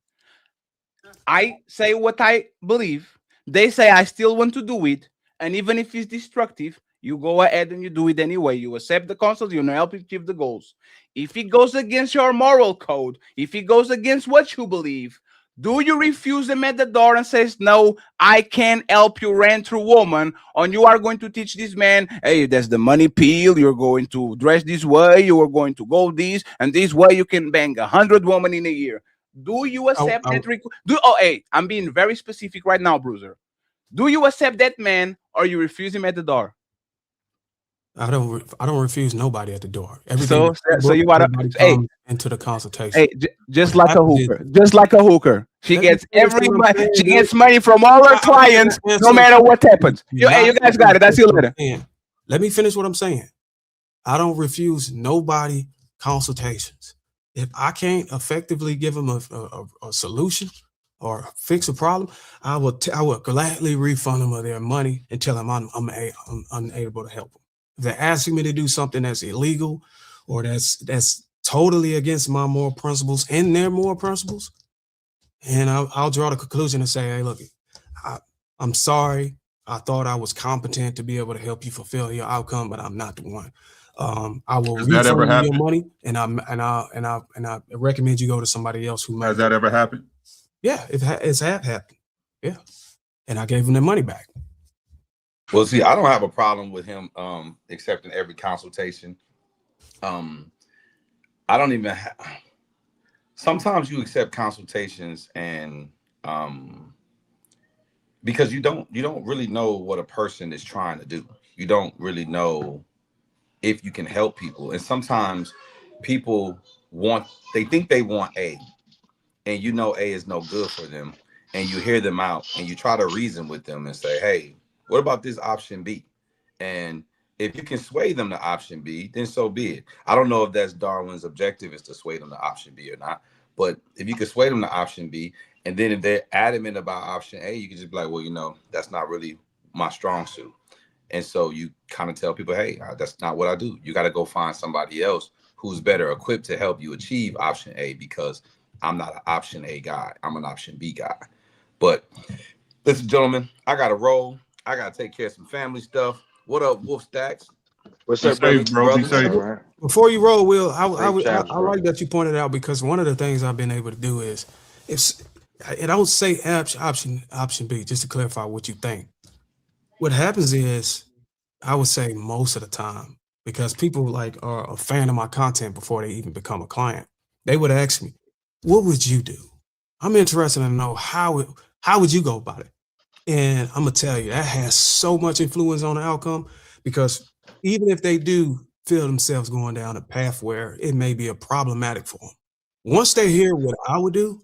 I say what I believe, they say I still want to do it, and even if it's destructive, you go ahead and you do it anyway. You accept the counsel, you help achieve the goals. If it goes against your moral code, if it goes against what you believe, Do you refuse them at the door and says, no, I can't help you rent through woman, or you are going to teach this man, hey, that's the money peel, you're going to dress this way, you are going to go this, and this way you can bang 100 women in a year. Do you accept that? Hey, I'm being very specific right now, Bruiser. Do you accept that man, or you refuse him at the door? I don't refuse nobody at the door. So you want to, hey, into the consultation. Hey, just like a hooker, she gets everybody. She gets money from all her clients, no matter what happens. Hey, you guys got it. I'll see you later. Let me finish what I'm saying. I don't refuse nobody consultations. If I can't effectively give them a solution or fix a problem, I will gladly refund them of their money and tell them I'm unable to help them. If they're asking me to do something that's illegal or that's totally against my moral principles and their moral principles, and I'll draw the conclusion and say, hey, look, I'm sorry. I thought I was competent to be able to help you fulfill your outcome, but I'm not the one. I will refund you your money, and I recommend you go to somebody else who might. Has that ever happened? Yeah, it's happened. Yeah, and I gave them their money back. Well, see, I don't have a problem with him accepting every consultation. I don't even sometimes you accept consultations and because you don't really know what a person is trying to do. You don't really know if you can help people. And sometimes people they think they want A, and you know A is no good for them, and you hear them out and you try to reason with them and say, hey, what about this option B? And if you can sway them to option B, then so be it. I don't know if that's Darwin's objective is to sway them to option B or not, but if you can sway them to option B, and then if they're adamant about option A, you can just be like, well, you know, that's not really my strong suit. And so you kind of tell people, hey, that's not what I do. You got to go find somebody else who's better equipped to help you achieve option A, because I'm not an option A guy. I'm an option B guy. But listen, gentlemen, I got to roll. I got to take care of some family stuff. What up, Wolf Stacks? What's up, brother? Before you roll, Will, I like that you pointed out, because one of the things I've been able to do is, I don't say option B, just to clarify what you think. What happens is, I would say most of the time, because people like are a fan of my content before they even become a client, they would ask me, what would you do? I'm interested to know how would you go about it? And I'm gonna tell you, that has so much influence on the outcome, because even if they do feel themselves going down a path where it may be a problematic for them, once they hear what I would do,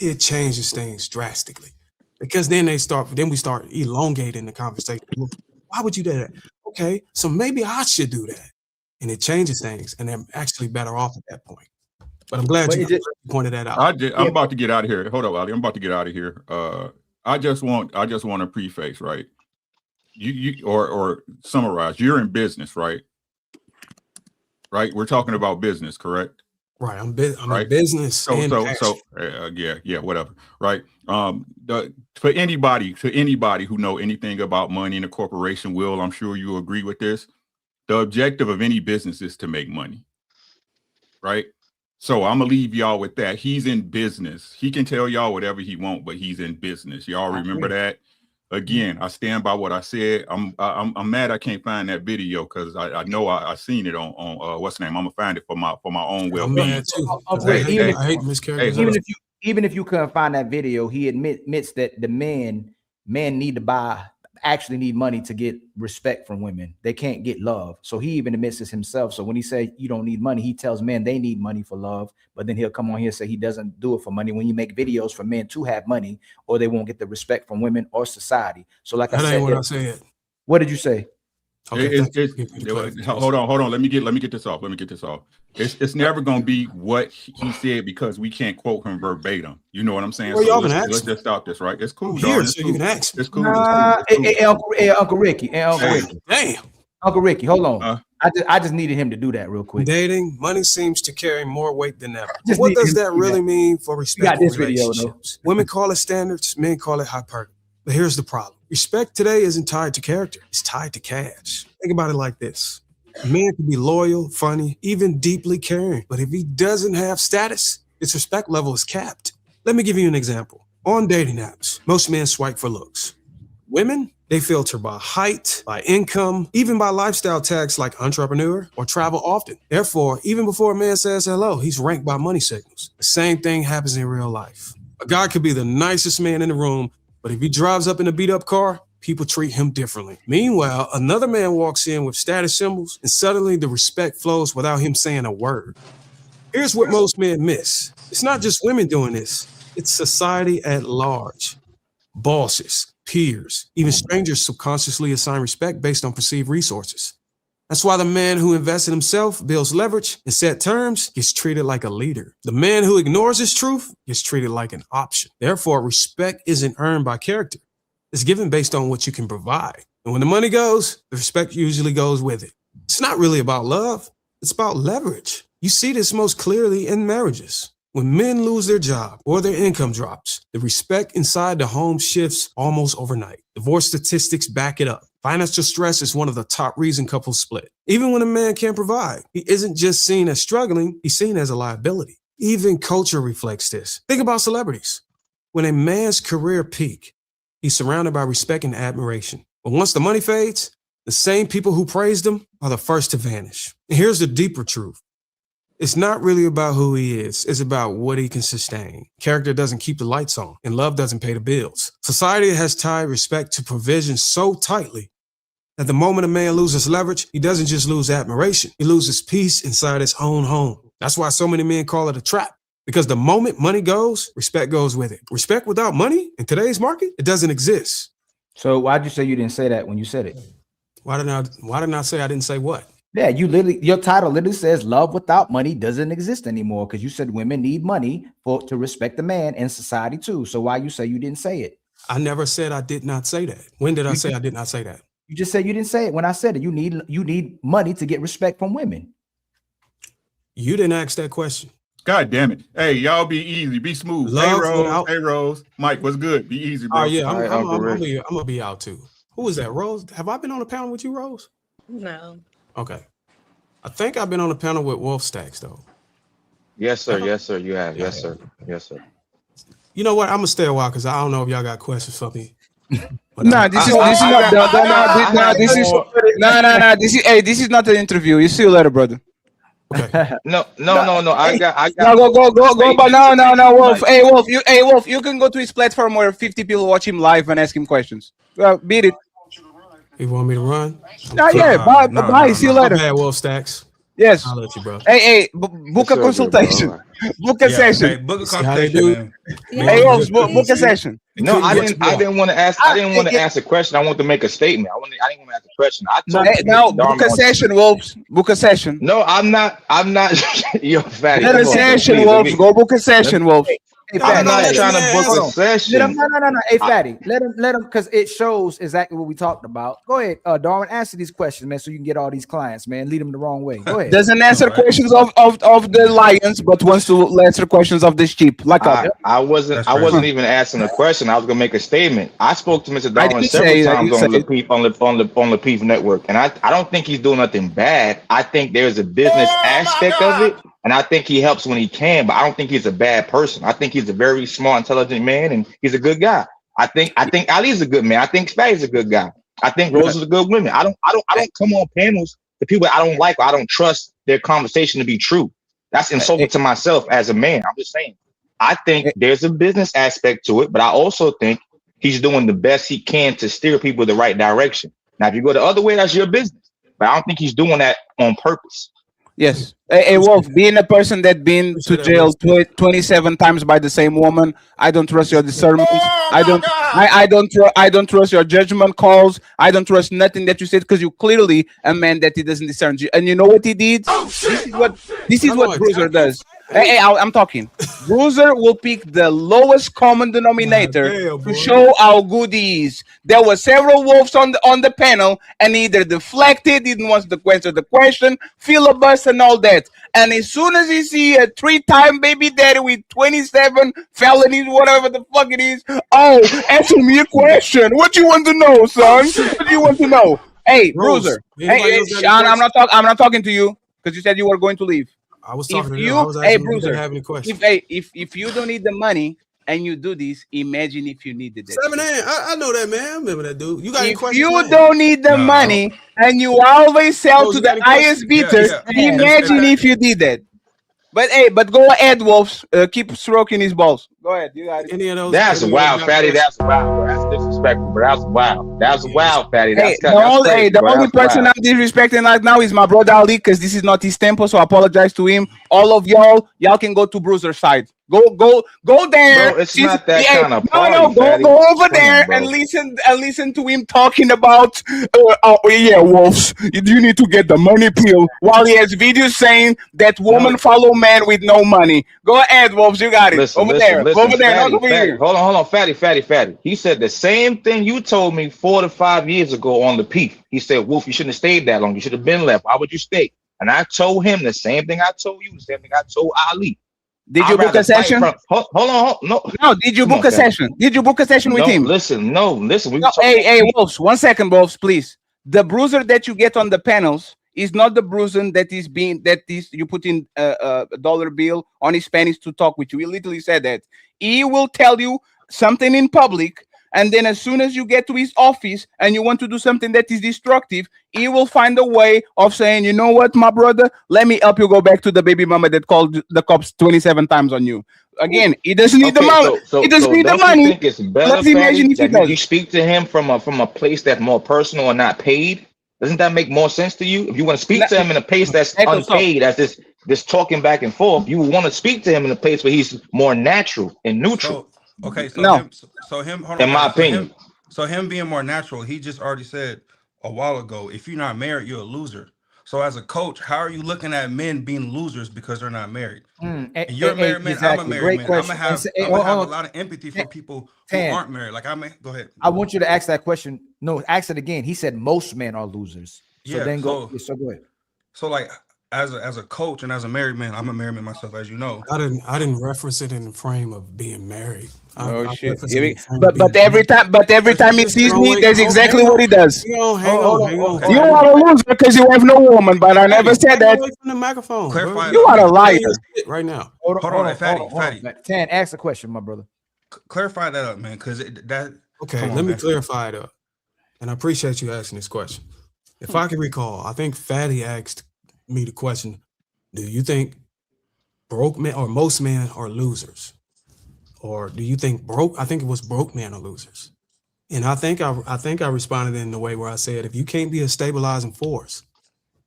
it changes things drastically. Because then we start elongating the conversation. Why would you do that? Okay, so maybe I should do that. And it changes things, and they're actually better off at that point. But I'm glad you pointed that out. I'm about to get out of here. Hold up, Ali. I'm about to get out of here. I just want to preface, right? You or summarize. You're in business, right? Right. We're talking about business, correct? Right. I'm in business. So yeah, whatever. Right. For anybody who know anything about money in a corporation, Will, I'm sure you agree with this. The objective of any business is to make money. Right. So I'm gonna leave y'all with that. He's in business. He can tell y'all whatever he wants, but he's in business. Y'all remember that? Again, I stand by what I said. I'm mad I can't find that video, because I know I seen it on what's the name. I'm gonna find it for my own well-being. Even if you couldn't find that video, he admits that the men actually need money to get respect from women. They can't get love. So he even admits this himself. So when he says you don't need money, he tells men they need money for love, but then he'll come on here and say he doesn't do it for money. When you make videos for men to have money, or they won't get the respect from women or society. So like I said, what did you say? Okay, hold on. Let me get this off. It's never gonna be what he said, because we can't quote him verbatim. You know what I'm saying? Well, so let's just stop this, right? It's cool. Here, so you can ask. It's cool. Uncle Ricky. Damn. Uncle Ricky, hold on. I just needed him to do that real quick. Dating, money seems to carry more weight than ever. What does that really mean for respect in relationships? Women call it standards, men call it hypergamy. But here's the problem. Respect today isn't tied to character. It's tied to cash. Think about it like this. A man can be loyal, funny, even deeply caring. But if he doesn't have status, his respect level is capped. Let me give you an example. On dating apps, most men swipe for looks. Women, they filter by height, by income, even by lifestyle tags like entrepreneur or travel often. Therefore, even before a man says hello, he's ranked by money signals. The same thing happens in real life. A guy could be the nicest man in the room, but if he drives up in a beat-up car, people treat him differently. Meanwhile, another man walks in with status symbols, and suddenly the respect flows without him saying a word. Here's what most men miss. It's not just women doing this. It's society at large. Bosses, peers, even strangers subconsciously assign respect based on perceived resources. That's why the man who invests in himself, builds leverage, and set terms gets treated like a leader. The man who ignores his truth gets treated like an option. Therefore, respect isn't earned by character. It's given based on what you can provide. And when the money goes, the respect usually goes with it. It's not really about love. It's about leverage. You see this most clearly in marriages. When men lose their job or their income drops, the respect inside the home shifts almost overnight. Divorce statistics back it up. Financial stress is one of the top reasons couples split. Even when a man can't provide, he isn't just seen as struggling, he's seen as a liability. Even culture reflects this. Think about celebrities. When a man's career peak, he's surrounded by respect and admiration. But once the money fades, the same people who praised him are the first to vanish. And here's the deeper truth. It's not really about who he is. It's about what he can sustain. Character doesn't keep the lights on, and love doesn't pay the bills. Society has tied respect to provision so tightly that the moment a man loses leverage, he doesn't just lose admiration. He loses peace inside his own home. That's why so many men call it a trap. Because the moment money goes, respect goes with it. Respect without money in today's market, it doesn't exist. So why'd you say you didn't say that when you said it? Why didn't I say I didn't say what? Yeah, your title literally says love without money doesn't exist anymore because you said women need money to respect the man in society too. So why you say you didn't say it? I never said I did not say that. When did I say I did not say that? You just said you didn't say it when I said it. You need money to get respect from women. You didn't ask that question. God damn it. Hey, y'all be easy. Be smooth. Hey, Rose. Mike, what's good? Be easy, bro. Oh, yeah. I'm going to be out too. Who is that, Rose? Have I been on a panel with you, Rose? No. Okay. I think I've been on a panel with Wolf Stacks, though. Yes, sir. Yes, sir. You have. Yes, sir. Yes, sir. You know what? I'm going to stay a while because I don't know if y'all got questions for me. This is not an interview. You see you later, brother. Okay. No. I got. Go. But no, Wolf. Hey, Wolf. You can go to his platform where 50 people watch him live and ask him questions. Beat it. You want me to run? Bye. See you later. Bad, Wolf Stacks. Yes. I'll let you, bro. Hey, book a consultation. Book a session. Hey, book a consultation. Hey, Wolf, book a session. No, I didn't want to ask. I didn't want to ask a question. I want to make a statement. I didn't want to ask a question. Book a session, Wolves. Book a session. No, I'm not. Yo, fatty. Let a session, Wolves. Go book a session, Wolves. Hey, I'm not trying to book a session. No. Hey, Fatty, let him, because it shows exactly what we talked about. Go ahead, Darwin, answer these questions, man, so you can get all these clients, man. Lead them the wrong way. Go ahead. Doesn't answer questions of the lions, but wants to answer questions of the sheep. Like I wasn't even asking a question. I was gonna make a statement. I spoke to Mr. Darwin several times on the Peep Network, and I don't think he's doing nothing bad. I think there's a business aspect of it. And I think he helps when he can, but I don't think he's a bad person. I think he's a very smart, intelligent man, and he's a good guy. I think Ali's a good man. I think Spag's a good guy. I think Rose is a good woman. I don't come on panels to people I don't like or I don't trust their conversation to be true. That's insulting to myself as a man. I'm just saying. I think there's a business aspect to it, but I also think he's doing the best he can to steer people the right direction. Now, if you go the other way, that's your business. But I don't think he's doing that on purpose. Yes. Hey, Wolf, being a person that been to jail 27 times by the same woman, I don't trust your discernment. I don't trust your judgment calls. I don't trust nothing that you said because you're clearly a man that he doesn't discern. And you know what he did? This is what Bruiser does. Hey, I'm talking. Bruiser will pick the lowest common denominator to show how good he is. There were several wolves on the panel, and he either deflected, didn't want to answer the question, filibuster, and all that. And as soon as he see a 3-time baby daddy with 27 felonies, whatever the fuck it is, answer me a question. What you want to know, son? What do you want to know? Hey, Bruiser. Hey, Sean, I'm not talking to you because you said you were going to leave. I was talking to you. I was Hey, asking Bruiser. have any questions. If you don't need the money, and you do this, imagine if you needed that. 7 I know that, man. I remember that dude. You got any If questions? you man? don't need the money and you always sell Rose, to you got the any questions? highest bidders, imagine if you did that. But hey, but go ahead, Wolves. Keep stroking his balls. Go ahead. You got it. Any of those? That's any of those wild, got Fatty. questions? That's wild, bro. That's disrespectful, bro. That's wild. That's wild, Fatty. Hey, That's crazy, the bro. only That's person wild. I'm disrespecting right now is my brother Ali, because this is not his tempo, so I apologize to him. All of y'all can go to BRUZZIR side. Go there. Bro, it's not that Hey, kind of party, go Fatty. over Come there on, bro. and listen to him talking about Wolves. You need to get the money pill, while he has videos saying that women follow men with no money. Go ahead, Wolves. You got it. Listen, Over listen, there, not Fatty, over Fatty. here. Hold on, Fatty. He said the same thing you told me 4 to 5 years ago on the peak. He said, Wolf, you shouldn't have stayed that long. You should have been left. Why would you stay? And I told him the same thing I told you, the same thing I told Ali. Did you book a session? Hold on. No, did you book a session? Did you book a session with him? Listen. Hey, Wolves, 1 second, Wolves, please. The BRUZZIR that you get on the panels is not the BRUZZIR that is you put in a dollar bill on his Spanish to talk with you. He literally said that. He will tell you something in public, and then as soon as you get to his office and you want to do something that is destructive, he will find a way of saying, you know what, my brother, let me help you go back to the baby mama that called the cops 27 times on you. Again, he doesn't need the money. He doesn't need the don't money. you think it's better, Let's imagine Fatty, if he that you does. speak to him from a place that's more personal and not paid? Doesn't that make more sense to you? If you want to speak to him in a place that's unpaid, as this talking back and forth, you want to speak to him in a place where he's more natural and neutral. Okay, so No. him, hold on, In my Fatty. opinion. So him being more natural, he just already said a while ago, if you're not married, you're a loser. So as a coach, how are you looking at men being losers because they're not married? And you're a married man, I'm a married Great man. question. I'm gonna have a lot of empathy for people who aren't married. Like go ahead. I want you to ask that question. No, ask it again. He said most men are losers. So Yeah, then go. so- So go ahead. So like as a coach and as a married man, I'm a married man myself, as you know. I didn't reference it in the frame of being married. Oh I shit! referenced it in the frame of But being every time he sees me, that's exactly what he does. Hang on. You are a loser because you have no woman, but I never said that. Away from the microphone. Clarify You are a liar. Right now. Hold on, Fatty. Tan, ask the question, my brother. Clarify that up, man, because that. Okay, let me clarify it up. And I appreciate you asking this question. If I can recall, I think Fatty asked me the question, do you think broke men or most men are losers? Or do you think I think it was broke men are losers. And I think I responded in the way where I said, if you can't be a stabilizing force,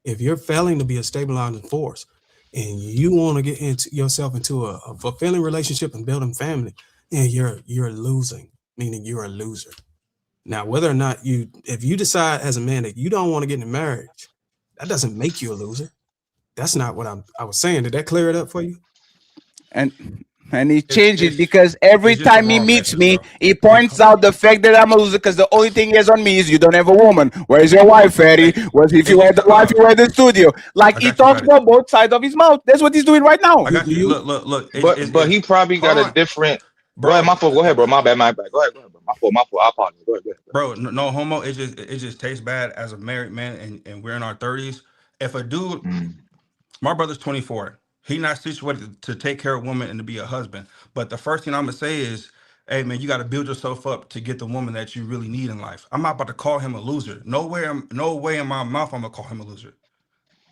if you're failing to be a stabilizing force and you want to get yourself into a fulfilling relationship and building family, then you're losing, meaning you're a loser. Now, whether or not if you decide as a man that you don't want to get in marriage, that doesn't make you a loser. That's not what I was saying. Did that clear it up for you? And he changed it because every time he meets me, he points out the fact that I'm a loser because the only thing he has on me is you don't have a woman. Where's your wife, Fatty? If you had the wife, you were at the studio. Like he talks about both sides of his mouth. That's what he's doing right now. I got you. Look. But he probably got a different. Go ahead, my fault. Go ahead, bro. My bad. Go ahead, bro. My fault. I apologize. Go ahead. Bro, no homo. It just tastes bad as a married man, and we're in our 30s. If a dude, my brother's 24. He not situated to take care of a woman and to be a husband. But the first thing I'm gonna say is, hey man, you got to build yourself up to get the woman that you really need in life. I'm not about to call him a loser. No way in my mouth I'm gonna call him a loser.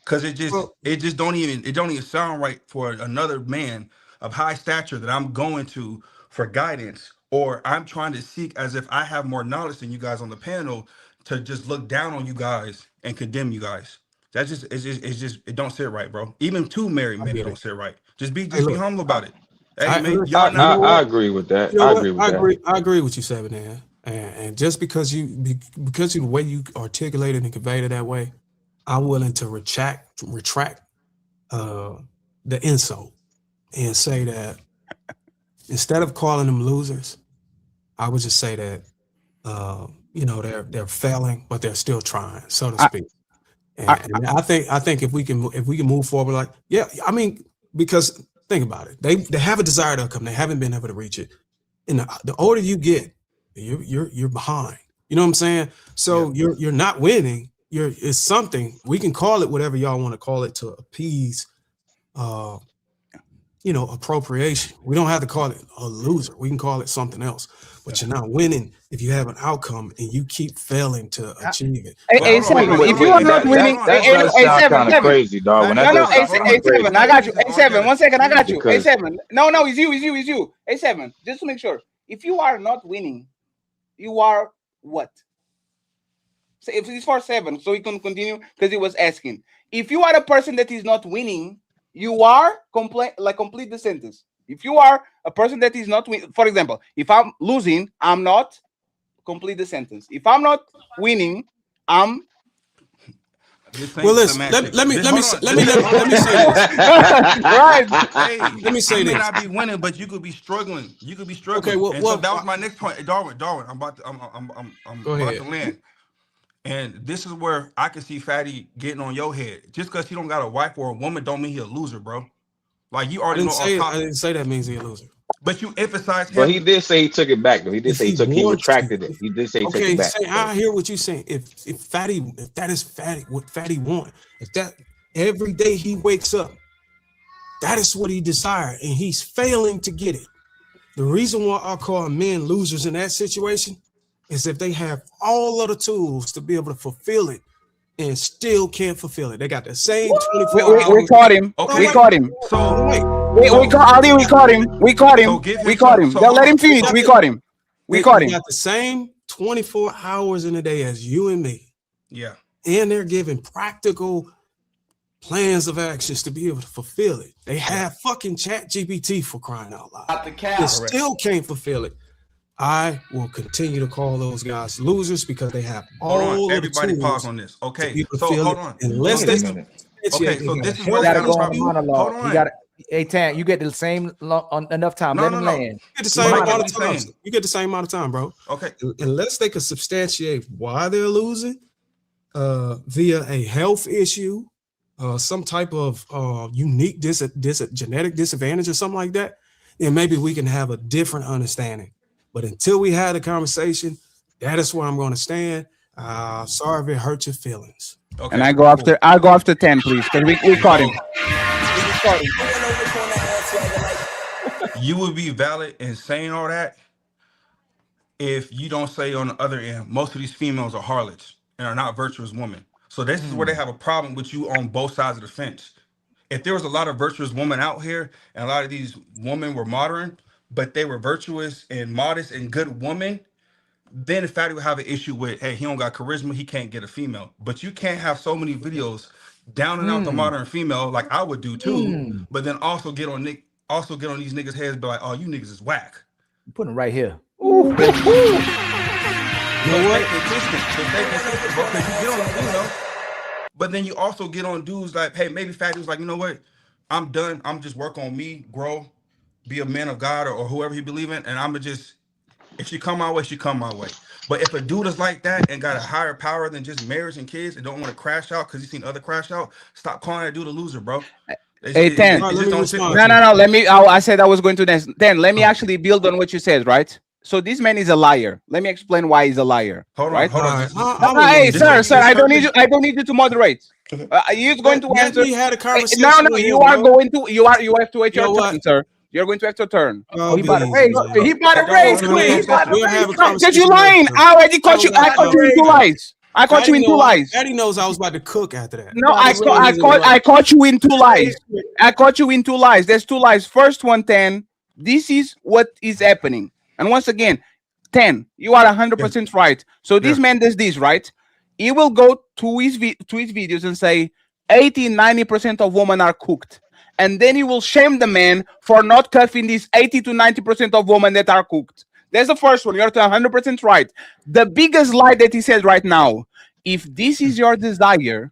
Cause it just don't even sound right for another man of high stature that I'm going to for guidance, or I'm trying to seek as if I have more knowledge than you guys on the panel to just look down on you guys and condemn you guys. That's just it don't sit right, bro. Even two married men don't sit right. Just be humble about it. Hey man, I agree with that. You know I agree with that. I agree with you, Seven. And just because the way you articulated and conveyed it that way, I'm willing to retract the insult and say that instead of calling them losers, I would just say that they're failing, but they're still trying, so to speak. And I think if we can move forward, like, yeah, I mean, because think about it, they have a desired outcome, they haven't been able to reach it, and the older you get, you're behind. You know what I'm saying? So you're not winning. It's something we can call it whatever y'all want to call it to appease appropriation. We don't have to call it a loser. We can call it something else. But you're not winning if you have an outcome and you keep failing to achieve it. If you are not winning, that does sound kind of crazy, dog. When that does sound crazy. A7, I got you. A7, 1 second, I got you. Because- A7. No, it's you. A7, just to make sure. If you are not winning, you are what? So if it's for 7, so we can continue because he was asking. If you are a person that is not winning, you are complete the sentence. If you are a person that is not winning, for example, if I'm losing, I'm not complete the sentence. If I'm not winning, I'm. Well, listen. Let me say this. Right. Hey, let me say you this. may not be winning, but you could be struggling. Okay, well, and so that was my next point. Darwin, I'm about to land. And this is where I can see Fatty getting on your head. Just because he don't got a wife or a woman don't mean he a loser, bro. Like you already know. I didn't say that means he a loser. But you emphasize him. But he did say he took it back, though. He did say he retracted it. He did say he took it back. I hear what you're saying. If that is Fatty, what Fatty want, if that every day he wakes up, that is what he desired, and he's failing to get it. The reason why I call men losers in that situation is if they have all of the tools to be able to fulfill it and still can't fulfill it. They got the same 24 hours. We caught him. Okay. We caught him. So we caught him. We caught him. Don't let him finish. We caught him. We caught him. They got the same 24 hours in a day as you and me. Yeah. And they're giving practical plans of actions to be able to fulfill it. They have fucking ChatGPT for crying out loud. They still can't fulfill it. I will continue to call those guys losers because they have all of the everybody tools pause on this. Okay, to so fulfill hold it. on. Unless they Okay, so this is You what gotta I'm go talking on about. monologue. Hold You on. got hey Tan, you get the same enough time. No, Let no, him no. land. You get the same Mike, amount what of are you time. saying? You get the same amount of time, bro. Okay. Unless they could substantiate why they're losing via a health issue, some type of unique genetic disadvantage or something like that, then maybe we can have a different understanding. But until we had a conversation, that is where I'm going to stand. Sorry if it hurt your feelings. Okay. And I go after 10, please, because we caught him. You would be valid in saying all that if you don't say on the other end, most of these females are harlots and are not virtuous women. So this is where they have a problem with you on both sides of the fence. If there was a lot of virtuous women out here and a lot of these women were modern, but they were virtuous and modest and good women, then Fatty would have an issue with, hey, he don't got charisma, he can't get a female. But you can't have so many videos down and out the modern female like I would do too, but then also get on these niggas' heads, be like, oh, you niggas is whack. I'm putting it right here. So stay consistent, bro, 'cause you get on, but then you also get on dudes like, hey, maybe Fatty was like, you know what? I'm done. I'm just work on me, grow, be a man of God or whoever he believe in, and I'ma just, if she come my way, she come my way. But if a dude is like that and got a higher power than just marriage and kids and don't want to crash out because he's seen other crash out, stop calling that dude a loser, bro. Hey, 10. No. Let me. I said I was going to next. 10. Let me actually build on what you said, right? So this man is a liar. Let me explain why he's a liar. Hold on. Hey, sir. I don't need you. I don't need you to moderate. You're going to answer. We had a conversation. No. You are going to. You have to wait your turn, sir. You're going to have to turn. Oh, he bought a raise. He bought a raise. Because you We'll lying. I already caught you. I caught you in 2 lies. I caught you in 2 lies. Daddy knows I was about to cook after that. No, I caught you in 2 lies. I caught you in 2 lies. There's 2 lies. First one, 10. This is what is happening. And once again, 10. You are 100% right. So this man does this, right? He will go to his videos and say 80-90% of women are cooked. And then he will shame the man for not cuffing these 80 to 90% of women that are cooked. That's the first one. You're 100% right. The biggest lie that he says right now, if this is your desire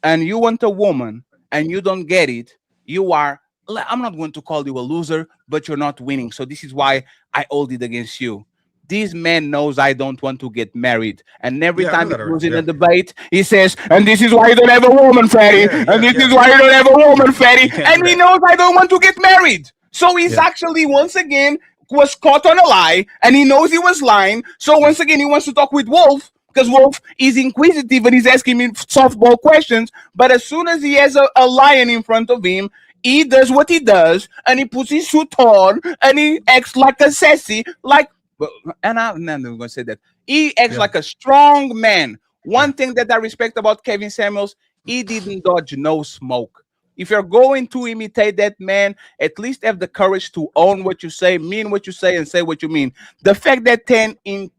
and you want a woman and you don't get it, you are, I'm not going to call you a loser, but you're not winning. So this is why I hold it against you. This man knows I don't want to get married. And every time he goes in a debate, he says, and this is why you don't have a woman, Fatty. And this is why you don't have a woman, Fatty. And he knows I don't want to get married. So he's actually, once again, was caught on a lie. And he knows he was lying. So once again, he wants to talk with Wolf. Because Wolf is inquisitive and he's asking me softball questions. But as soon as he has a lion in front of him, he does what he does, and he puts his suit on, and he acts like a sassy, like, and I'm not going to say that. He acts like a strong man. One thing that I respect about Kevin Samuels, he didn't dodge no smoke. If you're going to imitate that man, at least have the courage to own what you say, mean what you say, and say what you mean. The fact that 10 in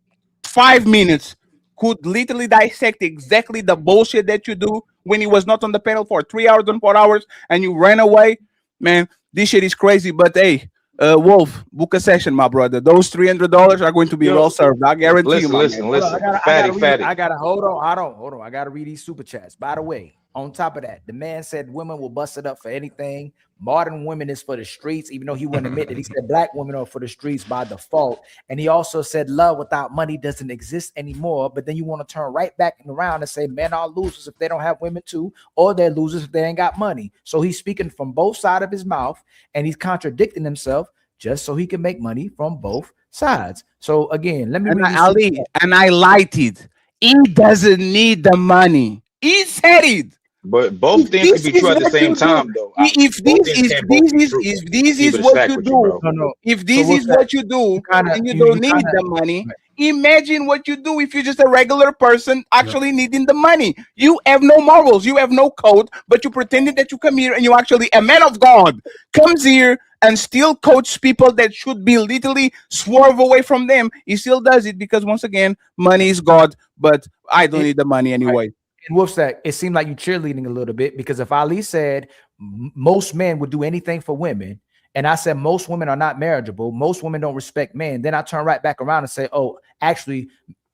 5 minutes could literally dissect exactly the bullshit that you do when he was not on the panel for 3 hours and 4 hours and you ran away, man, this shit is crazy. But hey, Wolf, book a session, my brother. Those $300 are going to be well served. I guarantee you, my man. Hold on, I gotta hold on. I gotta read these super chats. By the way, on top of that, the man said women will bust it up for anything. Modern women is for the streets, even though he wouldn't admit that. He said black women are for the streets by default. And he also said love without money doesn't exist anymore. But then you want to turn right back around and say men are losers if they don't have women too, or they're losers if they ain't got money. So he's speaking from both sides of his mouth, and he's contradicting himself just so he can make money from both sides. So again, let me read Ali, and I liked it. He doesn't need the money. He said it. But both things can be true at the same time, though. If this is what you do, if this is what you do, and you don't need the money, imagine what you do if you're just a regular person actually needing the money. You have no morals, you have no code, but you pretended that you come here and you actually a man of God comes here and still coach people that should be literally swerve away from them. He still does it because once again, money is God, but I don't need the money anyway. And Wolfsack, it seemed like you cheerleading a little bit, because if Ali said most men would do anything for women, and I said most women are not marriageable, most women don't respect men, then I turn right back around and say, oh, actually,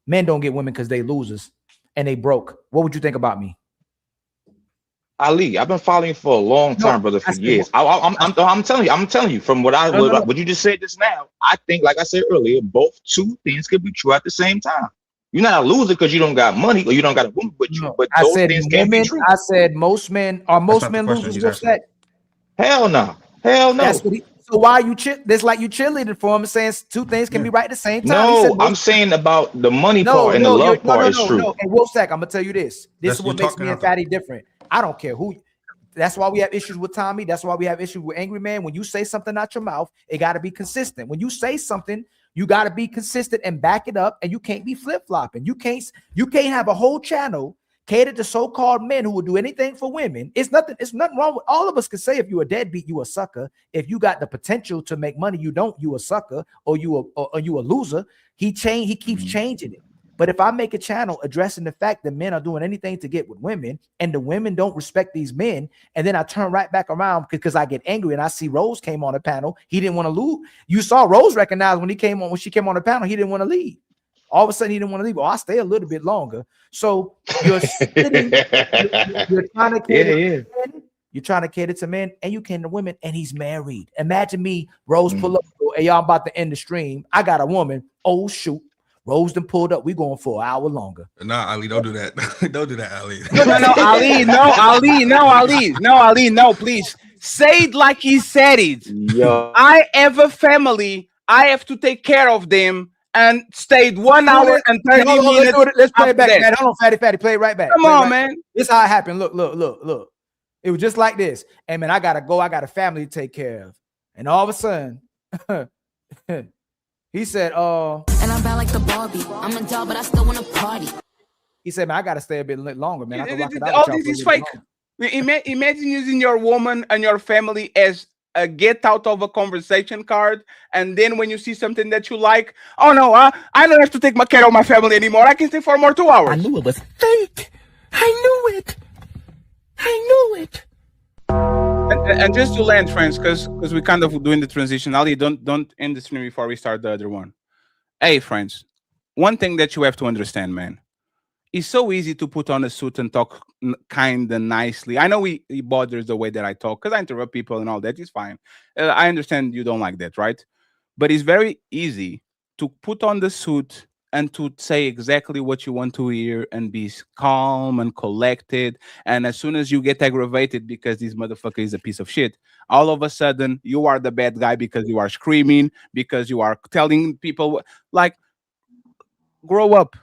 men don't get women because they losers and they broke. What would you think about me? Ali, I've been following you for a long time, brother, for years. I'm telling you from what you just said just now. I think, like I said earlier, two things could be true at the same time. You're not a loser because you don't got money or you don't got a woman, but those things can't be true. I said most men losers. What's that? Hell no. Hell no. That's what so why are you that's like you cheerleading for him and saying two things can be right at the same time? No, I'm saying about the money part and the love part is true. No. And Wolfsack, I'm gonna tell you this. This is what makes me and Fatty different. I don't care who. That's why we have issues with Tommy. That's why we have issues with Angry Man. When you say something out your mouth, it got to be consistent. When you say something, you got to be consistent and back it up, and you can't be flip-flopping. You can't have a whole channel catered to so-called men who will do anything for women. It's nothing wrong with all of us can say if you a deadbeat, you a sucker. If you got the potential to make money, you don't, you a sucker, or you a loser. He keeps changing it. But if I make a channel addressing the fact that men are doing anything to get with women and the women don't respect these men, and then I turn right back around because I get angry and I see Rose came on the panel, he didn't want to lose. You saw Rose recognize when she came on the panel, he didn't want to leave. All of a sudden, he didn't want to leave. Well, I'll stay a little bit longer. So you're sitting, you're trying to cater to men, you're trying to cater to men, and you can to women, and he's married. Imagine me, Rose pull up, hey, y'all about to end the stream. I got a woman. Oh shoot. Rose done pulled up. We going for an hour longer. Nah, Ali, don't do that. Don't do that, Ali. No, Ali, no, please. Say it like he said it. Yo. I have a family. I have to take care of them, and stayed 1 hour and 30 minutes. Let's play it back. Man. Hold on, Fatty. Play it right back. Come on, man. This is how it happened. Look. It was just like this. Hey, man, I got to go. I got a family to take care of. And all of a sudden, he said, and I'm bad like the Barbie. I'm a doll, but I still want to party. He said, man, I got to stay a bit longer, man. I can rock it out. All this is fake. Imagine using your woman and your family as a get out of a conversation card, and then when you see something that you like, oh no, I don't have to take care of my family anymore. I can stay for more 2 hours. I knew it was fake. I knew it. And just to land, friends, because we kind of doing the transition. Ali, don't end the stream before we start the other one. Hey, friends, one thing that you have to understand, man, it's so easy to put on a suit and talk kind of nicely. I know it bothers the way that I talk because I interrupt people and all that. It's fine. I understand you don't like that, right? But it's very easy to put on the suit and to say exactly what you want to hear and be calm and collected. And as soon as you get aggravated because this motherfucker is a piece of shit, all of a sudden you are the bad guy because you are screaming, because you are telling people, like, grow up.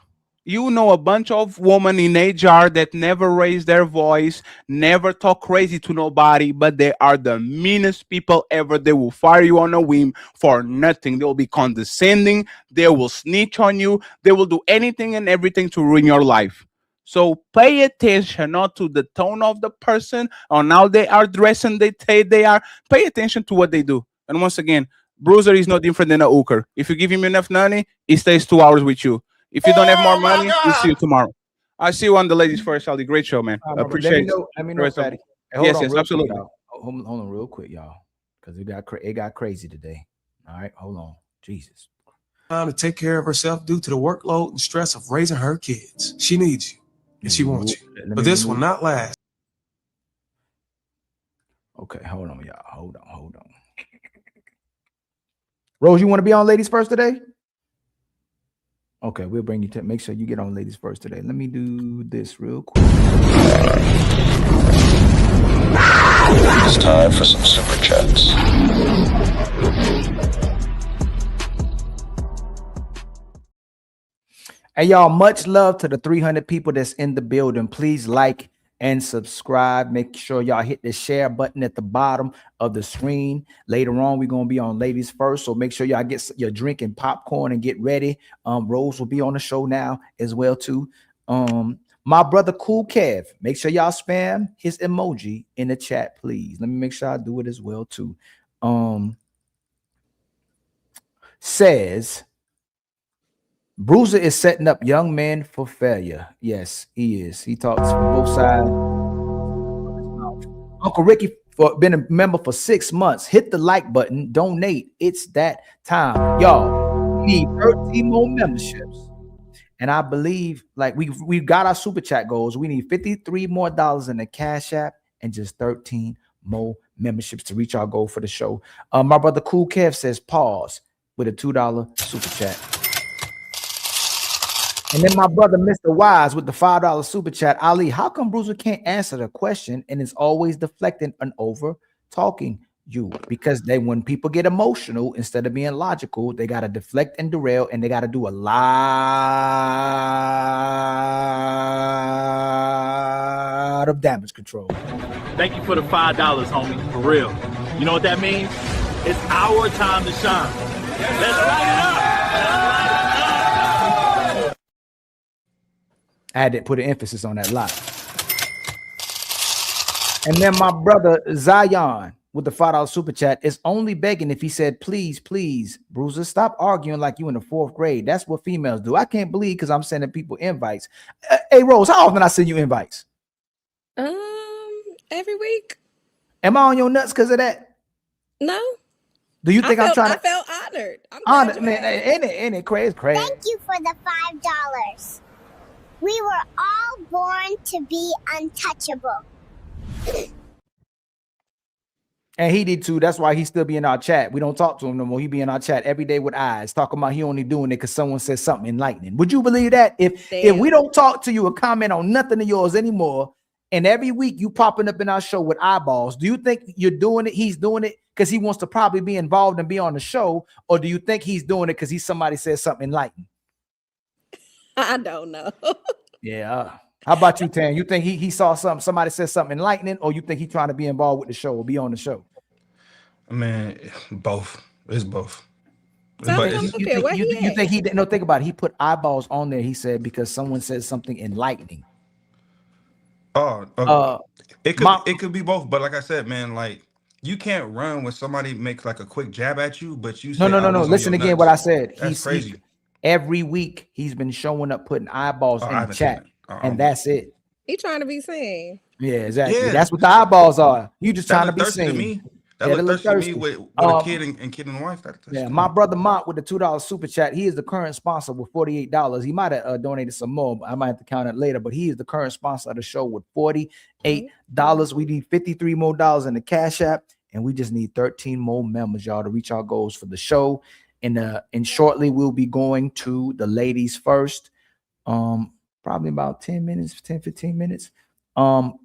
You know a bunch of women in HR that never raise their voice, never talk crazy to nobody, but they are the meanest people ever. They will fire you on a whim for nothing. They will be condescending. They will snitch on you. They will do anything and everything to ruin your life. So pay attention not to the tone of the person or how they are dressing, they say they are. Pay attention to what they do. And once again, Bruiser is no different than a hooker. If you give him enough money, he stays 2 hours with you. If you don't have more money, we'll see you tomorrow. I'll see you on the ladies first, Ali. Great show, man. Appreciate it. Let me know, Fatty. Hey, Yes, hold on yes, real absolutely. quick, y'all. Hold on real quick, y'all, because it got crazy today. All right, hold on. Jesus. Trying to take care of herself due to the workload and stress of raising her kids. She needs you, and she wants you. But this will not last. Okay, hold on, y'all. Hold on. Rose, you want to be on ladies first today? Okay, we'll bring you to make sure you get on ladies first today. Let me do this real quick. It's time for some super chats. Hey, y'all, much love to the 300 people that's in the building. Please like and subscribe. Make sure y'all hit the share button at the bottom of the screen. Later on, we're going to be on ladies first. So make sure y'all get your drink and popcorn and get ready. Rose will be on the show now as well, too. My brother, Cool Kev, make sure y'all spam his emoji in the chat, please. Let me make sure I do it as well, too. Says, Bruiser is setting up young men for failure. Yes, he is. He talks from both sides. Uncle Ricky been a member for 6 months. Hit the like button. Donate. It's that time. Y'all, we need 13 more memberships. And I believe like we've got our super chat goals. We need $53 more in the Cash App and just 13 more memberships to reach our goal for the show. My brother Cool Kev says pause with a $2 super chat. And then my brother, Mr. Wise, with the $5 super chat. Ali, how come Bruiser can't answer the question and is always deflecting and over talking you? Because when people get emotional, instead of being logical, they got to deflect and derail, and they got to do a lot of damage control. Thank you for the $5, homie. For real. You know what that means? It's our time to shine. Let's light it up. I had to put an emphasis on that lot. And then my brother Zion with the $5 super chat is only begging if he said, please, please, Bruiser, stop arguing like you in the 4th grade. That's what females do. I can't believe because I'm sending people invites. Hey, Rose, how often I send you invites? Every week. Am I on your nuts because of that? No. Do you think I'm trying to? I felt honored. Honored, man. Ain't it crazy? Thank you for the $5. We were all born to be untouchable. And he did too. That's why he still be in our chat. We don't talk to him no more. He be in our chat every day with eyes, talking about he only doing it because someone says something enlightening. Would you believe that? If we don't talk to you or comment on nothing of yours anymore, and every week you popping up in our show with eyeballs, do you think you're doing it? He's doing it because he wants to probably be involved and be on the show, or do you think he's doing it because somebody says something enlightening? I don't know. Yeah. How about you, Tan? You think he saw somebody said something enlightening, or you think he's trying to be involved with the show or be on the show? Man, both. It's both. You think he didn't? No, think about it. He put eyeballs on there. He said because someone said something enlightening. It could be both, but like I said, man, like you can't run when somebody makes like a quick jab at you, but you say, no. Listen again, what I said. That's crazy. Every week he's been showing up, putting eyeballs in the chat, and that's it. He trying to be seen. Yeah, exactly. Yeah. That's what the eyeballs are. You just trying to be seen. To me. That look thirsty to me with a kid and wife. Yeah, my brother Mont with the $2 super chat. He is the current sponsor with $48. He might have donated some more. I might have to count it later, but he is the current sponsor of the show with $48. We need $53 more in the Cash App, and we just need 13 more members, y'all, to reach our goals for the show. And shortly we'll be going to the ladies first. Probably about 10 minutes, 10-15 minutes.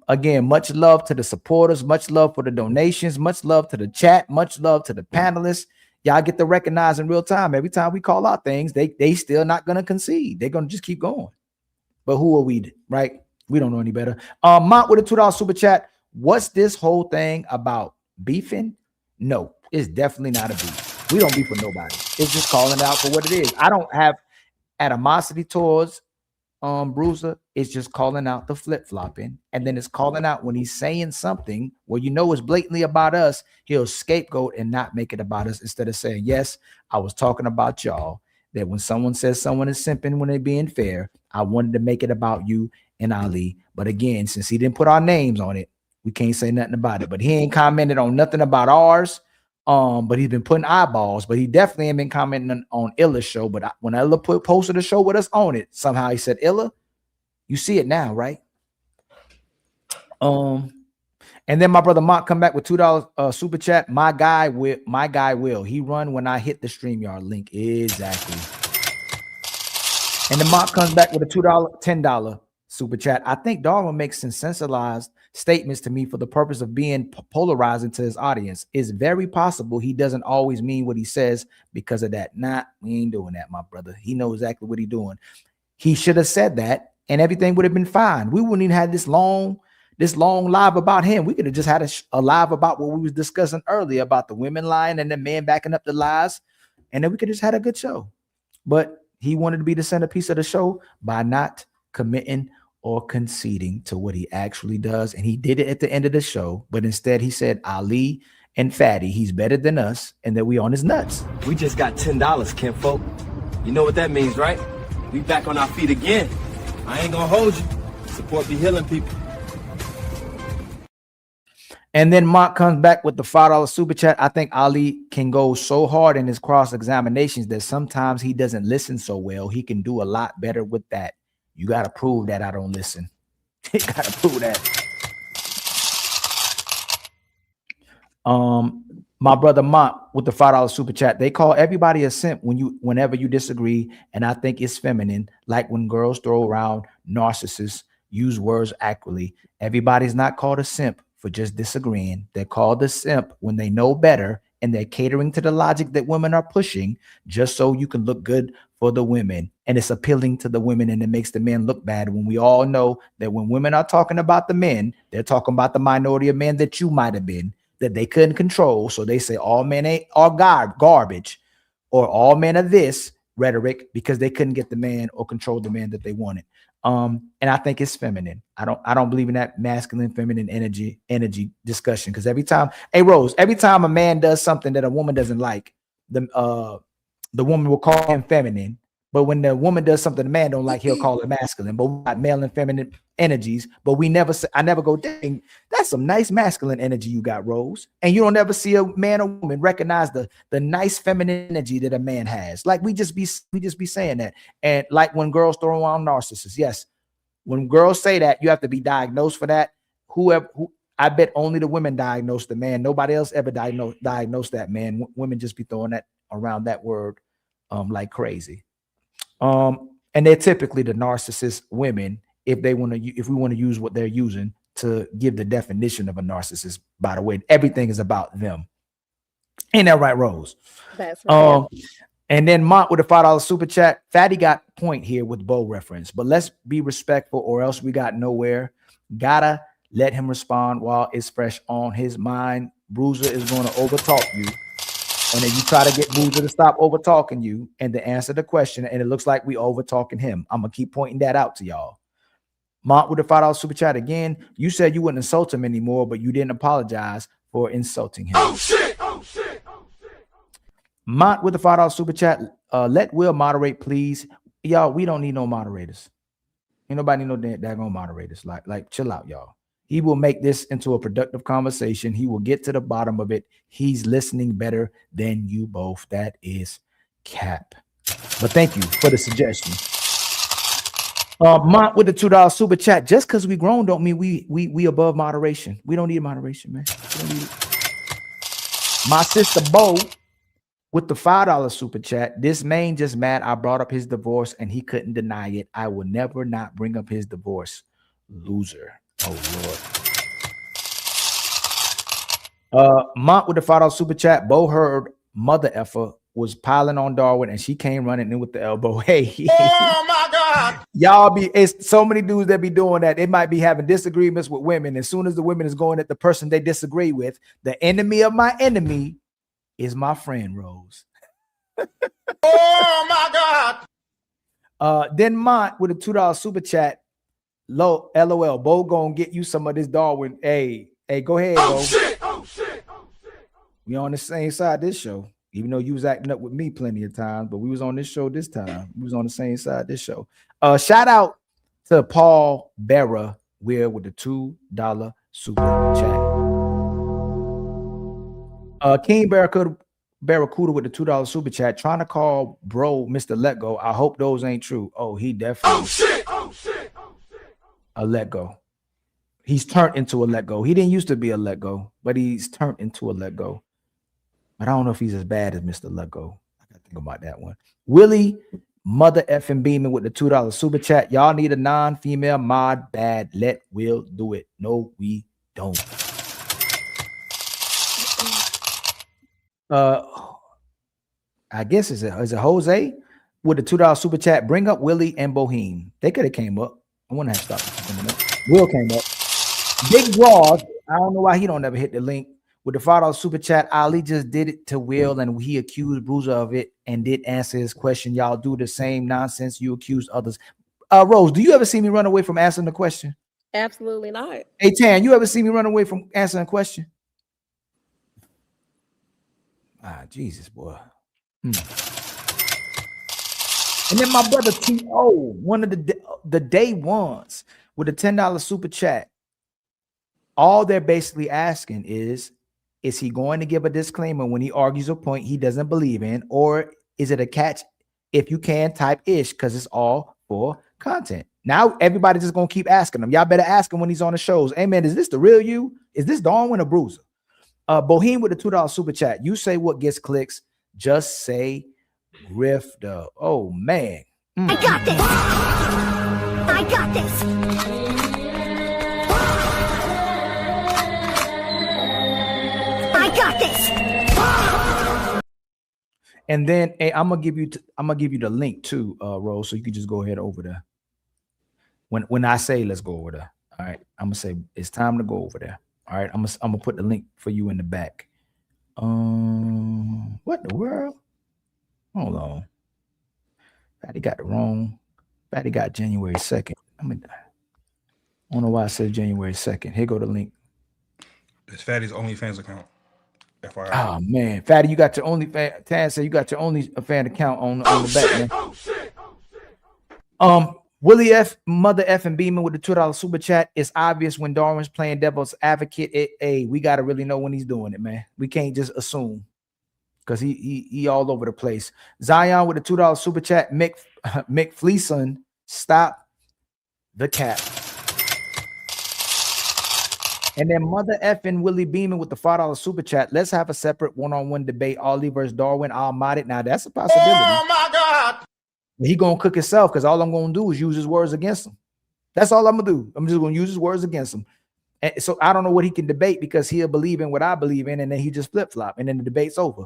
Again, much love to the supporters, much love for the donations, much love to the chat, much love to the panelists. Y'all get to recognize in real time. Every time we call out things, they still not gonna concede. They're gonna just keep going. But who are we, right? We don't know any better. Mont with a $2 super chat. What's this whole thing about beefing? No, it's definitely not a beef. We don't beef with nobody. It's just calling it out for what it is. I don't have animosity towards Bruiser. It's just calling out the flip-flopping, and then it's calling out when he's saying something where you know it's blatantly about us, he'll scapegoat and not make it about us, instead of saying, yes, I was talking about y'all, that when someone says someone is simping when they're being fair, I wanted to make it about you and Ali. But again, since he didn't put our names on it, we can't say nothing about it. But he ain't commented on nothing about ours. But he's been putting eyeballs, but he definitely ain't been commenting on Illa's show. But when Illa posted a show with us on it, somehow he said, Illa, you see it now, right? And then my brother Mont come back with $2 super chat. My guy will. He run when I hit the StreamYard link. Exactly. And then Mont comes back with a $10 super chat. I think Darwin makes sensationalized statements to me for the purpose of being polarizing to his audience. It's very possible he doesn't always mean what he says because of that. Nah, we ain't doing that, my brother. He knows exactly what he's doing. He should have said that and everything would have been fine. We wouldn't even have this long live about him. We could have just had a live about what we was discussing earlier about the women lying and the men backing up the lies. And then we could just had a good show. But he wanted to be the centerpiece of the show by not committing or conceding to what he actually does. And he did it at the end of the show, but instead he said Ali and Fatty, he's better than us, and that we on his nuts. We just got $10, kinfolk. You know what that means, right? We back on our feet again. I ain't gonna hold you. Support be healing people. And then Mark comes back with the $5 super chat. I think Ali can go so hard in his cross-examinations that sometimes he doesn't listen so well. He can do a lot better with that. You got to prove that I don't listen. You got to prove that. My brother Mont with the $5 super chat. They call everybody a simp whenever you disagree, and I think it's feminine, like when girls throw around narcissists, use words accurately. Everybody's not called a simp for just disagreeing. They're called a simp when they know better and they're catering to the logic that women are pushing just so you can look good for the women. And it's appealing to the women and it makes the men look bad, when we all know that when women are talking about the men, they're talking about the minority of men that you might have been, that they couldn't control. So they say all men are garbage, or all men are this rhetoric, because they couldn't get the man or control the man that they wanted. And I think it's feminine. I don't believe in that masculine, feminine energy discussion. Because every time, hey Rose, every time a man does something that a woman doesn't like, the woman will call him feminine. But when the woman does something the man don't like, he'll call it masculine. But we got male and feminine energies. But I never go, dang, that's some nice masculine energy you got, Rose. And you don't ever see a man or woman recognize the nice feminine energy that a man has. Like we just be saying that. And like when girls throw around narcissists, yes, when girls say that, you have to be diagnosed for that. I bet only the women diagnose the man. Nobody else ever diagnose that man. Women just be throwing that around that word like crazy. And they're typically the narcissist women if we want to use what they're using to give the definition of a narcissist. By the way, everything is about them. Ain't that right, Rose? That's right. And then Mont with a $5 super chat. Fatty got point here with Bo reference, but let's be respectful or else we got nowhere. Gotta let him respond while it's fresh on his mind. Bruiser is going to overtalk you. And if you try to get Bruiser to stop over talking you and to answer the question, and it looks like we over talking him, I'm gonna keep pointing that out to y'all. Mont with a $5 super chat again. You said you wouldn't insult him anymore, but you didn't apologize for insulting him. Oh shit! Oh shit! Oh shit! Mont with a $5 super chat. Let Will moderate, please. Y'all, we don't need no moderators. Ain't nobody need no daggone moderators. Like, chill out, y'all. He will make this into a productive conversation. He will get to the bottom of it. He's listening better than you both. That is cap. But thank you for the suggestion. Mont with the $2 super chat. Just because we grown don't mean we above moderation. We don't need moderation, man. We don't need it. My sister Bo with the $5 super chat. This man just mad I brought up his divorce and he couldn't deny it. I will never not bring up his divorce. Loser. Oh Lord. Mont with the $5 super chat. Bo heard mother effer was piling on Darwin, and she came running in with the elbow. Hey, Oh my God! y'all it's so many dudes that be doing that. They might be having disagreements with women. As soon as the women is going at the person they disagree with, the enemy of my enemy is my friend, Rose. Oh my God! Then Mont with a $2 super chat. Low LOL. Bo gonna get you some of this Darwin. Hey, go ahead, Bo. Oh shit! Oh shit! Oh shit! We on the same side this show. Even though you was acting up with me plenty of times, but we was on this show this time. We was on the same side this show. Shout out to Paul Berra Weir with the $2 super chat. King Barracuda with the $2 super chat. Trying to call bro Mr. Let Go. I hope those ain't true. Oh, he definitely. Oh shit! Oh shit! Oh shit! A let go. He's turned into a let go. He didn't used to be a let go, but he's turned into a let go. But I don't know if he's as bad as Mr. Let Go. I gotta think about that one. Willie, mother effing Beeman with the $2 super chat. Y'all need a non-female mod. Bad. Let Will do it. No, we don't. I guess is it Jose with the $2 super chat. Bring up Willie and Boheme. They could have came up. I wouldn't have stopped. Will came up. Big Draws. I don't know why he don't ever hit the link. With the $5 super chat, Ali just did it to Will, and he accused Bruiser of it and did answer his question. Y'all do the same nonsense you accuse others. Rose, do you ever see me run away from answering the question? Absolutely not. Hey, Tan, you ever see me run away from answering a question? Jesus, boy. And then my brother T.O., one of the day ones with a $10 super chat. All they're basically asking is he going to give a disclaimer when he argues a point he doesn't believe in, or is it a catch if you can type ish because it's all for content? Now everybody's just gonna keep asking him. Y'all better ask him when he's on the shows. Hey man, is this the real you? Is this Darwin or Bruiser? Boheme with a $2 super chat. You say what gets clicks. Just say GRIFT. Oh man. I got this. I got this. I got this. And then hey, I'm gonna give you the link too, Rose, so you can just go ahead over there. When I say let's go over there, all right. I'm gonna say it's time to go over there. All right, I'm gonna put the link for you in the back. What the world? Hold on. Fatty got the wrong. Fatty got January 2nd. I don't know why I said January 2nd. Here go the link. It's Fatty's OnlyFans account. FYI. Oh man, Fatty, you got your OnlyFans. Tad said you got your OnlyFans account on the back, man. Oh shit! Willie F, mother F and Beeman with the $2 super chat. It's obvious when Darwin's playing devil's advocate. We got to really know when he's doing it, man. We can't just assume because he all over the place. Zion with the $2 super chat. Mick Fleeson, stop the cap. And then mother F and Willie Beeman with the $5 super chat. Let's have a separate one-on-one debate. Ollie versus Darwin. I'll mod it. Now that's a possibility. Oh my God! He gonna cook himself because all I'm gonna do is use his words against him. That's all I'm gonna do. I'm just gonna use his words against him. And so I don't know what he can debate because he'll believe in what I believe in, and then he just flip-flop, and then the debate's over.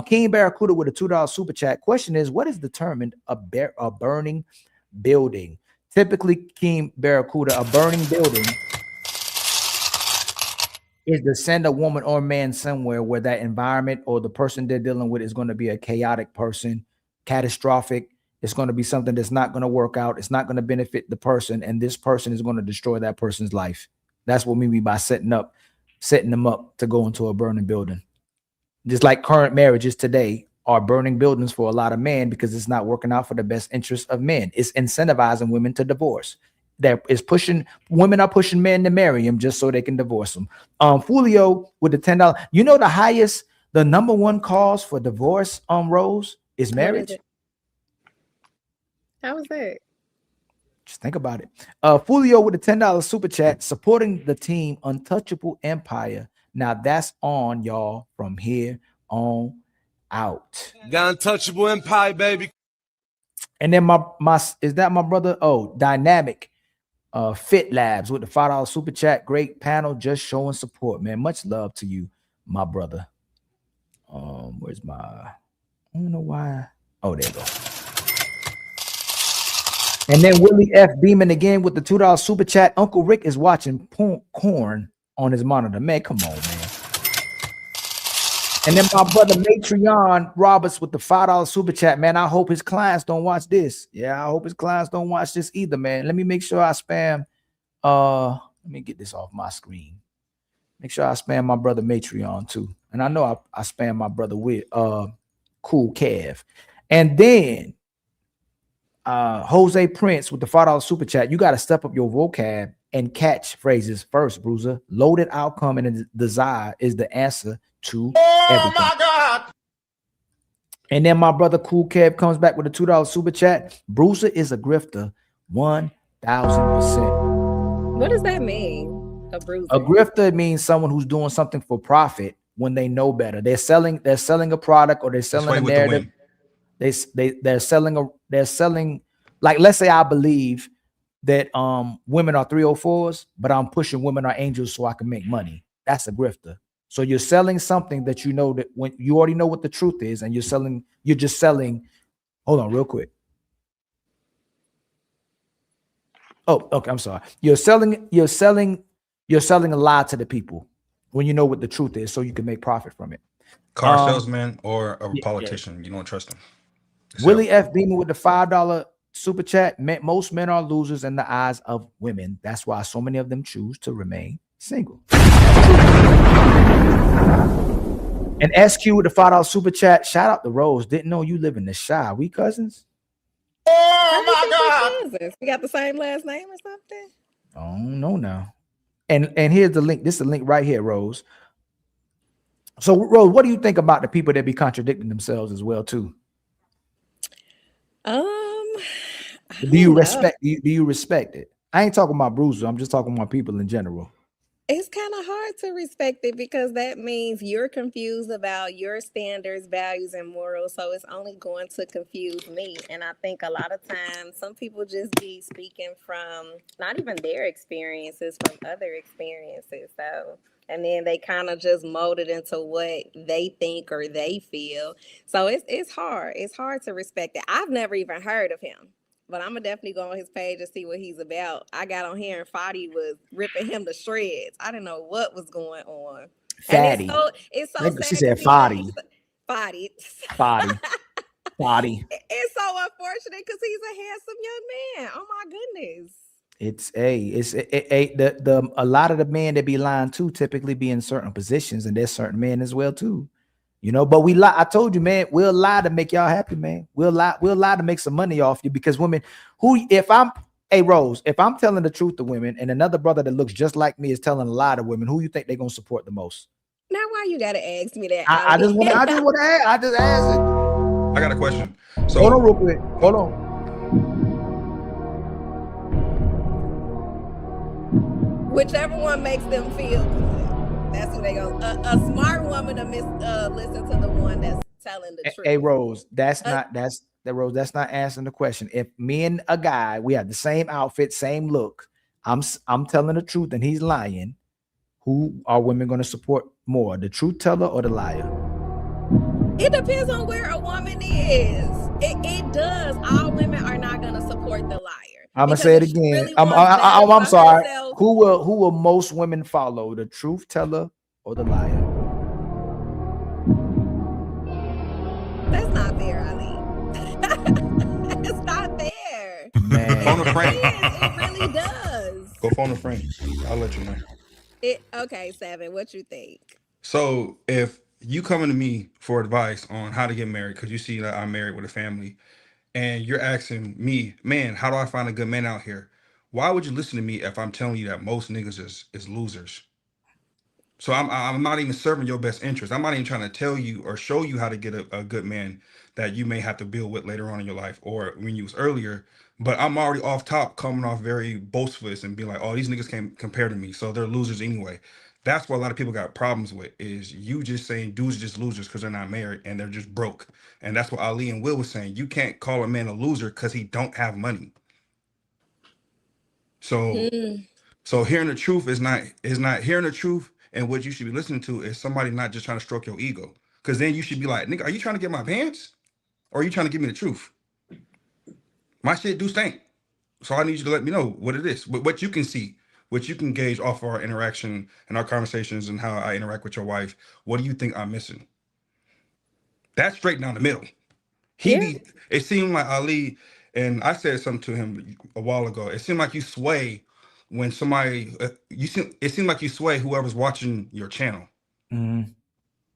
King Barracuda with a $2 super chat. Question is, what is determined a burning building? Typically, King Barracuda, a burning building is to send a woman or man somewhere where that environment or the person they're dealing with is going to be a chaotic person, catastrophic. It's going to be something that's not going to work out. It's not going to benefit the person, and this person is going to destroy that person's life. That's what we mean by setting them up to go into a burning building. Just like current marriages today are burning buildings for a lot of men because it's not working out for the best interest of men. It's incentivizing women to divorce. Women are pushing men to marry him just so they can divorce them. Fulio with the $10. You know the number one cause for divorce, Rose, is marriage. How is that? Just think about it. Fulio with a $10 super chat, supporting the team Untouchable Empire. Now that's on y'all from here on out. The Untouchable Empire, baby. And then is that my brother? Oh, Dynamic Fit Labs with the $5 super chat. Great panel, just showing support, man. Much love to you, my brother. Where's my I don't know why. Oh, there you go. And then Willie F. Beeman again with the $2 super chat. Uncle Rick is watching corn on his monitor. Man, come on, man. And then my brother Matreon Roberts with the $5 super chat. Man, I hope his clients don't watch this. Yeah, I hope his clients don't watch this either, man. Let me make sure I spam. Let me get this off my screen. Make sure I spam my brother Matreon too. And I know I spam my brother with Cool Kev. And then Jose Prince with the $5 super chat. You got to step up your vocab and catch phrases first, Bruiser. Loaded outcome and desire is the answer to everything. My God. And then my brother Cool Kev comes back with a $2 super chat. Bruiser is a grifter, 1,000%. What does that mean? A bruiser. A grifter means someone who's doing something for profit when they know better. They're selling a product, or they're selling a narrative. They're selling, like, let's say I believe that women are 304s, but I'm pushing women are angels so I can make money. That's a grifter. So you're selling something that you know that when you already know what the truth is, and you're just selling. Hold on, real quick. Oh, okay. I'm sorry. You're selling a lie to the people when you know what the truth is, so you can make profit from it. Car salesman or a politician, you don't trust them. Willie F. Beeman with the $5 super chat. Most men are losers in the eyes of women. That's why so many of them choose to remain single. And SQ with the $5 super chat. Shout out to Rose. Didn't know you live in the Shy. We cousins? Oh my God. We got the same last name or something? I don't know now. And here's the link. This is the link right here, Rose. So, Rose, what do you think about the people that be contradicting themselves as well, too? Do you respect it? I ain't talking about Bruiser. I'm just talking about people in general. It's kind of hard to respect it because that means you're confused about your standards, values, and morals. So it's only going to confuse me. And I think a lot of times some people just be speaking from not even their experiences, from other experiences. So, and then they kind of just mold it into what they think or they feel. So it's hard. It's hard to respect it. I've never even heard of him. But I'm gonna definitely go on his page and see what he's about. I got on here and Fadi was ripping him to shreds. I didn't know what was going on. Fatty. And it's so sad. She said Fadi. Fadi. Fadi. Fadi. It's so unfortunate because he's a handsome young man. Oh my goodness. A lot of the men that be lying too typically be in certain positions, and there's certain men as well too. You know, but we lie. I told you, man, we'll lie to make y'all happy, man. We'll lie to make some money off you, because women Rose, if I'm telling the truth to women and another brother that looks just like me is telling a lie to women, who you think they're gonna support the most? Now, why you gotta ask me that? I just want to ask it. I got a question. So hold on real quick. Hold on. Whichever one makes them feel good. That's who they go. A smart woman to listen to the one that's telling the truth. Hey, Rose, that's not answering the question. If me and a guy, we have the same outfit, same look, I'm telling the truth and he's lying, who are women going to support more, the truth teller or the liar? It depends on where a woman is. It does. All women are not going to support the liar. I'm gonna say it again. Really I'm sorry. Herself. Who will most women follow, the truth teller or the liar? That's not fair, Ali. It's not fair. Man. Phone a friend. It really does. Go phone a friend. I'll let you know. Okay, Seven. What you think? So if you coming to me for advice on how to get married, because you see that I'm married with a family, and you're asking me, man, how do I find a good man out here? Why would you listen to me if I'm telling you that most niggas is losers? So I'm not even serving your best interest. I'm not even trying to tell you or show you how to get a good man that you may have to build with later on in your life, or when you was earlier. But I'm already off top, coming off very boastful and being like, oh, these niggas can't compare to me, so they're losers anyway. That's what a lot of people got problems with, is you just saying dudes are just losers because they're not married and they're just broke. And that's what Ali and Will was saying. You can't call a man a loser because he don't have money. So so hearing the truth is not hearing the truth, and what you should be listening to is somebody not just trying to stroke your ego. Because then you should be like, nigga, are you trying to get my pants? Or are you trying to give me the truth? My shit do stink. So I need you to let me know what it is. What you can see, what you can gauge off our interaction and our conversations and how I interact with your wife. What do you think I'm missing? That's straight down the middle. It seemed like Ali, and I said something to him a while ago. It seemed like you sway when somebody, it seemed like you sway whoever's watching your channel. Mhm.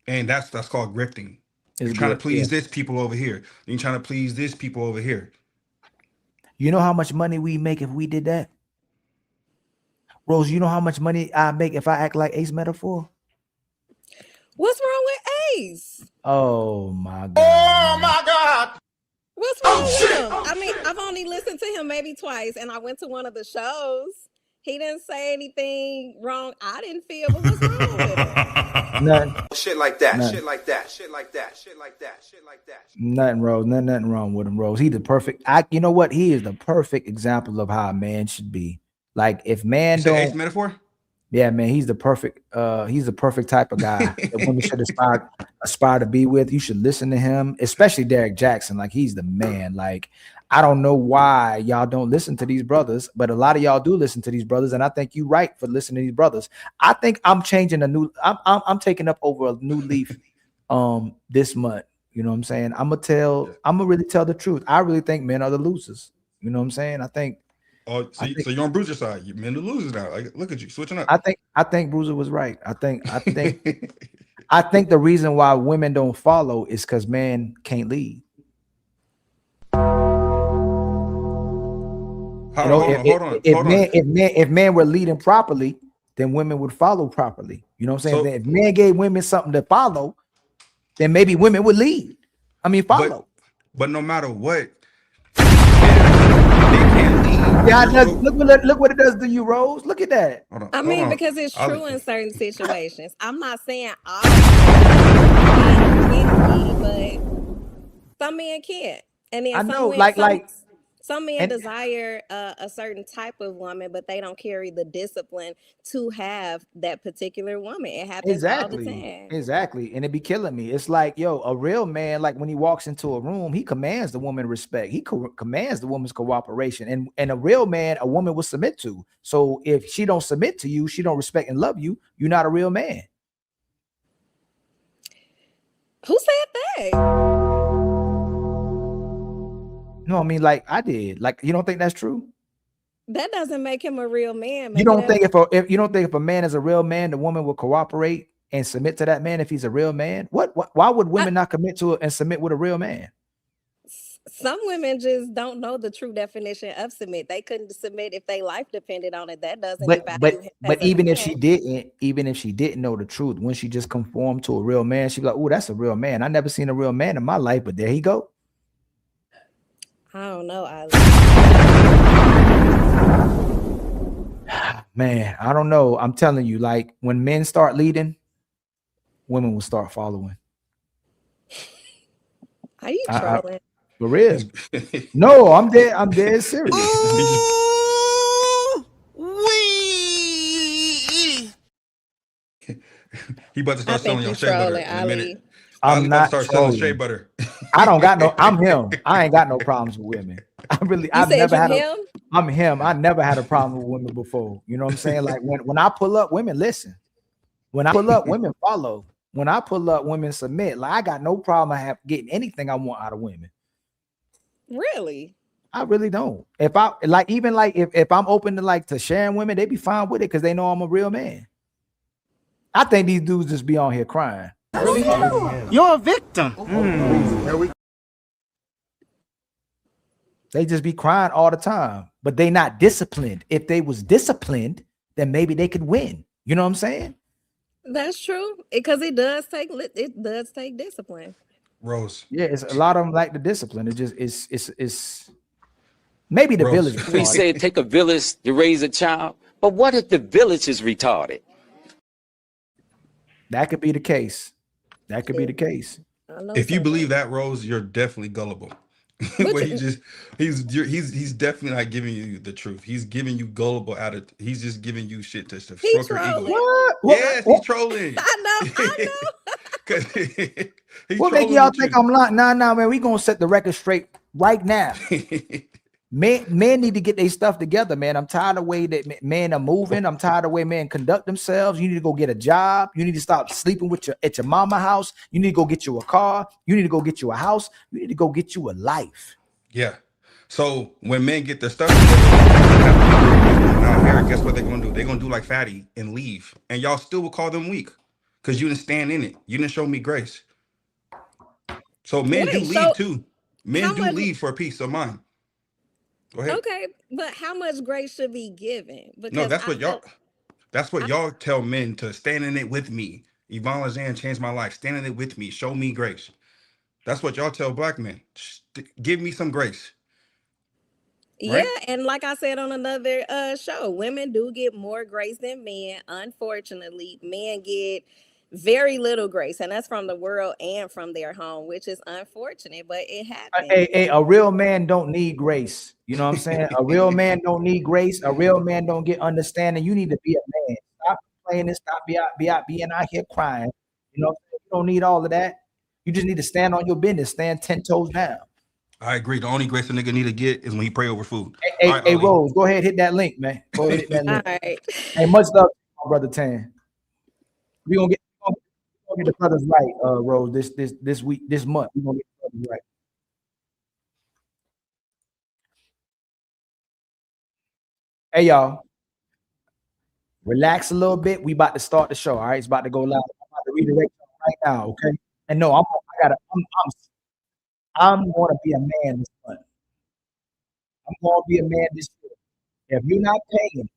And that's called grifting. You're It's trying to good, please yeah. this people over here. You're trying to please this people over here. You know how much money we make if we did that? Rose, you know how much money I make if I act like Ace Metaphor? What's wrong with Ace? Oh my God. Oh my God. What's wrong with him? I mean, I've only listened to him maybe twice, and I went to one of the shows. He didn't say anything wrong. I didn't feel, but what's wrong with him? Nothing. Shit like that. Nothing. Shit like that. Shit like that. Shit like that. Shit like that. Nothing, Rose. Nothing wrong with him, Rose. He's the perfect. You know what? He is the perfect example of how a man should be. Like if man You say Ace don't. Metaphor? Yeah, man, he's the perfect type of guy that women should aspire to be with. You should listen to him, especially Derek Jackson. Like he's the man. Like I don't know why y'all don't listen to these brothers, but a lot of y'all do listen to these brothers, and I think you're right for listening to these brothers. I think I'm changing I'm taking up over a new leaf this month. You know what I'm saying? I'm gonna really tell the truth. I really think men are the losers. You know what I'm saying? I think. Oh, so you're on BRUZZIR side. You're men to losers now. Like, look at you switching up. I think BRUZZIR was right. I think I think the reason why women don't follow is because men can't lead. Hold on. If men were leading properly, then women would follow properly. You know what I'm saying? If men gave women something to follow, then maybe women would lead. I mean, follow. But no matter what, yeah, look what it does to you, Rose. Look at that. I mean, because it's true in certain situations. I'm not saying all men, but some men can't. And then some men desire a certain type of woman, but they don't carry the discipline to have that particular woman. It happens all the time. Exactly. And it be killing me. It's like, yo, a real man, like when he walks into a room, he commands the woman respect. He commands the woman's cooperation. And a real man, a woman will submit to. So if she don't submit to you, she don't respect and love you, you're not a real man. Who said that? No, I mean, like I did. Like, you don't think that's true? That doesn't make him a real man. You don't think if a man is a real man, the woman will cooperate and submit to that man if he's a real man? Why would women not commit to it and submit with a real man? Some women just don't know the true definition of submit. They couldn't submit if their life depended on it. That doesn't. But even if she didn't know the truth, when she just conformed to a real man, she'd be like, "Oh, that's a real man. I never seen a real man in my life, but there he go." I don't know, Ali. Man, I don't know. I'm telling you, like when men start leading, women will start following. Are you trolling? For real? No, I'm dead serious. He about to start selling your shea butter in a minute. I'm not start selling shea butter. I don't got no. I'm him. I ain't got no problems with women. I've never had. I'm him. I never had a problem with women before. You know what I'm saying? Like when I pull up, women listen. When I pull up, women follow. When I pull up, women submit. Like I got no problem getting anything I want out of women. Really? I really don't. If I'm open to sharing women, they be fine with it because they know I'm a real man. I think these dudes just be on here crying. You're a victim. They just be crying all the time, but they not disciplined. If they was disciplined, then maybe they could win. You know what I'm saying? That's true, because it does take discipline. Rose. Yeah, it's a lot of them like the discipline. It just it's maybe the village. We say it take a village to raise a child, but what if the village is retarded? That could be the case. That could be the case. If you believe that, Rose, you're definitely gullible. But he's definitely not giving you the truth. He's giving you gullible he's just giving you shit to stroke your ego. What? Yes, he's trolling. I know. What make y'all think I'm lying? Nah, man. We gonna set the record straight right now. Men need to get their stuff together, man. I'm tired of the way that men are moving. I'm tired of the way men conduct themselves. You need to go get a job. You need to stop sleeping with at your mama house. You need to go get you a car. You need to go get you a house. You need to go get you a life. Yeah. So when men get their stuff together, guess what they're gonna do? They're gonna do like Fatty and leave, and y'all still will call them weak because you didn't stand in it. You didn't show me grace. So men do leave too. Men do leave for peace of mind. Go ahead. Okay, but how much grace should be given? Because no, that's what y'all. That's what y'all tell men to stand in it with me. Yvonne Lazan changed my life. Stand in it with me. Show me grace. That's what y'all tell black men. Give me some grace. Yeah, and like I said on another show, women do get more grace than men. Unfortunately, men get very little grace, and that's from the world and from their home, which is unfortunate, but it happens. A real man don't need grace. You know what I'm saying? A real man don't need grace. A real man don't get understanding. You need to be a man. Stop complaining. Stop being out here crying. You know, you don't need all of that. You just need to stand on your business. Stand 10 toes down. I agree. The only grace a nigga need to get is when he pray over food. Hey, Rose, go ahead, hit that link, man. Go ahead, hit that link. All right. Hey, much love, my brother Tan. We gonna get the brothers right, Rose. This week, this month, we gonna get the brothers right. Hey, y'all, relax a little bit. We about to start the show. All right, it's about to go live. I'm about to redirect right now. Okay, and no, I'm going to be a man this month. I'm going to be a man this year. If you're not paying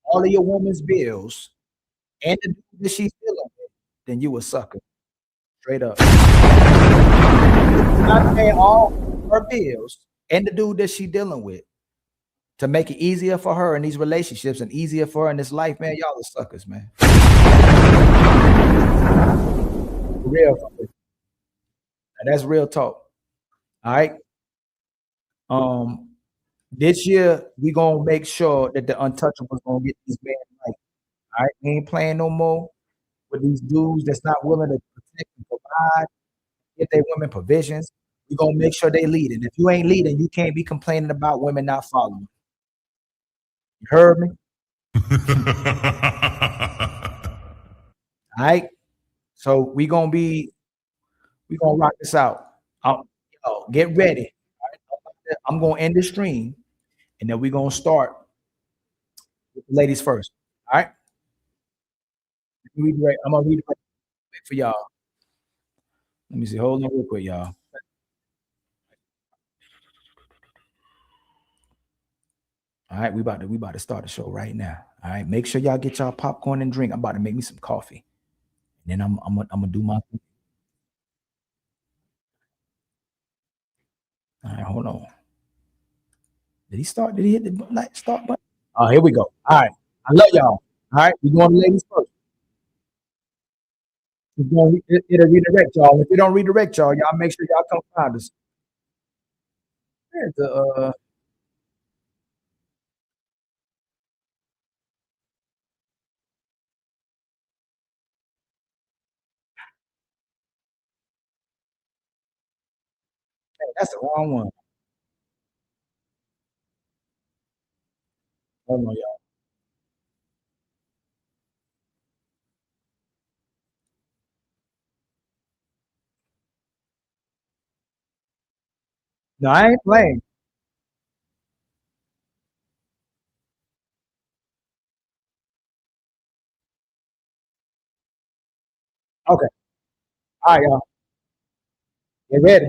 all of your woman's bills and the dude that she's dealing with, then you a sucker. Straight up. If you're not paying all her bills and the dude that she's dealing with to make it easier for her in these relationships and easier for her in this life, man, y'all are suckers, man. For real. And that's real talk. All right. This year we gonna make sure that the untouchables gonna get these men right. All right, we ain't playing no more with these dudes that's not willing to protect and provide, get their women provisions. We gonna make sure they leading. If you ain't leading, you can't be complaining about women not following. You heard me? All right. So we gonna rock this out. Get ready. All right? I'm gonna end the stream, and then we're gonna start with the ladies first. All right. I'm gonna read it for y'all. Let me see. Hold on real quick, y'all. All right, we about to start the show right now. All right, make sure y'all get y'all popcorn and drink. I'm about to make me some coffee, and then I'm gonna do my thing. All right, hold on. Did he start? Did he hit the start button? Oh, here we go. All right, I love y'all. All right, we going to ladies first. It'll redirect y'all. If it don't redirect y'all, y'all make sure y'all come find us. There's the hey, that's the wrong one. Hold on, y'all. No, I ain't playing. Okay. All right, y'all. Get ready.